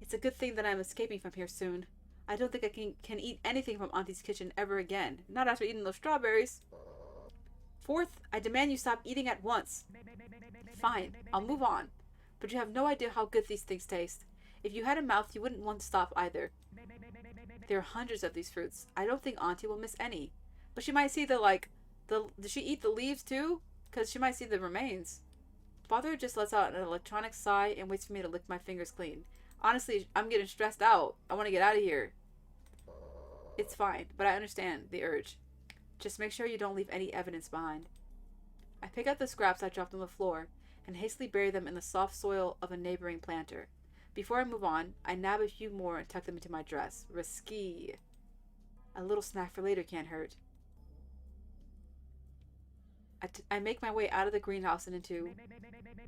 It's a good thing that I'm escaping from here soon. I don't think I can eat anything from Auntie's kitchen ever again. Not after eating those strawberries. Fourth, I demand you stop eating at once. Fine, I'll move on. But you have no idea how good these things taste. If you had a mouth, you wouldn't want to stop either. There are hundreds of these fruits. I don't think Auntie will miss any. But she might see does she eat the leaves too? Because she might see the remains. Father just lets out an electronic sigh and waits for me to lick my fingers clean. Honestly, I'm getting stressed out. I want to get out of here. It's fine, but I understand the urge. Just make sure you don't leave any evidence behind. I pick up the scraps I dropped on the floor and hastily bury them in the soft soil of a neighboring planter. Before I move on, I nab a few more and tuck them into my dress. Risky. A little snack for later can't hurt. I make my way out of the greenhouse and into...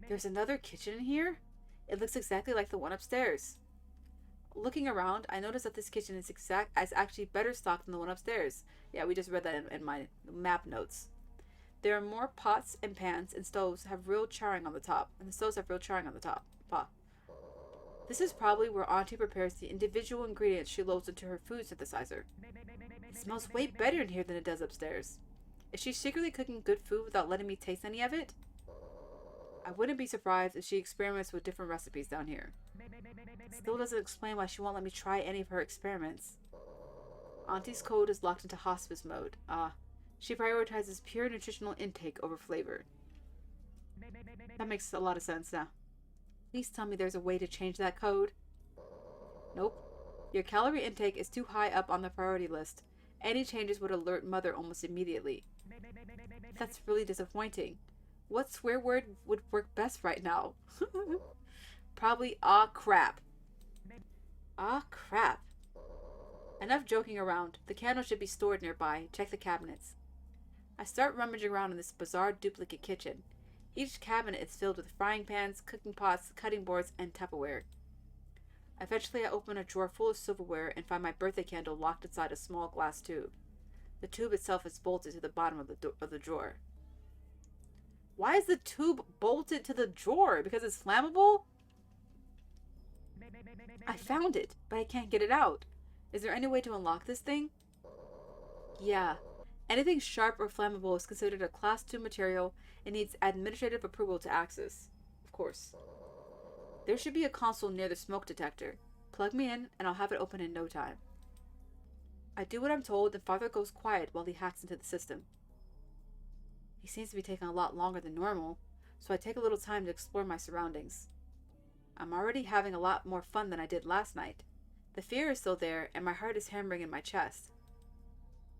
There's another kitchen in here? It looks exactly like the one upstairs. Looking around, I notice that this kitchen is actually better stocked than the one upstairs. Yeah, we just read that in my map notes. There are more pots and pans, and stoves have real charring on the top. This is probably where Auntie prepares the individual ingredients she loads into her food synthesizer. It smells way better in here than it does upstairs. Is she secretly cooking good food without letting me taste any of it? I wouldn't be surprised if she experiments with different recipes down here. Still doesn't explain why she won't let me try any of her experiments. Auntie's code is locked into hospice mode. She prioritizes pure nutritional intake over flavor. That makes a lot of sense now. Please tell me there's a way to change that code. Nope. Your calorie intake is too high up on the priority list. Any changes would alert Mother almost immediately. That's really disappointing. What swear word would work best right now? Probably "ah crap." Ah crap. Enough joking around. The candle should be stored nearby. Check the cabinets. I start rummaging around in this bizarre duplicate kitchen. Each cabinet is filled with frying pans, cooking pots, cutting boards, and Tupperware. Eventually, I open a drawer full of silverware and find my birthday candle locked inside a small glass tube. The tube itself is bolted to the bottom of the drawer. Why is the tube bolted to the drawer? Because it's flammable? I found it, but I can't get it out. Is there any way to unlock this thing? Yeah. Anything sharp or flammable is considered a Class 2 material and needs administrative approval to access. Of course. There should be a console near the smoke detector. Plug me in, and I'll have it open in no time. I do what I'm told, and Father goes quiet while he hacks into the system. He seems to be taking a lot longer than normal, so I take a little time to explore my surroundings. I'm already having a lot more fun than I did last night. The fear is still there, and my heart is hammering in my chest.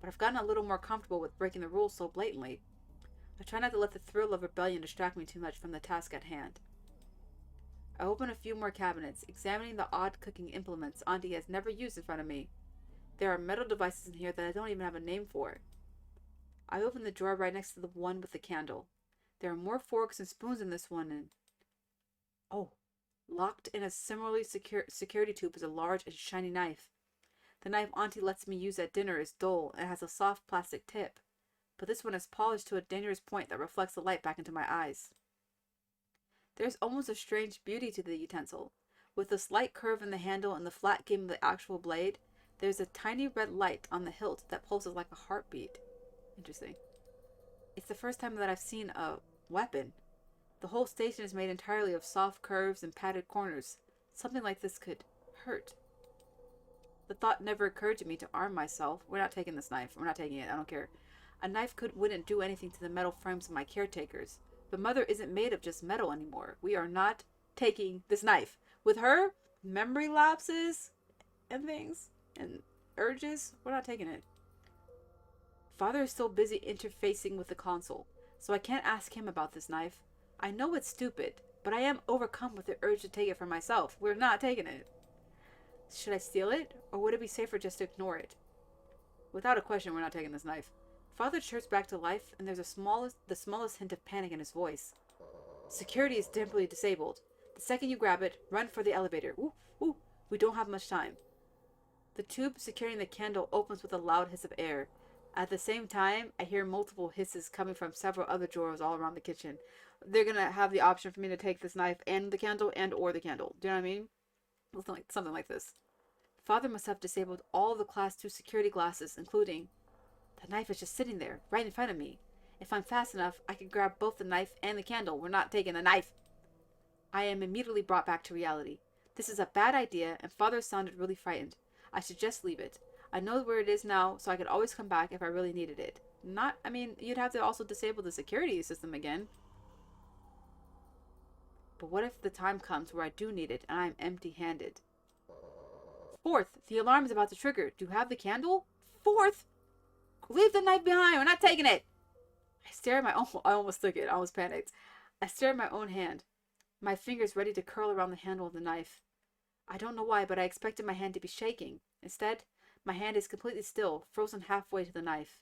But I've gotten a little more comfortable with breaking the rules so blatantly. I try not to let the thrill of rebellion distract me too much from the task at hand. I open a few more cabinets, examining the odd cooking implements Auntie has never used in front of me. There are metal devices in here that I don't even have a name for. I open the drawer right next to the one with the candle. There are more forks and spoons in this one, and... oh, locked in a similarly security tube is a large and shiny knife. The knife Auntie lets me use at dinner is dull and has a soft plastic tip, but this one is polished to a dangerous point that reflects the light back into my eyes. There's almost a strange beauty to the utensil. With the slight curve in the handle and the flat gleam of the actual blade, there's a tiny red light on the hilt that pulses like a heartbeat. Interesting. It's the first time that I've seen a weapon. The whole station is made entirely of soft curves and padded corners. Something like this could hurt. The thought never occurred to me to arm myself. We're not taking this knife. We're not taking it. I don't care. A knife wouldn't do anything to the metal frames of my caretakers. But Mother isn't made of just metal anymore. We are not taking this knife. With her memory lapses and things and urges, we're not taking it. Father is still busy interfacing with the console, so I can't ask him about this knife. I know it's stupid, but I am overcome with the urge to take it for myself. We're not taking it. Should I steal it, or would it be safer just to ignore it? Without a question, we're not taking this knife. Father chirps back to life, and there's the smallest hint of panic in his voice. Security is temporarily disabled. The second you grab it, run for the elevator. Ooh, we don't have much time. The tube securing the candle opens with a loud hiss of air. At the same time, I hear multiple hisses coming from several other drawers all around the kitchen. They're gonna have the option for me to take this knife and the candle or the candle. Do you know what I mean? Something like this. Father must have disabled all the Class 2 security glasses, including... The knife is just sitting there, right in front of me. If I'm fast enough, I could grab both the knife and the candle. We're not taking the knife. I am immediately brought back to reality. This is a bad idea, and Father sounded really frightened. I should just leave it. I know where it is now, so I could always come back if I really needed it. You'd have to also disable the security system again. But what if the time comes where I do need it, and I'm empty-handed? Fourth, the alarm is about to trigger. Do you have the candle? Fourth! Leave the knife behind. We're not taking it. I stare at my own... I almost took it. I almost panicked. I stare at my own hand. My fingers ready to curl around the handle of the knife. I don't know why, but I expected my hand to be shaking. Instead, my hand is completely still, frozen halfway to the knife.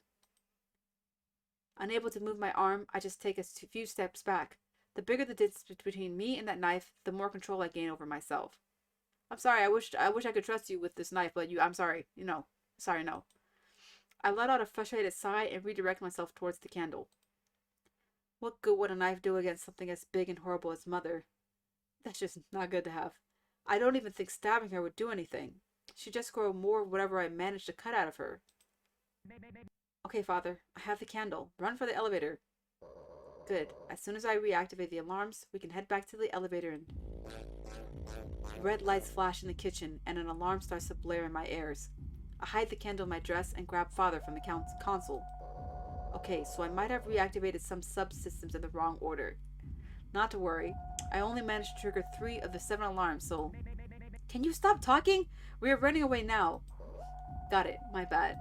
Unable to move my arm, I just take a few steps back. The bigger the distance between me and that knife, the more control I gain over myself. I'm sorry. I wish I could trust you with this knife, but I'm sorry. Sorry, no. I let out a frustrated sigh and redirect myself towards the candle. What good would a knife do against something as big and horrible as Mother? That's just not good to have. I don't even think stabbing her would do anything. She'd just grow more of whatever I managed to cut out of her. Okay, Father, I have the candle. Run for the elevator. Good. As soon as I reactivate the alarms, we can head back to the elevator and... Red lights flash in the kitchen, and an alarm starts to blare in my ears. I hide the candle in my dress and grab Father from the console. Okay, so I might have reactivated some subsystems in the wrong order. Not to worry, I only managed to trigger 3 of the 7 alarms, so... Can you stop talking? We are running away now. Got it, my bad.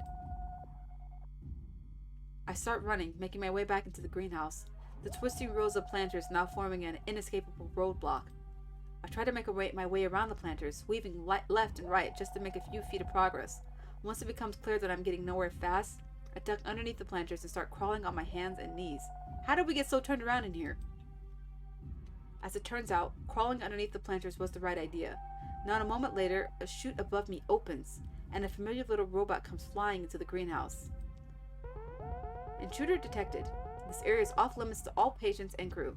I start running, making my way back into the greenhouse. The twisting rows of planters now forming an inescapable roadblock. I try to make my way around the planters, weaving left and right just to make a few feet of progress. Once it becomes clear that I'm getting nowhere fast, I duck underneath the planters and start crawling on my hands and knees. How did we get so turned around in here? As it turns out, crawling underneath the planters was the right idea. Not a moment later, a chute above me opens, and a familiar little robot comes flying into the greenhouse. Intruder detected. This area is off limits to all patients and crew.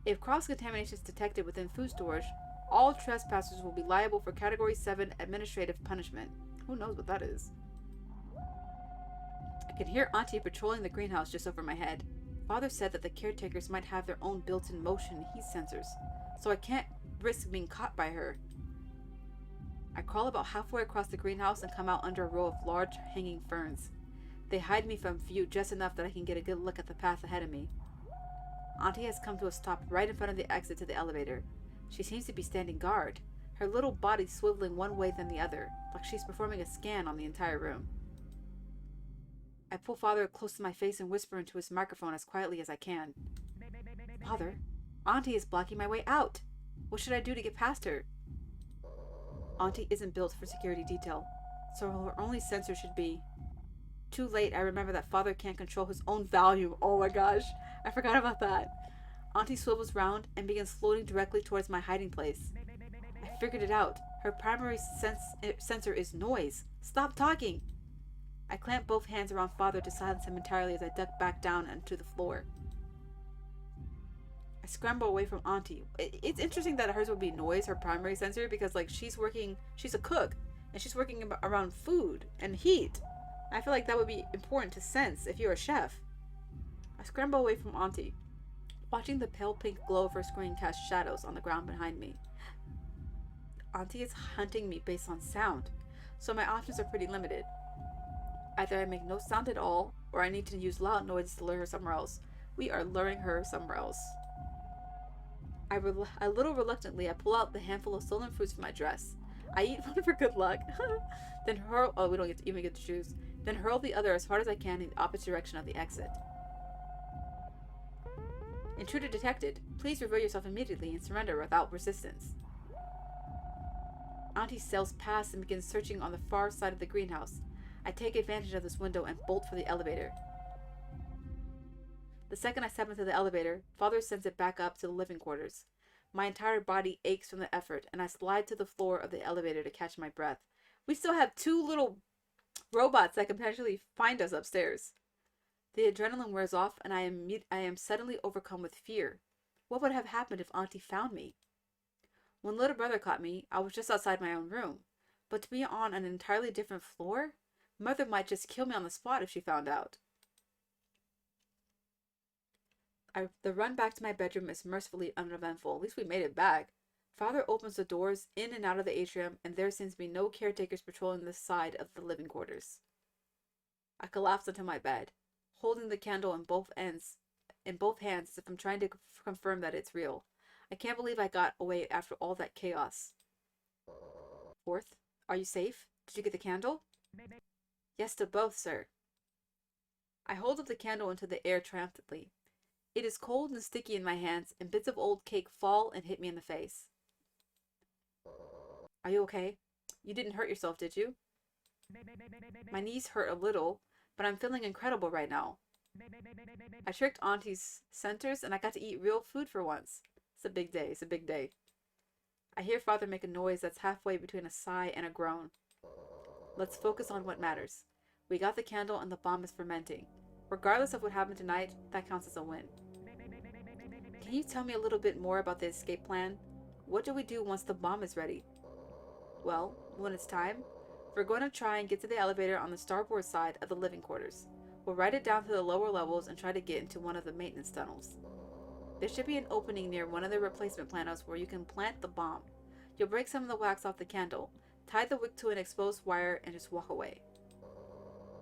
If cross-contamination is detected within food storage, all trespassers will be liable for Category 7 administrative punishment. Who knows what that is? I can hear Auntie patrolling the greenhouse just over my head. Father said that the caretakers might have their own built-in motion and heat sensors, so I can't risk being caught by her. I crawl about halfway across the greenhouse and come out under a row of large hanging ferns. They hide me from view just enough that I can get a good look at the path ahead of me. Auntie has come to a stop right in front of the exit to the elevator. She seems to be standing guard, her little body swiveling one way then the other, like she's performing a scan on the entire room. I pull Father close to my face and whisper into his microphone as quietly as I can. Father, Auntie is blocking my way out. What should I do to get past her? Auntie isn't built for security detail, so her only sensor should be... Too late, I remember that Father can't control his own volume. Oh my gosh, I forgot about that. Auntie swivels round and begins floating directly towards my hiding place. I figured it out. Her primary sensor is noise. Stop talking! I clamp both hands around Father to silence him entirely as I duck back down onto the floor. I scramble away from Auntie. It's interesting that hers would be noise, her primary sensor, because like she's a cook, and she's working around food and heat. I feel like that would be important to sense if you're a chef. I scramble away from Auntie. Watching the pale pink glow of her screen cast shadows on the ground behind me. Auntie is hunting me based on sound, so my options are pretty limited. Either I make no sound at all, or I need to use loud noises to lure her somewhere else. We are luring her somewhere else. A little reluctantly, I pull out the handful of stolen fruits from my dress. I eat one for good luck, then hurl... Oh, we don't even get to choose. Then hurl the other as hard as I can in the opposite direction of the exit. Intruder detected. Please reveal yourself immediately and surrender without resistance. Auntie sails past and begins searching on the far side of the greenhouse. I take advantage of this window and bolt for the elevator. The second I step into the elevator, Father sends it back up to the living quarters. My entire body aches from the effort, and I slide to the floor of the elevator to catch my breath. We still have 2 little robots that can potentially find us upstairs. The adrenaline wears off, and I am suddenly overcome with fear. What would have happened if Auntie found me? When little brother caught me, I was just outside my own room. But to be on an entirely different floor? Mother might just kill me on the spot if she found out. The run back to my bedroom is mercifully uneventful. At least we made it back. Father opens the doors in and out of the atrium, and there seems to be no caretakers patrolling this side of the living quarters. I collapse onto my bed, holding the candle in both hands as if I'm trying to confirm that it's real. I can't believe I got away after all that chaos. Fourth, are you safe? Did you get the candle? Yes to both, sir. I hold up the candle into the air triumphantly. It is cold and sticky in my hands, and bits of old cake fall and hit me in the face. Are you okay? You didn't hurt yourself, did you? My knees hurt a little, but I'm feeling incredible right now. I tricked Auntie's centers, and I got to eat real food for once. It's a big day. It's a big day. I hear Father make a noise that's halfway between a sigh and a groan. Let's focus on what matters. We got the candle and the bomb is fermenting. Regardless of what happened tonight, that counts as a win. Can you tell me a little bit more about the escape plan? What do we do once the bomb is ready? Well, when it's time, we're going to try and get to the elevator on the starboard side of the living quarters. We'll ride it down to the lower levels and try to get into one of the maintenance tunnels. There should be an opening near one of the replacement planos where you can plant the bomb. You'll break some of the wax off the candle, tie the wick to an exposed wire, and just walk away.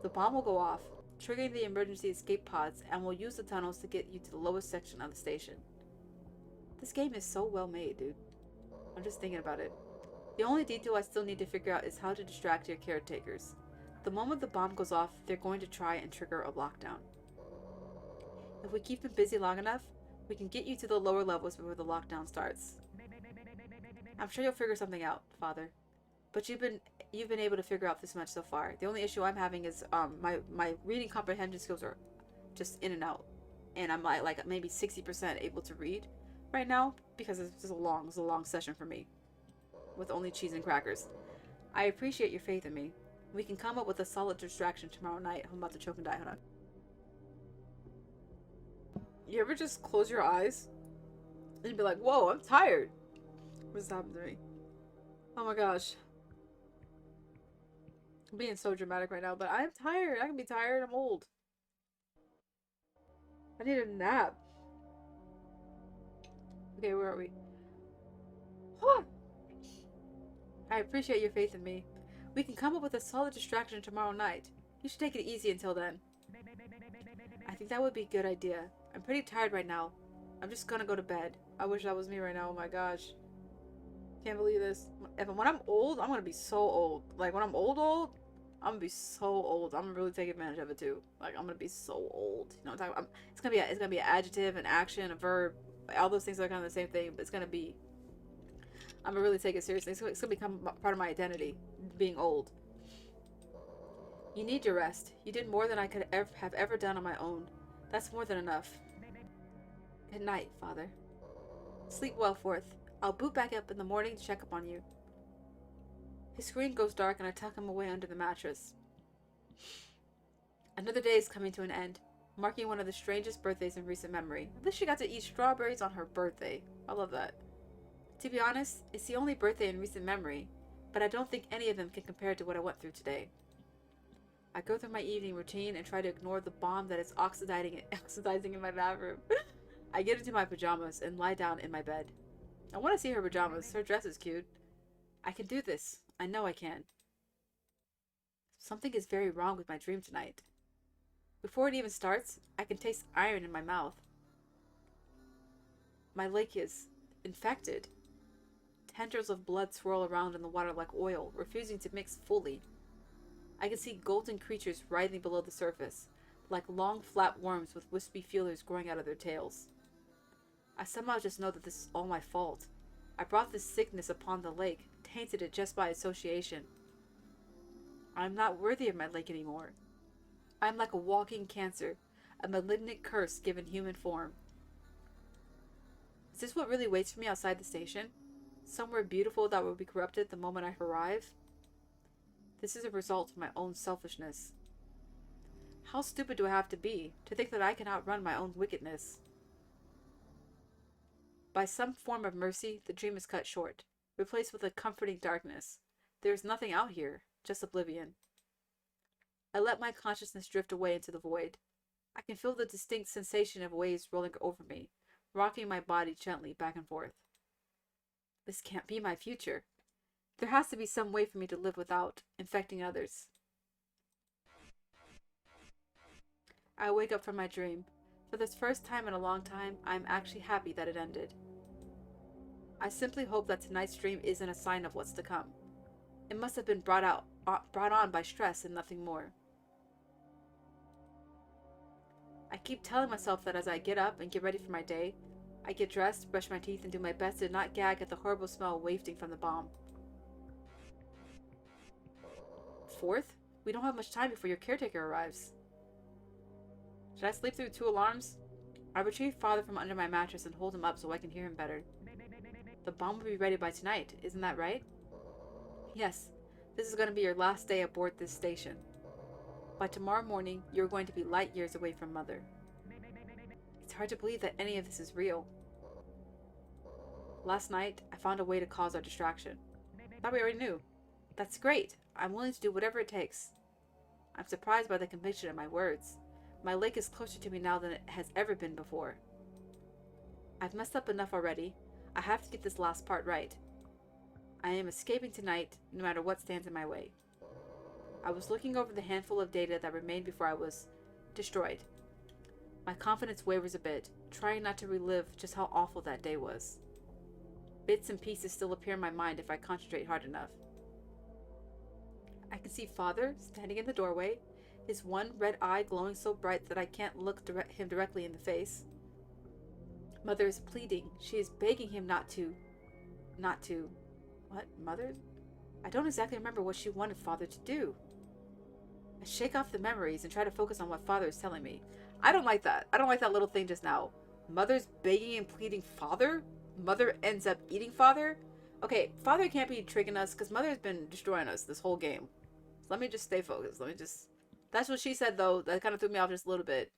The bomb will go off, triggering the emergency escape pods, and will use the tunnels to get you to the lowest section of the station. This game is so well made, dude. I'm just thinking about it. The only detail I still need to figure out is how to distract your caretakers. The moment the bomb goes off, they're going to try and trigger a lockdown. If we keep them busy long enough, we can get you to the lower levels before the lockdown starts. I'm sure you'll figure something out, Father. But you've been able to figure out this much so far. The only issue I'm having is my reading comprehension skills are just in and out, and I'm like maybe 60% able to read right now because it's a long session for me with only cheese and crackers. I appreciate your faith in me. We can come up with a solid distraction tomorrow night. I'm about to choke and die. Hold on. You ever just close your eyes and be like, whoa, I'm tired? What's happened to me? Oh my gosh. I'm being so dramatic right now, but I'm tired. I can be tired. I'm old. I need a nap. Okay, where are we? I appreciate your faith in me. We can come up with a solid distraction tomorrow night. You should take it easy until then. I think that would be a good idea. I'm pretty tired right now. I'm just gonna go to bed. I wish that was me right now. Oh my gosh. Can't believe this. When I'm old, I'm gonna be so old. Like, when I'm old, I'm gonna be so old. I'm gonna really take advantage of it too. Like, I'm gonna be so old. You know what I'm talking about? It's gonna be an adjective, an action, a verb. All those things are kind of the same thing, but it's gonna be... I'm gonna really take it seriously. It's gonna become part of my identity, being old. You need your rest. You did more than I could have ever done on my own. That's more than enough. Good night, Father. Sleep well, Forth. I'll boot back up in the morning to check up on you. His screen goes dark and I tuck him away under the mattress. Another day is coming to an end, marking one of the strangest birthdays in recent memory. At least she got to eat strawberries on her birthday. I love that. To be honest, it's the only birthday in recent memory, but I don't think any of them can compare to what I went through today. I go through my evening routine and try to ignore the bomb that is oxidizing in my bathroom. I get into my pajamas and lie down in my bed. I want to see her pajamas. Her dress is cute. I can do this. I know I can. Something is very wrong with my dream tonight. Before it even starts, I can taste iron in my mouth. My lake is infected. Tendrils of blood swirl around in the water like oil, refusing to mix fully. I can see golden creatures writhing below the surface, like long flat worms with wispy feelers growing out of their tails. I somehow just know that this is all my fault. I brought this sickness upon the lake, tainted it just by association. I am not worthy of my lake anymore. I am like a walking cancer, a malignant curse given human form. Is this what really waits for me outside the station? Somewhere beautiful that will be corrupted the moment I arrive? This is a result of my own selfishness. How stupid do I have to be to think that I can outrun my own wickedness? By some form of mercy, the dream is cut short, replaced with a comforting darkness. There is nothing out here, just oblivion. I let my consciousness drift away into the void. I can feel the distinct sensation of waves rolling over me, rocking my body gently back and forth. This can't be my future. There has to be some way for me to live without infecting others. I wake up from my dream. For this first time in a long time, I am actually happy that it ended. I simply hope that tonight's dream isn't a sign of what's to come. It must have been brought on by stress and nothing more. I keep telling myself that as I get up and get ready for my day, I get dressed, brush my teeth, and do my best to not gag at the horrible smell wafting from the bomb. Forth, we don't have much time before your caretaker arrives. Should I sleep through 2 alarms? I retrieve Father from under my mattress and hold him up so I can hear him better. The bomb will be ready by tonight, isn't that right? Yes, this is going to be your last day aboard this station. By tomorrow morning, you're going to be light years away from Mother. It's hard to believe that any of this is real. Last night, I found a way to cause our distraction. Thought we already knew. That's great. I'm willing to do whatever it takes. I'm surprised by the conviction in my words. My lake is closer to me now than it has ever been before. I've messed up enough already. I have to get this last part right. I am escaping tonight, no matter what stands in my way. I was looking over the handful of data that remained before I was destroyed. My confidence wavers a bit, trying not to relive just how awful that day was. Bits and pieces still appear in my mind if I concentrate hard enough. I can see Father standing in the doorway, his one red eye glowing so bright that I can't look him directly in the face. Mother is pleading. She is begging him not to. What? Mother? I don't exactly remember what she wanted Father to do. I shake off the memories and try to focus on what Father is telling me. I don't like that. I don't like that little thing just now. Mother's begging and pleading Father? Mother ends up eating Father? Okay, Father can't be tricking us because Mother's been destroying us this whole game. So let me just stay focused. That's what she said, though. That kind of threw me off just a little bit.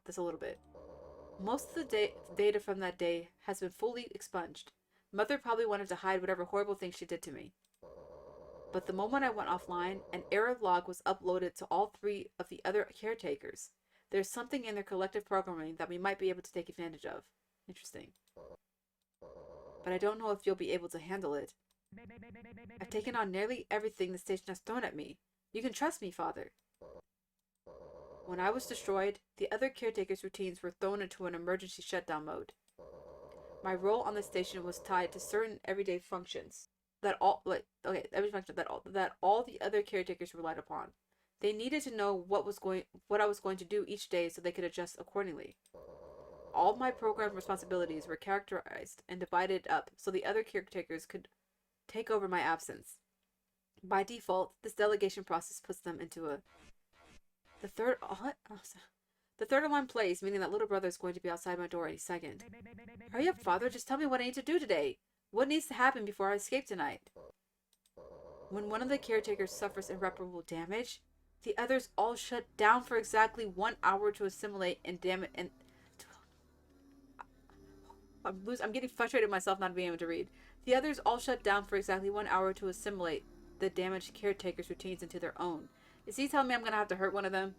Just a little bit. Most of the data from that day has been fully expunged. Mother probably wanted to hide whatever horrible thing she did to me. But the moment I went offline, an error log was uploaded to all 3 of the other caretakers. There's something in their collective programming that we might be able to take advantage of. Interesting. But I don't know if you'll be able to handle it. I've taken on nearly everything the station has thrown at me. You can trust me, Father. When I was destroyed, the other caretakers' routines were thrown into an emergency shutdown mode. My role on the station was tied to certain everyday functions that all the other caretakers relied upon. They needed to know what I was going to do each day so they could adjust accordingly. All my program responsibilities were characterized and divided up so the other caretakers could take over my absence. By default, this delegation process puts them into the third alarm plays, meaning that little brother is going to be outside my door any second. Hurry up, Father, just tell me what I need to do today. What needs to happen before I escape tonight? When one of the caretakers suffers irreparable damage, the others all shut down for exactly 1 hour to assimilate and I'm getting frustrated with myself not being able to read. The others all shut down for exactly 1 hour to assimilate the damaged caretaker's routines into their own. Is he telling me I'm going to have to hurt one of them?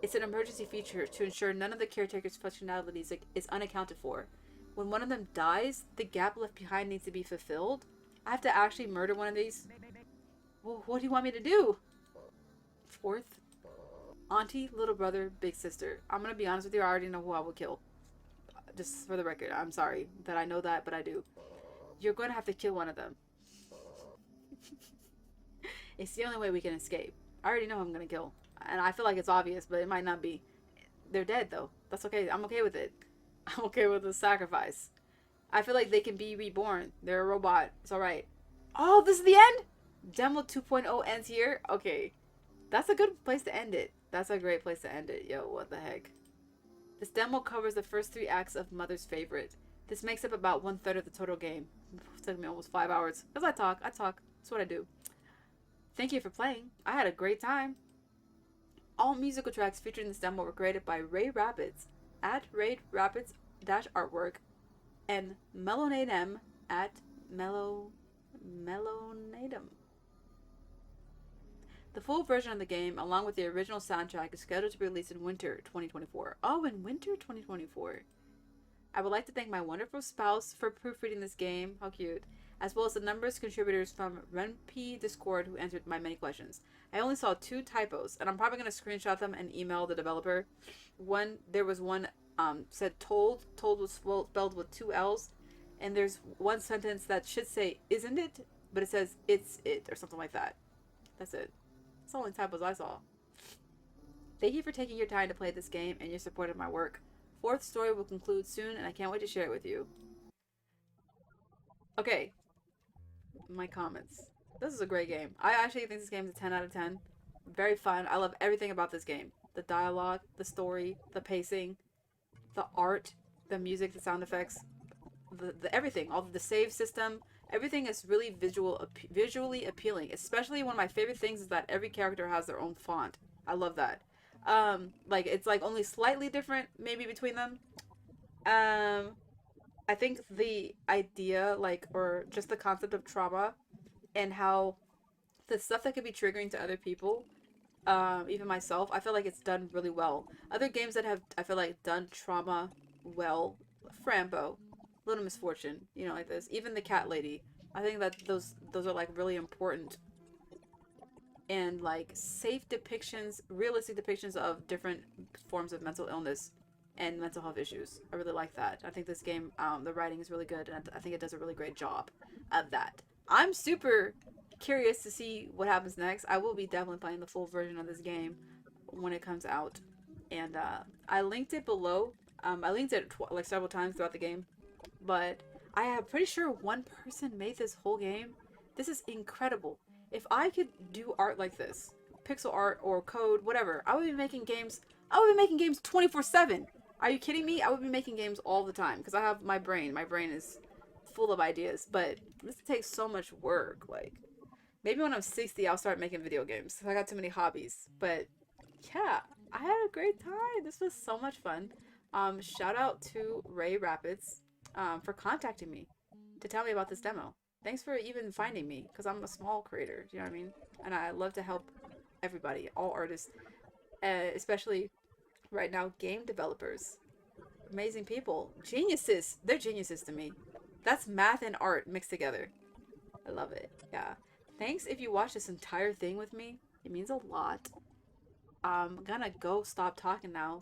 It's an emergency feature to ensure none of the caretaker's functionalities is unaccounted for. When one of them dies, the gap left behind needs to be fulfilled. I have to actually murder one of these? Well, what do you want me to do? 4th. Auntie, little brother, big sister. I'm going to be honest with you, I already know who I will kill. Just for the record, I'm sorry that I know that, but I do. You're going to have to kill one of them. It's the only way we can escape. I already know who I'm going to kill. And I feel like it's obvious, but it might not be. They're dead, though. That's okay. I'm okay with it. I'm okay with the sacrifice. I feel like they can be reborn. They're a robot. It's alright. Oh, this is the end? Demo 2.0 ends here? Okay. That's a good place to end it. That's a great place to end it. Yo, what the heck? This demo covers the first 3 acts of Mother's Favorite. This makes up about 1/3 of the total game. It took me almost 5 hours. Because I talk. That's what I do. Thank you for playing. I had a great time. All musical tracks featured in this demo were created by Rey Rapids at Rey Rapids -artwork and Melonadem at Melonadem. The full version of the game, along with the original soundtrack, is scheduled to be released in winter 2024. Oh, in winter 2024. I would like to thank my wonderful spouse for proofreading this game. How cute. As well as the numerous contributors from RenP Discord who answered my many questions. I only saw 2 typos, and I'm probably going to screenshot them and email the developer. There was one said told was spelled with 2 L's, and there's one sentence that should say isn't it, but it says it's it, or something like that. That's it. That's the only typos I saw. Thank you for taking your time to play this game and your support of my work. 4th story will conclude soon, and I can't wait to share it with you. Okay. My comments. This is a great game. I actually think this game is a 10 out of 10. Very fun. I love everything about this game. The dialogue, the story, the pacing, the art, the music, the sound effects, the everything. All the save system. Everything is really visually appealing. Especially one of my favorite things is that every character has their own font. I love that. Like it's like only slightly different maybe between them. I think the idea, or just the concept of trauma and how the stuff that could be triggering to other people, even myself, I feel like it's done really well. Other games that have, I feel like, done trauma well, Frambo, Little Misfortune, like this. Even the Cat Lady. I think that those are, like, really important and like safe depictions, realistic depictions of different forms of mental illness and mental health issues. I really like that. I think this game, the writing is really good, and I think it does a really great job of that. I'm super curious to see what happens next. I will be definitely playing the full version of this game when it comes out, and I linked it below. I linked it like several times throughout the game, but I am pretty sure one person made this whole game. This is incredible. If I could do art like this, pixel art or code, whatever, I would be making games. I would be making games 24/7. Are you kidding me? I would be making games all the time because I have my brain. My brain is full of ideas, but this takes so much work. Like, maybe when I'm 60, I'll start making video games. I got too many hobbies. But yeah, I had a great time. This was so much fun. Shout out to Rey Rapids for contacting me to tell me about this demo. Thanks for even finding me because I'm a small creator. Do you know what I mean? And I love to help everybody, all artists, especially right now, game developers. Amazing people. Geniuses. They're geniuses to me. That's math and art mixed together. I love it. Yeah. Thanks if you watched this entire thing with me. It means a lot. I'm gonna go stop talking now.